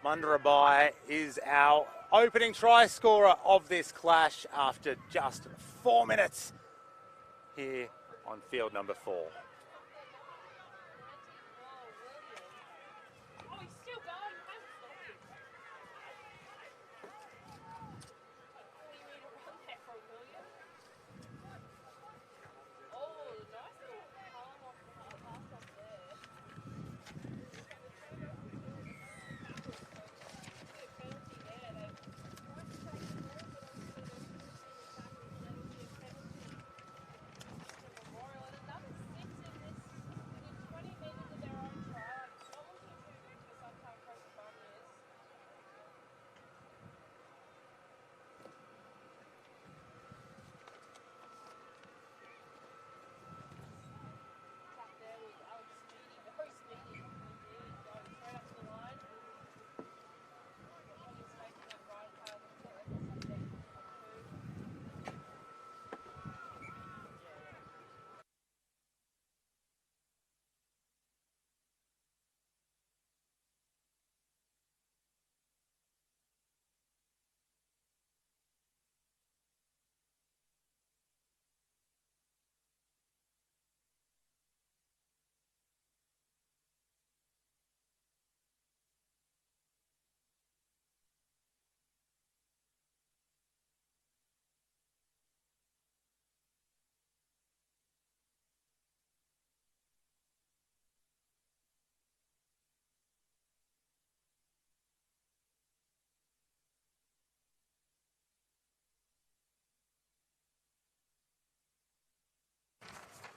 Mundarabai is our opening try scorer of this clash after just 4 minutes here on field number 4.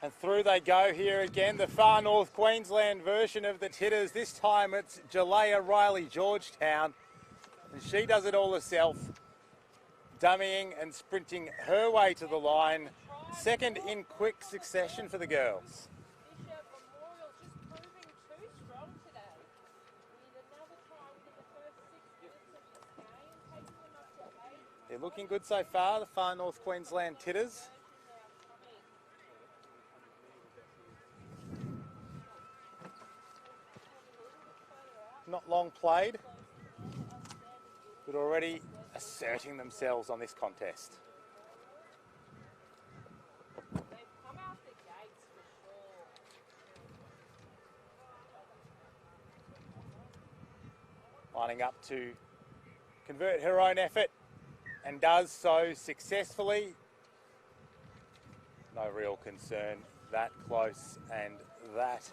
And through they go here again, the Far North Queensland version of the Titters. This time it's Jalea Riley Georgetown, and she does it all herself, dummying and sprinting her way to the line. Second in quick succession for the girls. They're looking good so far, the Far North Queensland Titters. Not long played, but already asserting themselves on this contest. Lining up to convert her own effort, and does so successfully. No real concern that close and that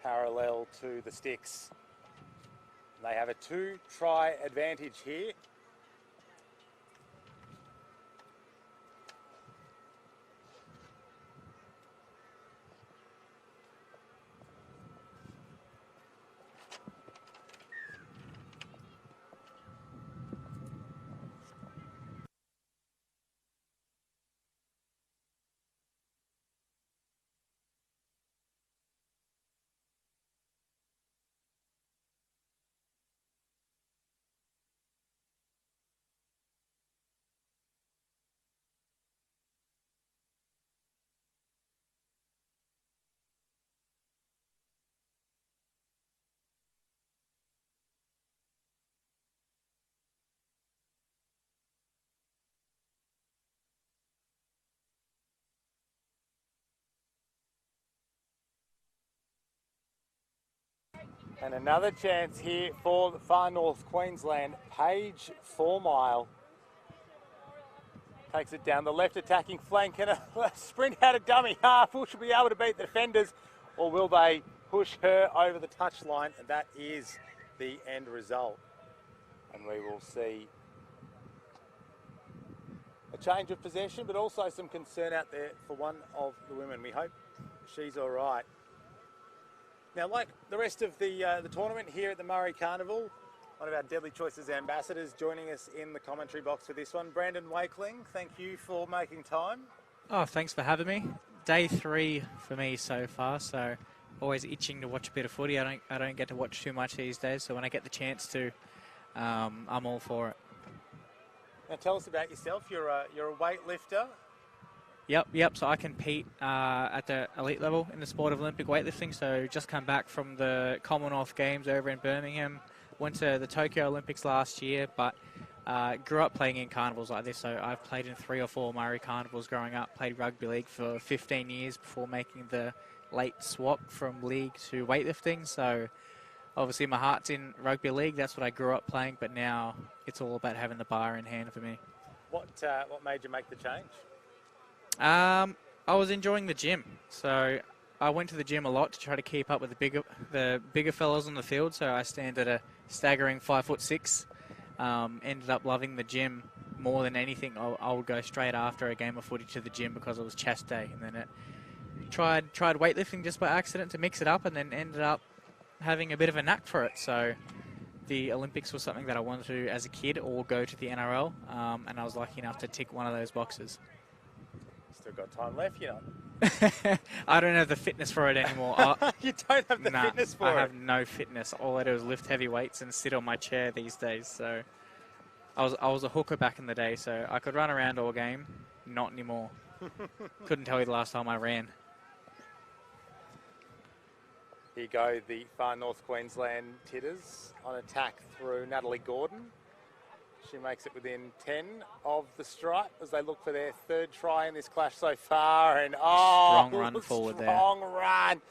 parallel to the sticks. They have a 2-try advantage here. And another chance here for the Far North Queensland. Page 4 Mile takes it down the left attacking flank and a sprint out of dummy half. Will she be able to beat the defenders, or will they push her over the touchline? And that is the end result. And we will see a change of possession, but also some concern out there for one of the women. We hope she's all right. Now, like the rest of the tournament here at the Murri Carnival, one of our Deadly Choices ambassadors joining us in the commentary box for this one, Brandon Wakeling. Thank you for making time. Oh, thanks for having me. Day 3 for me so far, so always itching to watch a bit of footy. I don't get to watch too much these days, so when I get the chance to, I'm all for it. Now, tell us about yourself. You're a weightlifter. Yep. So I compete at the elite level in the sport of Olympic weightlifting. So just come back from the Commonwealth Games over in Birmingham. Went to the Tokyo Olympics last year, but grew up playing in carnivals like this. So I've played in 3 or 4 Murri Carnivals growing up. Played rugby league for 15 years before making the late swap from league to weightlifting. So obviously my heart's in rugby league. That's what I grew up playing. But now it's all about having the bar in hand for me. What made you make the change? I was enjoying the gym, so I went to the gym a lot to try to keep up with the bigger fellas on the field. So I stand at a staggering 5'6". Ended up loving the gym more than anything. I would go straight after a game of footy to the gym because it was chest day, and then tried weightlifting just by accident to mix it up, and then ended up having a bit of a knack for it. So the Olympics was something that I wanted to do as a kid, or go to the NRL, and I was lucky enough to tick one of those boxes. Still got time left, you know. I don't have the fitness for it anymore. You don't have the fitness for it? I have no fitness. All I do is lift heavy weights and sit on my chair these days. So I was a hooker back in the day, so I could run around all game. Not anymore. Couldn't tell you the last time I ran. Here go the Far North Queensland Titters on attack through Natalie Gordon. She makes it within 10 of the stripe as they look for their 3rd try in this clash so far. And strong run forward there. Strong run.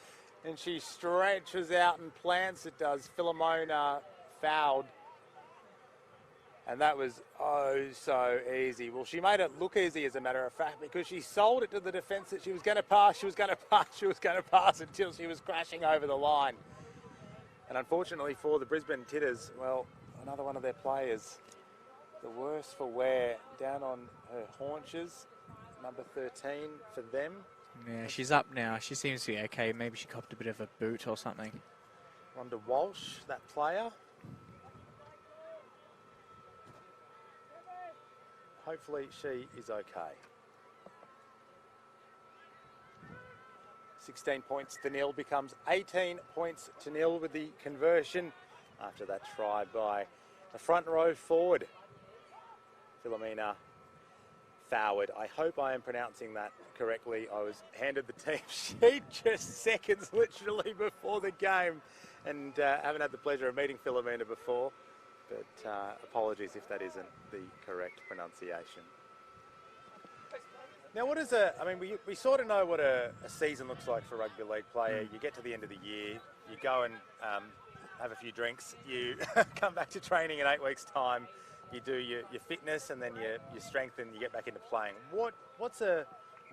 And she stretches out and plants. It does. Philomena fouled. And that was oh so easy. Well, she made it look easy, as a matter of fact, because she sold it to the defence that she was going to pass, she was going to pass until she was crashing over the line. And unfortunately for the Brisbane Titters, well, another one of their players, the worse for wear, down on her haunches, number 13 for them. Yeah, she's up now. She seems to be okay. Maybe she copped a bit of a boot or something. Rhonda Walsh, that player. Hopefully she is okay. 16 points to nil becomes 18 points to nil with the conversion after that try by the front row forward, Philomena Forward. I hope I am pronouncing that correctly. I was handed the team sheet just seconds literally before the game, and haven't had the pleasure of meeting Philomena before, but apologies if that isn't the correct pronunciation. Now, what is we sort of know what a season looks like for a rugby league player. You get to the end of the year, you go and have a few drinks, you come back to training in 8 weeks' time, you do your fitness and then your strength, and you get back into playing. What's a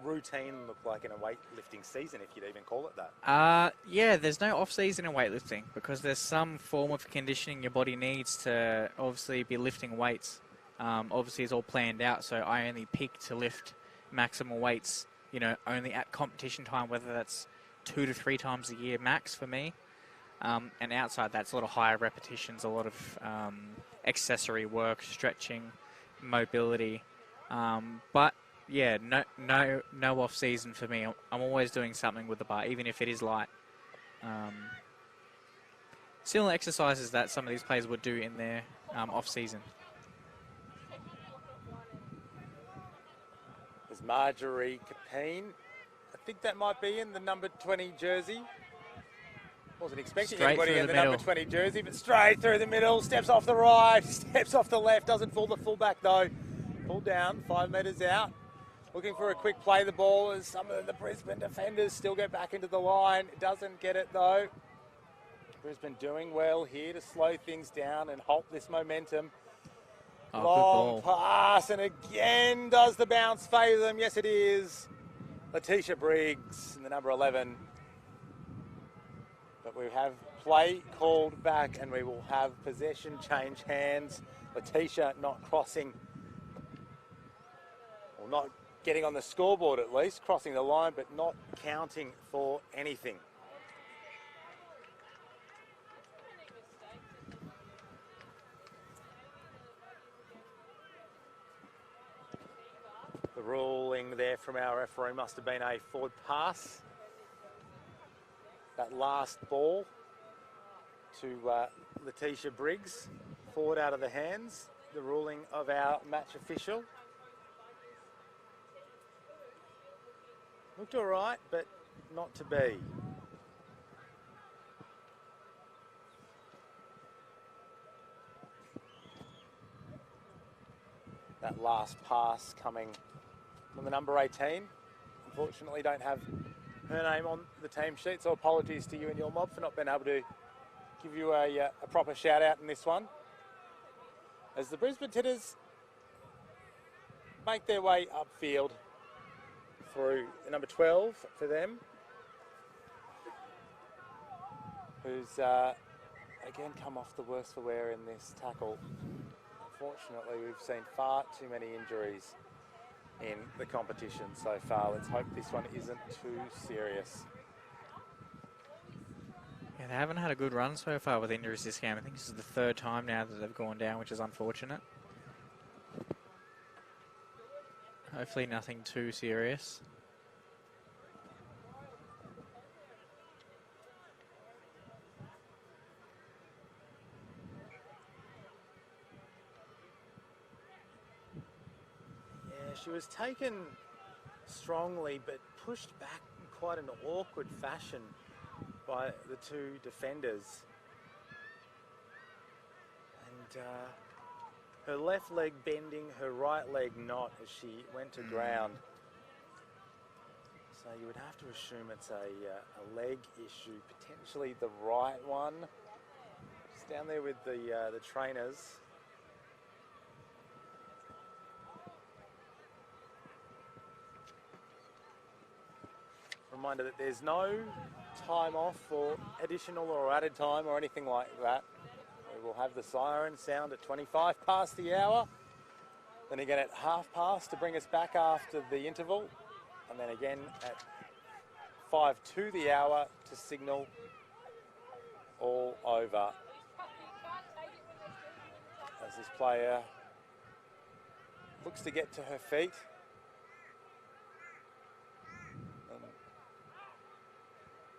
routine look like in a weightlifting season, if you'd even call it that? Yeah, there's no off-season in weightlifting because there's some form of conditioning your body needs to obviously be lifting weights. Obviously, it's all planned out, so I only peak to lift maximal weights, only at competition time, whether that's 2 to 3 times a year max for me. And outside that's a lot of higher repetitions, a lot of accessory work, stretching, mobility. But yeah, no off season for me. I'm always doing something with the bar, even if it is light. Similar exercises that some of these players would do in their off season. There's Marjorie Capine. I think that might be in the number 20 jersey. Wasn't expecting Straight anybody through in the the number middle. 20 jersey, but straight through the middle, steps off the right, steps off the left, doesn't fool the fullback though. Pulled down, 5 metres out. Looking for a quick play the ball as some of the Brisbane defenders still get back into the line. Doesn't get it though. Brisbane doing well here to slow things down and halt this momentum. Oh, Long good ball. pass, and again does the bounce favour them? Yes, it is. Letitia Briggs in the number 11. But we have play called back and we will have possession change hands. Letitia not crossing, or not getting on the scoreboard at least, crossing the line, but not counting for anything. The ruling there from our referee must have been a forward pass. That last ball to Letitia Briggs, forward out of the hands. The ruling of our match official. Looked all right, but not to be. That last pass coming from the number 18. Unfortunately, don't have her name on the team sheet, so apologies to you and your mob for not being able to give you a proper shout out in this one. As the Brisbane Titters make their way upfield through the number 12 for them, who's again come off the worst for wear in this tackle. Unfortunately, we've seen far too many injuries in the competition so far. Let's hope this one isn't too serious. Yeah, they haven't had a good run so far with injuries this game. I think this is the 3rd time now that they've gone down, which is unfortunate. Hopefully nothing too serious. She was taken strongly but pushed back in quite an awkward fashion by the 2 defenders. And her left leg bending, her right leg not as she went to ground. So you would have to assume it's a leg issue, potentially the right one. Just down there with the trainers. Reminder that there's no time off for additional or added time or anything like that. We will have the siren sound at 25 past the hour, then again at half past to bring us back after the interval, and then again at 5 to the hour to signal all over. As this player looks to get to her feet.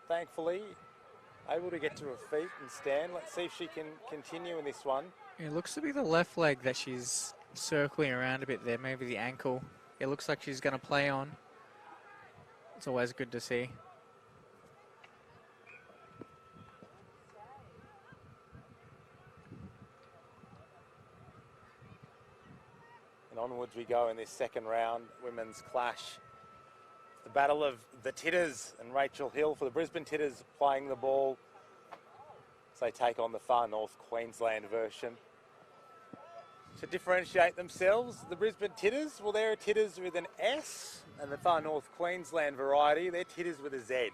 Thankfully, able to get to her feet and stand. Let's see if she can continue in this one. It looks to be the left leg that she's circling around a bit there, maybe the ankle. It looks like she's going to play on. It's always good to see. And onwards we go in this second round, women's clash. The battle of the Titters and Rachel Hill for the Brisbane Titters playing the ball as they take on the far north Queensland version. to differentiate themselves. The Brisbane Titters, well, they're a Titters with an S, and the far north Queensland variety, they're Titters with a Z.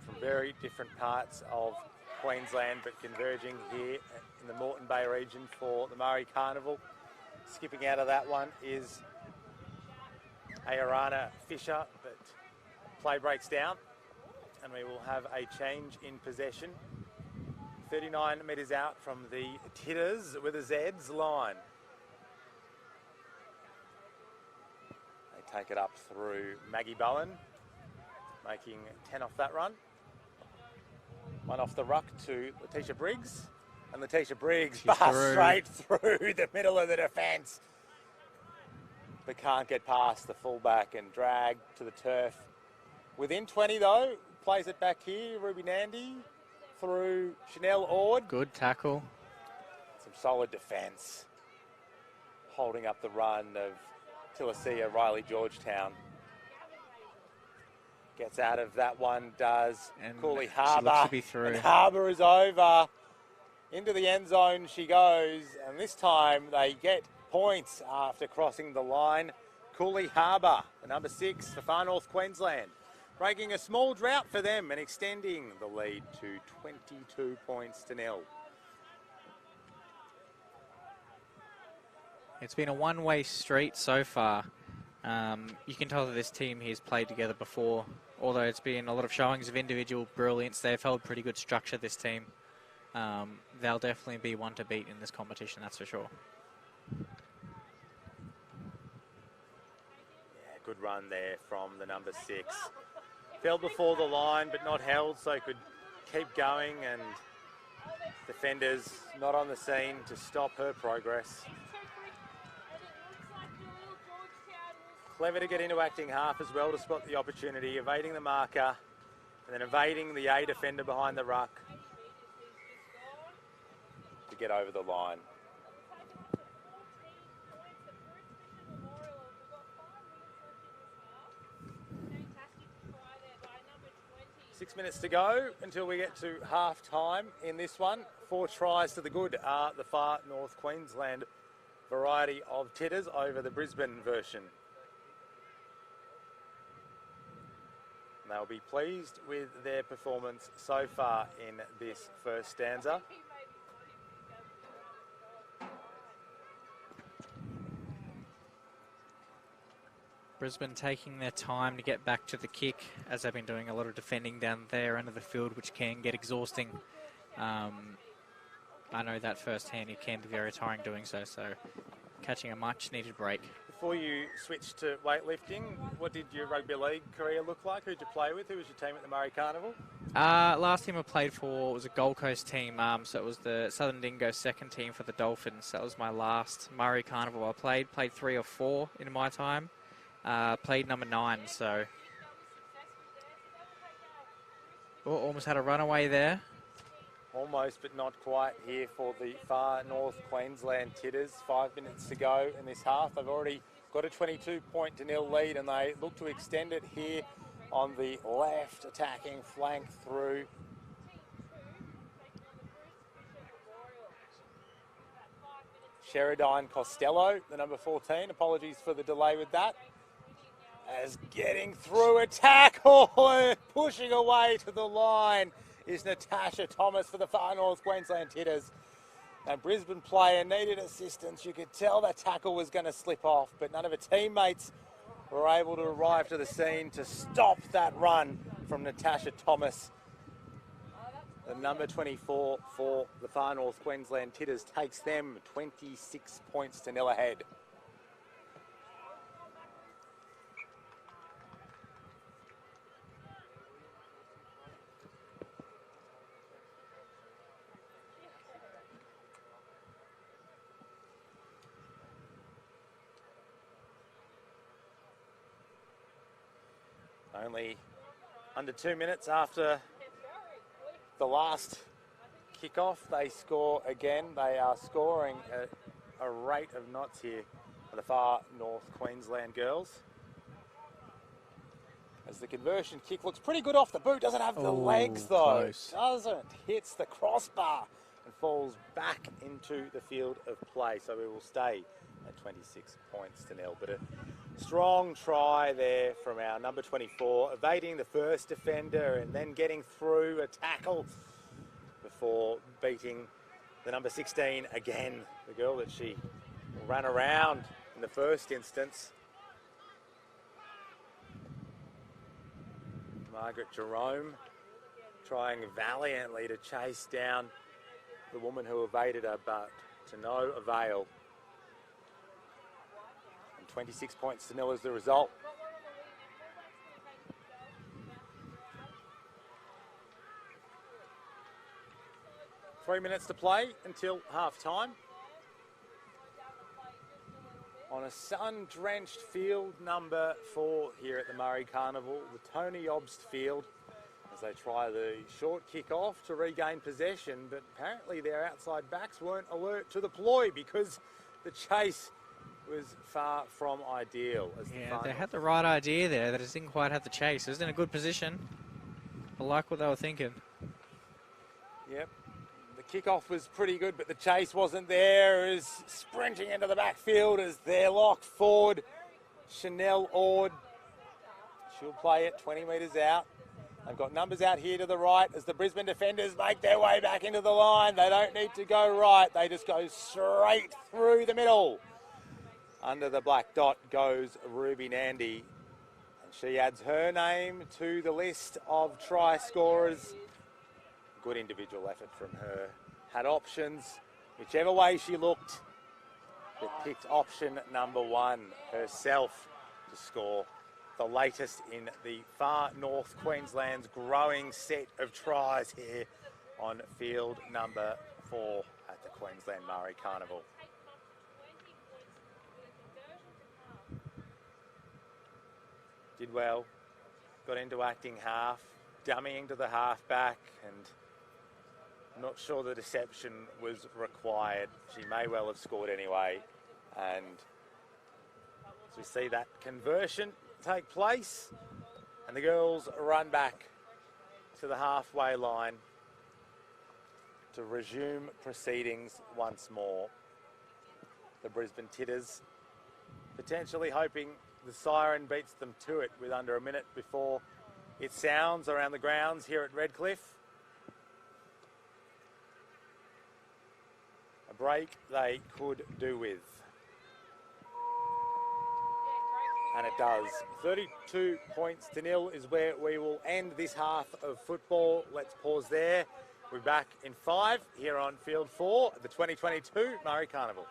From very different parts of Queensland, but converging here in the Moreton Bay region for the Murri Carnival. Skipping out of that one is Ayarana Fisher, but play breaks down and we will have a change in possession. 39 metres out from the Titters with a Z's line. They take it up through Maggie Bowen, making 10 off that run. One off the ruck to Letitia Briggs, and Letitia Briggs busts straight through the middle of the defence, but can't get past the fullback and drag to the turf. Within 20 though, plays it back here, Ruby Nandy through Chanel Ord. Good tackle. Some solid defence, holding up the run of Tilacia Riley Georgetown. Gets out of that one, does Cooley Harbour. She looks to be through. And Harbour is over. Into the end zone she goes, and this time they get points after crossing the line. Cooley Harbour, the number 6 for Far North Queensland, breaking a small drought for them and extending the lead to 22 points to nil. It's been a one-way street so far. You can tell that this team has played together before. Although it's been a lot of showings of individual brilliance, they've held pretty good structure, this team. They'll definitely be one to beat in this competition, that's for sure. Yeah, good run there from the number 6. Fell before the line, but not held, so could keep going, and defenders not on the scene to stop her progress. Clever to get into acting half as well to spot the opportunity, evading the marker and then evading the A defender behind the ruck to get over the line. Six minutes to go until we get to half time in this one. 4 tries to the good are the Far North Queensland variety of Titters over the Brisbane version. They'll be pleased with their performance so far in this first stanza. Brisbane taking their time to get back to the kick, as they've been doing a lot of defending down their end of the field, which can get exhausting. I know that firsthand. It can be very tiring doing so, so catching a much-needed break. Before you switched to weightlifting, what did your rugby league career look like? Who did you play with? Who was your team at the Murri Carnival? Last team I played for was a Gold Coast team, so it was the Southern Dingo's second team for the Dolphins. That was my last Murri Carnival I played 3 or 4 in my time. Played number 9, so almost had a runaway there. Almost, but not quite here for the Far North Queensland Titters. 5 minutes to go in this half. They've already got a 22-0 lead, and they look to extend it here on the left attacking flank through. Sheridan Costello, the number 14. Apologies for the delay with that. As getting through a tackle, pushing away to the line is Natasha Thomas for the Far North Queensland Titters. And Brisbane player needed assistance. You could tell that tackle was going to slip off, but none of her teammates were able to arrive to the scene to stop that run from Natasha Thomas. The number 24 for the Far North Queensland Titters takes them 26 points to nil ahead. Only under 2 minutes after the last kickoff, they score again. They are scoring at a rate of knots here for the Far North Queensland girls. As the conversion kick looks pretty good off the boot. Doesn't have the legs though. Close. Doesn't. Hits the crossbar and falls back into the field of play. So we will stay at 26 points to nil. But a strong try there from our number 24, evading the first defender and then getting through a tackle before beating the number 16 again, the girl that she ran around in the first instance. Margaret Jerome trying valiantly to chase down the woman who evaded her, but to no avail. And 26 points to nil is the result. Three minutes to play until half-time. On a sun-drenched field number 4 here at the Murri Carnival, the Tony Obst field, as they try the short kick-off to regain possession, but apparently their outside backs weren't alert to the ploy because the chase was far from ideal. Yeah, they had the right idea there. They just didn't quite have the chase. It was in a good position. I like what they were thinking. Yep. The kickoff was pretty good, but the chase wasn't there. As sprinting into the backfield as their lock forward, Chanel Ord. She'll play it 20 metres out. They've got numbers out here to the right as the Brisbane defenders make their way back into the line. They don't need to go right. They just go straight through the middle. Under the black dot goes Ruby Nandy. And she adds her name to the list of try scorers. Good individual effort from her. Had options, whichever way she looked, but picked option number 1 herself to score. The latest in the far north Queensland's growing set of tries here on field number 4 at the Queensland Murri Carnival. Did well, got into acting half, dummying to the half-back, and not sure the deception was required. She may well have scored anyway. And as we see that conversion take place, and the girls run back to the halfway line to resume proceedings once more. The Brisbane Titters potentially hoping the siren beats them to it with under a minute before it sounds around the grounds here at Redcliffe. A break they could do with. And it does. 32 points to nil is where we will end this half of football. Let's pause there. We're back in 5 here on Field 4 at the 2022 Murri Carnival.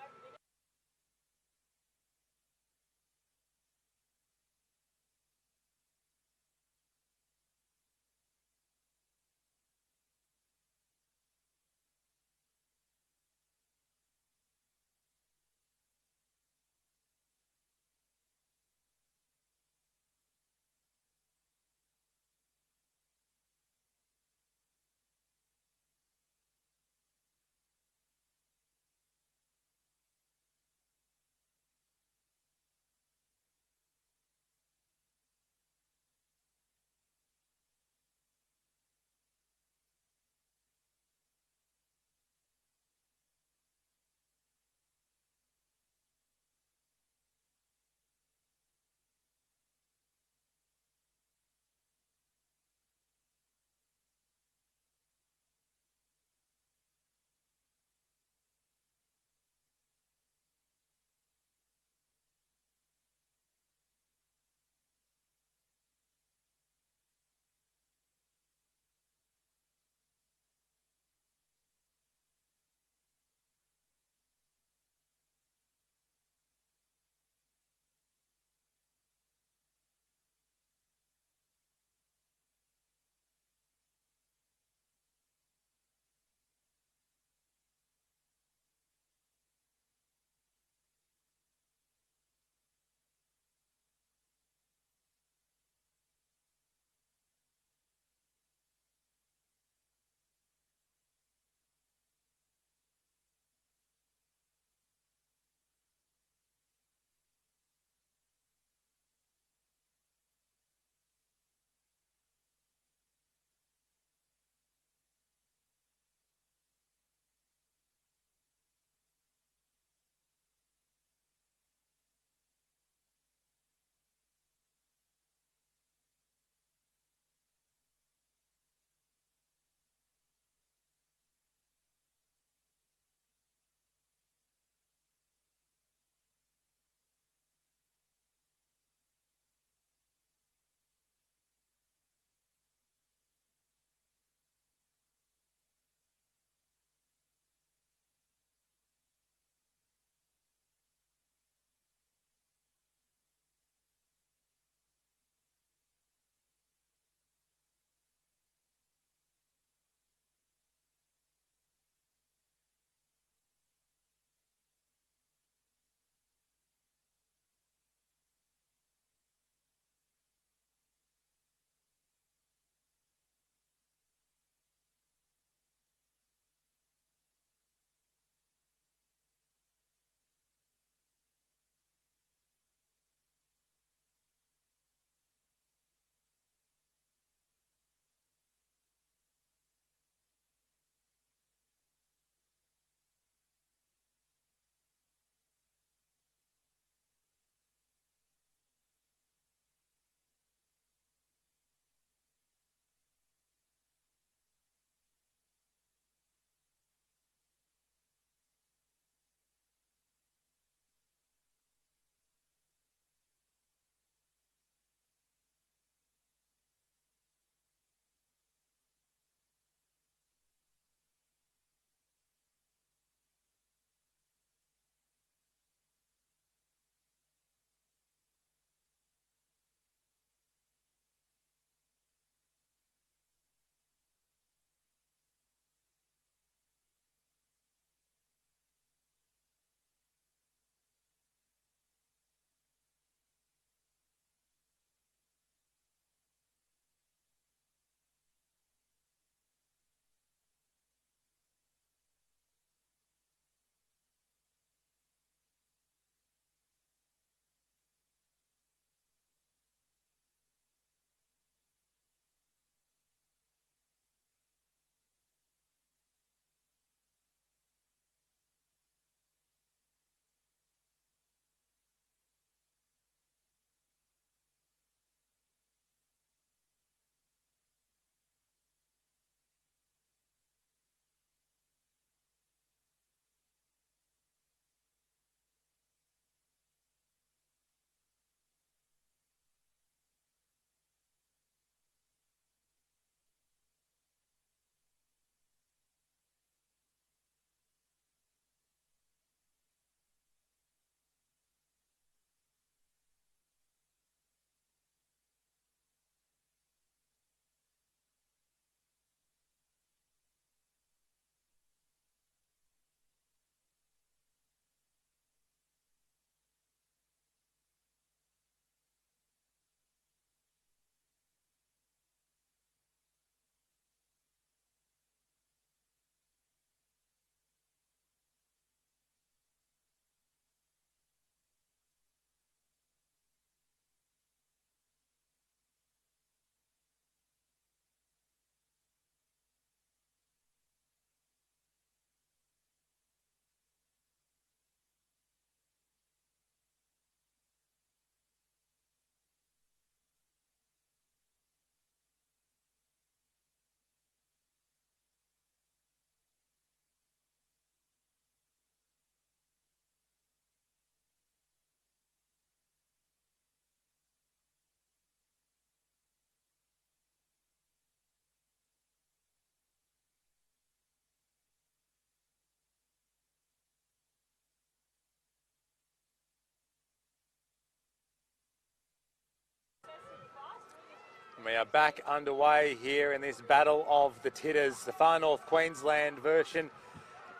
We are back underway here in this battle of the Titters, the Far North Queensland version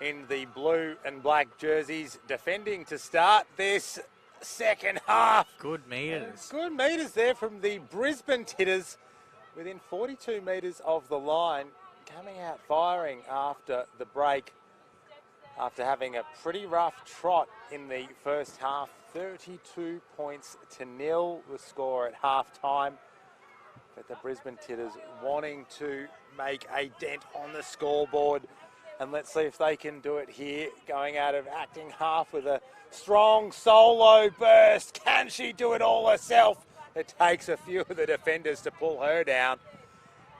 in the blue and black jerseys, defending to start this second half. Good meters. Good meters there from the Brisbane Titters, within 42 metres of the line, coming out firing after the break, after having a pretty rough trot in the first half. 32 points to nil, the score at half time. But the Brisbane Titters wanting to make a dent on the scoreboard. And let's see if they can do it here, going out of acting half with a strong solo burst. Can she do it all herself? It takes a few of the defenders to pull her down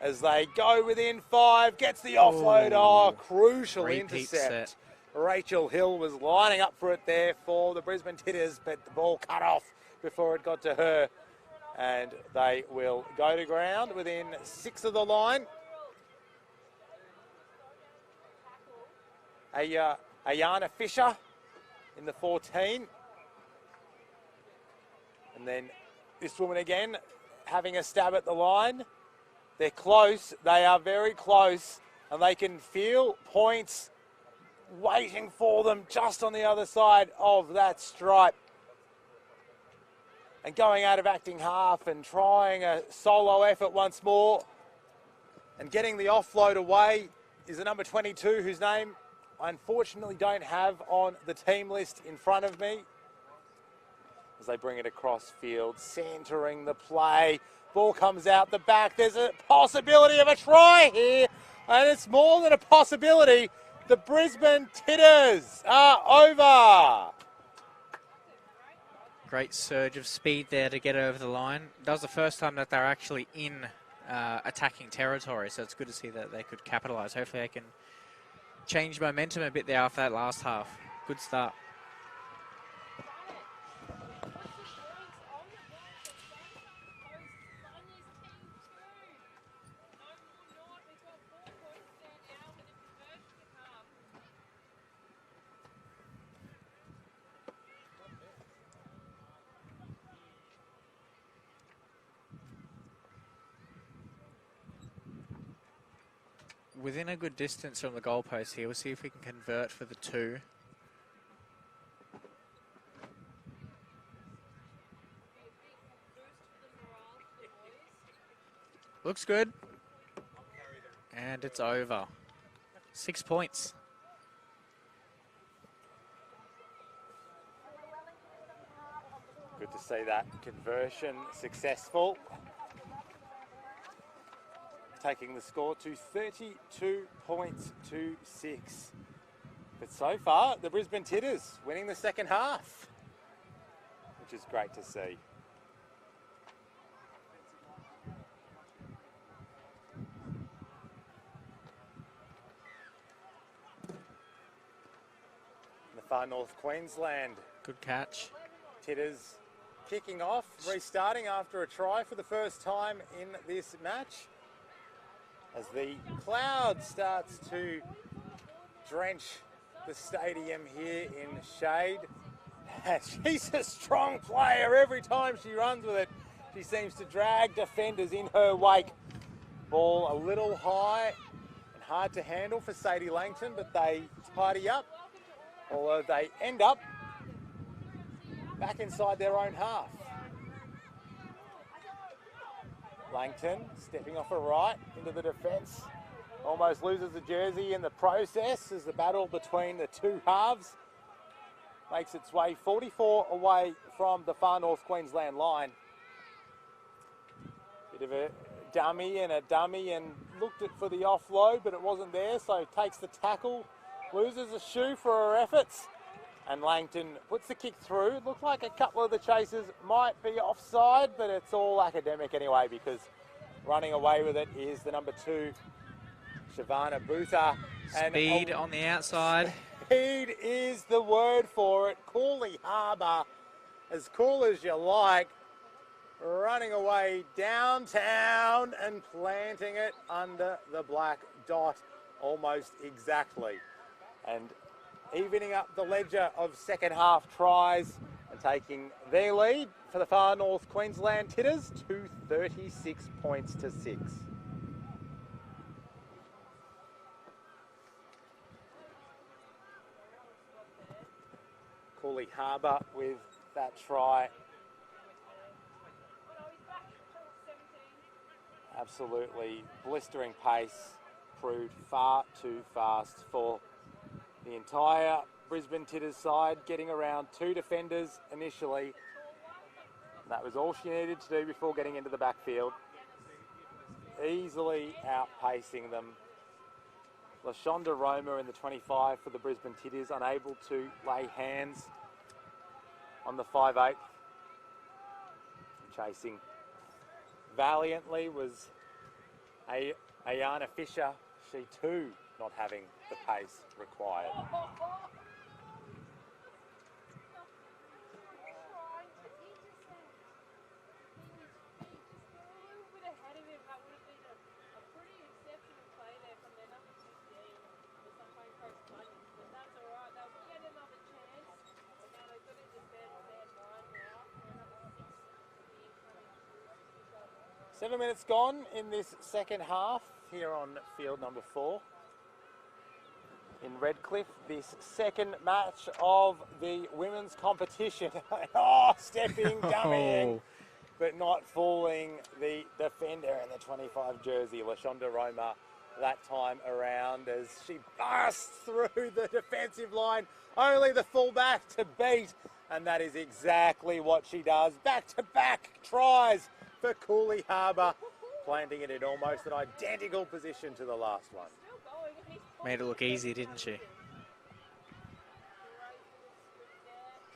as they go within 5. Gets the offload. Oh, crucial Repeat intercept. set. Rachel Hill was lining up for it there for the Brisbane Titters, but the ball cut off before it got to her. And they will go to ground within 6 of the line. Ayana Fisher in the 14. And then this woman again having a stab at the line. They're close. They are very close. And they can feel points waiting for them just on the other side of that stripe. And going out of acting half and trying a solo effort once more. And getting the offload away is the number 22, whose name I unfortunately don't have on the team list in front of me. As they bring it across field, centering the play. Ball comes out the back. There's a possibility of a try here. And it's more than a possibility. The Brisbane Titters are over. Great surge of speed there to get over the line. That was the first time that they're actually in attacking territory, so it's good to see that they could capitalise. Hopefully they can change momentum a bit there after that last half. Good start. Within a good distance from the goalpost here. We'll see if we can convert for the 2. Looks good. And it's over. 6 points. Good to see that conversion successful. Taking the score to 32 points to 6. But so far, the Brisbane Titters winning the second half, which is great to see. In the Far North Queensland, Good catch. Titters kicking off, restarting after a try for the first time in this match. As the cloud starts to drench the stadium here in shade. She's a strong player. Every time she runs with it, she seems to drag defenders in her wake. Ball a little high and hard to handle for Sadie Langton, but they tidy up, although they end up back inside their own half. Langton stepping off her right into the defence. Almost loses the jersey in the process as the battle between the two halves makes its way 44 away from the Far North Queensland line. Bit of a dummy and looked it for the offload, but it wasn't there, so takes the tackle, loses a shoe for her efforts. And Langton puts the kick through. It looked like a couple of the chasers might be offside, but it's all academic anyway because running away with it is the number 2, Shavana Butha. Speed on the outside. Speed is the word for it. Cooley Harbour, as cool as you like, running away downtown and planting it under the black dot almost exactly. And evening up the ledger of second half tries and taking their lead for the Far North Queensland Titters to 36 points to 6. Cooley Harbour with that try. Absolutely blistering pace, proved far too fast for the entire Brisbane Titters side, getting around 2 defenders initially. That was all she needed to do before getting into the backfield. Easily outpacing them. LaShonda Roma in the 25 for the Brisbane Titters, unable to lay hands on the 5'8". Chasing valiantly was Ayana Fisher. She too not having the pace required. Seven minutes gone in this second half here on field number 4 in Redcliffe. This second match of the women's competition. Stepping, dummying, but not fooling the defender in the 25 jersey, LaShonda Roma, that time around as she busts through the defensive line. Only the fullback to beat, and that is exactly what she does. Back-to-back tries for Cooley Harbour, planting it in almost an identical position to the last one. Made it look easy, didn't she?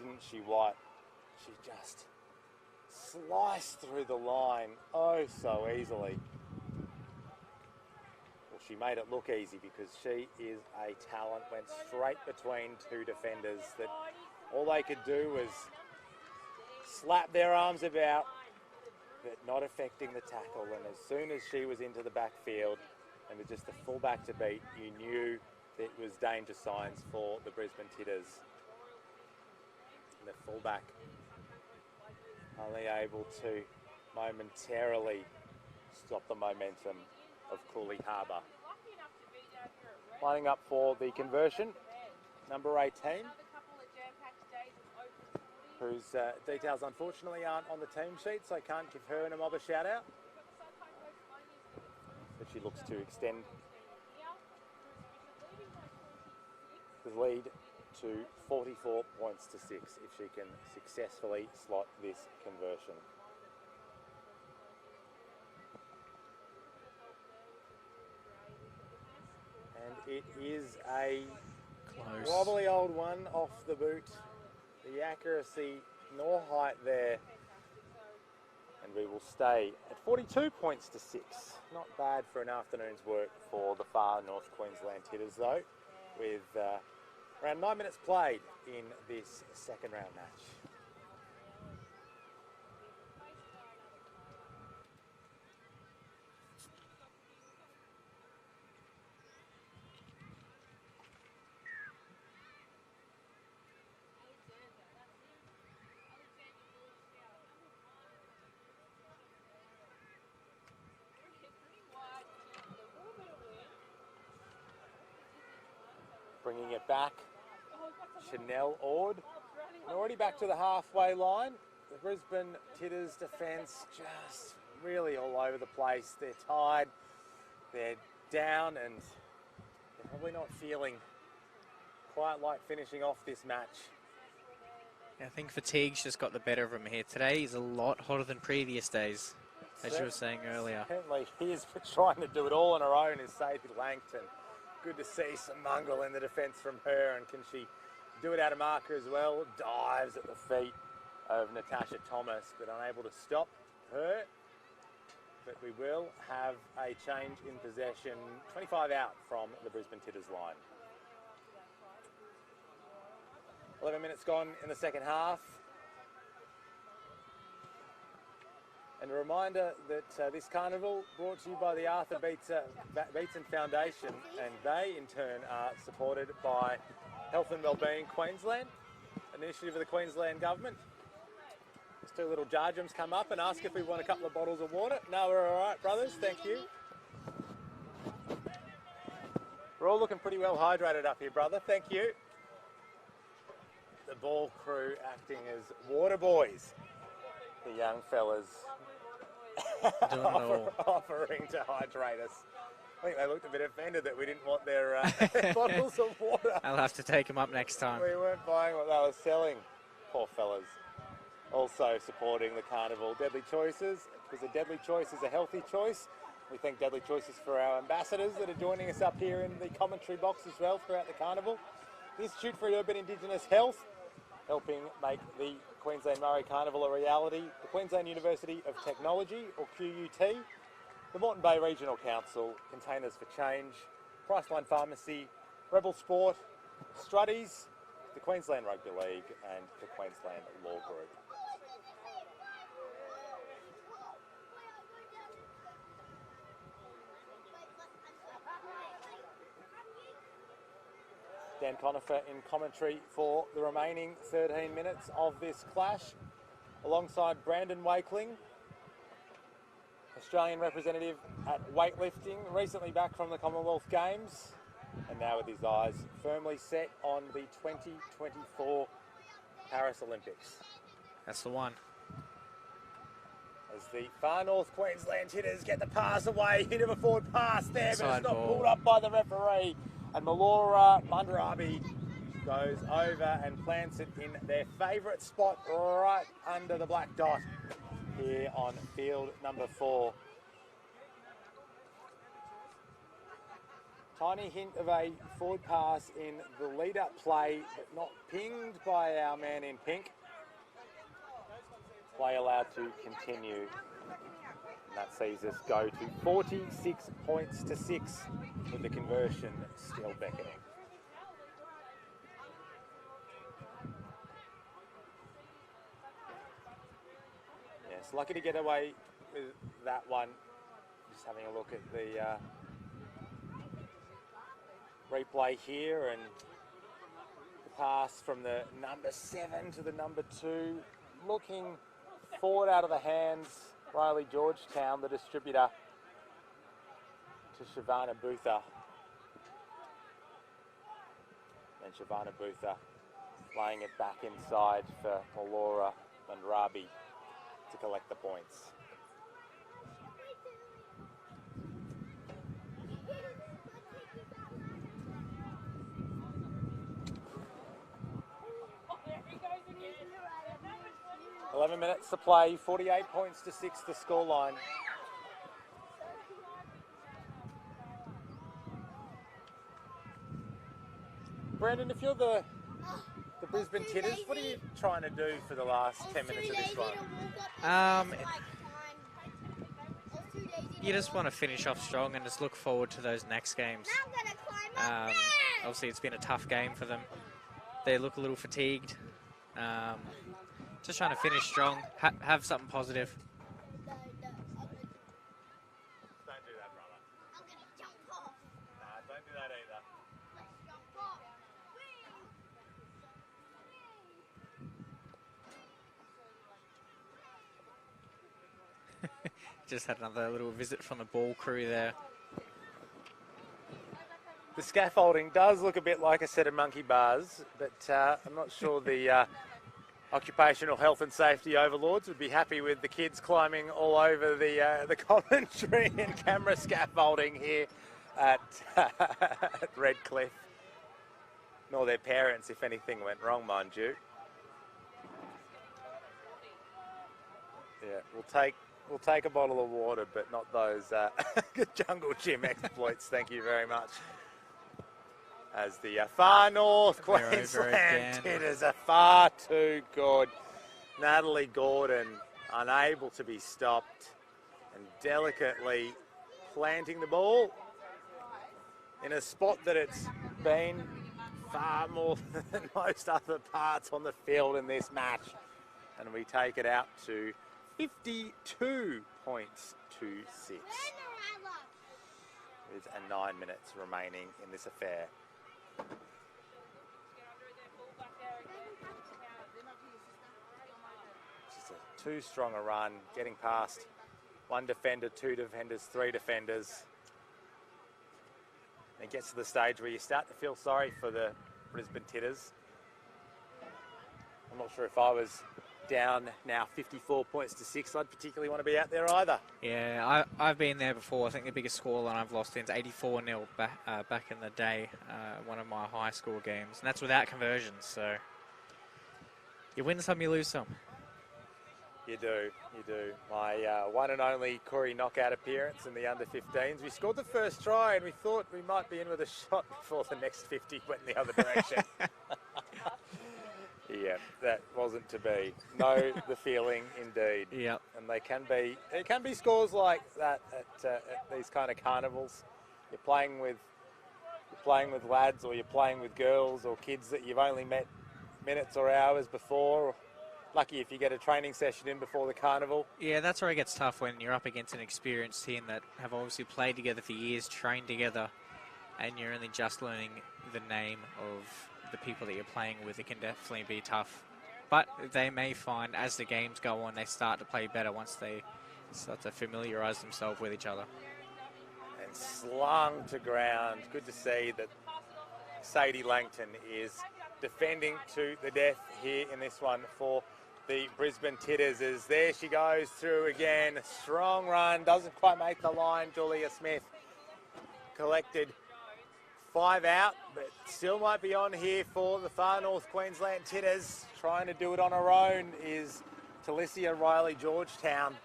Didn't she, what? She just sliced through the line oh so easily. Well, she made it look easy because she is a talent. Went straight between 2 defenders that all they could do was slap their arms about, but not affecting the tackle. And as soon as she was into the backfield and with just the fullback to beat, you knew it was danger signs for the Brisbane Titters. And the fullback only able to momentarily stop the momentum of Cooley Harbour. Lining up for the conversion, number 18. Whose details unfortunately aren't on the team sheet, so I can't give her and a mob a shout out. But she looks to extend the lead to 44 points to 6 if she can successfully slot this conversion. And it is a Close. wobbly old one off the boot. The accuracy nor height there, and we will stay at 42 points to 6. Not bad for an afternoon's work for the Far North Queensland Titters though, with around 9 minutes played in this second round match. Bringing it back, Chanel Ord, and already back to the halfway line. The Brisbane Titters defence just really all over the place. They're tired, they're down, and they're probably not feeling quite like finishing off this match. I think fatigue's just got the better of him here. Today is a lot hotter than previous days, as you were saying earlier. Certainly he is trying to do it all on her own, is Sadie Langton. Good to see some mongrel in the defence from her, and can she do it out of marker as well? Dives at the feet of Natasha Thomas, but unable to stop her. But we will have a change in possession, 25 out from the Brisbane Titters line. 11 minutes gone in the second half. And a reminder that this carnival brought to you by the Arthur Beetson Foundation, and they in turn are supported by Health and Wellbeing Queensland, initiative of the Queensland government. These two little jarjums come up and ask if we want a couple of bottles of water. No, we're all right, brothers. Thank you. We're all looking pretty well hydrated up here, brother. Thank you. The ball crew acting as water boys. The young fellas Doing it all. offering to hydrate us. I think they looked a bit offended that we didn't want their bottles of water. I'll have to take them up next time. We weren't buying what they were selling. Poor fellas. Also supporting the carnival, Deadly Choices, because a deadly choice is a healthy choice. We thank Deadly Choices for our ambassadors that are joining us up here in the commentary box as well throughout the carnival. The Institute for Urban Indigenous Health, helping make the Queensland Murri Carnival a reality. The Queensland University of Technology, or QUT. The Moreton Bay Regional Council, Containers for Change, Priceline Pharmacy, Rebel Sport, Struddies, the Queensland Rugby League and the Queensland Law Group. Dan Conifer in commentary for the remaining 13 minutes of this clash, alongside Brandon Wakeling, Australian representative at weightlifting, recently back from the Commonwealth Games, and now with his eyes firmly set on the 2024 Paris Olympics. That's the one. As the far north Queensland hitters get the pass away, hit of a forward pass there, but Side it's not ball. pulled up by the referee. And Melora Mundrabi goes over and plants it in their favourite spot right under the black dot here on field number 4. Tiny hint of a forward pass in the lead-up play, but not pinged by our man in pink. Play allowed to continue. And that sees us go to 46 points to 6 with the conversion still beckoning. Yes, lucky to get away with that one. Just having a look at the replay here, and the pass from the number 7 to the number 2, looking forward out of the hands. Riley Georgetown, the distributor, to Shavana Butha. And Shavana Butha laying it back inside for Melora Mundrabi to collect the points. – 11 minutes to play, 48 points to 6 the scoreline. Brandon, if you're the Brisbane Titters, what are you trying to do for the last 10 minutes of this one? You just want to finish off strong and just look forward to those next games. Obviously, it's been a tough game for them. They look a little fatigued. Just trying to finish strong, have something positive. Don't do that, brother. I'm going to jump off. Nah, don't do that either. Let's jump off. Just had another little visit from the ball crew there. The scaffolding does look a bit like a set of monkey bars, but I'm not sure the occupational health and safety overlords would be happy with the kids climbing all over the commentary and camera scaffolding here at Redcliffe. Nor their parents if anything went wrong, mind you. Yeah, we'll take a bottle of water, but not those jungle gym exploits. Thank you very much. As the far north Queensland Titters are far too good. Natalie Gordon unable to be stopped and delicately planting the ball in a spot that it's been far more than most other parts on the field in this match. And we take it out to 52 points to 6. With 9 minutes remaining in this affair. too strong a run, getting past one defender, two defenders, three defenders. And it gets to the stage where you start to feel sorry for the Brisbane Titters. I'm not sure if I was down now 54 points to 6, I'd particularly want to be out there either. Yeah, I've been there before. I think the biggest scoreline I've lost is 84-0 back in the day, one of my high school games. And that's without conversions, so you win some, you lose some. You do. My one and only Corey knockout appearance in the under-15s. We scored the first try and we thought we might be in with a shot before the next 50 went in the other direction. Yeah, that wasn't to be. Know the feeling, indeed. Yep. And there can be scores like that at these kind of carnivals. You're playing with lads, or you're playing with girls or kids that you've only met minutes or hours before. Lucky if you get a training session in before the carnival. Yeah, that's where it gets tough, when you're up against an experienced team that have obviously played together for years, trained together, and you're only just learning the name of the people that you're playing with. It can definitely be tough. But they may find, as the games go on, they start to play better once they start to familiarise themselves with each other. And slung to ground. Good to see that Sadie Langton is defending to the death here in this one for the Brisbane Titters. As there she goes through again. Strong run. Doesn't quite make the line. Julia Smith collected 5 out, but still might be on here for the Far North Queensland Titters. Trying to do it on her own is Talicia Riley Georgetown,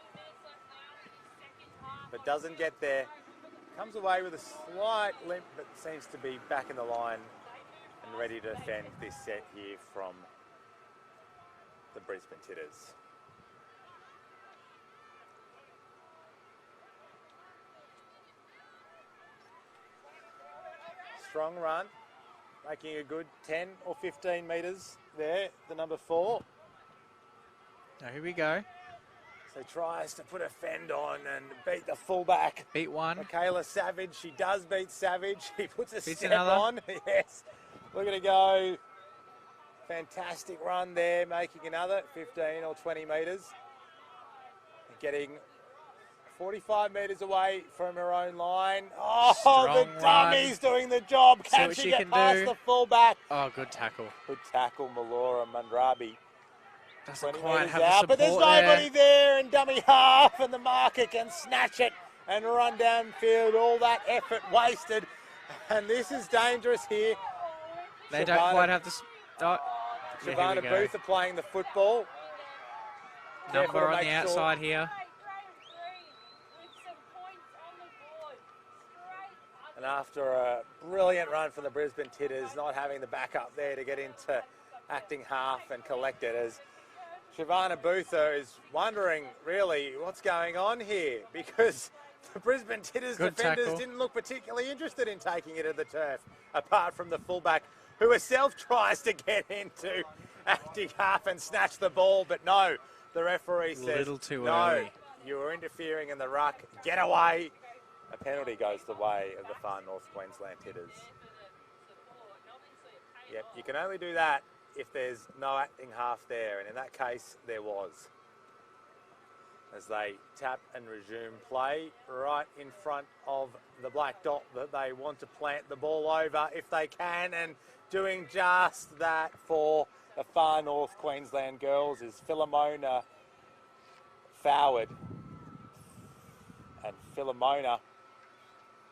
but doesn't get there. Comes away with a slight limp, but seems to be back in the line and ready to defend this set here from the Brisbane Titters. Strong run, making a good 10 or 15 metres there, the number 4. Now here we go. So tries to put a fend on and beat the fullback. Beat one. Michaela Savage, she does beat Savage. He puts a Beats step another. on. Yes, look at it go. Fantastic run there, making another 15 or 20 metres. Getting 45 metres away from her own line. Oh, Strong the dummy's doing the job. See Can what she she get can past do. the fullback? Oh, good tackle. Good tackle, Melora Mundrabi. Doesn't 20 quite metres have out, the but there's support nobody there, and dummy half, and the marker can snatch it and run downfield. All that effort wasted, and this is dangerous here. They don't quite have the... Oh, yeah, here Shavana we go. Booth are playing the football. Careful Number to on make the sure- outside here. And after a brilliant run from the Brisbane Titters, not having the backup there to get into acting half and collect it, as Shavana Butha is wondering really what's going on here, because the Brisbane Titters Good defenders tackle. didn't look particularly interested in taking it to the turf, apart from the fullback, who herself tries to get into acting half and snatch the ball, but no, the referee says, Little too no, early. you were interfering in the ruck, get away. A penalty goes the way of the Far North Queensland Titters. Yep, you can only do that if there's no acting half there, and in that case, there was. As they tap and resume play right in front of the black dot that they want to plant the ball over if they can, and doing just that for the Far North Queensland girls is Philomona Foward. And Philomona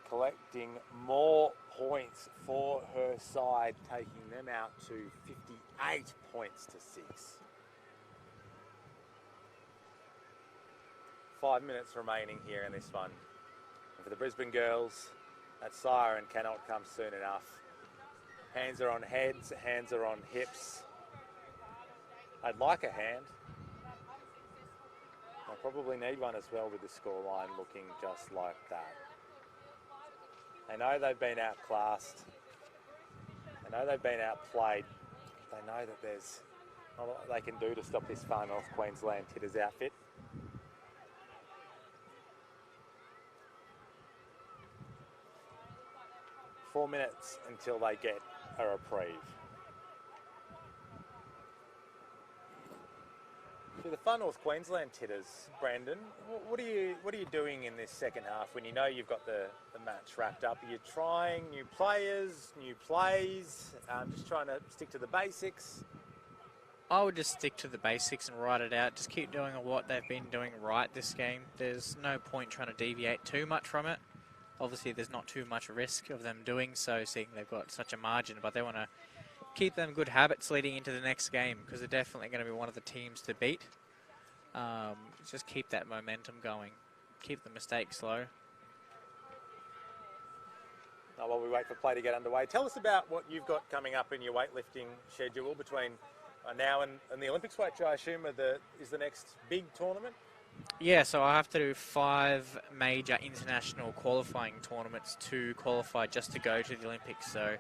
collecting more points for her side, taking them out to 58 points to 6. 5 minutes remaining here in this one. And for the Brisbane girls, that siren cannot come soon enough. Hands are on heads, hands are on hips. I'd like a hand. I'll probably need one as well with the scoreline looking just like that. They know they've been outclassed. They know they've been outplayed. They know that there's not a lot they can do to stop this Far North Queensland Titters outfit. Four minutes until they get a reprieve. To the Far North Queensland Titters, Brandon, what are you doing in this second half when you know you've got the match wrapped up? Are you trying new players, new plays, just trying to stick to the basics? I would just stick to the basics and write it out. Just keep doing what they've been doing right this game. There's no point trying to deviate too much from it. Obviously, there's not too much risk of them doing so, seeing they've got such a margin, but they want to keep them good habits leading into the next game because they're definitely going to be one of the teams to beat. Just keep that momentum going. Keep the mistakes low. Now, while we wait for play to get underway, tell us about what you've got coming up in your weightlifting schedule between now and the Olympics, which I assume is the next big tournament? Yeah, so I have to do 5 major international qualifying tournaments to qualify just to go to the Olympics. So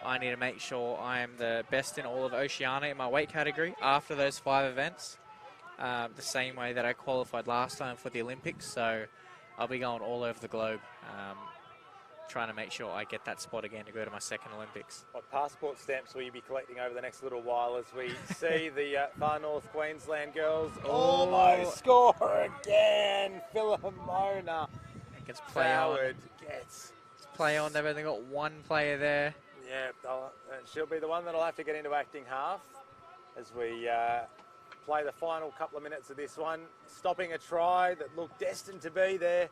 I need to make sure I am the best in all of Oceania in my weight category after those 5 events, the same way that I qualified last time for the Olympics. So I'll be going all over the globe, trying to make sure I get that spot again to go to my second Olympics. What passport stamps will you be collecting over the next little while as we see the Far North Queensland girls almost score again? Philomona It gets play on. Gets Play on. They've only got 1 player there. Yeah, she'll be the one that'll have to get into acting half as we play the final couple of minutes of this one. Stopping a try that looked destined to be there.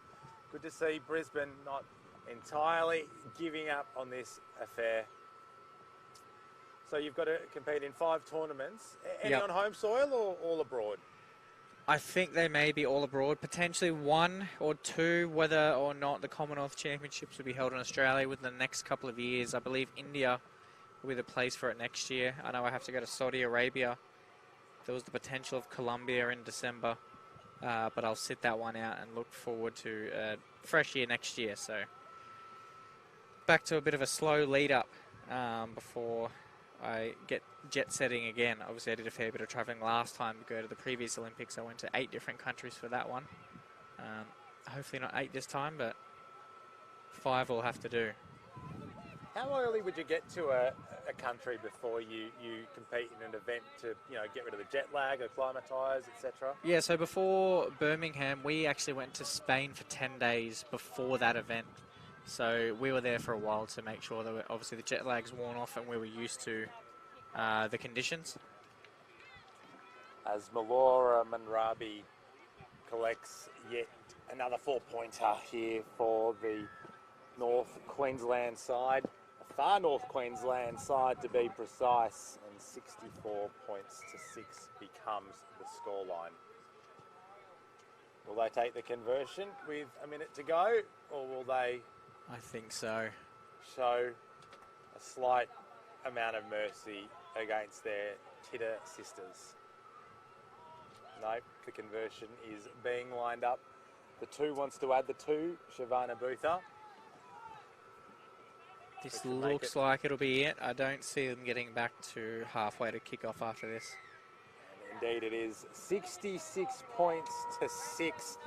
Good to see Brisbane not entirely giving up on this affair. So you've got to compete in 5 tournaments. Any on home soil or all abroad? I think they may be all abroad, potentially 1 or 2, whether or not the Commonwealth Championships will be held in Australia within the next couple of years. I believe India will be the place for it next year. I know I have to go to Saudi Arabia. There was the potential of Colombia in December, but I'll sit that one out and look forward to a fresh year next year. So back to a bit of a slow lead up before I get jet setting again. Obviously, I did a fair bit of travelling last time to go to the previous Olympics. I went to 8 different countries for that one. Hopefully not 8 this time, but 5 will have to do. How early would you get to a country before you compete in an event to get rid of the jet lag, acclimatise, etc.? Yeah, so before Birmingham, we actually went to Spain for 10 days before that event. So we were there for a while to make sure that obviously the jet lag's worn off and we were used to the conditions. As Melora Munrabi collects yet another 4-pointer here for the North Queensland side, the Far North Queensland side to be precise, and 64 points to 6 becomes the scoreline. Will they take the conversion with a minute to go, or will they? I think so. Show a slight amount of mercy against their Titter sisters. Nope, the conversion is being lined up. The 2 wants to add the 2, Shavana Butha. This looks like it'll be it. I don't see them getting back to halfway to kick off after this. And indeed it is. 66 points to 6.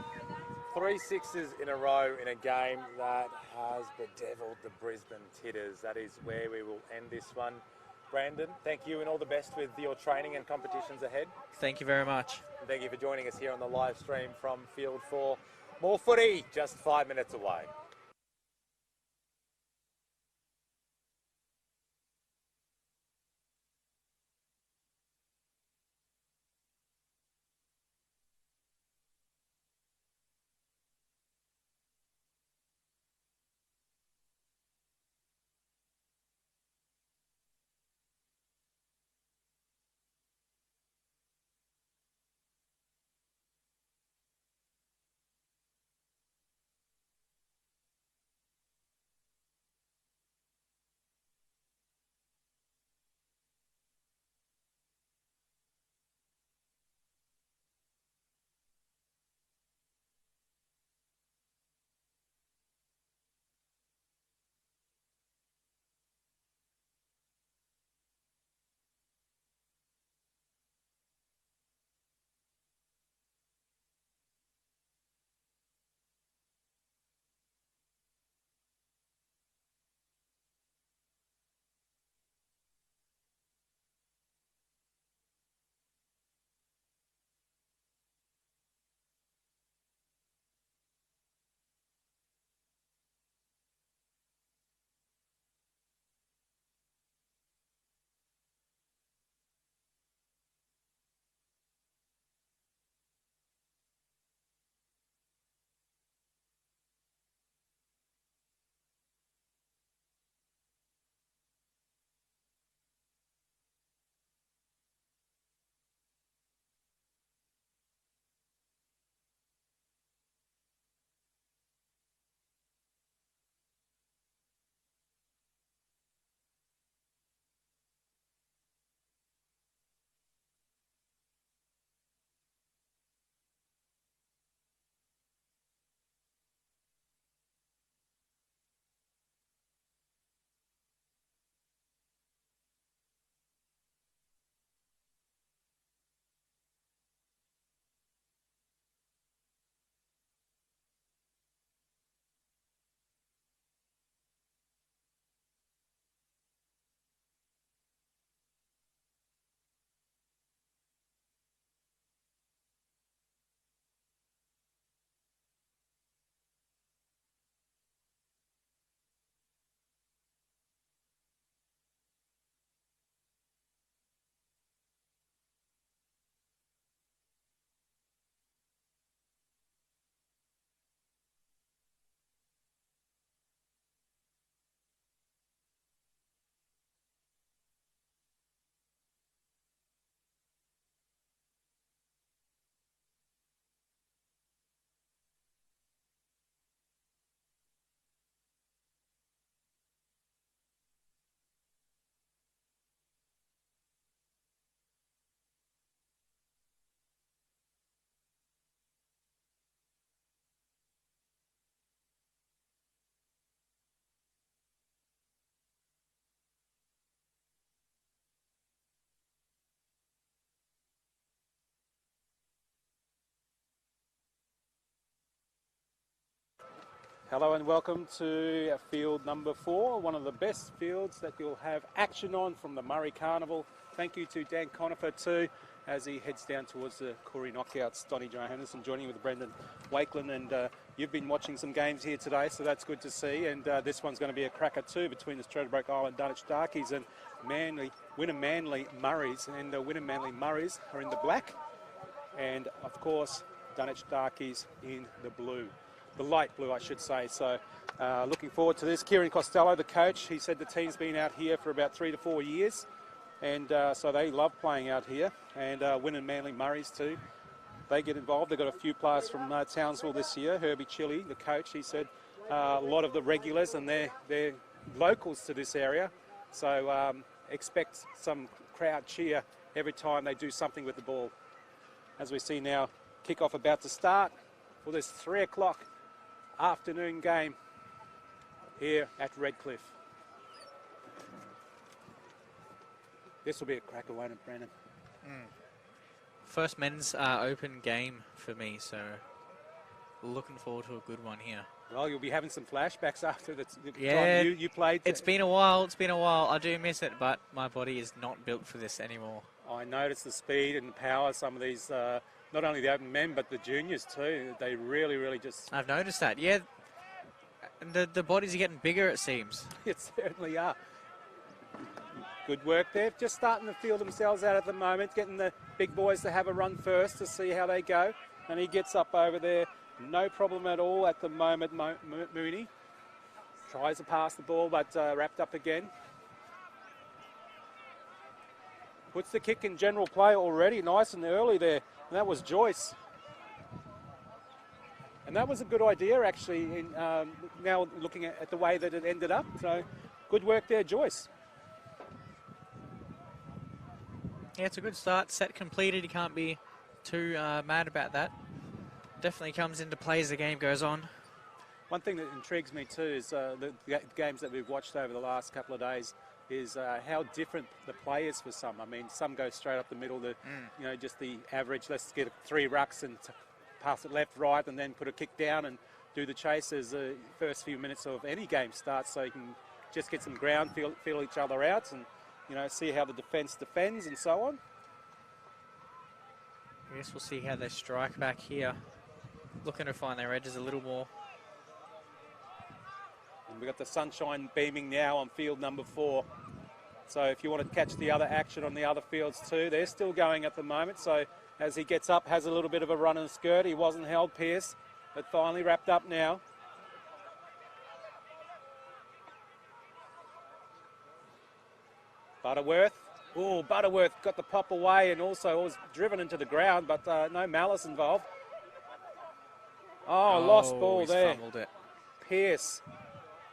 3 sixes in a row in a game that has bedeviled the Brisbane Titters. That is where we will end this one. Brandon, thank you and all the best with your training and competitions ahead. Thank you very much. And thank you for joining us here on the live stream from Field 4. More footy just 5 minutes away. Hello and welcome to field number 4, one of the best fields that you'll have action on from the Murri Carnival. Thank you to Dan Conifer too, as he heads down towards the Koori knockouts. Donnie Johannesson joining with Brendan Wakeland, and you've been watching some games here today, so that's good to see. And this one's going to be a cracker too between the Stradbroke Island Dunwich Darkies and Wynnum Manly Murris. And the Wynnum Manly Murris are in the black, and of course Dunwich Darkies in the blue. The light blue, I should say. So looking forward to this. Kieran Costello, the coach, he said the team's been out here for about 3 to 4 years, and so they love playing out here. And Wynnum Manly Murris too, they get involved. They've got a few players from Townsville this year. Herbie Chili, the coach, he said a lot of the regulars, and they're locals to this area. So expect some crowd cheer every time they do something with the ball. As we see now, kickoff about to start for this 3 o'clock afternoon game here at Redcliffe. This will be a cracker, won't it, Brandon? First men's open game for me, so looking forward to a good one here. Well, you'll be having some flashbacks after the Yeah, time you played. It's been a while. I do miss it, but my body is not built for this anymore. I noticed the speed and power some of these, not only the open men, but the juniors too. They really just... I've noticed that, yeah. The bodies are getting bigger, it seems. It certainly are. Good work there. Just starting to feel themselves out at the moment, getting the big boys to have a run first to see how they go. And he gets up over there. No problem at all at the moment, Mooney. Tries to pass the ball, but wrapped up again. Puts the kick in general play already, nice and early there. And that was Joyce. And that was a good idea, actually, in, now looking at the way that it ended up. So, good work there, Joyce. Yeah, it's a good start. Set completed. You can't be too mad about that. Definitely comes into play as the game goes on. One thing that intrigues me too is the games that we've watched over the last couple of days is how different the play is for some. I mean, some go straight up the middle, you know, just the average, let's get 3 rucks and pass it left, right, and then put a kick down and do the chase as the first few minutes of any game starts, so you can just get some ground, feel each other out, and, you know, see how the defence defends and so on. I guess we'll see how they strike back here. Looking to find their edges a little more. And we've got the sunshine beaming now on field number 4. So if you want to catch the other action on the other fields too, they're still going at the moment. So as he gets up, has a little bit of a run and skirt. He wasn't held, Pierce, but finally wrapped up now. Butterworth. Oh, Butterworth got the pop away and also was driven into the ground, but no malice involved. Oh, lost ball he's there. Fumbled it. Pierce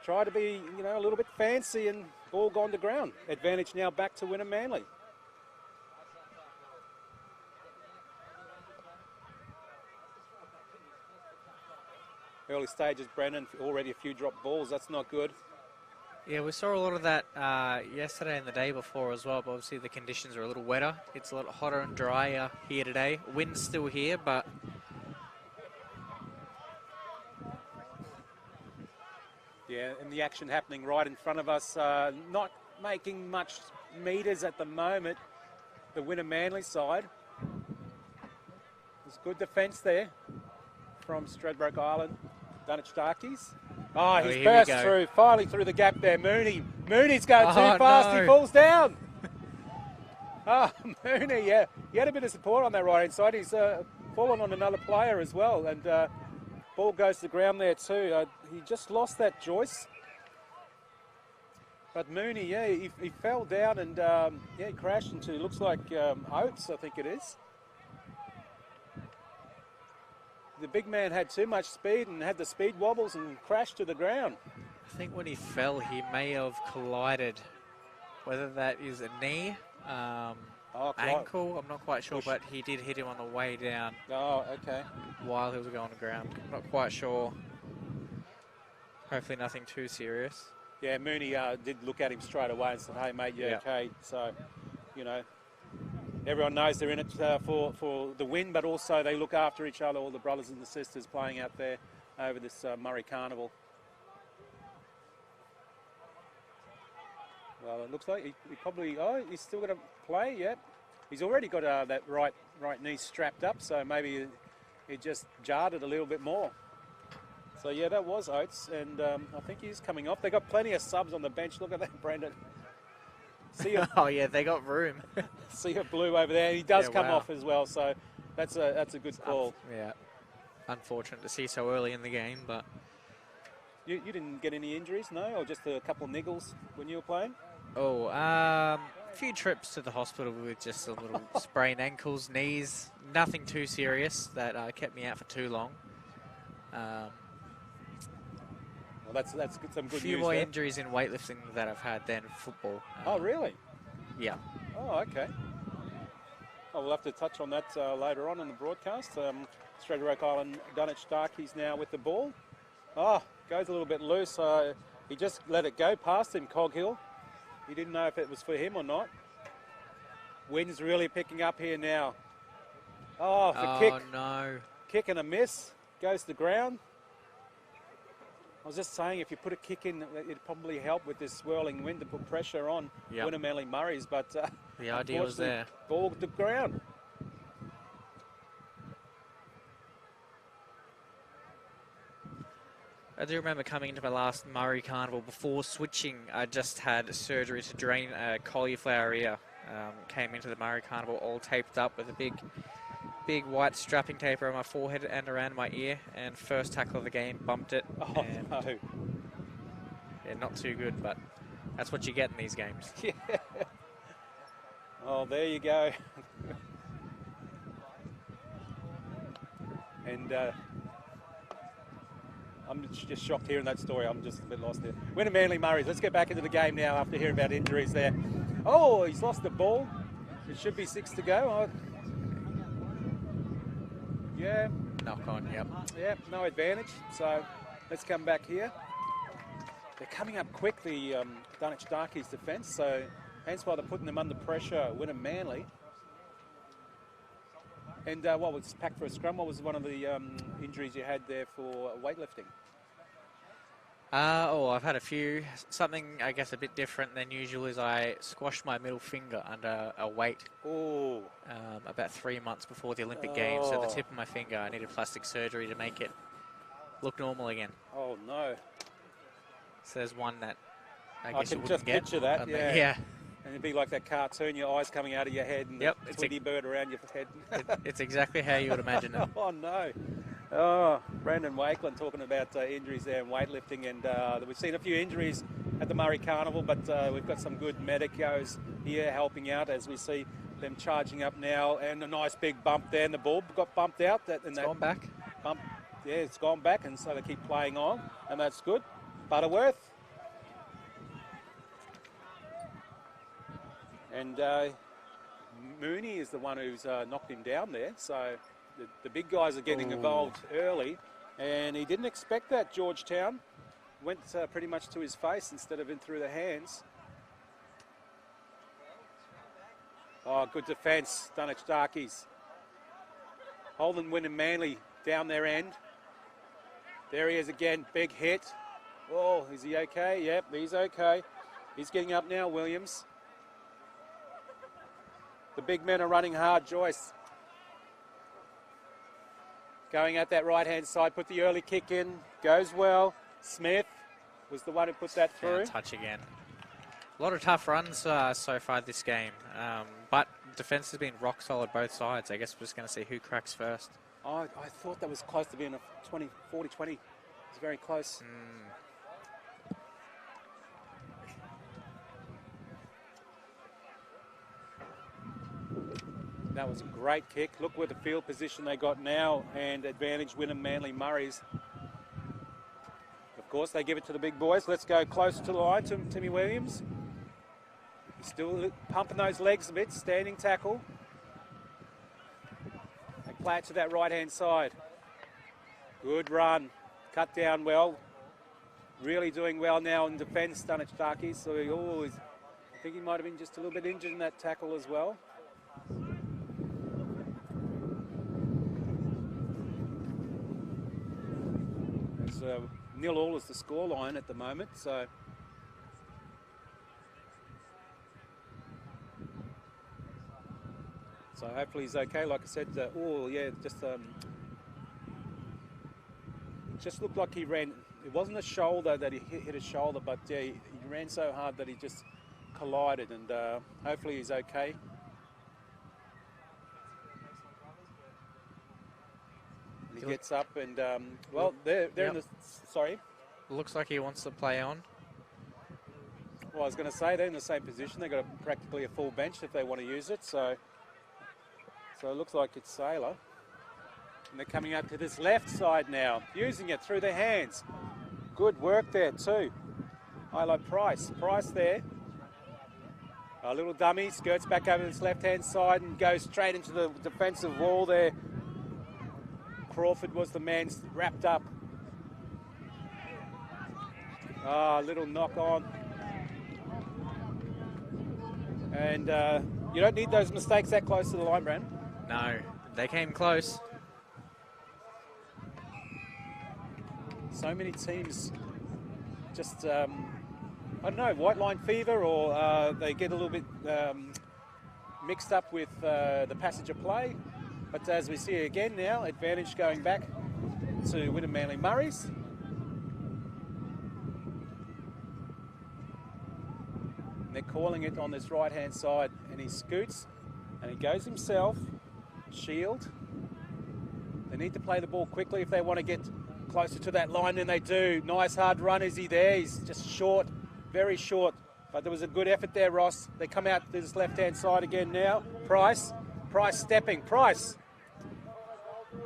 tried to be, you know, a little bit fancy and ball gone to ground. Advantage now back to Wynnum Manly. Early stages, Brendan, already a few dropped balls. That's not good. Yeah, we saw a lot of that yesterday and the day before as well, but obviously the conditions are a little wetter. It's a lot hotter and drier here today. Wind's still here, but... Yeah, and the action happening right in front of us. Not making much metres at the moment, the Wynnum Manly side. There's good defence there from Stradbroke Island, Dunwich Darkies. Oh, he's burst through, finally through the gap there. Mooney's going too fast, no. He falls down. Oh, Mooney, yeah. He had a bit of support on that right-hand side. He's fallen on another player as well, and ball goes to the ground there too. He just lost that, Joyce. But Mooney, yeah, he fell down and yeah, he crashed into, looks like Oates, I think it is. The big man had too much speed and had the speed wobbles and crashed to the ground. I think when he fell, he may have collided. Whether that is a knee, ankle, I'm not quite sure, but he did hit him on the way down. Oh, okay. While he was going to ground. I'm not quite sure. Hopefully nothing too serious. Yeah, Mooney did look at him straight away and said, hey, mate, you okay? So, you know, everyone knows they're in it for the win, but also they look after each other, all the brothers and the sisters playing out there over this Murri Carnival. Well, it looks like he probably, he's still going to play, yeah. He's already got that right knee strapped up, so maybe he just jarred it a little bit more. So, yeah, that was Oates, and I think he's coming off. They got plenty of subs on the bench. Look at that, Brandon. See a, Oh, yeah, they got room. see a blue over there. He does Yeah, come wow. off as well, so that's a good call. Yeah. Unfortunate to see so early in the game, but... You didn't get any injuries, no? Or just a couple of niggles when you were playing? Oh, a few trips to the hospital with just a little sprained ankles, knees. Nothing too serious that kept me out for too long. Well, that's good, some good A few news more there. injuries in weightlifting that I've had than football. Oh, really? Yeah. Oh, okay. Oh, we'll have to touch on that later on in the broadcast. Australia Rock Island, Dunwich Starkeys now with the ball. Oh, goes a little bit loose. He just let it go past him, Coghill. He didn't know if it was for him or not. Wind's really picking up here now. Oh, the kick. Oh, no. Kick and a miss. Goes to the ground. I was just saying, if you put a kick in, it'd probably help with this swirling wind to put pressure on Yep. Manly Murray's, but The idea was there. ball to the ground. I do remember coming into my last Murri Carnival. Before switching, I just had surgery to drain a cauliflower ear. Came into the Murri Carnival all taped up with a big white strapping tape around my forehead and around my ear. And first tackle of the game, bumped it. Oh, and no. Yeah, not too good, but that's what you get in these games. Yeah. Oh, there you go. And I'm just shocked hearing that story. I'm just a bit lost there. Winner Manly Murray's. Let's get back into the game now after hearing about injuries there. Oh, he's lost the ball. It should be 6 to go. Oh. Yeah. Knock on, yep. Yeah, no advantage. So let's come back here. They're coming up quick, the Dunwich Darkies defence, so hence why they're putting them under pressure. Winner Manly. And what was packed for a scrum? What was one of the injuries you had there for weightlifting? I've had a few. Something, I guess, a bit different than usual is I squashed my middle finger under a weight Oh, about 3 months before the Olympic Games. So the Oh. tip of my finger, I needed plastic surgery to make it look normal again. oh no. So there's one that I I guess you can wouldn't just get. picture that, yeah. Yeah. And it'd be like that cartoon, your eyes coming out of your head and Yep, the it's Tweety bird around your head. It's exactly how you would imagine it. Oh no. Oh, Brandon Wakeland talking about injuries there in weightlifting, and we've seen a few injuries at the Murri Carnival, but we've got some good medicos here helping out as we see them charging up now, and a nice big bump there, and the ball got bumped out. It's gone back. Bump, yeah, it's gone back, and so they keep playing on, and that's good. Butterworth. And Mooney is the one who's knocked him down there, so the big guys are getting involved early, and he didn't expect that. Georgetown went pretty much to his face instead of in through the hands. Oh, good defence, Dunwich Darkies. Holden, Wynn and Manly down their end. There he is again, big hit. Oh, is he okay? Yep, he's okay. He's getting up now, Williams. The big men are running hard. Joyce going at that right-hand side, put the early kick in, goes well. Smith was the one who put that through. Touch again. A lot of tough runs so far this game, but defence has been rock solid both sides. I guess we're just going to see who cracks first. I thought that was close to being a 40-20. It's very close. That was a great kick. Look where the field position they got now, and advantage winner Manly Murray's. Of course, they give it to the big boys. Let's go closer to the line to Timmy Williams. He's still pumping those legs a bit, standing tackle. They play it to that right-hand side. Good run, cut down well. Really doing well now in defence, Dunwich Darkies. So I think he might have been just a little bit injured in that tackle as well. It's 0-0 is the scoreline at the moment, so So hopefully he's okay. Like I said, just looked like he ran. It wasn't a shoulder that he hit his shoulder, but yeah, he ran so hard that he just collided, and hopefully he's okay. And he gets up and, they're in the, sorry? Looks like he wants to play on. Well, I was going to say they're in the same position. They've got practically a full bench if they want to use it. So it looks like it's Sailor. And they're coming up to this left side now, using it through their hands. Good work there too. I like Price. Price there. A little dummy, skirts back over this left-hand side and goes straight into the defensive wall there. Crawford was the man wrapped up. A little knock on. And you don't need those mistakes that close to the line, Brand. No, they came close. So many teams just, I don't know, white line fever, or they get a little bit mixed up with the passage of play. But as we see again now, advantage going back to Wynnum Manly Murris. And they're calling it on this right-hand side, and he scoots, and he goes himself, shield. They need to play the ball quickly if they want to get closer to that line than they do. Nice hard run, is he there? He's just short, very short. But there was a good effort there, Ross. They come out to this left-hand side again now. Price stepping. Price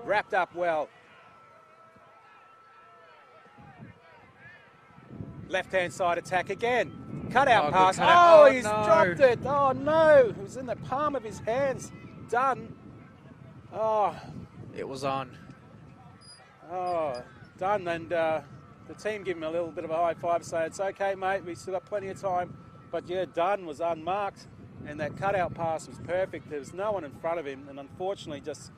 wrapped up well. Left-hand side attack again. Cutout pass. Oh, he's dropped it. Oh, no. It was in the palm of his hands. Done. Oh. It was on. Oh, done. And the team give him a little bit of a high five, saying, it's okay, mate. We've still got plenty of time. But, yeah, Dunn was unmarked, and that cutout pass was perfect. There was no one in front of him, and unfortunately just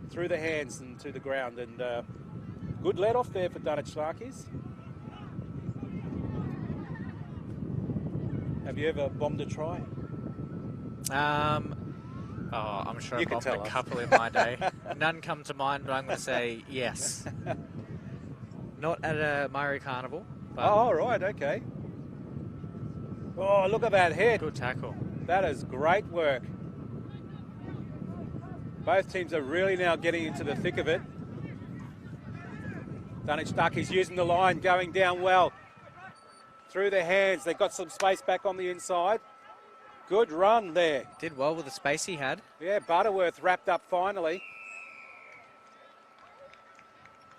through the hands and to the ground. And good let off there for Dunwich Sharkies. Have you ever bombed a try? I'm sure You I can bombed tell a us. couple in my day. None come to mind, but I'm going to say yes. Not at a Murri Carnival. But Oh, right, okay. Oh, look at that hit. good tackle. That is great work. Both teams are really now getting into the thick of it. Dunwich Duckies using the line, going down well. Through their hands, they've got some space back on the inside. Good run there. Did well with the space he had. Yeah, Butterworth wrapped up finally.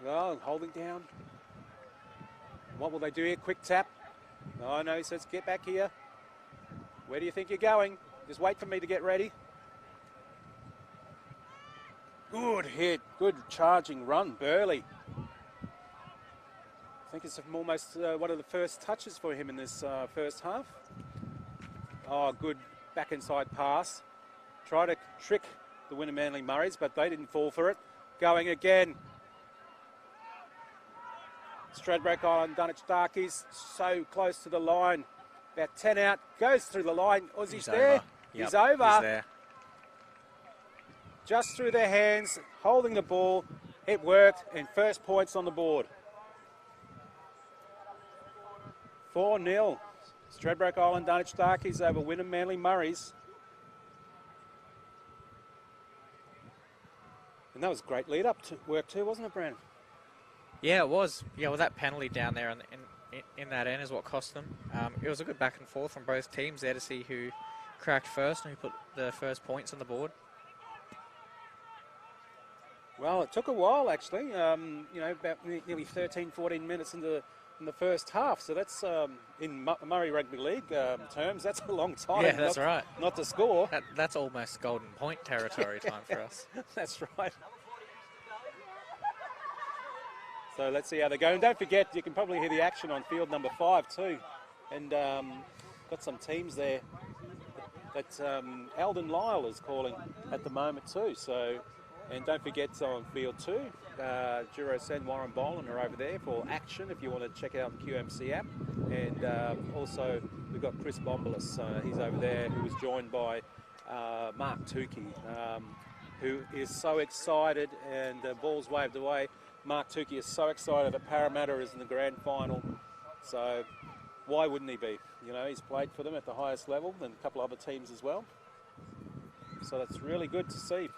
Well, holding down. What will they do here? Quick tap. Oh, no, he says, get back here. Where do you think you're going? Just wait for me to get ready. Good hit. Good charging run. Burley. I think it's almost one of the first touches for him in this first half. Oh, good back inside pass. Try to trick the Wynnum Manly Murris, but they didn't fall for it. Going again. Stradbroke Island, Dunwich Darkies, so close to the line. About 10 out, goes through the line. Aussie's there. Over. Yep, He's over. He's there. Just through their hands, holding the ball. It worked, and first points on the board. 4-0. Stradbroke Island, Dunwich Darkies over Wynnum Manly Murris. And that was great lead-up to work too, wasn't it, Brandon? Yeah, it was. Yeah, well, that penalty down there in that end is what cost them. It was a good back and forth from both teams there to see who cracked first and who put the first points on the board. Well, it took a while, actually. About nearly 13, 14 minutes in the first half. So that's, in Murri Rugby League terms, that's a long time. Yeah, that's right. Not to score. That's almost golden point territory time for us. That's right. So let's see how they go. And don't forget, you can probably hear the action on field number 5 too. And got some teams there that Alden Lyle is calling at the moment too. So, and don't forget on field 2, Juro Sen, Warren Boland are over there for action if you want to check out the QMC app. And also we've got Chris Bombolis, he's over there, who was joined by Mark Tukey, who is so excited, and the ball's waved away. Mark Tukey is so excited that Parramatta is in the grand final. So why wouldn't he be? You know, he's played for them at the highest level and a couple other teams as well. So that's really good to see.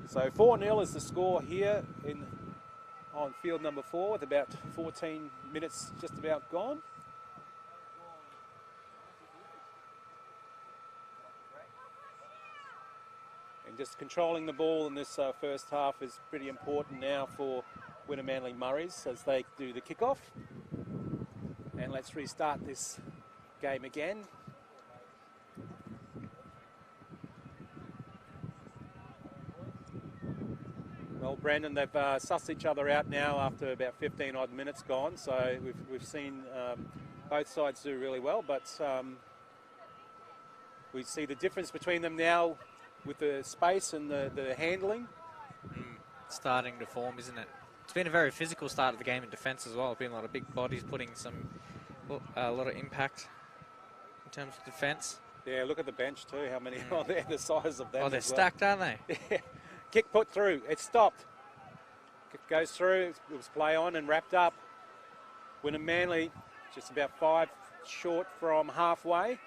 So 4-0 is the score here on field number 4 with about 14 minutes just about gone. And just controlling the ball in this first half is pretty important now for Winner Manly Murris as they do the kickoff. And let's restart this game again. Well, Brandon, they've sussed each other out now after about 15 odd minutes gone. So we've seen both sides do really well, but we see the difference between them now with the space and the handling. Starting to form, isn't it? It's been a very physical start of the game in defence as well. Been a lot of big bodies putting a lot of impact in terms of defence. Yeah, look at the bench too. How many are there? The size of them. Oh, they're stacked, aren't they? Yeah. Kick put through. It stopped. Kick goes through. It was play on and wrapped up. Winner Manly just about 5 short from halfway.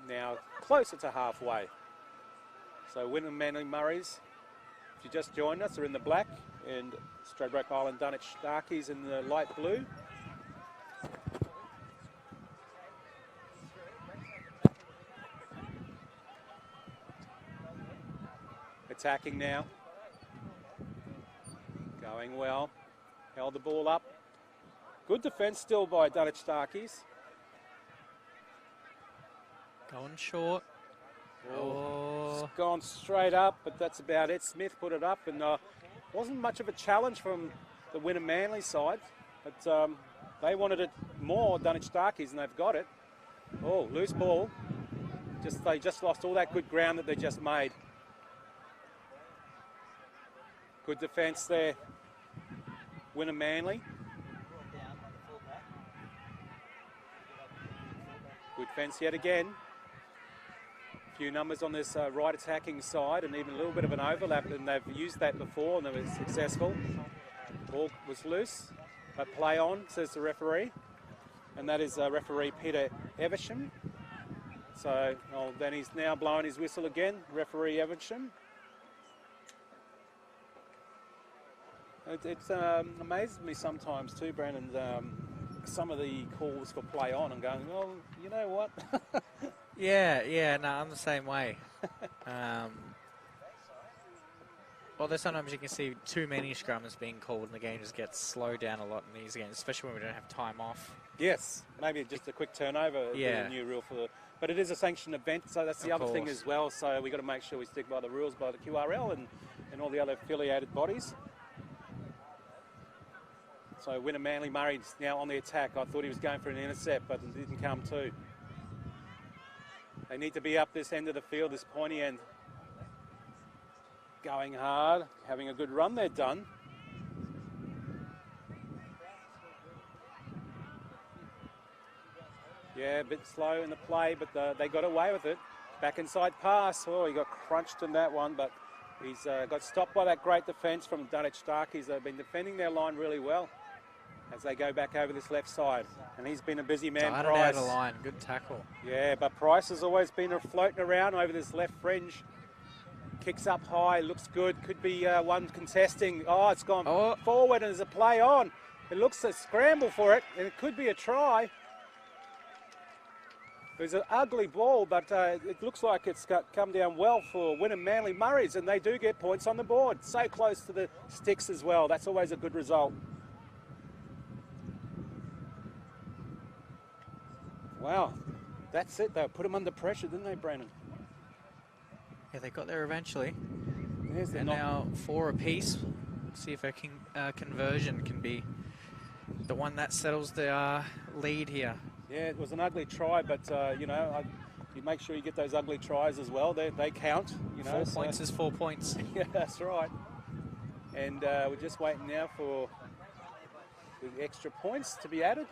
Now closer to halfway. So Winner Manly Murris, if you just joined us, are in the black, and Stradbroke Island Dunwich Starkies in the light blue. Attacking now. Going well. Held the ball up. Good defence still by Dunwich Starkies. Going short. Oh. It's gone straight up, but that's about it. Smith put it up, and wasn't much of a challenge from the Winner Manly side, but they wanted it more, Dunwich Starkies, and they've got it. Oh, loose ball. They just lost all that good ground that they just made. Good defence there, Winner Manly. Good fence yet again. Few numbers on this right attacking side, and even a little bit of an overlap, and they've used that before and they were successful. Ball was loose, but play on, says the referee, and that is referee Peter Eversham. So then he's now blowing his whistle again, referee Eversham. It amazes me sometimes too, Brandon, some of the calls for play on and going, well, you know what? Yeah, no, I'm the same way. Well, there's sometimes you can see too many scrums being called and the game just gets slowed down a lot in these games, especially when we don't have time off. Yes, maybe just a quick turnover. Yeah. The new rule but it is a sanctioned event, so that's the other thing as well. So we've got to make sure we stick by the rules by the QRL and all the other affiliated bodies. So Winner Manly Murray's now on the attack. I thought he was going for an intercept, but it didn't come to. They need to be up this end of the field, this pointy end. Going hard, having a good run there, done. Yeah, a bit slow in the play, but they got away with it. Back inside pass. Oh, he got crunched in that one, but he's got stopped by that great defence from Dunwich Starkies. They've been defending their line really well as they go back over this left side. And he's been a busy man, Darted Price. out of line, good tackle. Yeah, but Price has always been floating around over this left fringe. Kicks up high, looks good. Could be one contesting. Oh, it's gone forward and there's a play on. It looks a scramble for it, and it could be a try. It was an ugly ball, but it looks like it's come down well for Winner Manly Murris, and they do get points on the board. So close to the sticks as well. That's always a good result. Wow, that's it. They put them under pressure, didn't they, Brandon? Yeah, they got there eventually. There's the And now 4 apiece. See if a conversion can be the one that settles the lead here. Yeah, it was an ugly try, but you make sure you get those ugly tries as well. They count. 4 points is 4 points. Yeah, that's right. And we're just waiting now for the extra points to be added.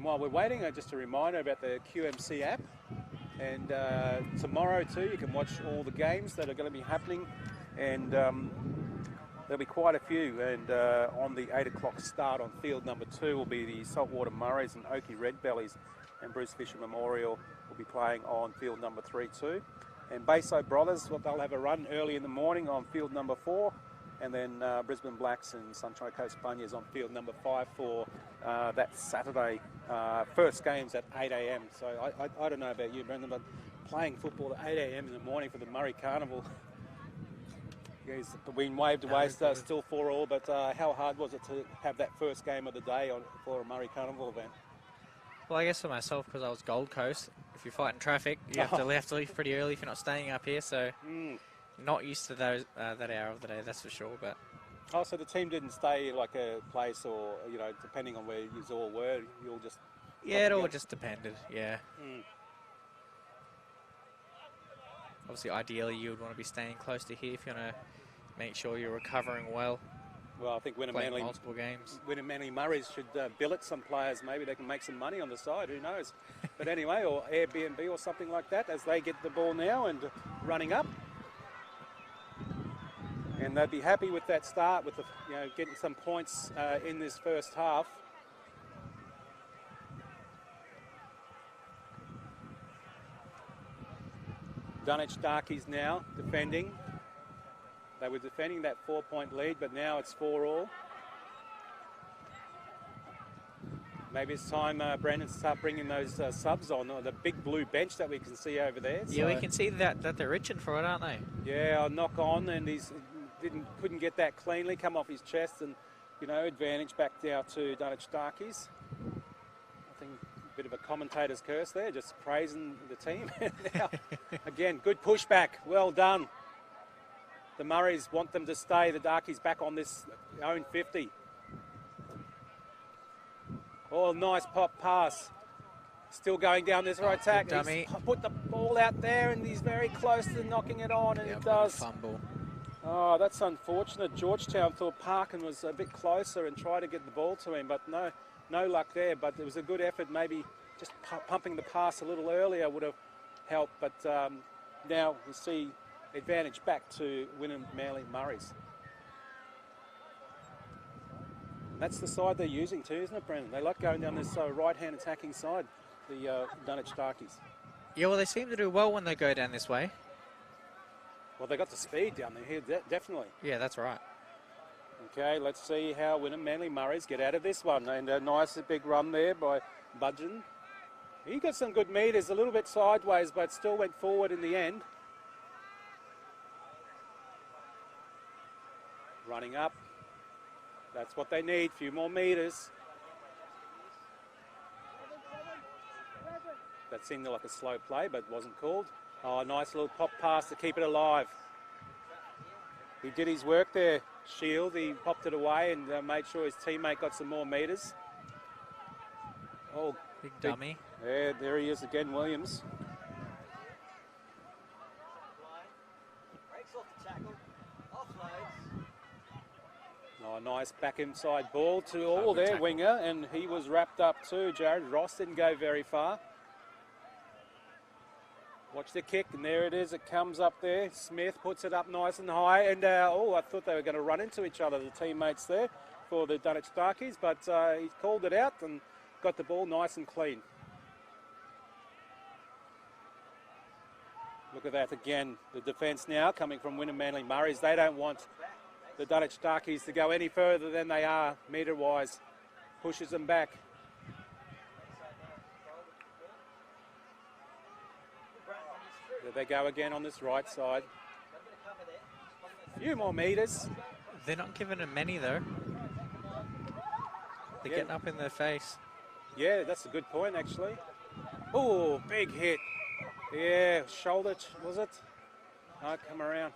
And while we're waiting, just a reminder about the QMC app. And tomorrow too, you can watch all the games that are going to be happening. And there'll be quite a few. And on the 8 o'clock start on field number 2 will be the Saltwater Murrays and Oakey Redbellies. And Bruce Fisher Memorial will be playing on field number 3 too. And Baso Brothers, well, they'll have a run early in the morning on field number 4. And then Brisbane Blacks and Sunshine Coast Bunyas on field number 5 for that Saturday. First games at 8 a.m. So I don't know about you, Brendan, but playing football at 8 a.m. in the morning for the Murri Carnival, it's been waved away, so still 4-4, but how hard was it to have that first game of the day for a Murri Carnival event? Well, I guess for myself, because I was Gold Coast, if you're fighting traffic, you have to leave pretty early if you're not staying up here, so not used to those that hour of the day, that's for sure. But so the team didn't stay like a place, or depending on where you all were, you'll just it all just depended. Yeah. Obviously, ideally, you would want to be staying close to here if you want to make sure you're recovering well. Well, I think Playing multiple games. Manly Murrays should billet some players. Maybe they can make some money on the side. Who knows? But anyway, or Airbnb or something like that as they get the ball now and running up. And they'd be happy with that start, with the, getting some points in this first half. Dunwich Darkies now defending. They were defending that 4-point lead, but now it's 4-4. Maybe it's time, Brandon, to start bringing those subs on, or the big blue bench that we can see over there. Yeah, we can see that they're itching for it, aren't they? Yeah, I'll knock on, and couldn't get that cleanly, come off his chest, and advantage back down to Dunwich Darkies. I think a bit of a commentator's curse there, just praising the team. Now, again, good pushback, well done. The Murrays want them to stay. The Darkies back on this own 50. Oh, nice pop pass. Still going down this right attack. Dummy. He's put the ball out there, and he's very close to knocking it on, and he does. Fumble. Oh, that's unfortunate. Georgetown thought Parkin was a bit closer and tried to get the ball to him, but no luck there. But it was a good effort. Maybe just pumping the pass a little earlier would have helped. But now we see advantage back to Wynnum Manly Murrays. That's the side they're using too, isn't it, Brendan? They like going down this right-hand attacking side, the Dunwich Darkies. Yeah, well, they seem to do well when they go down this way. Well, they got the speed down there here, definitely. Yeah, that's right. Okay, let's see how Wynnum Manly Murrays get out of this one. And a nice big run there by Budgeon. He got some good meters, a little bit sideways, but still went forward in the end. Running up. That's what they need, a few more meters. That seemed like a slow play, but wasn't called. Oh, nice little pop pass to keep it alive. He did his work there, Shield. He popped it away and made sure his teammate got some more meters. Oh, big dummy. Yeah, there he is again, Williams. Oh, nice back inside ball to all their winger, and he was wrapped up too. Jared Ross didn't go very far. Watch the kick, and there it is. It comes up there. Smith puts it up nice and high, and I thought they were going to run into each other, the teammates there for the Dunwich Darkies, but he called it out and got the ball nice and clean. Look at that again. The defence now coming from Wynnum Manly Murrays. They don't want the Dunwich Darkies to go any further than they are metre-wise. Pushes them back. There they go again on this right side. A few more metres. They're not giving them many though. They're getting up in their face. Yeah, that's a good point actually. Oh, big hit. Yeah, shoulder, was it? No, come around.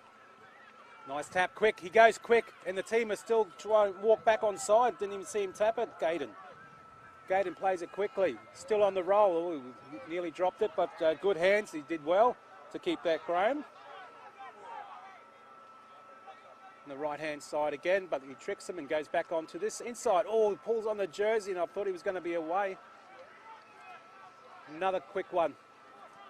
Nice tap, quick. He goes quick, and the team are still trying to walk back on side. Didn't even see him tap it, Gaydon. Gaydon plays it quickly. Still on the roll. Oh, he nearly dropped it, but good hands. He did well to keep that Graham. On the right-hand side again, but he tricks him and goes back onto this inside. Oh, he pulls on the jersey, and I thought he was going to be away. Another quick one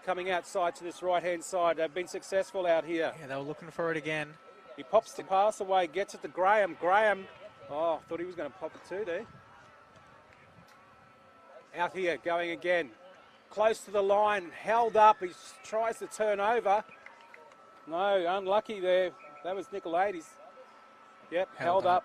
coming outside to this right-hand side. They've been successful out here. Yeah, they were looking for it again. He pops the pass away, gets it to Graham. Graham, oh, thought he was going to pop it too there. Out here, going again. Close to the line, held up. He tries to turn over. No, unlucky there. That was Nicolaides. Yep, held up.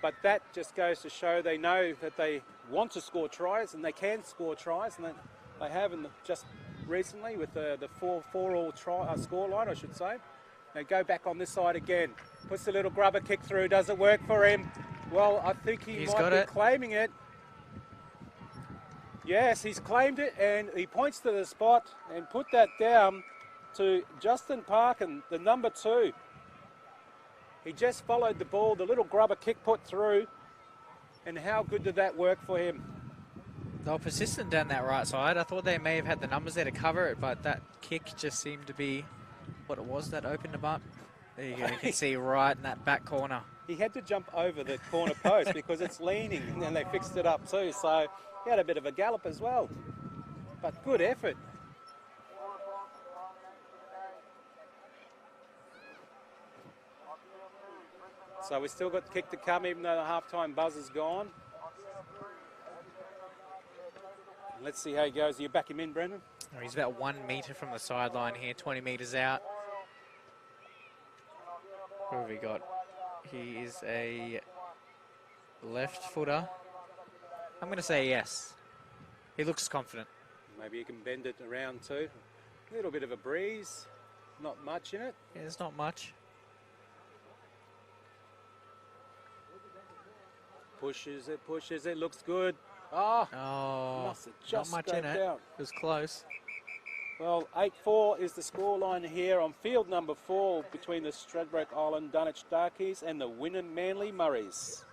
But that just goes to show they know that they want to score tries and they can score tries, and they have just recently with the 4-all try score line, I should say. They go back on this side again. Puts a little grubber kick through. Does it work for him? Well, I think he's might be claiming it. Yes, he's claimed it, and he points to the spot and put that down to Justin Parkin, the number 2. He just followed the ball, the little grubber kick put through, and how good did that work for him? They were persistent down that right side. I thought they may have had the numbers there to cover it, but that kick just seemed to be what it was that opened them up. There you go, you can see right in that back corner. He had to jump over the corner post because it's leaning, and then they fixed it up too, so he had a bit of a gallop as well. But good effort. So we've still got the kick to come, even though the halftime buzz is gone. Let's see how he goes. You back him in, Brendan? Oh, he's about 1 metre from the sideline here, 20 metres out. Who have we got? He is a left footer. I'm going to say yes. He looks confident. Maybe you can bend it around too. A little bit of a breeze. Not much in it. Yeah, there's not much. Pushes it, looks good. Oh, must have just not much in it. down. It was close. Well, 8-4 is the scoreline here on field number 4 between the Stradbroke Island Dunwich Darkies and the Wynnum Manly Murris.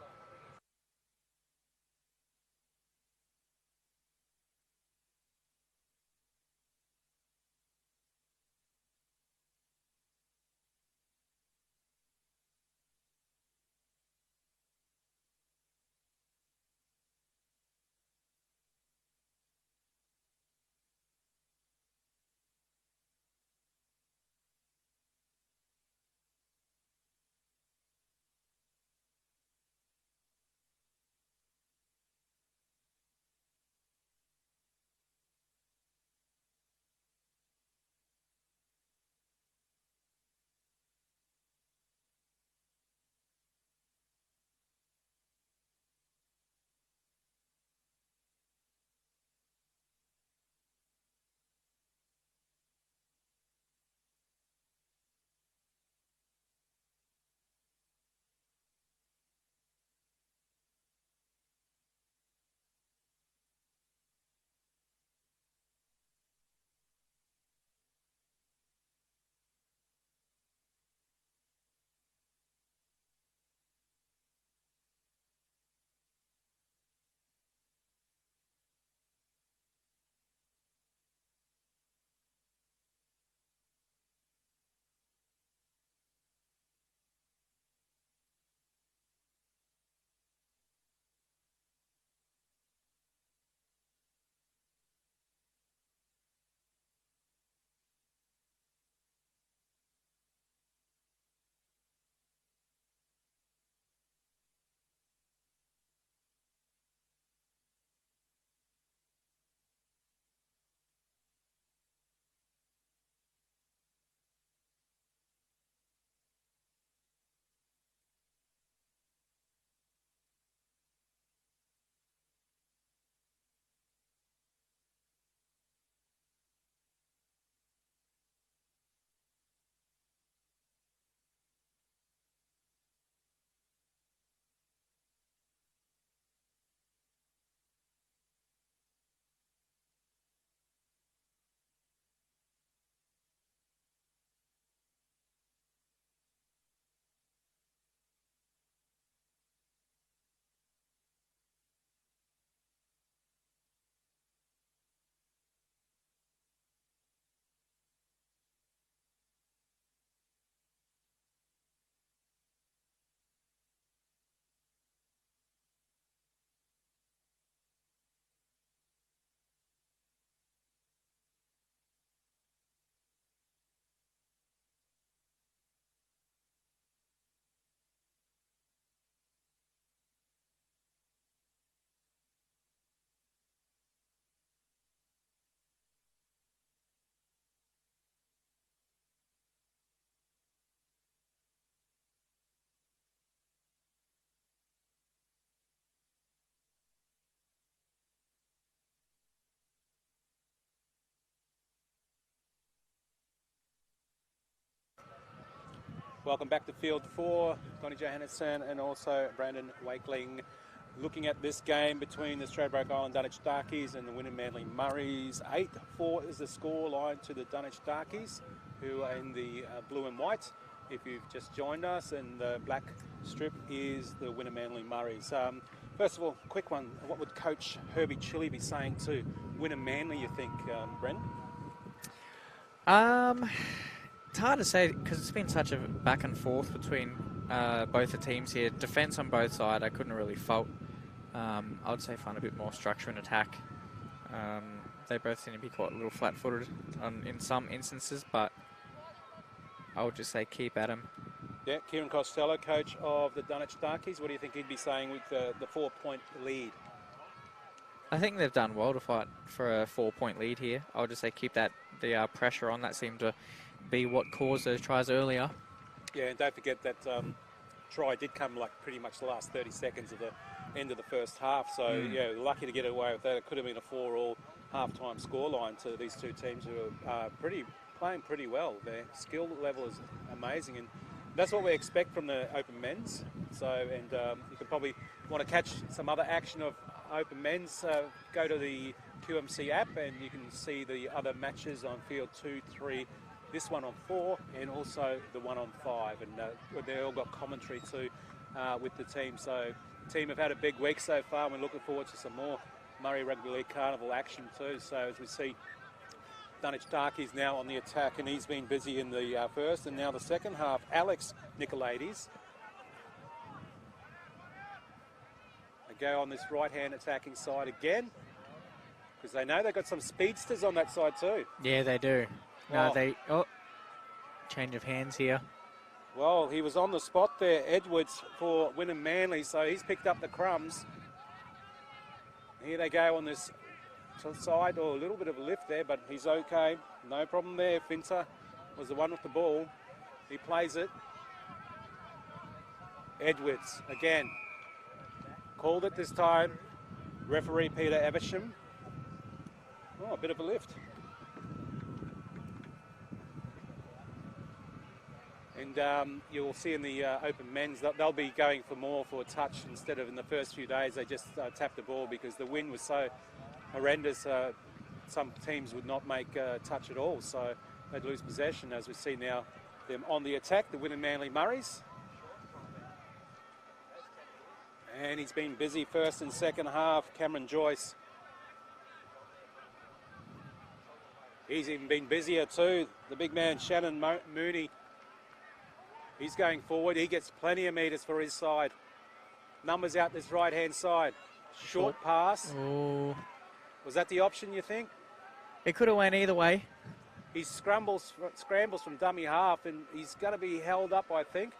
Welcome back to Field 4. Donny Johannesson and also Brandon Wakeling looking at this game between the Stradbroke Island Dunwich Darkies and the Wynnum Manly Murris. 8-4 is the score line to the Dunwich Darkies, who are in the blue and white. If you've just joined us, and the black strip is the Wynnum Manly Murris. First of all, quick one. What would Coach Herbie Chili be saying to Wynnum Manly, you think, Bren? It's hard to say because it's been such a back and forth between both the teams here. Defence on both sides, I couldn't really fault. I would say find a bit more structure and attack. They both seem to be quite a little flat-footed in some instances, but I would just say keep at them. Yeah, Kieran Costello, coach of the Dunwich Darkies. What do you think he'd be saying with the 4-point lead? I think they've done well to fight for a 4-point lead here. I would just say keep the pressure on. That seemed to be what caused those tries earlier. Yeah, and don't forget that try did come like pretty much the last 30 seconds of the end of the first half. So, yeah, lucky to get away with that. It could have been a 4-all half-time scoreline to these two teams who are playing pretty well. Their skill level is amazing, and that's what we expect from the Open Men's. So, and you can probably want to catch some other action of Open Men's. Go to the QMC app and you can see the other matches on Field 2, 3, this one on 4, and also the one on 5. And they all got commentary too with the team. So the team have had a big week so far, and we're looking forward to some more Murri Rugby League Carnival action too. So as we see, Dunwich Darkies now on the attack, and he's been busy in the first and now the second half. Alex Nicolaides. They go on this right-hand attacking side again, because they know they've got some speedsters on that side too. Yeah, they do. No, change of hands here. Well, he was on the spot there, Edwards, for Wynnum Manly, so he's picked up the crumbs. Here they go on this side, or a little bit of a lift there, but he's okay. No problem there. Finter was the one with the ball. He plays it. Edwards again. Called it this time. Referee Peter Eversham. Oh, a bit of a lift. And you'll see in the Open Men's that they'll be going for more for a touch instead of in the first few days. They just tapped the ball because the wind was so horrendous. Some teams would not make a touch at all, so they'd lose possession. As we see now, them on the attack, the Wynnum Manly Murris. And he's been busy first and second half, Cameron Joyce. He's even been busier too. The big man, Shannon Mooney. He's going forward. He gets plenty of metres for his side. Numbers out this right-hand side. Short pass. Oh. Was that the option, you think? It could have went either way. He scrambles from dummy half, and he's going to be held up, I think.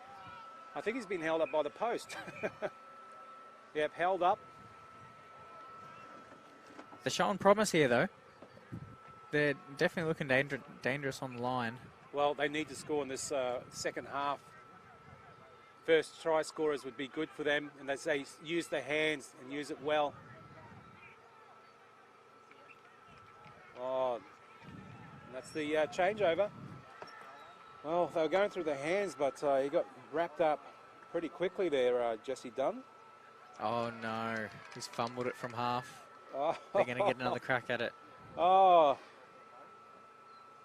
I think he's been held up by the post. Yep, held up. They're showing promise here, though. They're definitely looking dangerous on the line. Well, they need to score in this second half. First try scorers would be good for them, and as they use their hands and use it well. Oh, and that's the changeover. Well, they were going through their hands, but he got wrapped up pretty quickly there, Jesse Dunn. Oh, no. He's fumbled it from half. Oh. They're going to get another crack at it. Oh.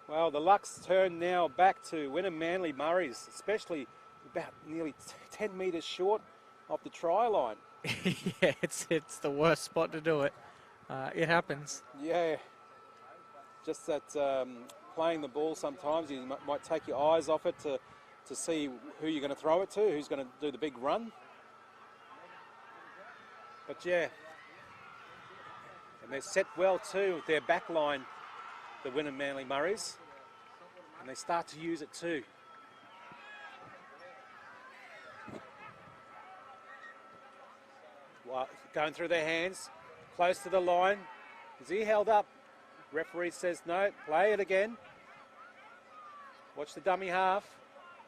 Well, the luck's turned now back to Wynnum Manly Murris, especially about nearly 10 metres short of the try line. Yeah, it's the worst spot to do it. It happens. Yeah. Just that playing the ball sometimes, you might take your eyes off it to see who you're going to throw it to, who's going to do the big run. But yeah, and they're set well too with their back line, the Wynnum Manly Murris, and they start to use it too. Well, going through their hands, close to the line. Is he held up? Referee says no, play it again. Watch the dummy half.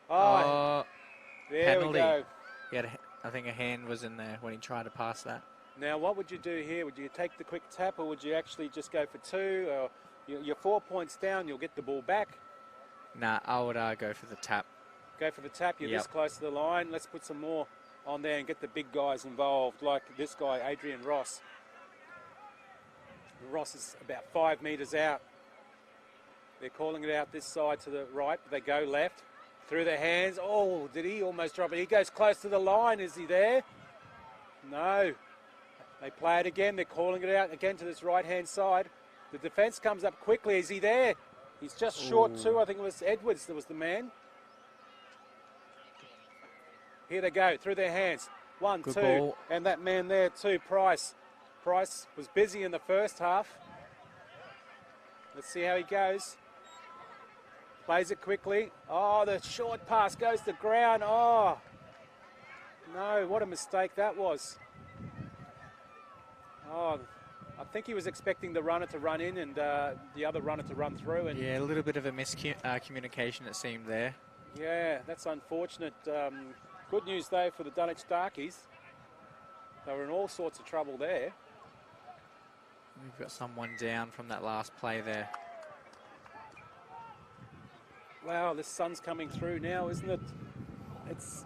Oh, there penalty. we go. I think a hand was in there when he tried to pass that. Now, what would you do here? Would you take the quick tap, or would you actually just go for 2? Or you're 4 points down, you'll get the ball back. Nah, I would go for the tap. Go for the tap. You're Yep. this close to the line. Let's put some more on there and get the big guys involved, like this guy, Adrian Ross. Ross is about 5 metres out. They're calling it out this side to the right. They go left. Through their hands. Oh, did he almost drop it? He goes close to the line. Is he there? No. They play it again. They're calling it out again to this right-hand side. The defence comes up quickly. Is he there? He's just short too. I think it was Edwards that was the man. Here they go, through their hands. 1, Good 2, ball. and that man there too, Price. Price was busy in the first half. Let's see how he goes. Plays it quickly. Oh, the short pass goes to ground. Oh, no, what a mistake that was. Oh, I think he was expecting the runner to run in and the other runner to run through. And Yeah, a little bit of a miscommunication, it seemed there. yeah, that's unfortunate. Good news, though, for the Dunwich Darkies. They were in all sorts of trouble there. We've got someone down from that last play there. Wow, the sun's coming through now, isn't it? It's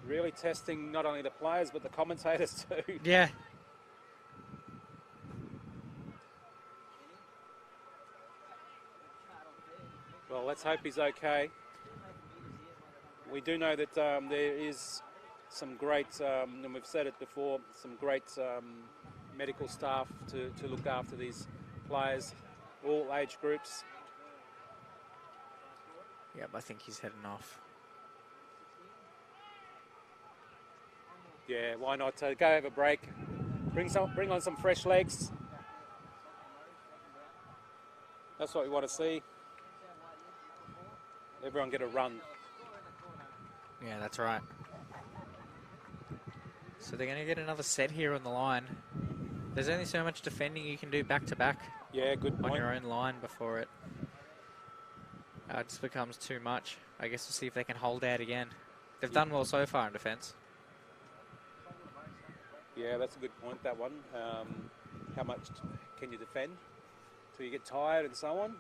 really testing not only the players, but the commentators too. Yeah. Well, let's hope he's okay. We do know that there is some great, and we've said it before, some great medical staff to look after these players, all age groups. Yep, I think he's heading off. Yeah, why not? Go have a break. Bring on some fresh legs. That's what we want to see. Everyone get a run. Yeah, that's right. So they're going to get another set here on the line. There's only so much defending you can do back to back Yeah, good on point. your own line before it just becomes too much. I guess we'll see if they can hold out again. They've done well so far in defence. Yeah, that's a good point, that one. How much can you defend till you get tired and so on?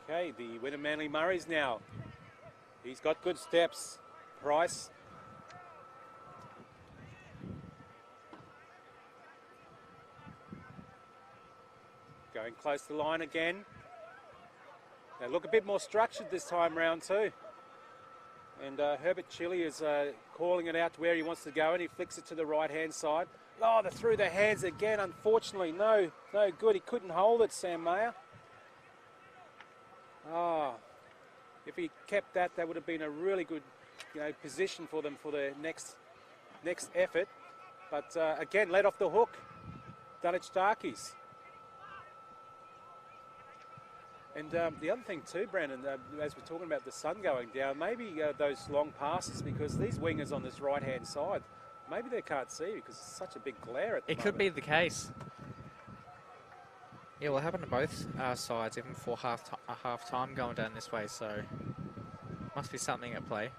Okay, the winner Manly Murray's now. He's got good steps. Price. Going close to the line again. They look a bit more structured this time round too. And Herbert Chili is calling it out to where he wants to go, and he flicks it to the right-hand side. Oh, they're through their hands again, unfortunately. No good. He couldn't hold it, Sam Mayer. Oh, if he kept that, that would have been a really good, position for them for their next effort. But again, let off the hook, Dunwich Darkies. And the other thing too, Brandon, as we're talking about the sun going down, maybe those long passes, because these wingers on this right-hand side, maybe they can't see because it's such a big glare at the It could be the case. Yeah, well, it happened to both sides, even before half time going down this way, so must be something at play.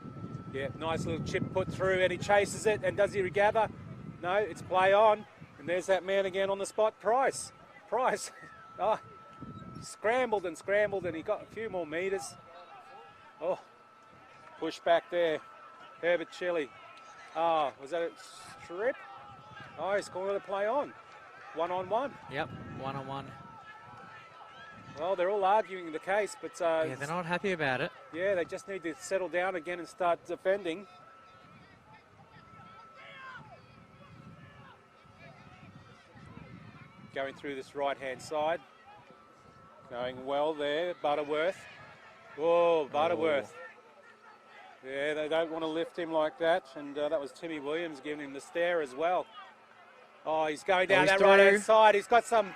Yeah, nice little chip put through, and he chases it, and does he regather? No, it's play on, and there's that man again on the spot, Price. Oh, scrambled, and he got a few more metres. Oh, push back there, Herbert Chili. Oh, was that a strip? Oh, he's calling it a play on. 1-on-1. Yep, 1-on-1. Well, they're all arguing the case, but Yeah, they're not happy about it. yeah, they just need to settle down again and start defending. Going through this right-hand side. Going well there, Butterworth. Oh, Butterworth. Yeah, they don't want to lift him like that, and that was Timmy Williams giving him the stare as well. Oh, he's going down he's that through. right-hand side. He's got some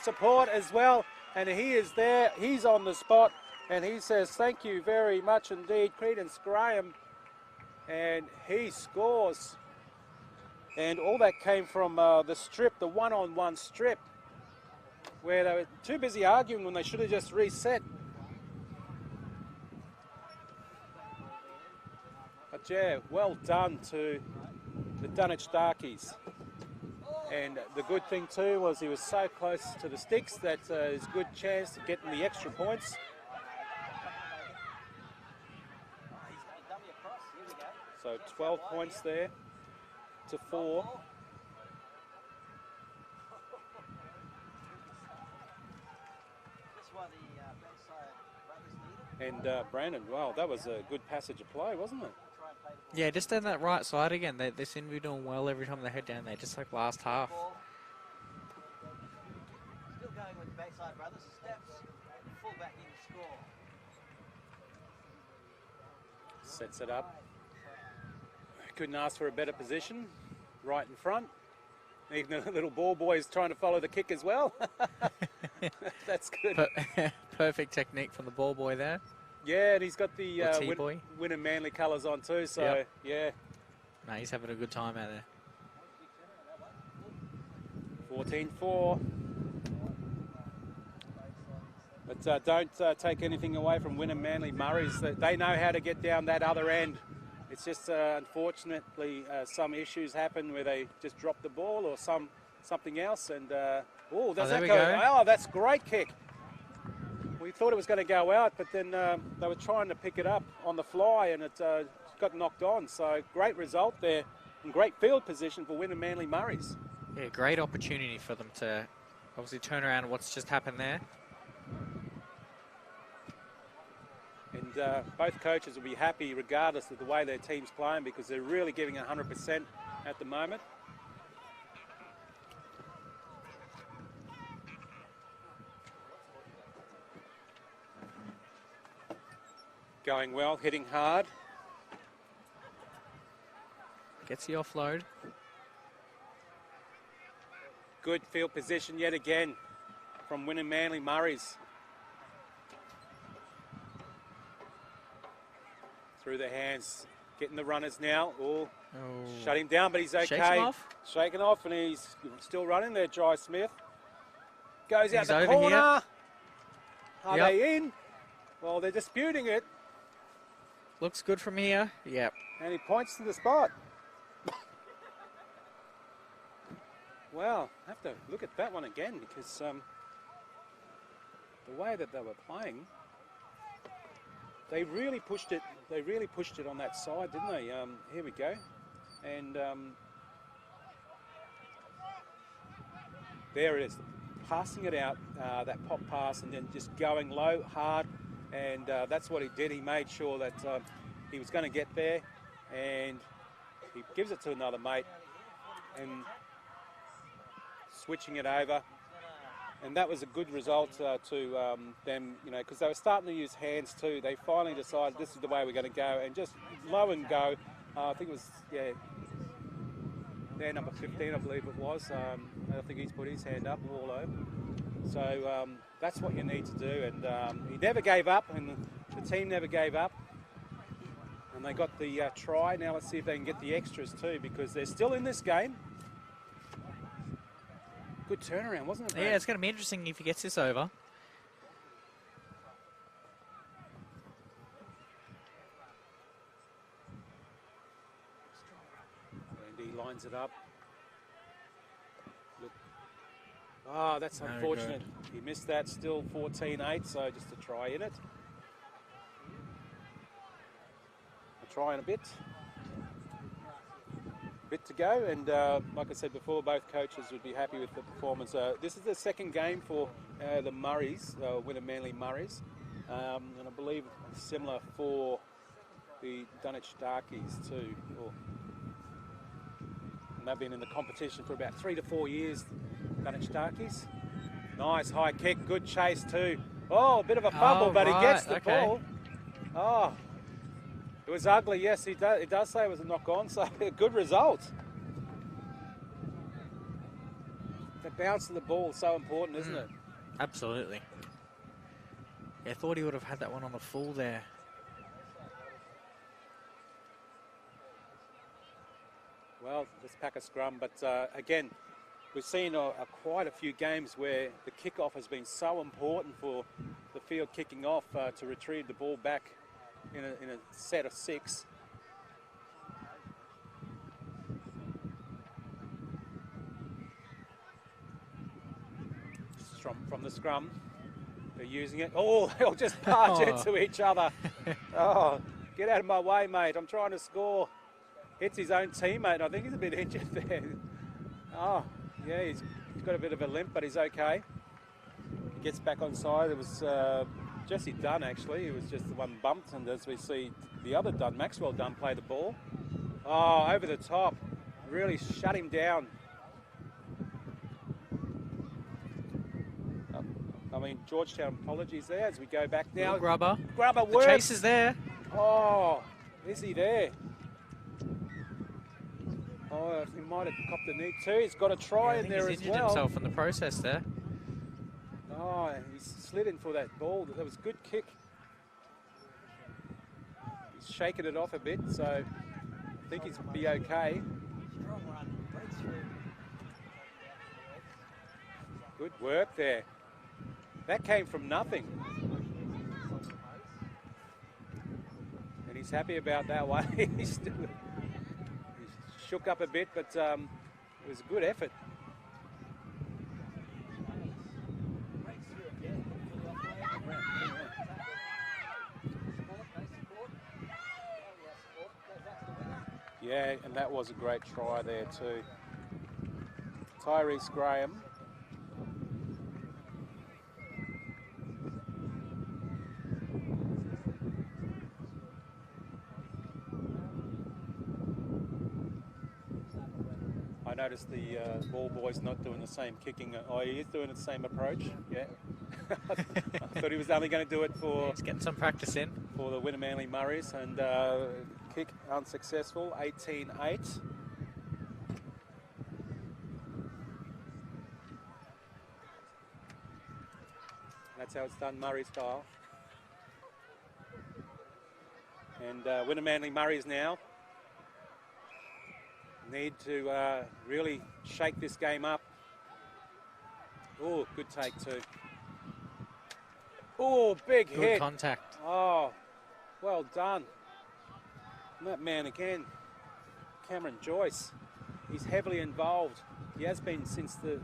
support as well, and he is there. He's on the spot, and he says, thank you very much indeed, Credence Graham. And he scores. And all that came from the strip, the one-on-one strip, where they were too busy arguing when they should have just reset. But yeah, well done to the Dunwich Darkies. And the good thing too was he was so close to the sticks that is a good chance to get the extra points. 12 points there to 4. And Brandon, wow, that was a good passage of play, wasn't it? Yeah, just down that right side again. They seem to be doing well every time they head down there, just like last half. Still going with the backside brothers. Steps, full back in to score. Sets it up. Couldn't ask for a better position. Right in front. Even the little ball boy is trying to follow the kick as well. That's good. Perfect technique from the ball boy there. Yeah, and he's got the T-boy. win and Manly colours on too, so Yep. yeah. No, he's having a good time out there. 14-4. But don't take anything away from Win and Manly Murray's. They know how to get down that other end. It's just unfortunately some issues happen where they just drop the ball or something else. And oh, does there that we go? go. Oh, that's a great kick. We thought it was going to go out, but then they were trying to pick it up on the fly, and it got knocked on. So great result there, and great field position for Win and Manly Murray's. Yeah, great opportunity for them to obviously turn around what's just happened there. And both coaches will be happy regardless of the way their team's playing, because they're really giving 100% at the moment. Going well, hitting hard. Gets the offload. Good field position yet again from Win and Manly Murray's. Through the hands, getting the runners now. Oh, shut him down, but he's okay. Shakes him off. Shaking off, and he's still running there, Jai Smith. Goes out He's the over corner. here. Are Yep. they in? Well, they're disputing it, Looks good from here. Yep. and he points to the spot. Well, I have to look at that one again, because the way that they were playing, they really pushed it. They really pushed it on that side, didn't they? Here we go, and there it is, passing it out, that pop pass, and then just going low, hard, and that's what he did. He made sure that he was going to get there, and he gives it to another mate, and switching it over. And that was a good result to them, you know, because they were starting to use hands too. They finally decided this is the way we're going to go, and just low and go. I think it was, yeah, their number 15, I believe it was. I think he's put his hand up all over. So that's what you need to do. And he never gave up, and the team never gave up. And they got the try. Now let's see if they can get the extras too, because they're still in this game. Good turnaround, wasn't it, Brad? Yeah, it's going to be interesting if he gets this over. And he lines it up. Look. Oh, that's Very unfortunate. He missed that, still 14-8, so just a try in it. A try in a bit. Bit to go, and like I said before, both coaches would be happy with the performance. This is the second game for the Murrays, Win and Manly Murrays, and I believe similar for the Dunwich Darkies too. And they've been in the competition for about 3 to 4 years, Dunwich Darkies. Nice high kick, good chase too. Oh, a bit of a fumble, but he gets the ball. Oh. It was ugly, yes, it does say it was a knock-on, so a good result. The bounce of the ball is so important, isn't it? Absolutely. Yeah, I thought he would have had that one on the full there. Well, let's pack a scrum, but again, we've seen quite a few games where the kickoff has been so important for the field kicking off to retrieve the ball back in a set of 6. From the scrum, they're using it. Oh, they'll just barge into each other. Oh, get out of my way, mate. I'm trying to score. hits his own teammate. I think he's a bit injured there. Oh, yeah, he's got a bit of a limp, but he's okay. He gets back on side. It was Jesse Dunn, actually. He was just the one bumped, and as we see the other Dunn, Maxwell Dunn, play the ball. Oh, over the top. Really shut him down. I mean, Georgetown apologies there as we go back now. Little grubber. Grubber The works. chase is there. Oh, is he there? Oh, he might have copped the knee too. He's got a try in there He's as injured well. himself in the process there. Oh, he slid in for that ball. That was a good kick. He's shaking it off a bit, so I think he's be okay. Strong run, breakthrough. Good work there. That came from nothing. And he's happy about that one. He's shook up a bit, but it was a good effort. Yeah, and that was a great try there too. Tyrese Graham. I noticed the ball boy's not doing the same kicking. Oh, he is doing the same approach. Yeah. I thought he was only going to do it for He's getting some practice in. the Winner Manly Murris, and kick unsuccessful, 18-8. That's how it's done, Murray style. And Winner Manly Murris now need to really shake this game up. Oh, good take too. Oh, big Good hit. contact. Oh, well done. And that man again, Cameron Joyce, he's heavily involved. He has been since the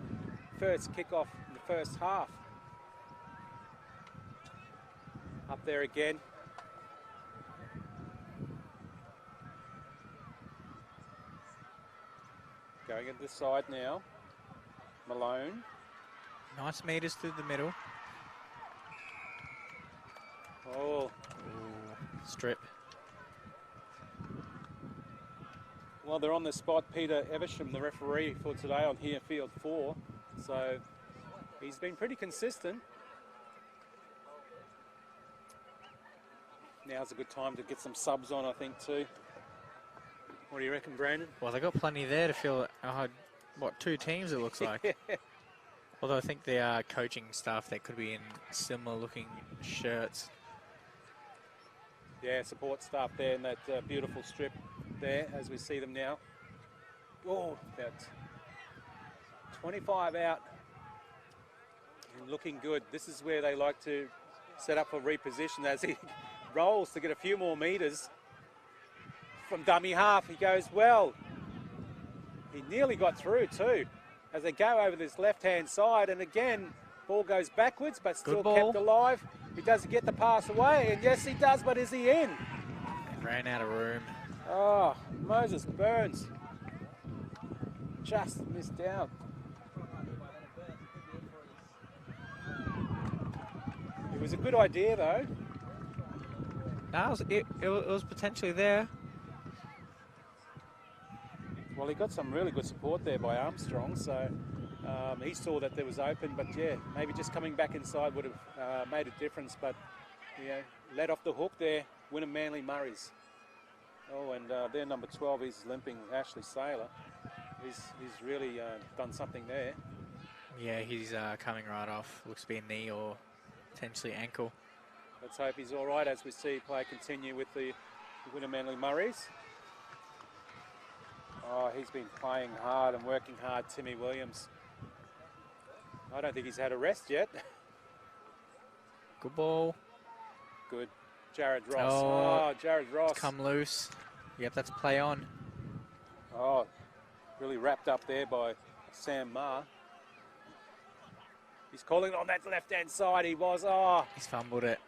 first kickoff in the first half. Up there again. Going at the side now. Malone. Nice meters through the middle. Oh, Strip. well, they're on the spot. Peter Eversham, the referee for today on here, field 4. So he's been pretty consistent. Now's a good time to get some subs on, I think, too. What do you reckon, Brandon? Well, they got plenty there to fill, what, 2 teams it looks like. Although I think they are coaching staff that could be in similar looking shirts. Yeah, support staff there in that beautiful strip there as we see them now. Oh, about 25 out and looking good. This is where they like to set up for reposition as he rolls to get a few more meters. From dummy half, he goes well. He nearly got through too as they go over this left-hand side, and again, ball goes backwards but still kept alive. He doesn't get the pass away, and yes, he does, but is he in? Ran out of room. Oh, Moses Burns just missed out. It was a good idea though. No, it was potentially there. Well, he got some really good support there by Armstrong, so he saw that there was open, but yeah, maybe just coming back inside would have made a difference, but you know, let off the hook there, Winner Manly Murris. Oh, and their number 12, he's limping, Ashley Saylor. He's really done something there. Yeah, he's coming right off. Looks to be a knee or potentially ankle. Let's hope he's all right as we see play continue with the Winner Manly Murris. Oh, he's been playing hard and working hard, Timmy Williams. I don't think he's had a rest yet. Good ball. Good. Jared Ross. Oh, Oh, Jared Ross. Come loose. Yep, that's play on. Oh, really wrapped up there by Sam Marr. He's calling on that left-hand side. He was. Oh, He's fumbled it.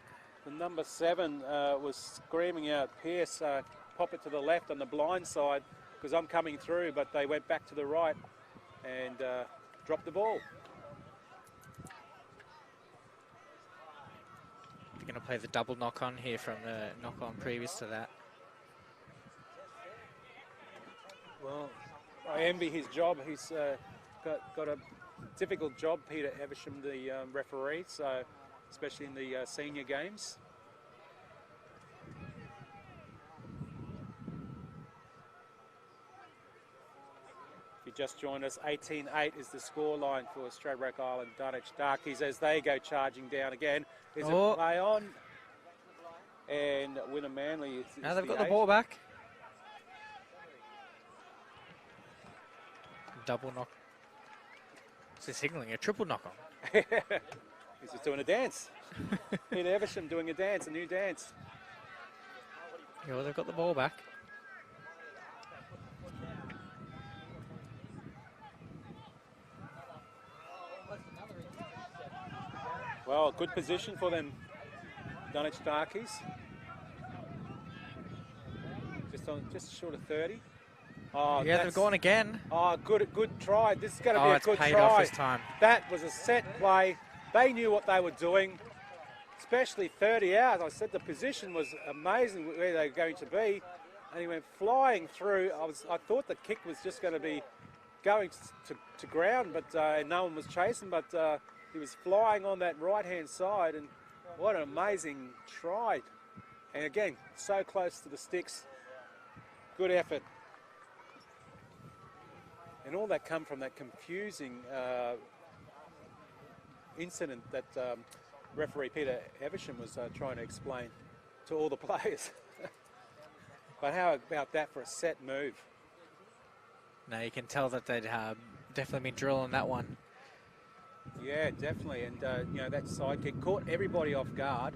the number 7 was screaming out, Pierce, pop it to the left on the blind side. because I'm coming through, but they went back to the right and dropped the ball. They're going to play the double knock-on here from the knock-on previous to that. Well, I envy his job. He's got a difficult job, Peter Evesham, the referee, so especially in the senior games. If you just joined us, 18-8 is the scoreline for Stradbroke Island Dunwich Darkies as they go charging down again. Is it play on? And Winner Manly is Now they've got the the ball back. Double knock. Is he signalling a triple knock-on? He's just doing a dance. Peter Evesham doing a dance, a new dance. Yeah, well, they've got the ball back. Well, good position for them, Dunwich Darkies. Just short of 30. Oh, Yeah, they've gone again. Oh, good try. This is going to be a It's good paid try. off this time. That was a set play. They knew what they were doing, especially 30 out. I said the position was amazing where they were going to be, and he went flying through. I thought the kick was just going to be going to ground, but no one was chasing. But he was flying on that right-hand side, and what an amazing try! And again, so close to the sticks. Good effort. And all that come from that confusing incident that referee Peter Evesham was trying to explain to all the players. But how about that for a set move? Now you can tell that they'd definitely been drilling that one. Yeah, definitely. And, you know, that side kick caught everybody off guard.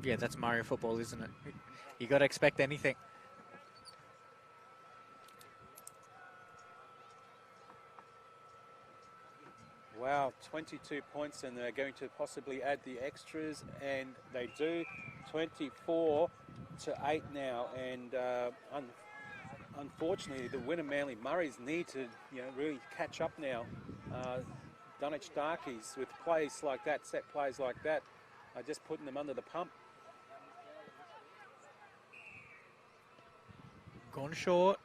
Yeah, that's Mario football, isn't it? You got to expect anything. Wow, 22 points, and they're going to possibly add the extras, and they do. 24-8 now, and unfortunately, the Winner Manly Murris need to, you know, really catch up now. Dunwich Darkies with plays like that, set plays like that, are just putting them under the pump. Gone short.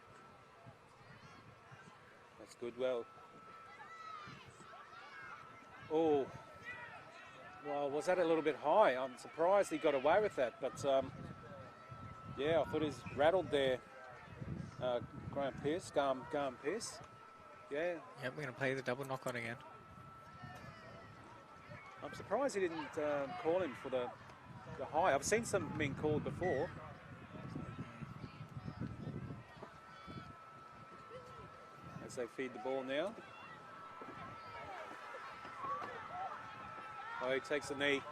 That's good. Well. Oh, well, was that a little bit high? I'm surprised he got away with that, but yeah, I thought he was rattled there. Graham Pearce, Garm Pearce. Yeah. Yep, we're going to play the double knock-on again. I'm surprised he didn't call him for the high. I've seen some being called before. As they feed the ball now. Oh, he takes a knee.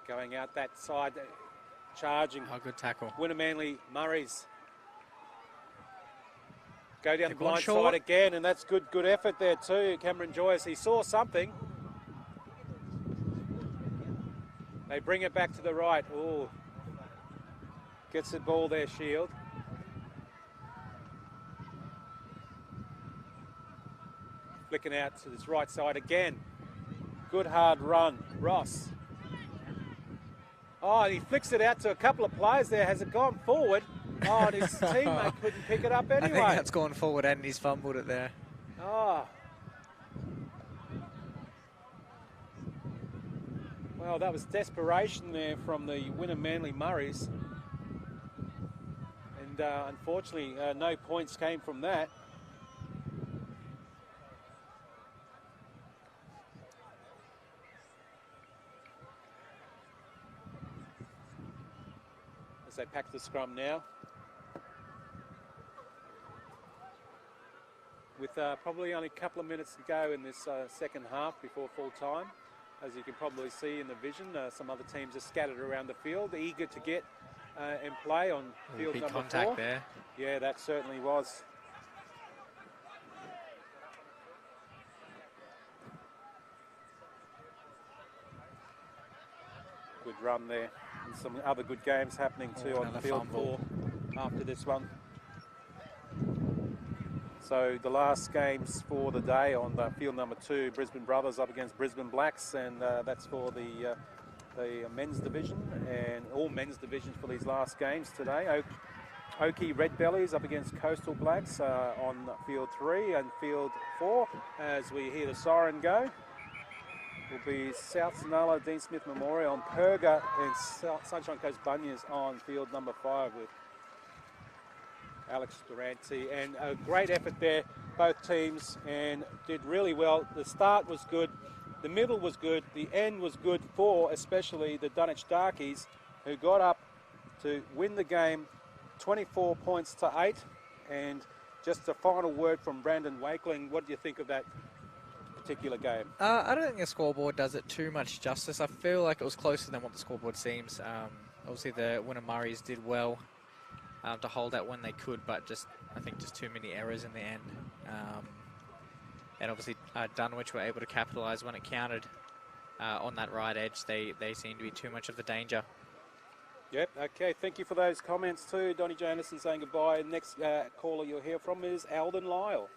Going out that side, charging. Oh, good tackle. Winner Manly Murris. Go down the They've gone blind short. side again, and that's good effort there too. Cameron Joyce, he saw something. They bring it back to the right. Oh, gets the ball there, Shield. Flicking out to this right side again. Good hard run, Ross. Oh, and he flicks it out to a couple of players there. Has it gone forward? Oh, and his teammate couldn't pick it up anyway. I think that's gone forward and he's fumbled it there. Oh. Well, that was desperation there from the Winner Manly Murris. And unfortunately, no points came from that. As they pack the scrum now. With probably only a couple of minutes to go in this second half before full time. As you can probably see in the vision, some other teams are scattered around the field, eager to get and play on field Big number contact 4. there. Yeah, that certainly was. Good run there. And some other good games happening too on another field fumble. 4 after this one. So the last games for the day on field number 2, Brisbane Brothers up against Brisbane Blacks, and that's for the men's division, and all men's divisions for these last games today. Oakey Red Bellies up against Coastal Blacks on field 3, and field 4, as we hear the siren go, will be South Sonala Dean Smith Memorial, and Perga and Sunshine Coast Bunyas on field number 5 with Alex Durante. And a great effort there, both teams, and did really well. The start was good, the middle was good, the end was good for especially the Dunwich Darkies, who got up to win the game 24 points to 8. And just a final word from Brandon Wakeling. What do you think of that particular game? I don't think the scoreboard does it too much justice. I feel like it was closer than what the scoreboard seems. Obviously, the Wynnum Murris did well to hold out when they could, but I think just too many errors in the end. And obviously, Dunwich were able to capitalise when it counted on that right edge. They seem to be too much of the danger. Yep, okay, thank you for those comments too. Donnie Jamieson saying goodbye. Next caller you'll hear from is Alden Lyle.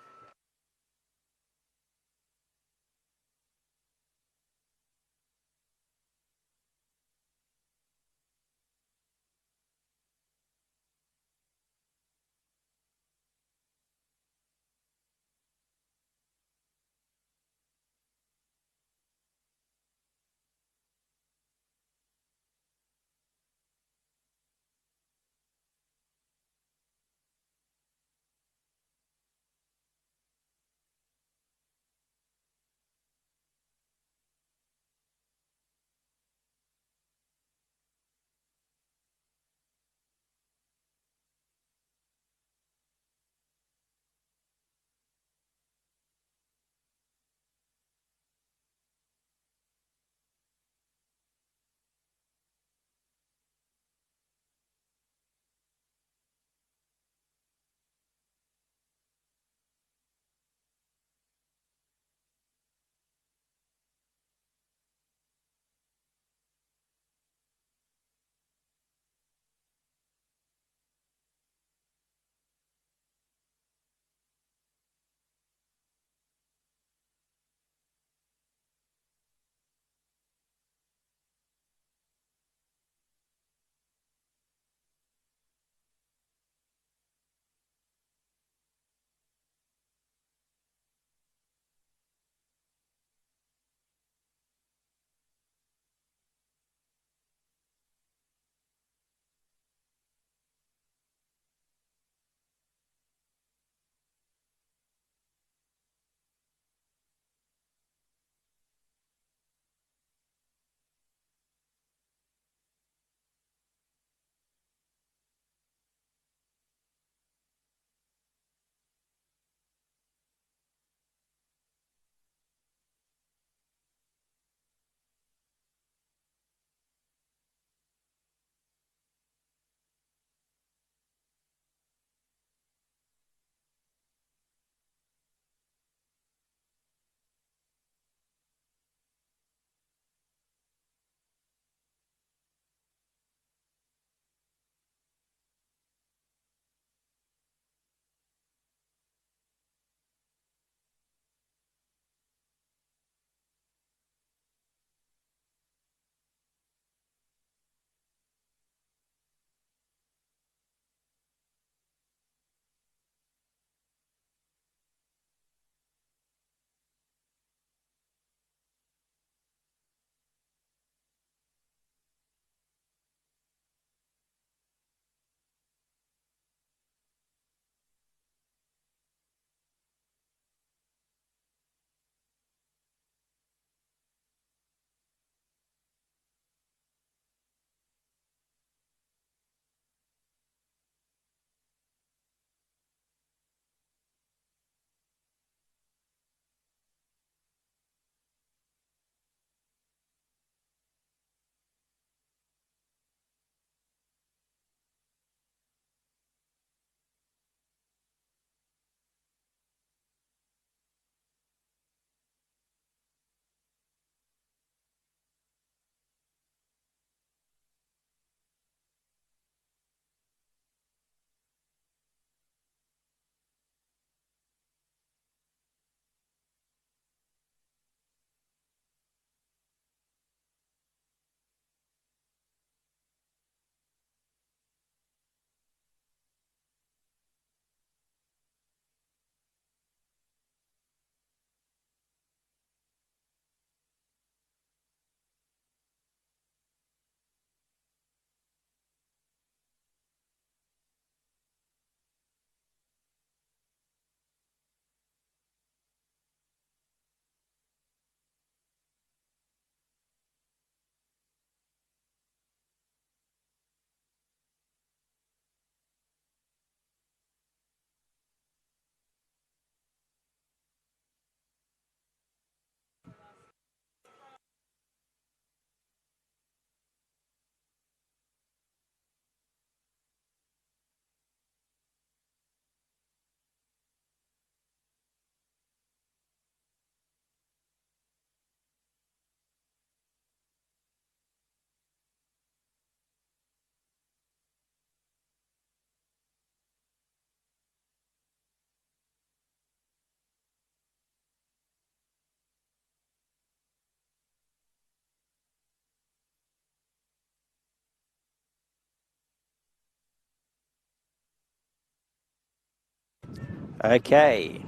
Okay.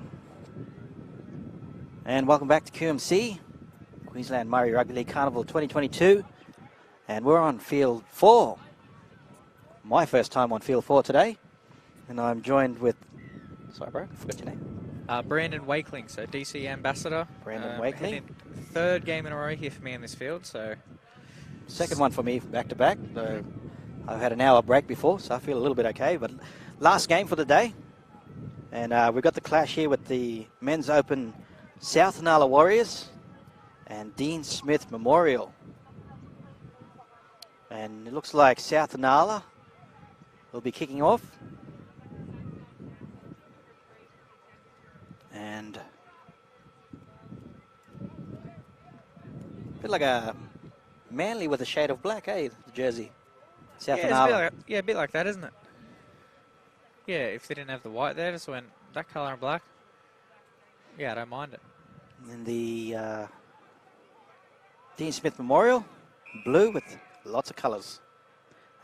And welcome back to QMC, Queensland Murri Rugby League Carnival 2022. And we're on field 4. My first time on field 4 today. And I'm joined with, sorry bro, I forgot your name. Brandon Wakeling, so DC ambassador. Brandon Wakeling. Heading third game in a row here for me in this field, so. Second one for me back to back. So I've had an hour break before, so I feel a little bit okay. But last game for the day. And we've got the clash here with the Men's Open South Nala Warriors and Dean Smith Memorial. And it looks like South Nala will be kicking off. And a bit like a Manly with a shade of black, eh? The jersey. South Nala. A bit like that, isn't it? Yeah, if they didn't have the white there, just went that colour and black. Yeah, I don't mind it. And the Dean Smith Memorial, blue with lots of colours.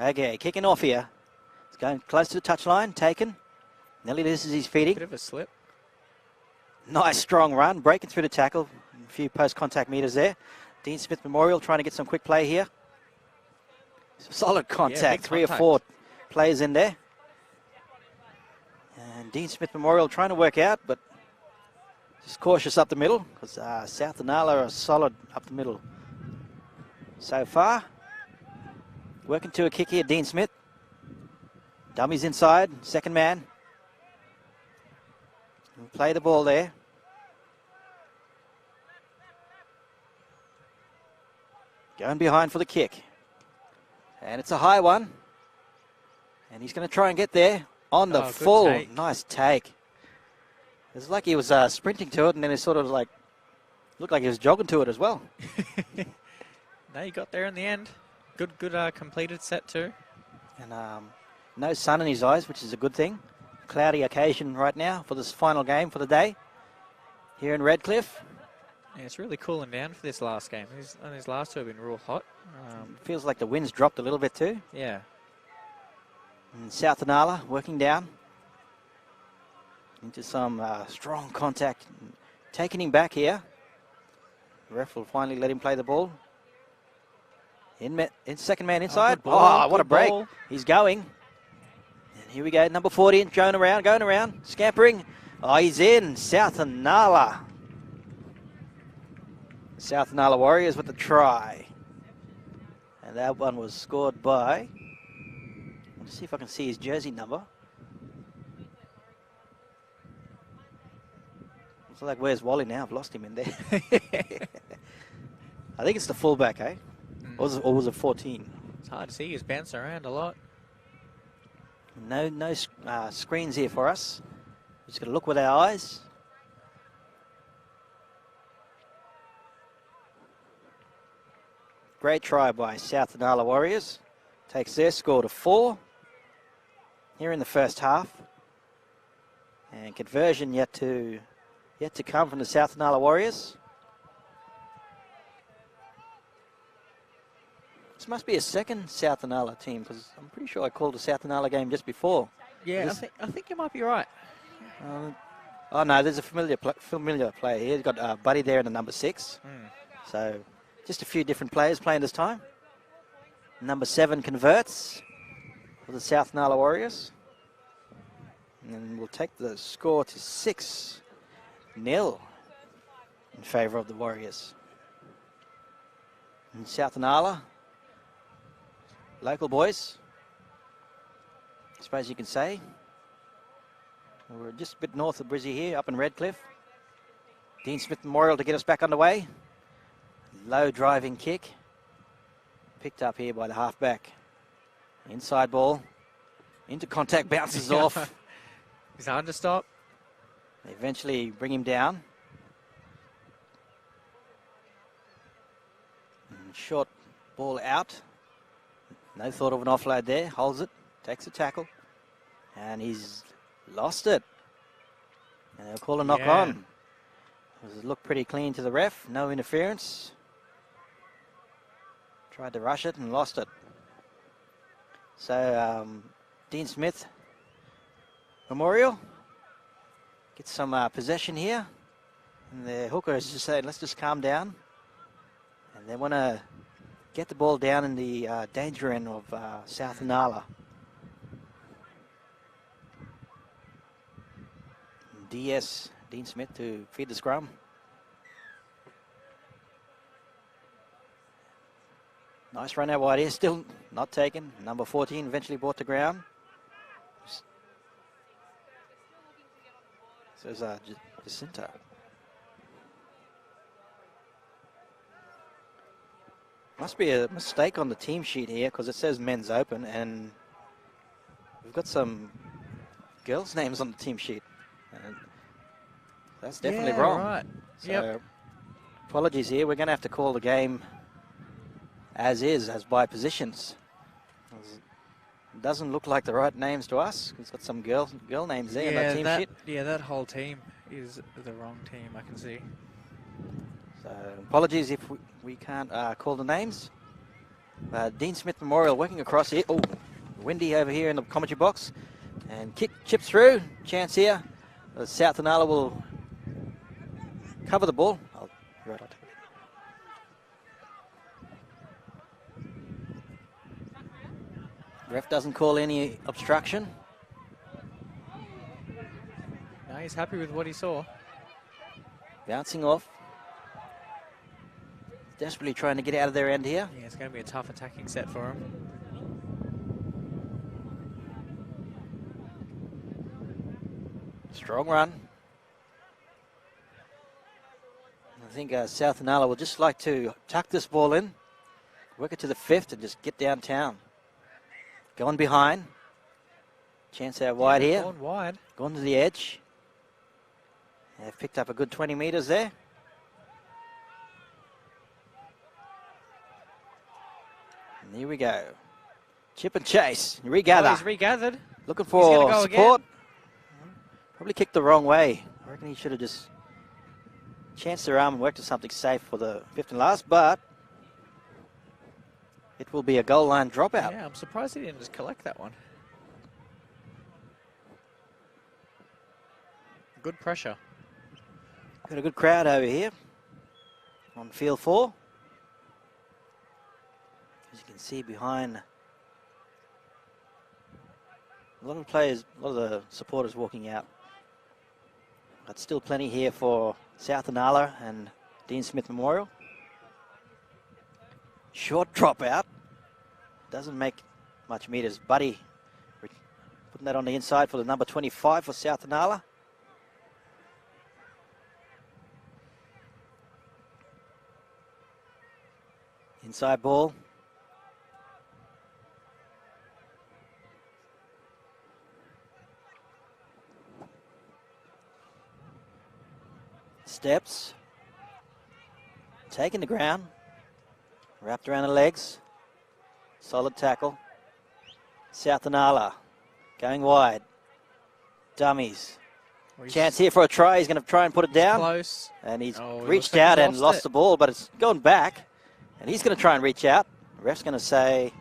Okay, kicking off here. It's going close to the touchline, taken. Nearly loses his feeding. Bit of a slip. Nice strong run, breaking through the tackle. A few post-contact meters there. Dean Smith Memorial trying to get some quick play here. Solid contact, big 3 or contact. 4 players in there. And Dean Smith Memorial trying to work out, but just cautious up the middle, because South Nala are solid up the middle so far. Working to a kick here, Dean Smith. Dummies inside, second man. We'll play the ball there. Going behind for the kick. And it's a high one. And he's going to try and get there on the good full. take. Nice take. It's like he was sprinting to it, and then it sort of like looked like he was jogging to it as well. No, you got there in the end. Good completed set too. And no sun in his eyes, which is a good thing. Cloudy occasion right now for this final game for the day here in Redcliffe. Yeah, it's really cooling down for this last game. These last two have been real hot. Feels like the wind's dropped a little bit too. Yeah. And South Nala working down into some strong contact. Taking him back here. The ref will finally let him play the ball. In second man inside. good ball, What a good break. ball. He's going. And here we go. Number 40 going around. Scampering. Oh, he's in. South Nala. South Nala Warriors with the try. And that one was scored by... Let's see if I can see his jersey number. Looks like where's Wally now? I've lost him in there. I think it's the fullback, eh? Or was it 14? It's hard to see. He's bouncing around a lot. No screens here for us. Just got to look with our eyes. Great try by South Nala Warriors. Takes their score to 4 here in the first half. And conversion yet to come from the South Nala Warriors. This must be a second South Nala team, because I'm pretty sure I called a South Nala game just before. Yeah, I think you might be right. Oh no, there's a familiar player here. You've got Buddy there in the number 6. So just a few different players playing this time. Number 7 converts for the South Nala Warriors. And we'll take the score to 6-0 in favour of the Warriors. And South Nala, local boys, I suppose you can say. We're just a bit north of Brizzy here, up in Redcliffe. Dean Smith Memorial to get us back underway. Low driving kick. Picked up here by the halfback. Inside ball. Into contact, bounces off. He's hard to stop. They eventually bring him down. And short ball out. No thought of an offload there. Holds it. Takes a tackle. And he's lost it. And they'll call a knock on. It looked pretty clean to the ref. No interference. Tried to rush it and lost it. So Dean Smith Memorial get some possession here. And the hooker is just saying, let's just calm down. And they want to get the ball down in the danger end of South Nala. DS, Dean Smith, to feed the scrum. Nice run out wide here, still not taken. Number 14 eventually brought to ground. So it's Jacinta. Must be a mistake on the team sheet here because it says men's open and we've got some girls' names on the team sheet. And that's definitely wrong. Right. So apologies here. We're going to have to call the game as is, as by positions. It doesn't look like the right names to us. It's got some girl names there in that team sheet. Yeah, that whole team is the wrong team, I can see. So apologies if we can't call the names. Dean Smith Memorial working across here. Oh, windy over here in the commentary box. And kick chips through. Chance here. South Nala will cover the ball. I'll take it. Ref doesn't call any obstruction. No, he's happy with what he saw. Bouncing off. Desperately trying to get out of their end here. Yeah, it's going to be a tough attacking set for him. Strong run. I think South Nala will just like to tuck this ball in, work it to the 5th and just get downtown. Going behind. Chance out wide here. Going wide. Gone to the edge. They've picked up a good 20 metres there. And here we go. Chip and chase. Regather. Oh, he's regathered. Looking He's gonna for go support. Probably kicked the wrong way. I reckon he should have just chanced their arm and worked to something safe for the 5th and last, but it will be a goal line dropout. Yeah, I'm surprised he didn't just collect that one. Good pressure. Got a good crowd over here on field 4. As you can see behind, a lot of players, a lot of the supporters walking out. But still plenty here for South Nala and Dean Smith Memorial. Short dropout. Doesn't make much meters. Buddy putting that on the inside for the number 25 for South Nala. Inside ball. Steps. Taking the ground. Wrapped around the legs. Solid tackle. South Nala going wide. Dummies. Chance here for a try. He's going to try and put it down. Close. And he's Oh, he reached looks like out he and lost the ball, but it's gone back. And he's going to try and reach out. The ref's going to say,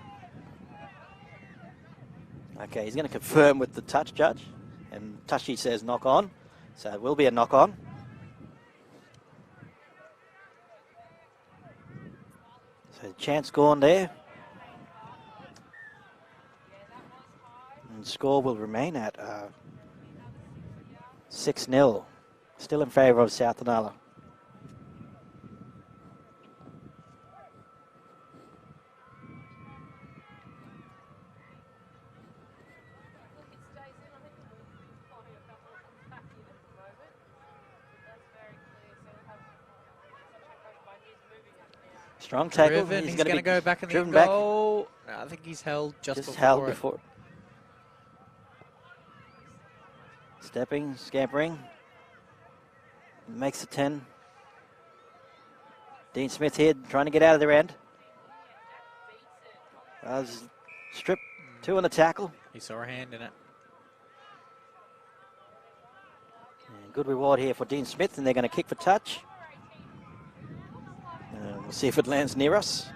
okay, he's going to confirm with the touch judge. And touchy says knock on. So it will be a knock on. So chance gone there. And score will remain at 6-0. Still in favour of South Nala. Strong tackle. He's going to go back in the driven goal. No, I think he's held just held before. Stepping, scampering. Makes the 10. Dean Smith here trying to get out of their end. Strip 2 on the tackle. He saw a hand in it. And good reward here for Dean Smith, and they're going to kick for touch. We'll see if it lands near us.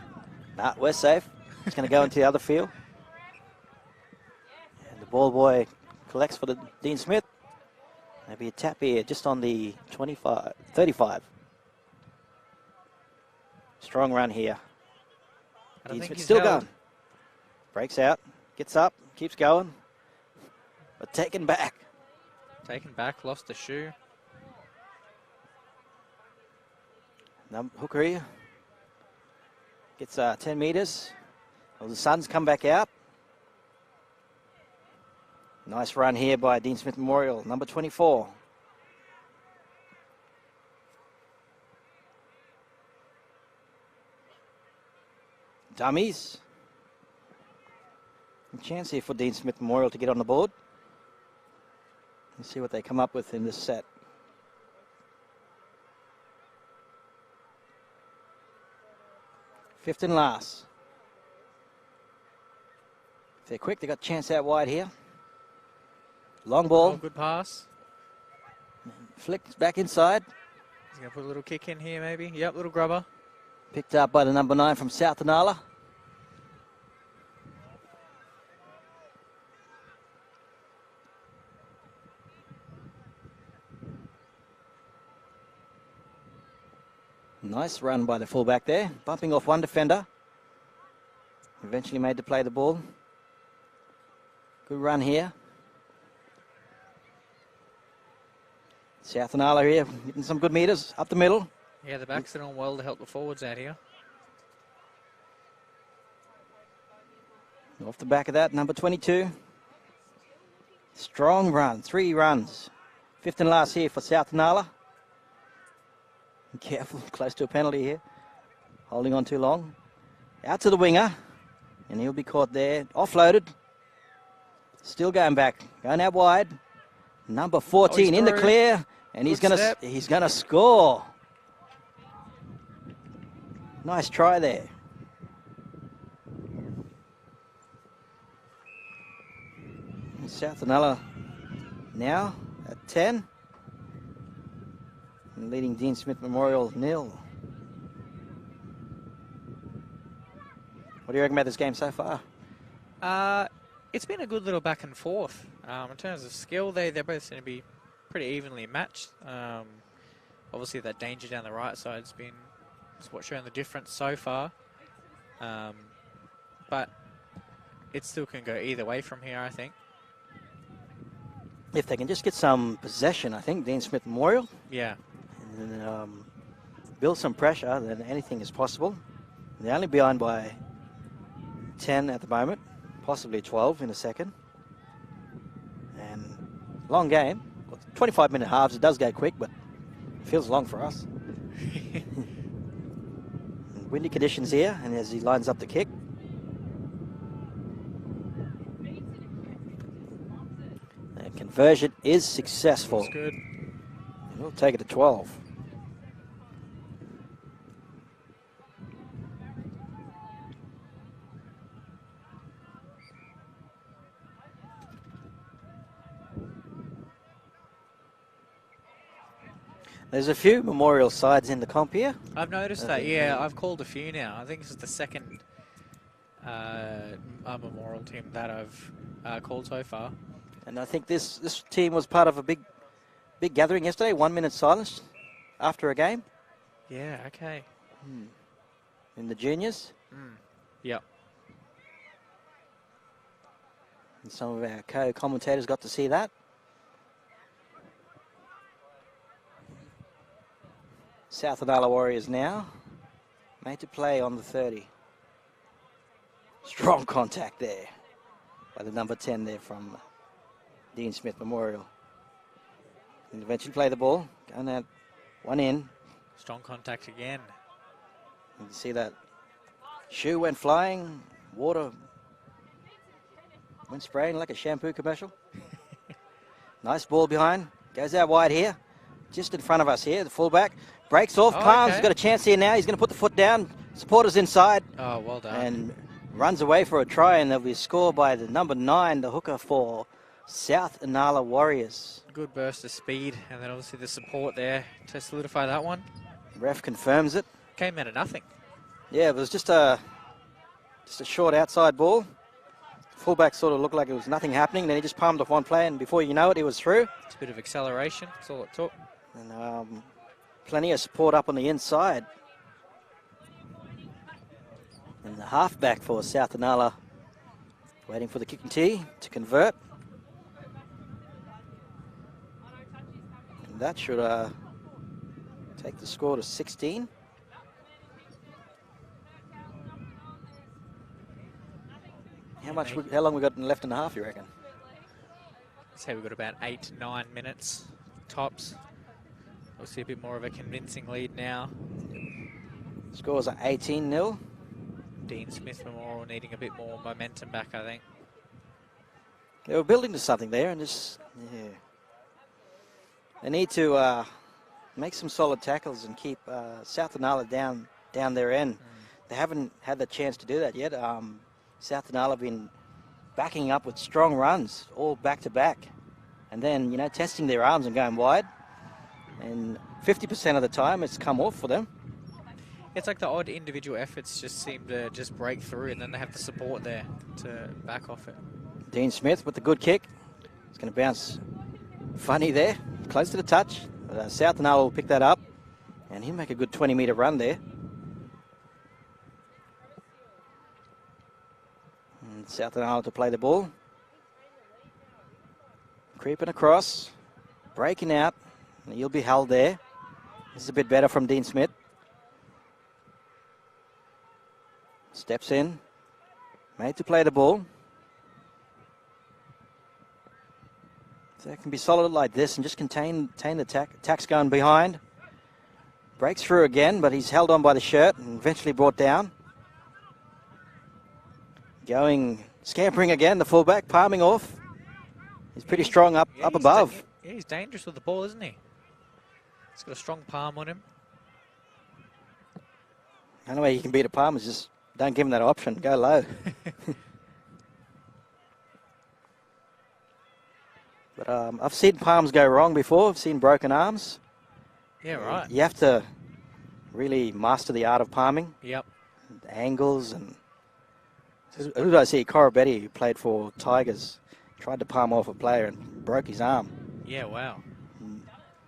Nah, we're safe. It's going to go into the other field. And the ball boy collects for the Dean Smith. Maybe a tap here, just on the 35. Strong run here. I don't think It's he's still held. going. Breaks out, gets up, keeps going. But taken back. Taken back, lost the shoe. Hooker here. Gets 10 metres. Well, the Suns come back out. Nice run here by Dean Smith Memorial, number 24. Dummies. A chance here for Dean Smith Memorial to get on the board. Let's see what they come up with in this set. Fifth and last. If they're quick, they got a chance out wide here. Long ball. Oh, good pass. Flicks back inside. He's going to put a little kick in here, maybe. Yep, little grubber. Picked up by the number 9 from South Inala. Nice run by the fullback there, bumping off one defender. Eventually made to play the ball. Good run here. South Inala here, getting some good meters up the middle. Yeah, the backs are on well to help the forwards out here. Off the back of that, number 22. Strong run, 3 runs. Fifth and last here for South Inala. Careful, close to a penalty here. Holding on too long. Out to the winger. And he'll be caught there. Offloaded. Still going back. Going out wide. Number 14 in the through. clear. And he's gonna score. Nice try there. And South Inala now at 10. And leading Dean Smith Memorial 0. What do you reckon about this game so far? It's been a good little back and forth. In terms of skill, they both seem to be pretty evenly matched. Obviously, that danger down the right side's been what's shown the difference so far. But it still can go either way from here, I think. If they can just get some possession, I think, Dean Smith Memorial. Yeah. And build some pressure, then anything is possible. They're only behind by 10 at the moment, possibly 12 in a second. And long game. 25-minute halves, it does go quick, but it feels long for us. Windy conditions here, and as he lines up the kick. The conversion is successful. That's good. And we'll take it to 12. There's a few Memorial sides in the comp here. I've noticed that, yeah. I've called a few now. I think this is the second Memorial team that I've called so far. And I think this team was part of a big gathering yesterday, 1 minute silence after a game. Yeah, okay. In the juniors. Yep. And some of our co-commentators got to see that. South Inala Warriors now made to play on the 30. Strong contact there by the number 10 there from Dean Smith Memorial. And eventually play the ball. Going out, one in. Strong contact again. You can see that shoe went flying, water went spraying like a shampoo commercial. Nice ball behind, goes out wide here, just in front of us here, the fullback. Breaks off, Palms has got a chance here now, he's going to put the foot down, supporters inside. Oh, well done. And runs away for a try, and there'll be a score by the number 9, the hooker for South Inala Warriors. Good burst of speed, and then obviously the support there to solidify that one. Ref confirms it. Came out of nothing. Yeah, it was just a short outside ball. Fullback sort of looked like it was nothing happening. Then he just palmed off one play, and before you know it, he was through. It's a bit of acceleration. That's all it took. And plenty of support up on the inside. And the halfback for South Inala waiting for the kicking tee to convert. And that should take the score to 16. How long we got left in the half, you reckon? I'd say we've got about 8 to 9 minutes tops. We'll see a bit more of a convincing lead now. Scores are 18-0. Dean Smith Memorial needing a bit more momentum back, I think. They were building to something there, and just, yeah. They need to make some solid tackles and keep South Inala down their end. They haven't had the chance to do that yet. South Inala have been backing up with strong runs, all back-to-back. And then, you know, testing their arms and going wide. And 50% of the time, it's come off for them. It's like the odd individual efforts just seem to just break through, and then they have the support there to back off it. Dean Smith with the good kick. It's going to bounce funny there, close to the touch. But, South Inala will pick that up, and he'll make a good 20-metre run there. And South Inala to play the ball. Creeping across, breaking out, and he'll be held there. This is a bit better from Dean Smith. Steps in, made to play the ball. So it can be solid like this and just contain the attack. Attack's going behind. Breaks through again, but he's held on by the shirt and eventually brought down. Scampering again, the fullback, palming off. He's pretty strong up above. He's dangerous with the ball, isn't he? He's got a strong palm on him. The only way you can beat a palm is just don't give him that option. Go low. But I've seen palms go wrong before. I've seen broken arms. Yeah, right. You have to really master the art of palming. Yep. The angles and... Who did I see? Corabetti, who played for Tigers, tried to palm off a player and broke his arm. Yeah, wow.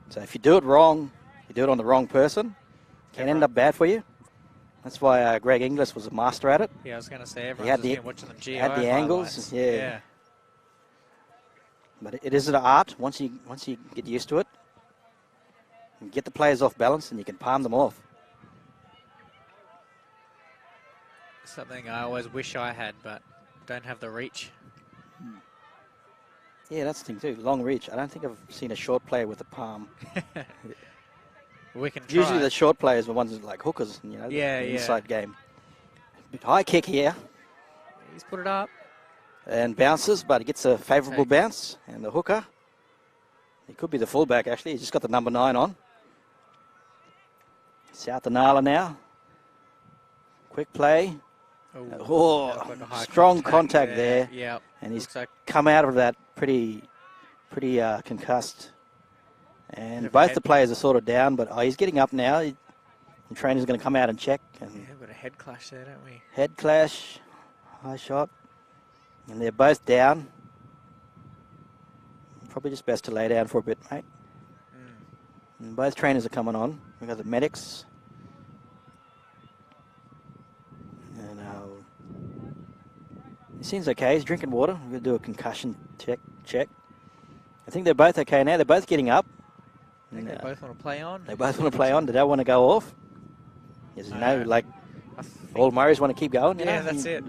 So if you do it wrong, you do it on the wrong person, can end up bad for you. That's why Greg Inglis was a master at it. Yeah, I was going to say, everyone's just been watching them GI had the angles, yeah. But it is an art. Once you get used to it, you get the players off balance and you can palm them off. Something I always wish I had, but don't have the reach. Yeah, that's the thing too. Long reach. I don't think I've seen a short player with a palm. We can try. Usually the short players are ones like hookers, you know, the inside game. High kick here. He's put it up. And bounces, but he gets a favourable bounce. And the hooker, he could be the fullback actually. He's just got the number 9 on. South Inala now. Quick play. Strong contact there. Yep. And he's come out of that pretty concussed. And both the players are sort of down, but he's getting up now. The trainer's going to come out and check. And yeah, we've got a head clash there, don't we? Head clash, high shot. And they're both down. Probably just best to lay down for a bit, mate. And both trainers are coming on. We've got the medics. And he seems okay. He's drinking water. We're going to do a concussion check. I think they're both okay now. They're both getting up. I think they both want to play on. They both want to play on. They don't want to go off. As you know, like all Murrays want to keep going. Yeah, that's it.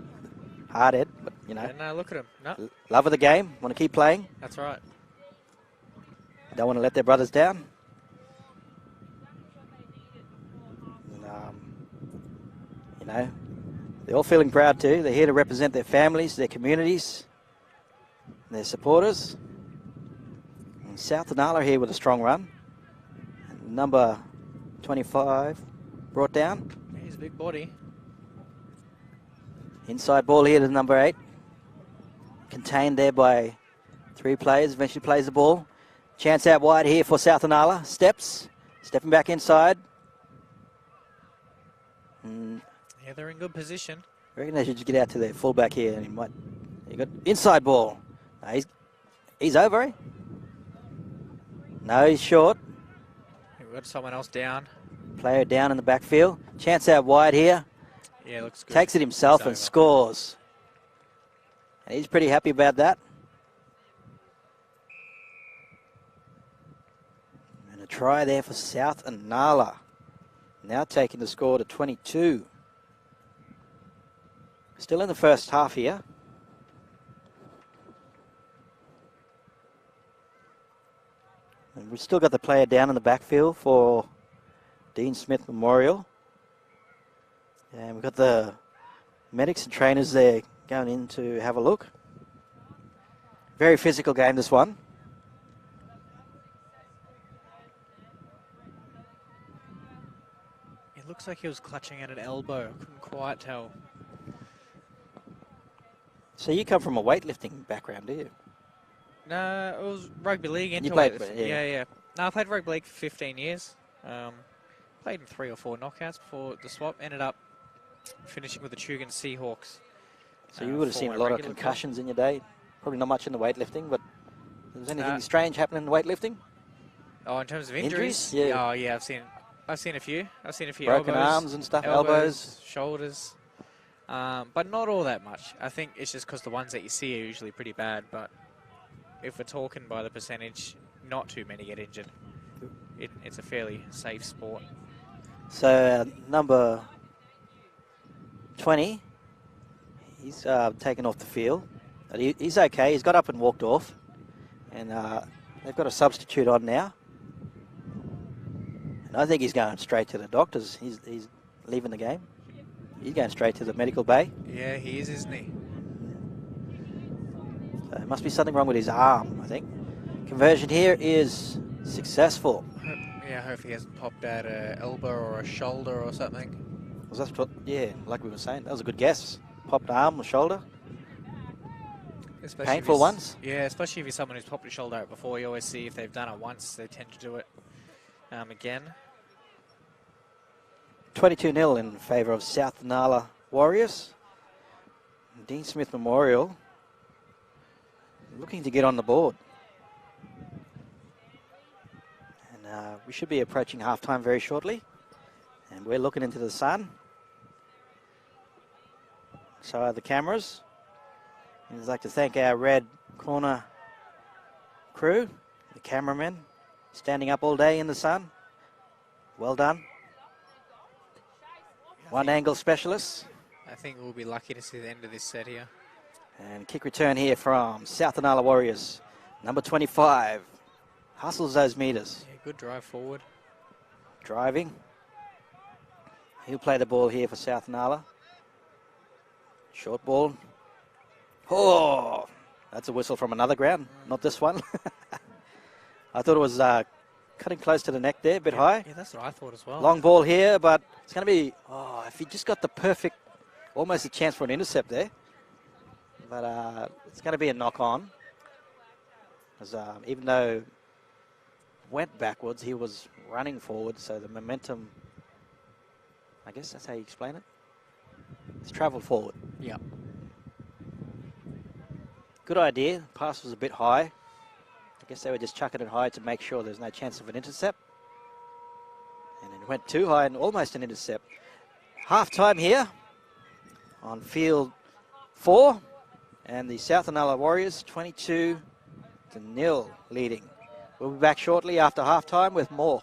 Hard head, but you know. Yeah, no, look at him. No. Love of the game. Want to keep playing. That's right. Don't want to let their brothers down. And, you know, they're all feeling proud too. They're here to represent their families, their communities, their supporters. And South Inala here with a strong run. And number 25 brought down. Yeah, he's a big body. Inside ball here to number 8. Contained there by 3 players. Eventually plays the ball. Chance out wide here for South Inala. Stepping back inside. Yeah, they're in good position. I reckon they should just get out to their fullback here, and he might You got inside ball. No, he's over. Eh? No, he's short. We've got someone else down. Player down in the backfield. Chance out wide here. Yeah, looks good. Takes it himself He's and over. scores. And he's pretty happy about that. And a try there for South and Nala. Now taking the score to 22. Still in the first half here. And we've still got the player down in the backfield for Dean Smith Memorial. And we've got the medics and trainers there going in to have a look. Very physical game, this one. It looks like he was clutching at an elbow. I couldn't quite tell. So you come from a weightlifting background, do you? No, it was rugby league into You played, weightlifting. yeah. Yeah. No, I played rugby league for 15 years. Played in 3 or 4 knockouts before the swap. Ended up finishing with the Tugan Seahawks. So you would have for seen my a lot of regular concussions in your day. Probably not much in the weightlifting, but was anything Nah. strange happening in weightlifting? Oh, in terms of Injuries? injuries? Yeah. Oh, yeah, I've seen a few. I've seen a few Broken elbows, arms and stuff, elbows. shoulders. But not all that much. I think it's just because the ones that you see are usually pretty bad. But if we're talking by the percentage, not too many get injured. It's a fairly safe sport. So number 20, he's taken off the field. But he's okay. He's got up and walked off. And they've got a substitute on now. And I think he's going straight to the doctors. He's leaving the game. He's going straight to the medical bay. Yeah, he is, isn't he? So there must be something wrong with his arm, I think. Conversion here is successful. Yeah, I hope he hasn't popped out an elbow or a shoulder or something. Was that what, yeah, like we were saying, that was a good guess. Popped arm or shoulder. Especially Painful if he's- ones? Yeah, especially if you're someone who's popped a shoulder out before. You always see if they've done it once, they tend to do it again. 22-0 in favour of South Nala Warriors. Dean Smith Memorial looking to get on the board. And we should be approaching halftime very shortly. And we're looking into the sun. So are the cameras. And I'd like to thank our red corner crew, the cameramen, standing up all day in the sun. Well done. One angle specialist. I think we'll be lucky to see the end of this set here. And kick return here from South Nala Warriors. Number 25. Hustles those meters. Yeah, good drive forward. Driving. He'll play the ball here for South Nala. Short ball. Oh, that's a whistle from another ground, not this one. I thought it was cutting close to the neck there, a bit high. Yeah, that's what I thought as well. Long ball here, but it's going to be, if he just got the perfect, almost a chance for an intercept there. But it's going to be a knock on. Because even though went backwards, he was running forward, so the momentum, I guess that's how you explain it. It's travelled forward. Yeah. Good idea. Pass was a bit high. I guess they were just chucking it high to make sure there's no chance of an intercept. And it went too high and almost an intercept. Half time here on field 4. And the South Nala Warriors 22-0 leading. We'll be back shortly after half time with more.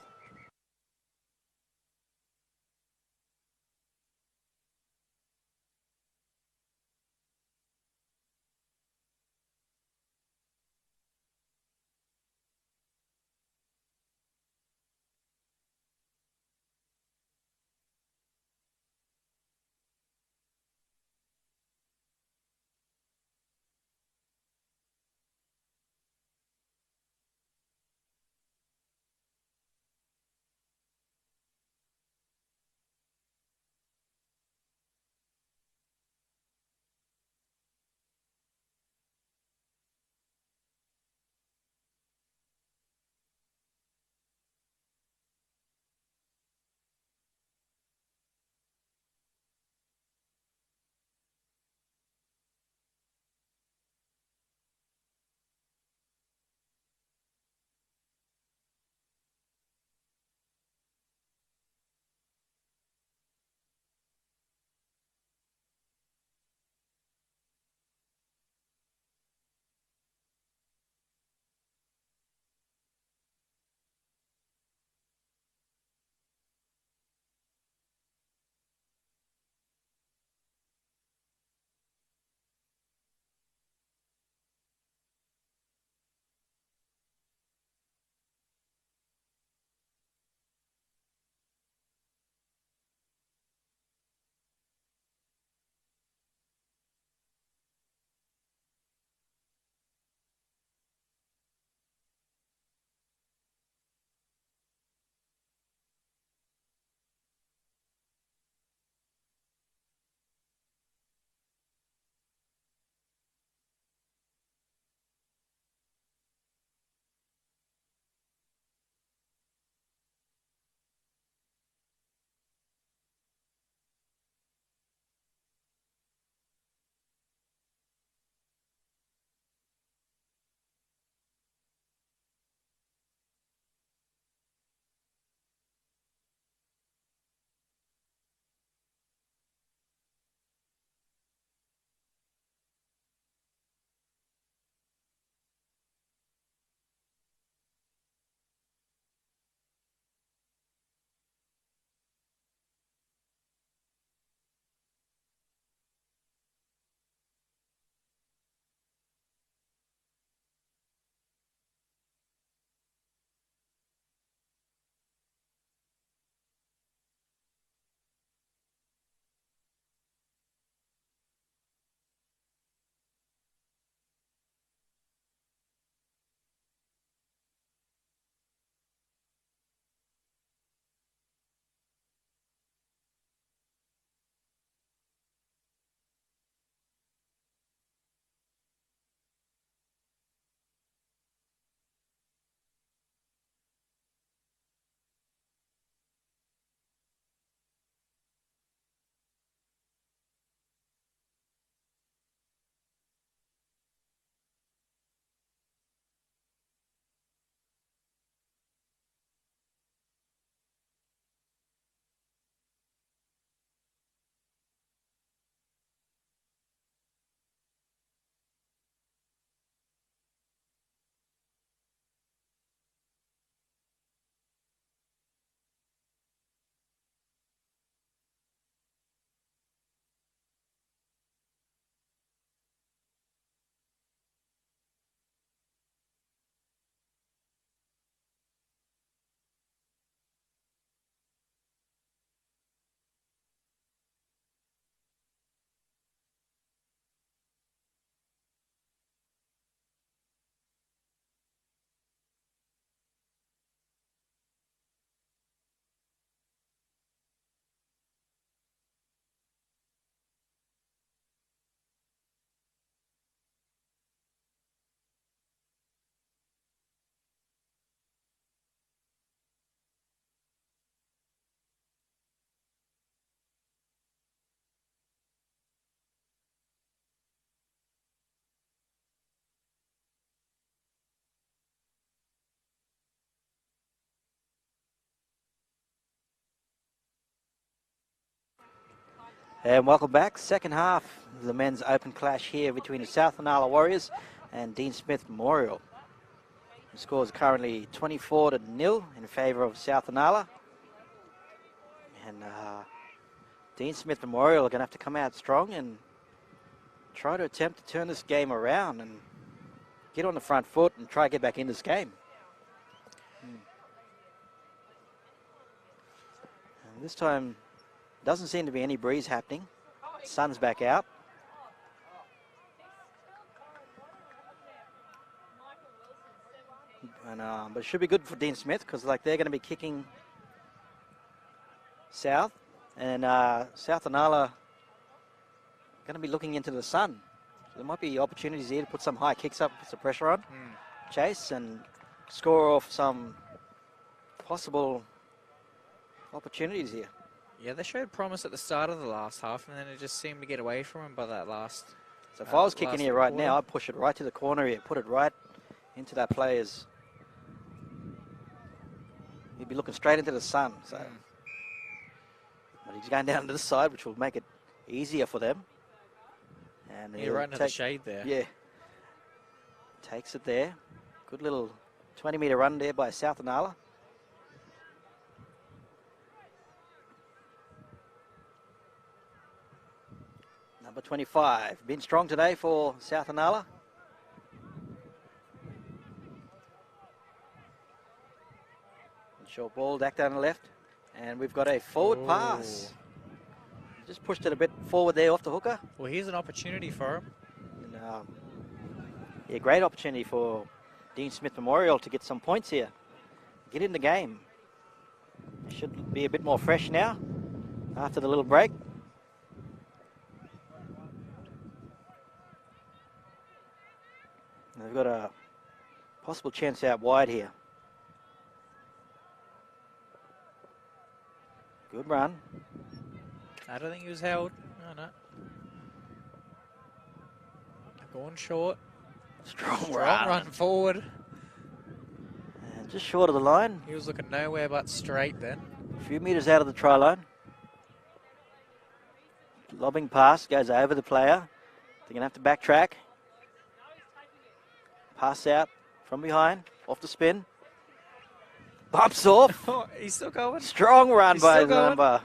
And welcome back. Second half of the men's open clash here between the South Inala Warriors and Dean Smith Memorial. The score is currently 24-0 in favour of South Inala. And Dean Smith Memorial are going to have to come out strong and try to attempt to turn this game around and get on the front foot and try to get back in this game. And this time, doesn't seem to be any breeze happening. Sun's back out. And, but it should be good for Dean Smith because like they're going to be kicking south, and South Inala going to be looking into the sun. So there might be opportunities here to put some high kicks up, put some pressure on, chase, and score off some possible opportunities here. Yeah, they showed promise at the start of the last half, and then it just seemed to get away from them by that last. So if I was kicking here right quarter. now, I'd push it right to the corner here, put it right into that player's. He'd be looking straight into the sun. So, but he's going down to this side, which will make it easier for them. And Yeah, right into the shade there. Yeah, takes it there. Good little 20-metre run there by South Inala. Number 25, been strong today for South Inala. Short ball, back down the left. And we've got a forward pass. Just pushed it a bit forward there off the hooker. Well, here's an opportunity for him. And, yeah, great opportunity for Dean Smith Memorial to get some points here. Get in the game. Should be a bit more fresh now after the little break. They've got a possible chance out wide here. Good run. I don't think he was held. No, no. Going short. Strong run forward. And just short of the line. He was looking nowhere but straight then. A few metres out of the try line. Lobbing pass goes over the player. They're going to have to backtrack. Pass out from behind, off the spin. Bumps off. Oh, he's still going. Strong run He's by still going. number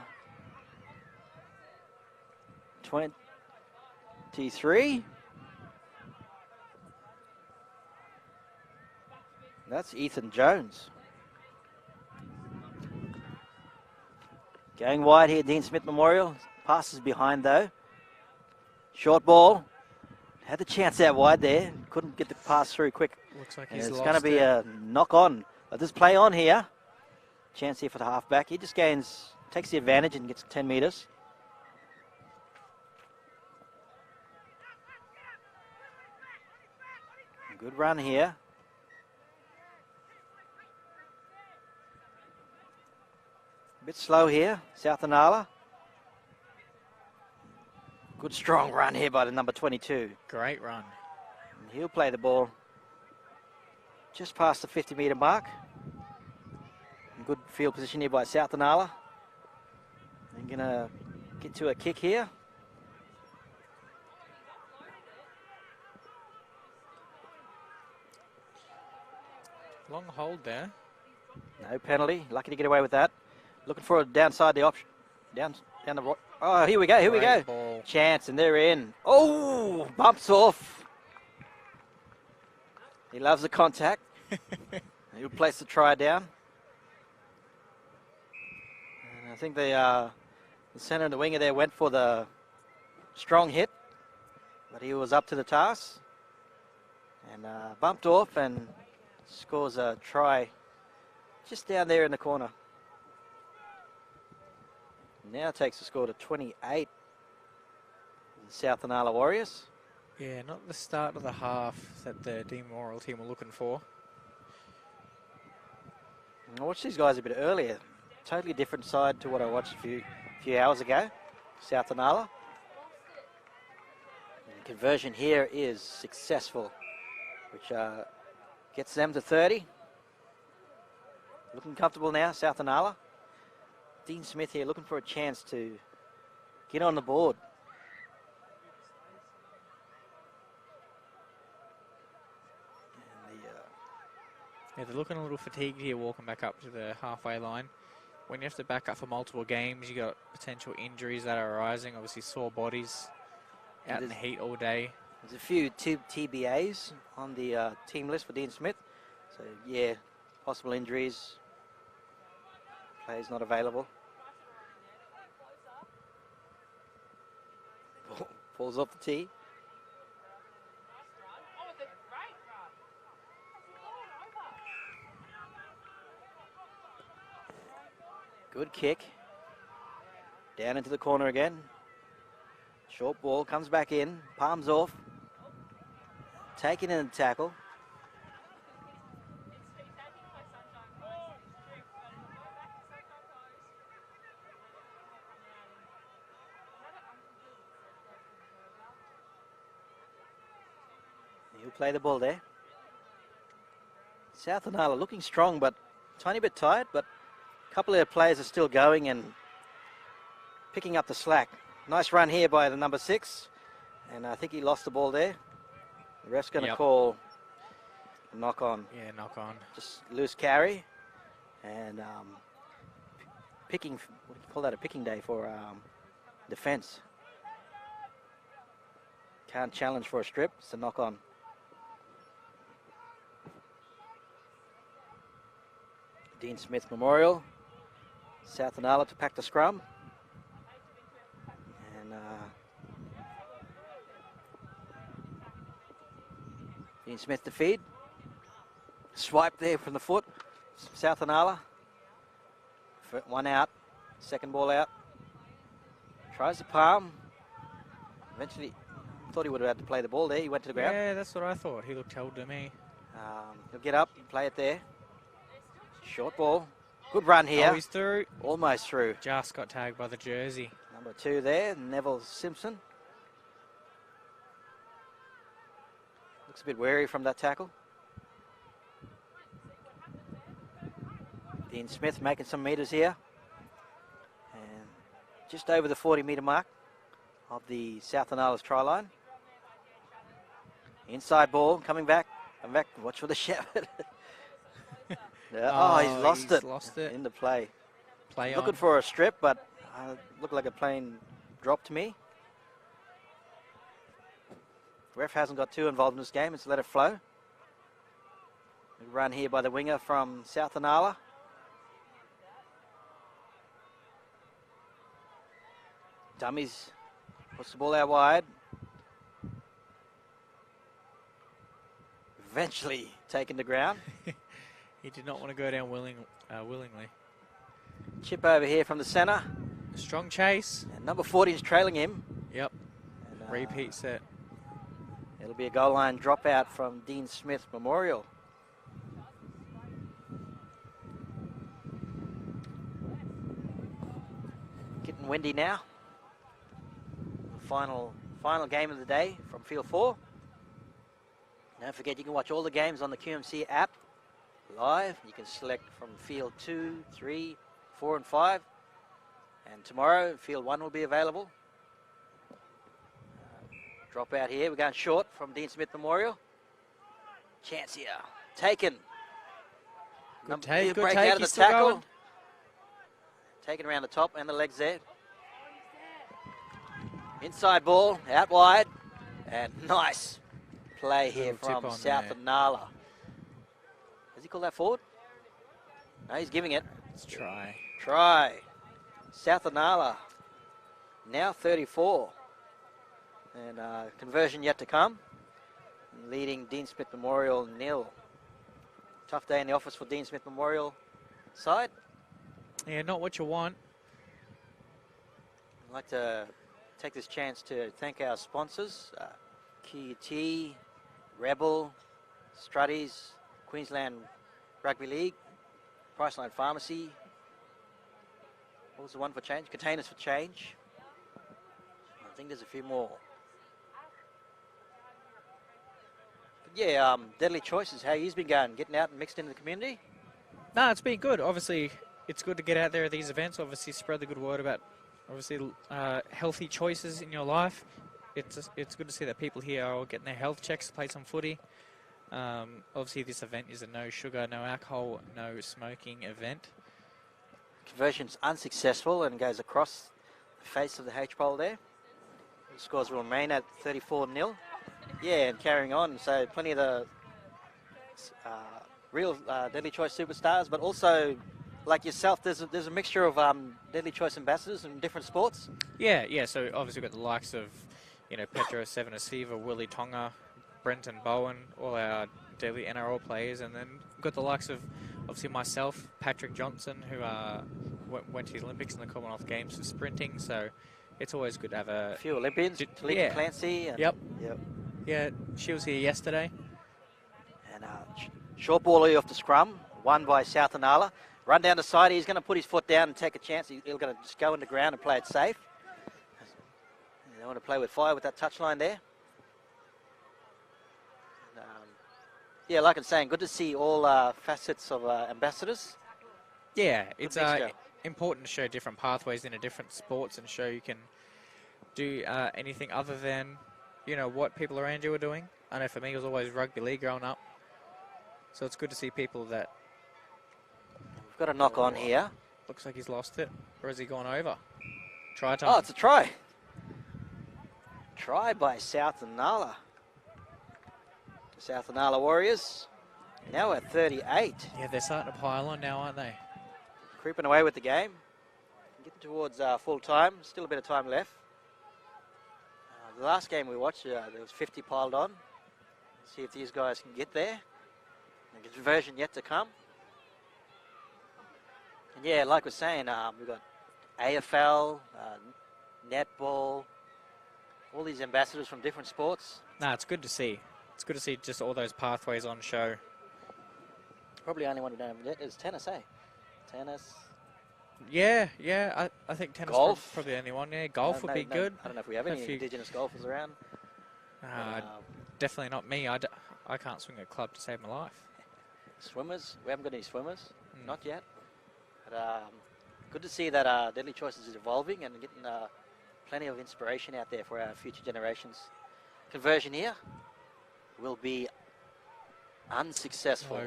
23. That's Ethan Jones. Going wide here, Dean Smith Memorial. Passes behind though. Short ball. Had the chance out wide there. Couldn't get the pass through quick. Looks like And he's it's lost going to be it. a knock on. But this play on here. Chance here for the halfback. He just takes the advantage and gets 10 metres. Good run here. A bit slow here, South Inala. Good strong run here by the number 22. Great run. And he'll play the ball just past the 50-metre mark. Good field position here by South Inala. They're going to get to a kick here. Long hold there. No penalty. Lucky to get away with that. Looking for a downside the option. Down the right. Oh, here we go. Here we go. Great ball. Chance, and they're in. Oh, bumps off. He loves the contact. He'll place the try down. And I think the centre and the winger there went for the strong hit, but he was up to the task and bumped off and scores a try just down there in the corner. Now takes the score to 28. The South Inala Warriors. Yeah, not the start of the half that the Dean Memorial team were looking for. I watched these guys a bit earlier. Totally different side to what I watched a few hours ago. South Inala. And conversion here is successful, which gets them to 30. Looking comfortable now, South Inala. Dean Smith here looking for a chance to Get on the board. And the, Yeah, they're looking a little fatigued here walking back up to the halfway line. When you have to back up for multiple games, you got potential injuries that are arising. Obviously, sore bodies, out in the heat all day. there's a few TBAs on the team list for Dean Smith. So, yeah, possible injuries. Players not available. Falls off the tee. Good kick. Down into the corner again. Short ball comes back in. Palms off. Taken in the tackle. He'll play the ball there. South Anala looking strong, but tiny bit tired, but a couple of their players are still going and picking up the slack. Nice run here by the number 6, and I think he lost the ball there. The ref's going to call a knock on. Yeah, knock on. Just loose carry, and picking, what do you call that, a picking day for defence. Can't challenge for a strip, it's a knock on. Dean Smith Memorial. South Anala to pack the scrum. And Dean Smith to feed. Swipe there from the foot. South Anala. One out. Second ball out. Tries the palm. Eventually, thought he would have had to play the ball there. He went to the ground. Yeah, that's what I thought. He looked held to me. He'll get up and play it there. Short ball. Good run here. Oh, he's through. Almost through. Just got tagged by the jersey. Number 2 there, Neville Simpson. Looks a bit wary from that tackle. Dean Smith making some metres here. And just over the 40-metre mark of the South Anala's try line. Inside ball, coming back. Watch for the shepherd. He's lost it. In the play. Looking for a strip, but looked like a plain drop to me. Ref hasn't got too involved in this game. It's let it flow. Good run here by the winger from South Anala. Dummies puts the ball out wide. Eventually taken to ground. He did not want to go down willingly. Chip over here from the centre. A strong chase. And number 14 is trailing him. Yep. And, Repeat set. It'll be a goal line dropout from Dean Smith Memorial. Getting windy now. Final game of the day from Field 4. Don't forget you can watch all the games on the QMC app live. You can select from Field 2, 3, 4 and 5. And tomorrow Field 1 will be available. Drop out here. We're going short from Dean Smith Memorial. Chance here. Taken. Good take. Break out of the tackle. Taken around the top and the legs there. Inside ball, out wide. And nice play here from South Anala. Does he call that forward? No, he's giving it. Let's try. Try. South Anala. Now 34. And conversion yet to come. Leading Dean Smith Memorial 0. Tough day in the office for Dean Smith Memorial side. Yeah, not what you want. I'd like to take this chance to thank our sponsors. QUT, Rebel, Strutties, Queensland Rugby League, Priceline Pharmacy. What was the one for change? Containers for Change. I think there's a few more. But yeah, Deadly Choices, how you've been going? Getting out and mixed into the community? No, it's been good. Obviously, it's good to get out there at these events. Obviously, spread the good word about obviously healthy choices in your life. It's good to see that people here are all getting their health checks to play some footy. Obviously, this event is a no sugar, no alcohol, no smoking event. Conversion's unsuccessful and goes across the face of the H pole there. The scores will remain at 34-0. Yeah, and carrying on. So plenty of the real Deadly Choice superstars, but also like yourself, there's a mixture of Deadly Choice ambassadors in different sports. Yeah. So obviously we've got the likes of, Pedro Seven Asiva, Willie Tonga, Brenton Bowen, all our daily NRL players, and then we've got the likes of obviously myself, Patrick Johnson, who went to the Olympics and the Commonwealth Games for sprinting. So it's always good to have a few Olympians, Talika Clancy. And Yep. Yeah, she was here yesterday. And short ball off the scrum, won by South Anala. Run down the side, he's going to put his foot down and take a chance. He's going to just go in the ground and play it safe. They want to play with fire with that touchline there. And, yeah, like I'm saying, good to see all facets of ambassadors. Yeah, it's important to show different pathways into different sports and show you can do anything other than, what people around you are doing. I know for me it was always rugby league growing up. So it's good to see people that... We've got a knock on here. Looks like he's lost it. Or has he gone over? Try time. Oh, it's a try. Try by South Anala. South Anala Warriors. Now at 38. Yeah, they're starting to pile on now, aren't they? Creeping away with the game. Getting towards full time. Still a bit of time left. The last game we watched, there was 50 piled on. Let's see if these guys can get there. The conversion yet to come. And yeah, like we're saying, we've got AFL, netball, all these ambassadors from different sports. Nah, it's good to see. It's good to see just all those pathways on show. Probably only one we don't have yet is tennis, eh? Tennis. Yeah, I think tennis golf. Probably the only one. Yeah, golf would be good. I don't know if we have any Indigenous golfers around. Definitely not me. I can't swing a club to save my life. Swimmers. We haven't got any swimmers. Not yet. But good to see that Deadly Choices is evolving and getting plenty of inspiration out there for our future generations. Conversion here will be unsuccessful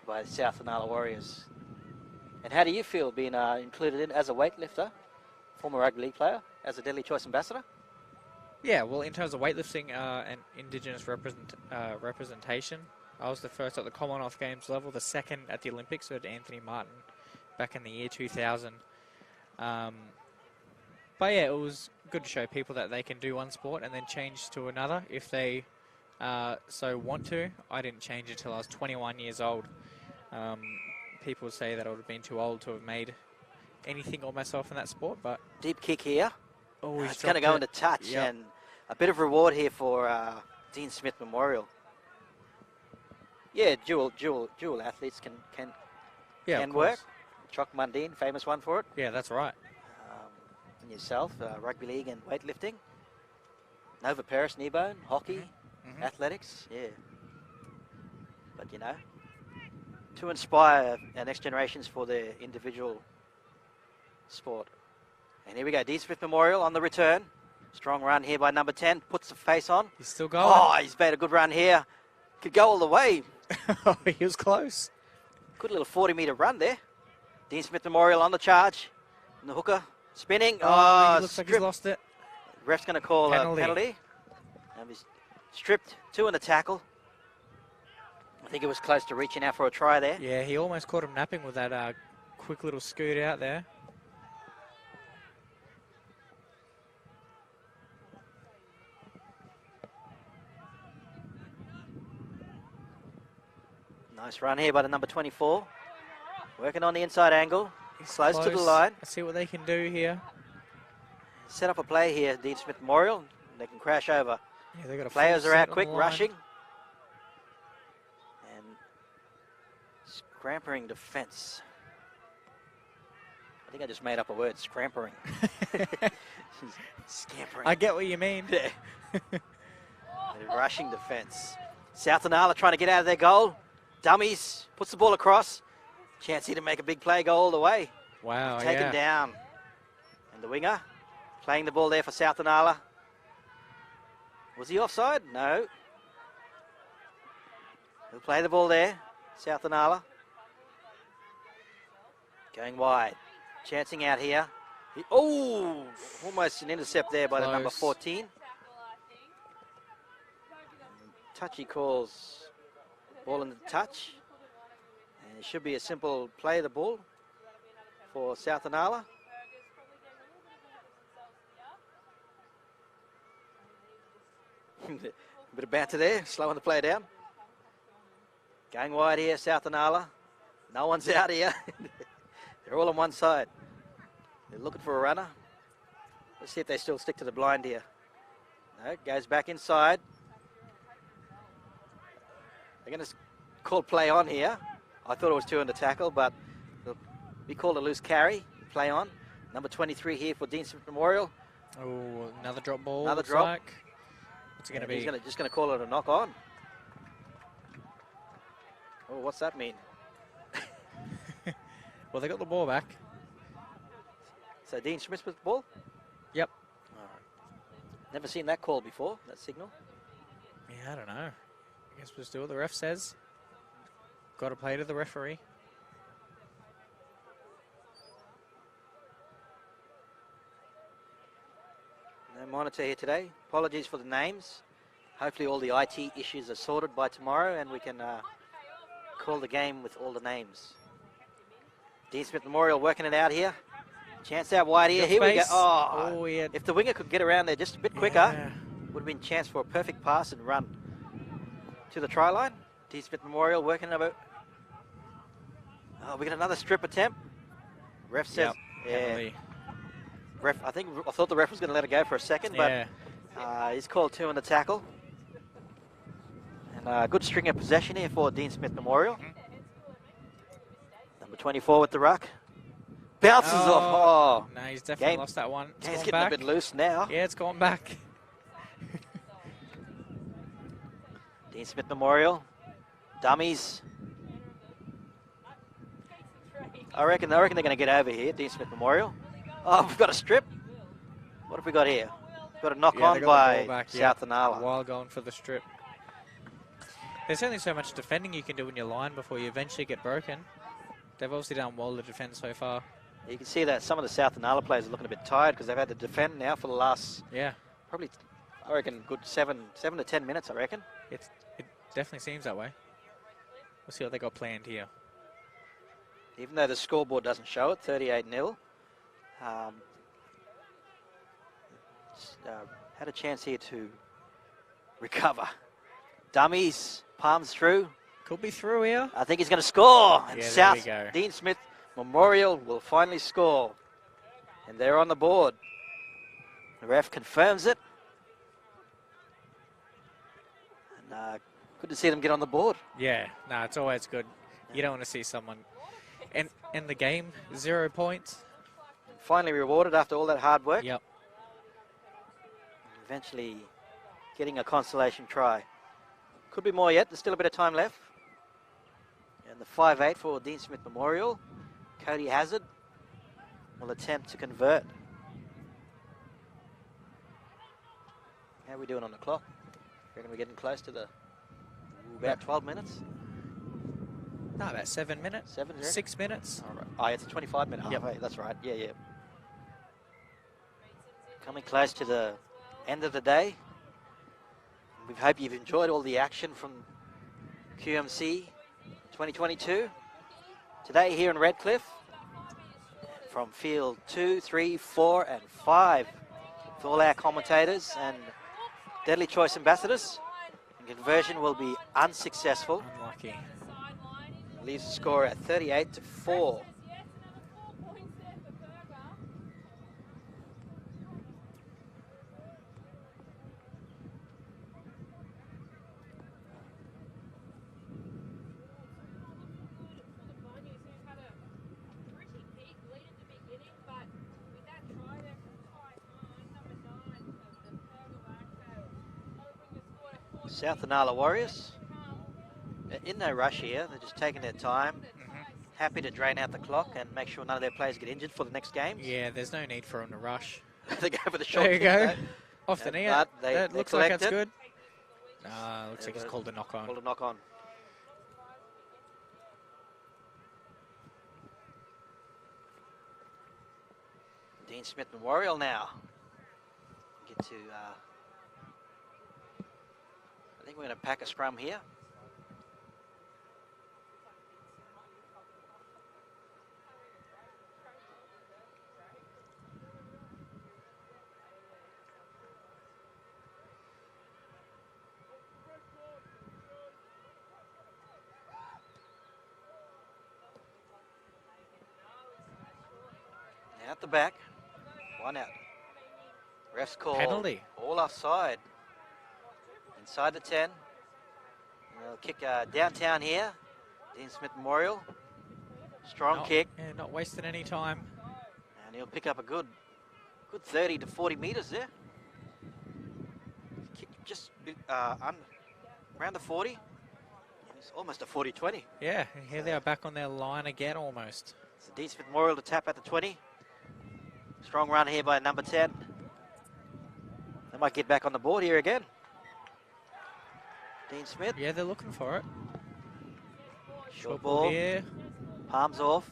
by the South Anala Warriors. And how do you feel being included in as a weightlifter, former rugby league player, as a Deadly Choice ambassador? Yeah, well, in terms of weightlifting and Indigenous representation, I was the first at the Commonwealth Games level, the second at the Olympics with Anthony Martin back in the year 2000. But yeah, it was good to show people that they can do one sport and then change to another if they so want to. I didn't change until I was 21 years old. People say that I would have been too old to have made anything of myself in that sport, but... Deep kick here. Oh, it's going to go into touch, and a bit of reward here for Dean Smith Memorial. Yeah, dual athletes can work. Choc Mundine, famous one for it. Yeah, that's right. And yourself, rugby league and weightlifting. Nova Paris, Kneebone, hockey, athletics, yeah. But to inspire our next generations for their individual sport. And here we go, Dean Smith Memorial on the return. Strong run here by number 10, puts the face on. He's still going. Oh, he's made a good run here. Could go all the way. He was close. Good little 40-metre run there. Dean Smith Memorial on the charge. And the hooker spinning. He looks like he's lost it. Ref's going to call a penalty. And he's stripped, 2 in the tackle. I think it was close to reaching out for a try there. Yeah, he almost caught him napping with that quick little scoot out there. Nice run here by the number 24. Working on the inside angle. He's close to the line. Let's see what they can do here. Set up a play here, Dean Smith Memorial. They can crash over. Yeah, they got a Players are out quick, rushing. And scrampering defense. I think I just made up a word, scrampering. Scampering. I get what you mean. Yeah. Rushing defense. South Anala trying to get out of their goal. Dummies, puts the ball across. Chance here to make a big play, go all the way. Wow, Taken down. And the winger playing the ball there for South Inala. Was he offside? No. He'll play the ball there. South Inala. Going wide. Chancing out here. Oh! Almost an intercept there by the number Close. 14. Touchy calls ball in the touch. And it should be a simple play of the ball for South Inala. A bit of banter there, slowing the play down. Going wide here, South Inala. No one's out here. They're all on one side. They're looking for a runner. Let's see if they still stick to the blind here. No, goes back inside. They're going to call play on here. I thought it was 2 on the tackle, but we called a loose carry. Play on. Number 23 here for Dean Smith Memorial. Oh, another drop ball. Another looks drop. Like. What's it going to be? He's just going to call it a knock on. Oh, what's that mean? Well, they got the ball back. So Dean Smith with the ball? Yep. All right. Never seen that call before, that signal. Yeah, I don't know. I guess we'll just do what the ref says. Got to play to the referee. No monitor here today. Apologies for the names. Hopefully all the IT issues are sorted by tomorrow and we can call the game with all the names. Dean Smith Memorial working it out here. Chance out wide here. Got Here we go. space. Oh, He had- if the winger could get around there just a bit quicker, Yeah. would have been a chance for a perfect pass and run to the try line. Dean Smith Memorial working about. Oh, we got another strip attempt. Ref says, yeah. Penalty. I thought the ref was going to let it go for a second, but Yeah. he's called 2 on the tackle. And a good string of possession here for Dean Smith Memorial. Number 24 with the ruck. Bounces off. Oh, No, he's definitely Game- lost that one. It's he's gone getting back. a bit loose now. Yeah, it's gone back. Dean Smith Memorial. Dummies. I reckon they're going to get over here, Dean Smith Memorial. Oh, we've got a strip. What have we got here? Got a knock Yeah, they on got the by ball back, South Inala. While going for the strip. There's only so much defending you can do in your line before you eventually get broken. They've obviously done well to defend so far. You can see that some of the South Inala players are looking a bit tired because they've had to defend now for the last, Yeah, probably, I reckon, good 7 to 10 minutes, I reckon. it definitely seems that way. We'll see what they got planned here. Even though the scoreboard doesn't show it, 38-0. Had a chance here to recover. Dummies, palms through. Could be through here. I think he's going to score. And Yeah, there South we go. Dean Smith Memorial will finally score. And they're on the board. The ref confirms it. And good to see them get on the board. Yeah, no, it's always good. You don't want to see someone in the game, 0 points. Finally rewarded after all that hard work. Yep. Eventually getting a consolation try. Could be more yet. There's still a bit of time left. And the 5-8 for Dean Smith Memorial. Cody Hazard will attempt to convert. How are we doing on the clock? Reckon we're getting close to the about 12 minutes? No, about 7 minutes. 7, yeah? 6 minutes. All right. Oh, it's a 25-minute half. Yep. Hey, that's right. Yeah, yeah. Coming close to the end of the day. We hope you've enjoyed all the action from QMC 2022. Today here in Redcliffe, from field 2, 3, 4, and 5, with all our commentators and Deadly Choice ambassadors. And conversion will be unsuccessful. Unlucky. Leaves the score at 38-4. South Inala Warriors. In no rush here, they're just taking their time, happy to drain out the clock and make sure none of their players get injured for the next game. Yeah, there's no need for them to rush. They go for the short There you kick, go. though. Off the knee. But That they looks like collect that's it. good. Looks like he's called a knock on. Called a knock on. Dean Smith Memorial now. Get to, I think we're going to pack a scrum here. Out the back, 1 out. Refs call Penalty. all offside. Inside the 10. They'll kick downtown here. Dean Smith Memorial. Strong kick. Yeah, not wasting any time. And he'll pick up a good 30 to 40 metres there. Kick just around the 40. It's almost a 40-20. Yeah, and here they are back on their line again almost. So Dean Smith Memorial to tap at the 20. Strong run here by number 10. They might get back on the board here again. Dean Smith. Yeah, they're looking for it. Short ball. Here. Palms off.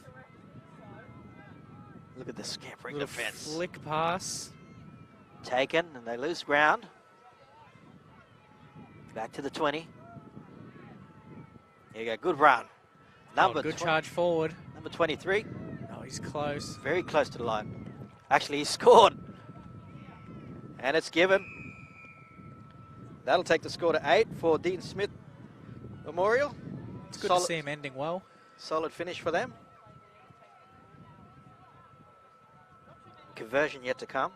Look at the scampering Little defence. flick pass. Taken, and they lose ground. Back to the 20. Here you go, good run. Good charge forward. Number 23. Oh, he's close. Very close to the line. Actually, he scored. And it's given. That'll take the score to 8 for Dean Smith Memorial. It's good to see him ending well. Solid finish for them. Conversion yet to come.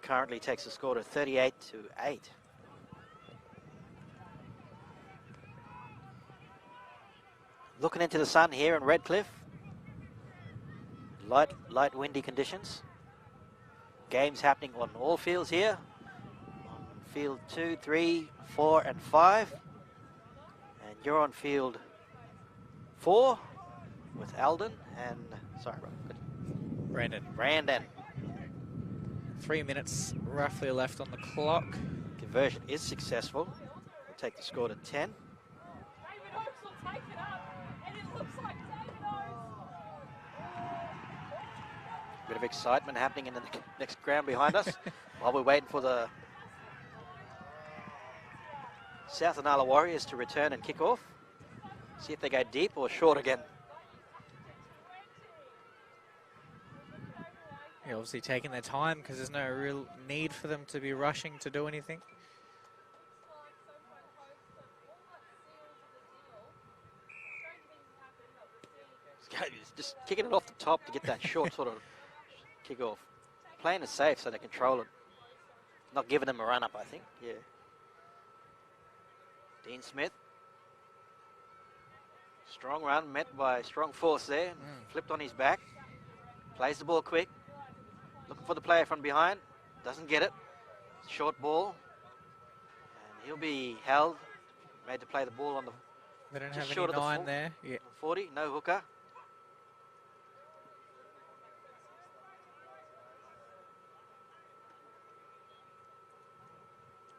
Currently takes the score to 38 to 8. Looking into the sun here in Redcliffe. Light windy conditions. Games happening on all fields here. On field 2, 3, 4 and 5. And you're on field 4 with Alden and, sorry, Brandon. 3 minutes roughly left on the clock. Conversion is successful. We'll take the score to 10. Bit of excitement happening in the next ground behind us while we're waiting for the South Inala Warriors to return and kick off. See if they go deep or short again. Yeah, obviously taking their time because there's no real need for them to be rushing to do anything. Just kicking it off the top to get that short sort of kick off. Playing it safe so they control it. Not giving them a run up, I think. Yeah. Dean Smith. Strong run met by strong force there. Flipped on his back. Plays the ball quick. Looking for the player from behind. Doesn't get it. Short ball. And he'll be held. Made to play the ball on the They don't just have short any of the 9 there. Yeah. 40. No hooker.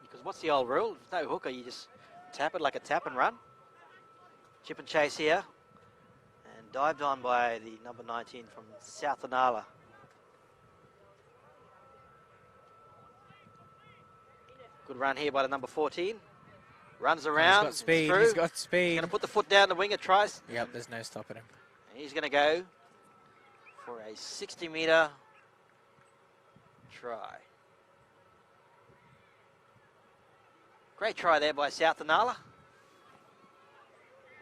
Because what's the old rule? If no hooker, you just tap it like a tap and run. Chip and chase here. And dived on by the number 19 from South Inala. Good run here by the number 14. Runs around. He's got speed. Through. He's got speed. Going to put the foot down. The winger tries. Yep, there's no stopping him. And he's going to go for a 60-metre try. Great try there by South Inala.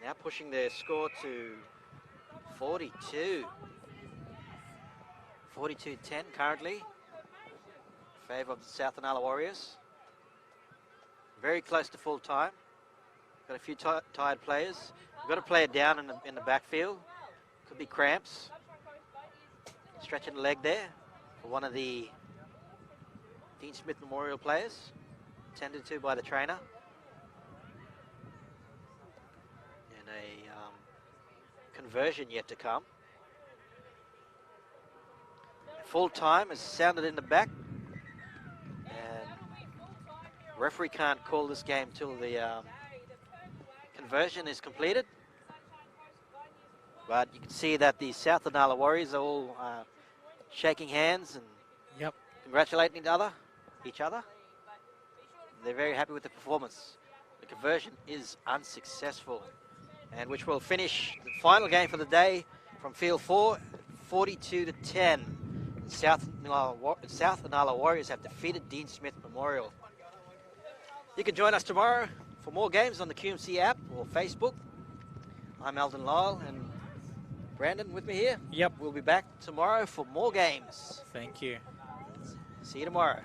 Now pushing their score to 42. 42-10 currently. In favour of the South Inala Warriors. Very close to full time. Got a few tired players. We've got to play it down in the backfield. Could be cramps. Stretching the leg there for one of the Dean Smith Memorial players. Tended to by the trainer. And a conversion yet to come. Full time is sounded in the back. And referee can't call this game till the conversion is completed. But you can see that the South Inala Warriors are all shaking hands and Yep. congratulating each other. They're very happy with the performance. The conversion is unsuccessful, and which will finish the final game for the day from Field 4, 42-10. South Inala Warriors have defeated Dean Smith Memorial. You can join us tomorrow for more games on the QMC app or Facebook. I'm Alden Lyle, and Brandon with me here. Yep. We'll be back tomorrow for more games. Thank you. See you tomorrow.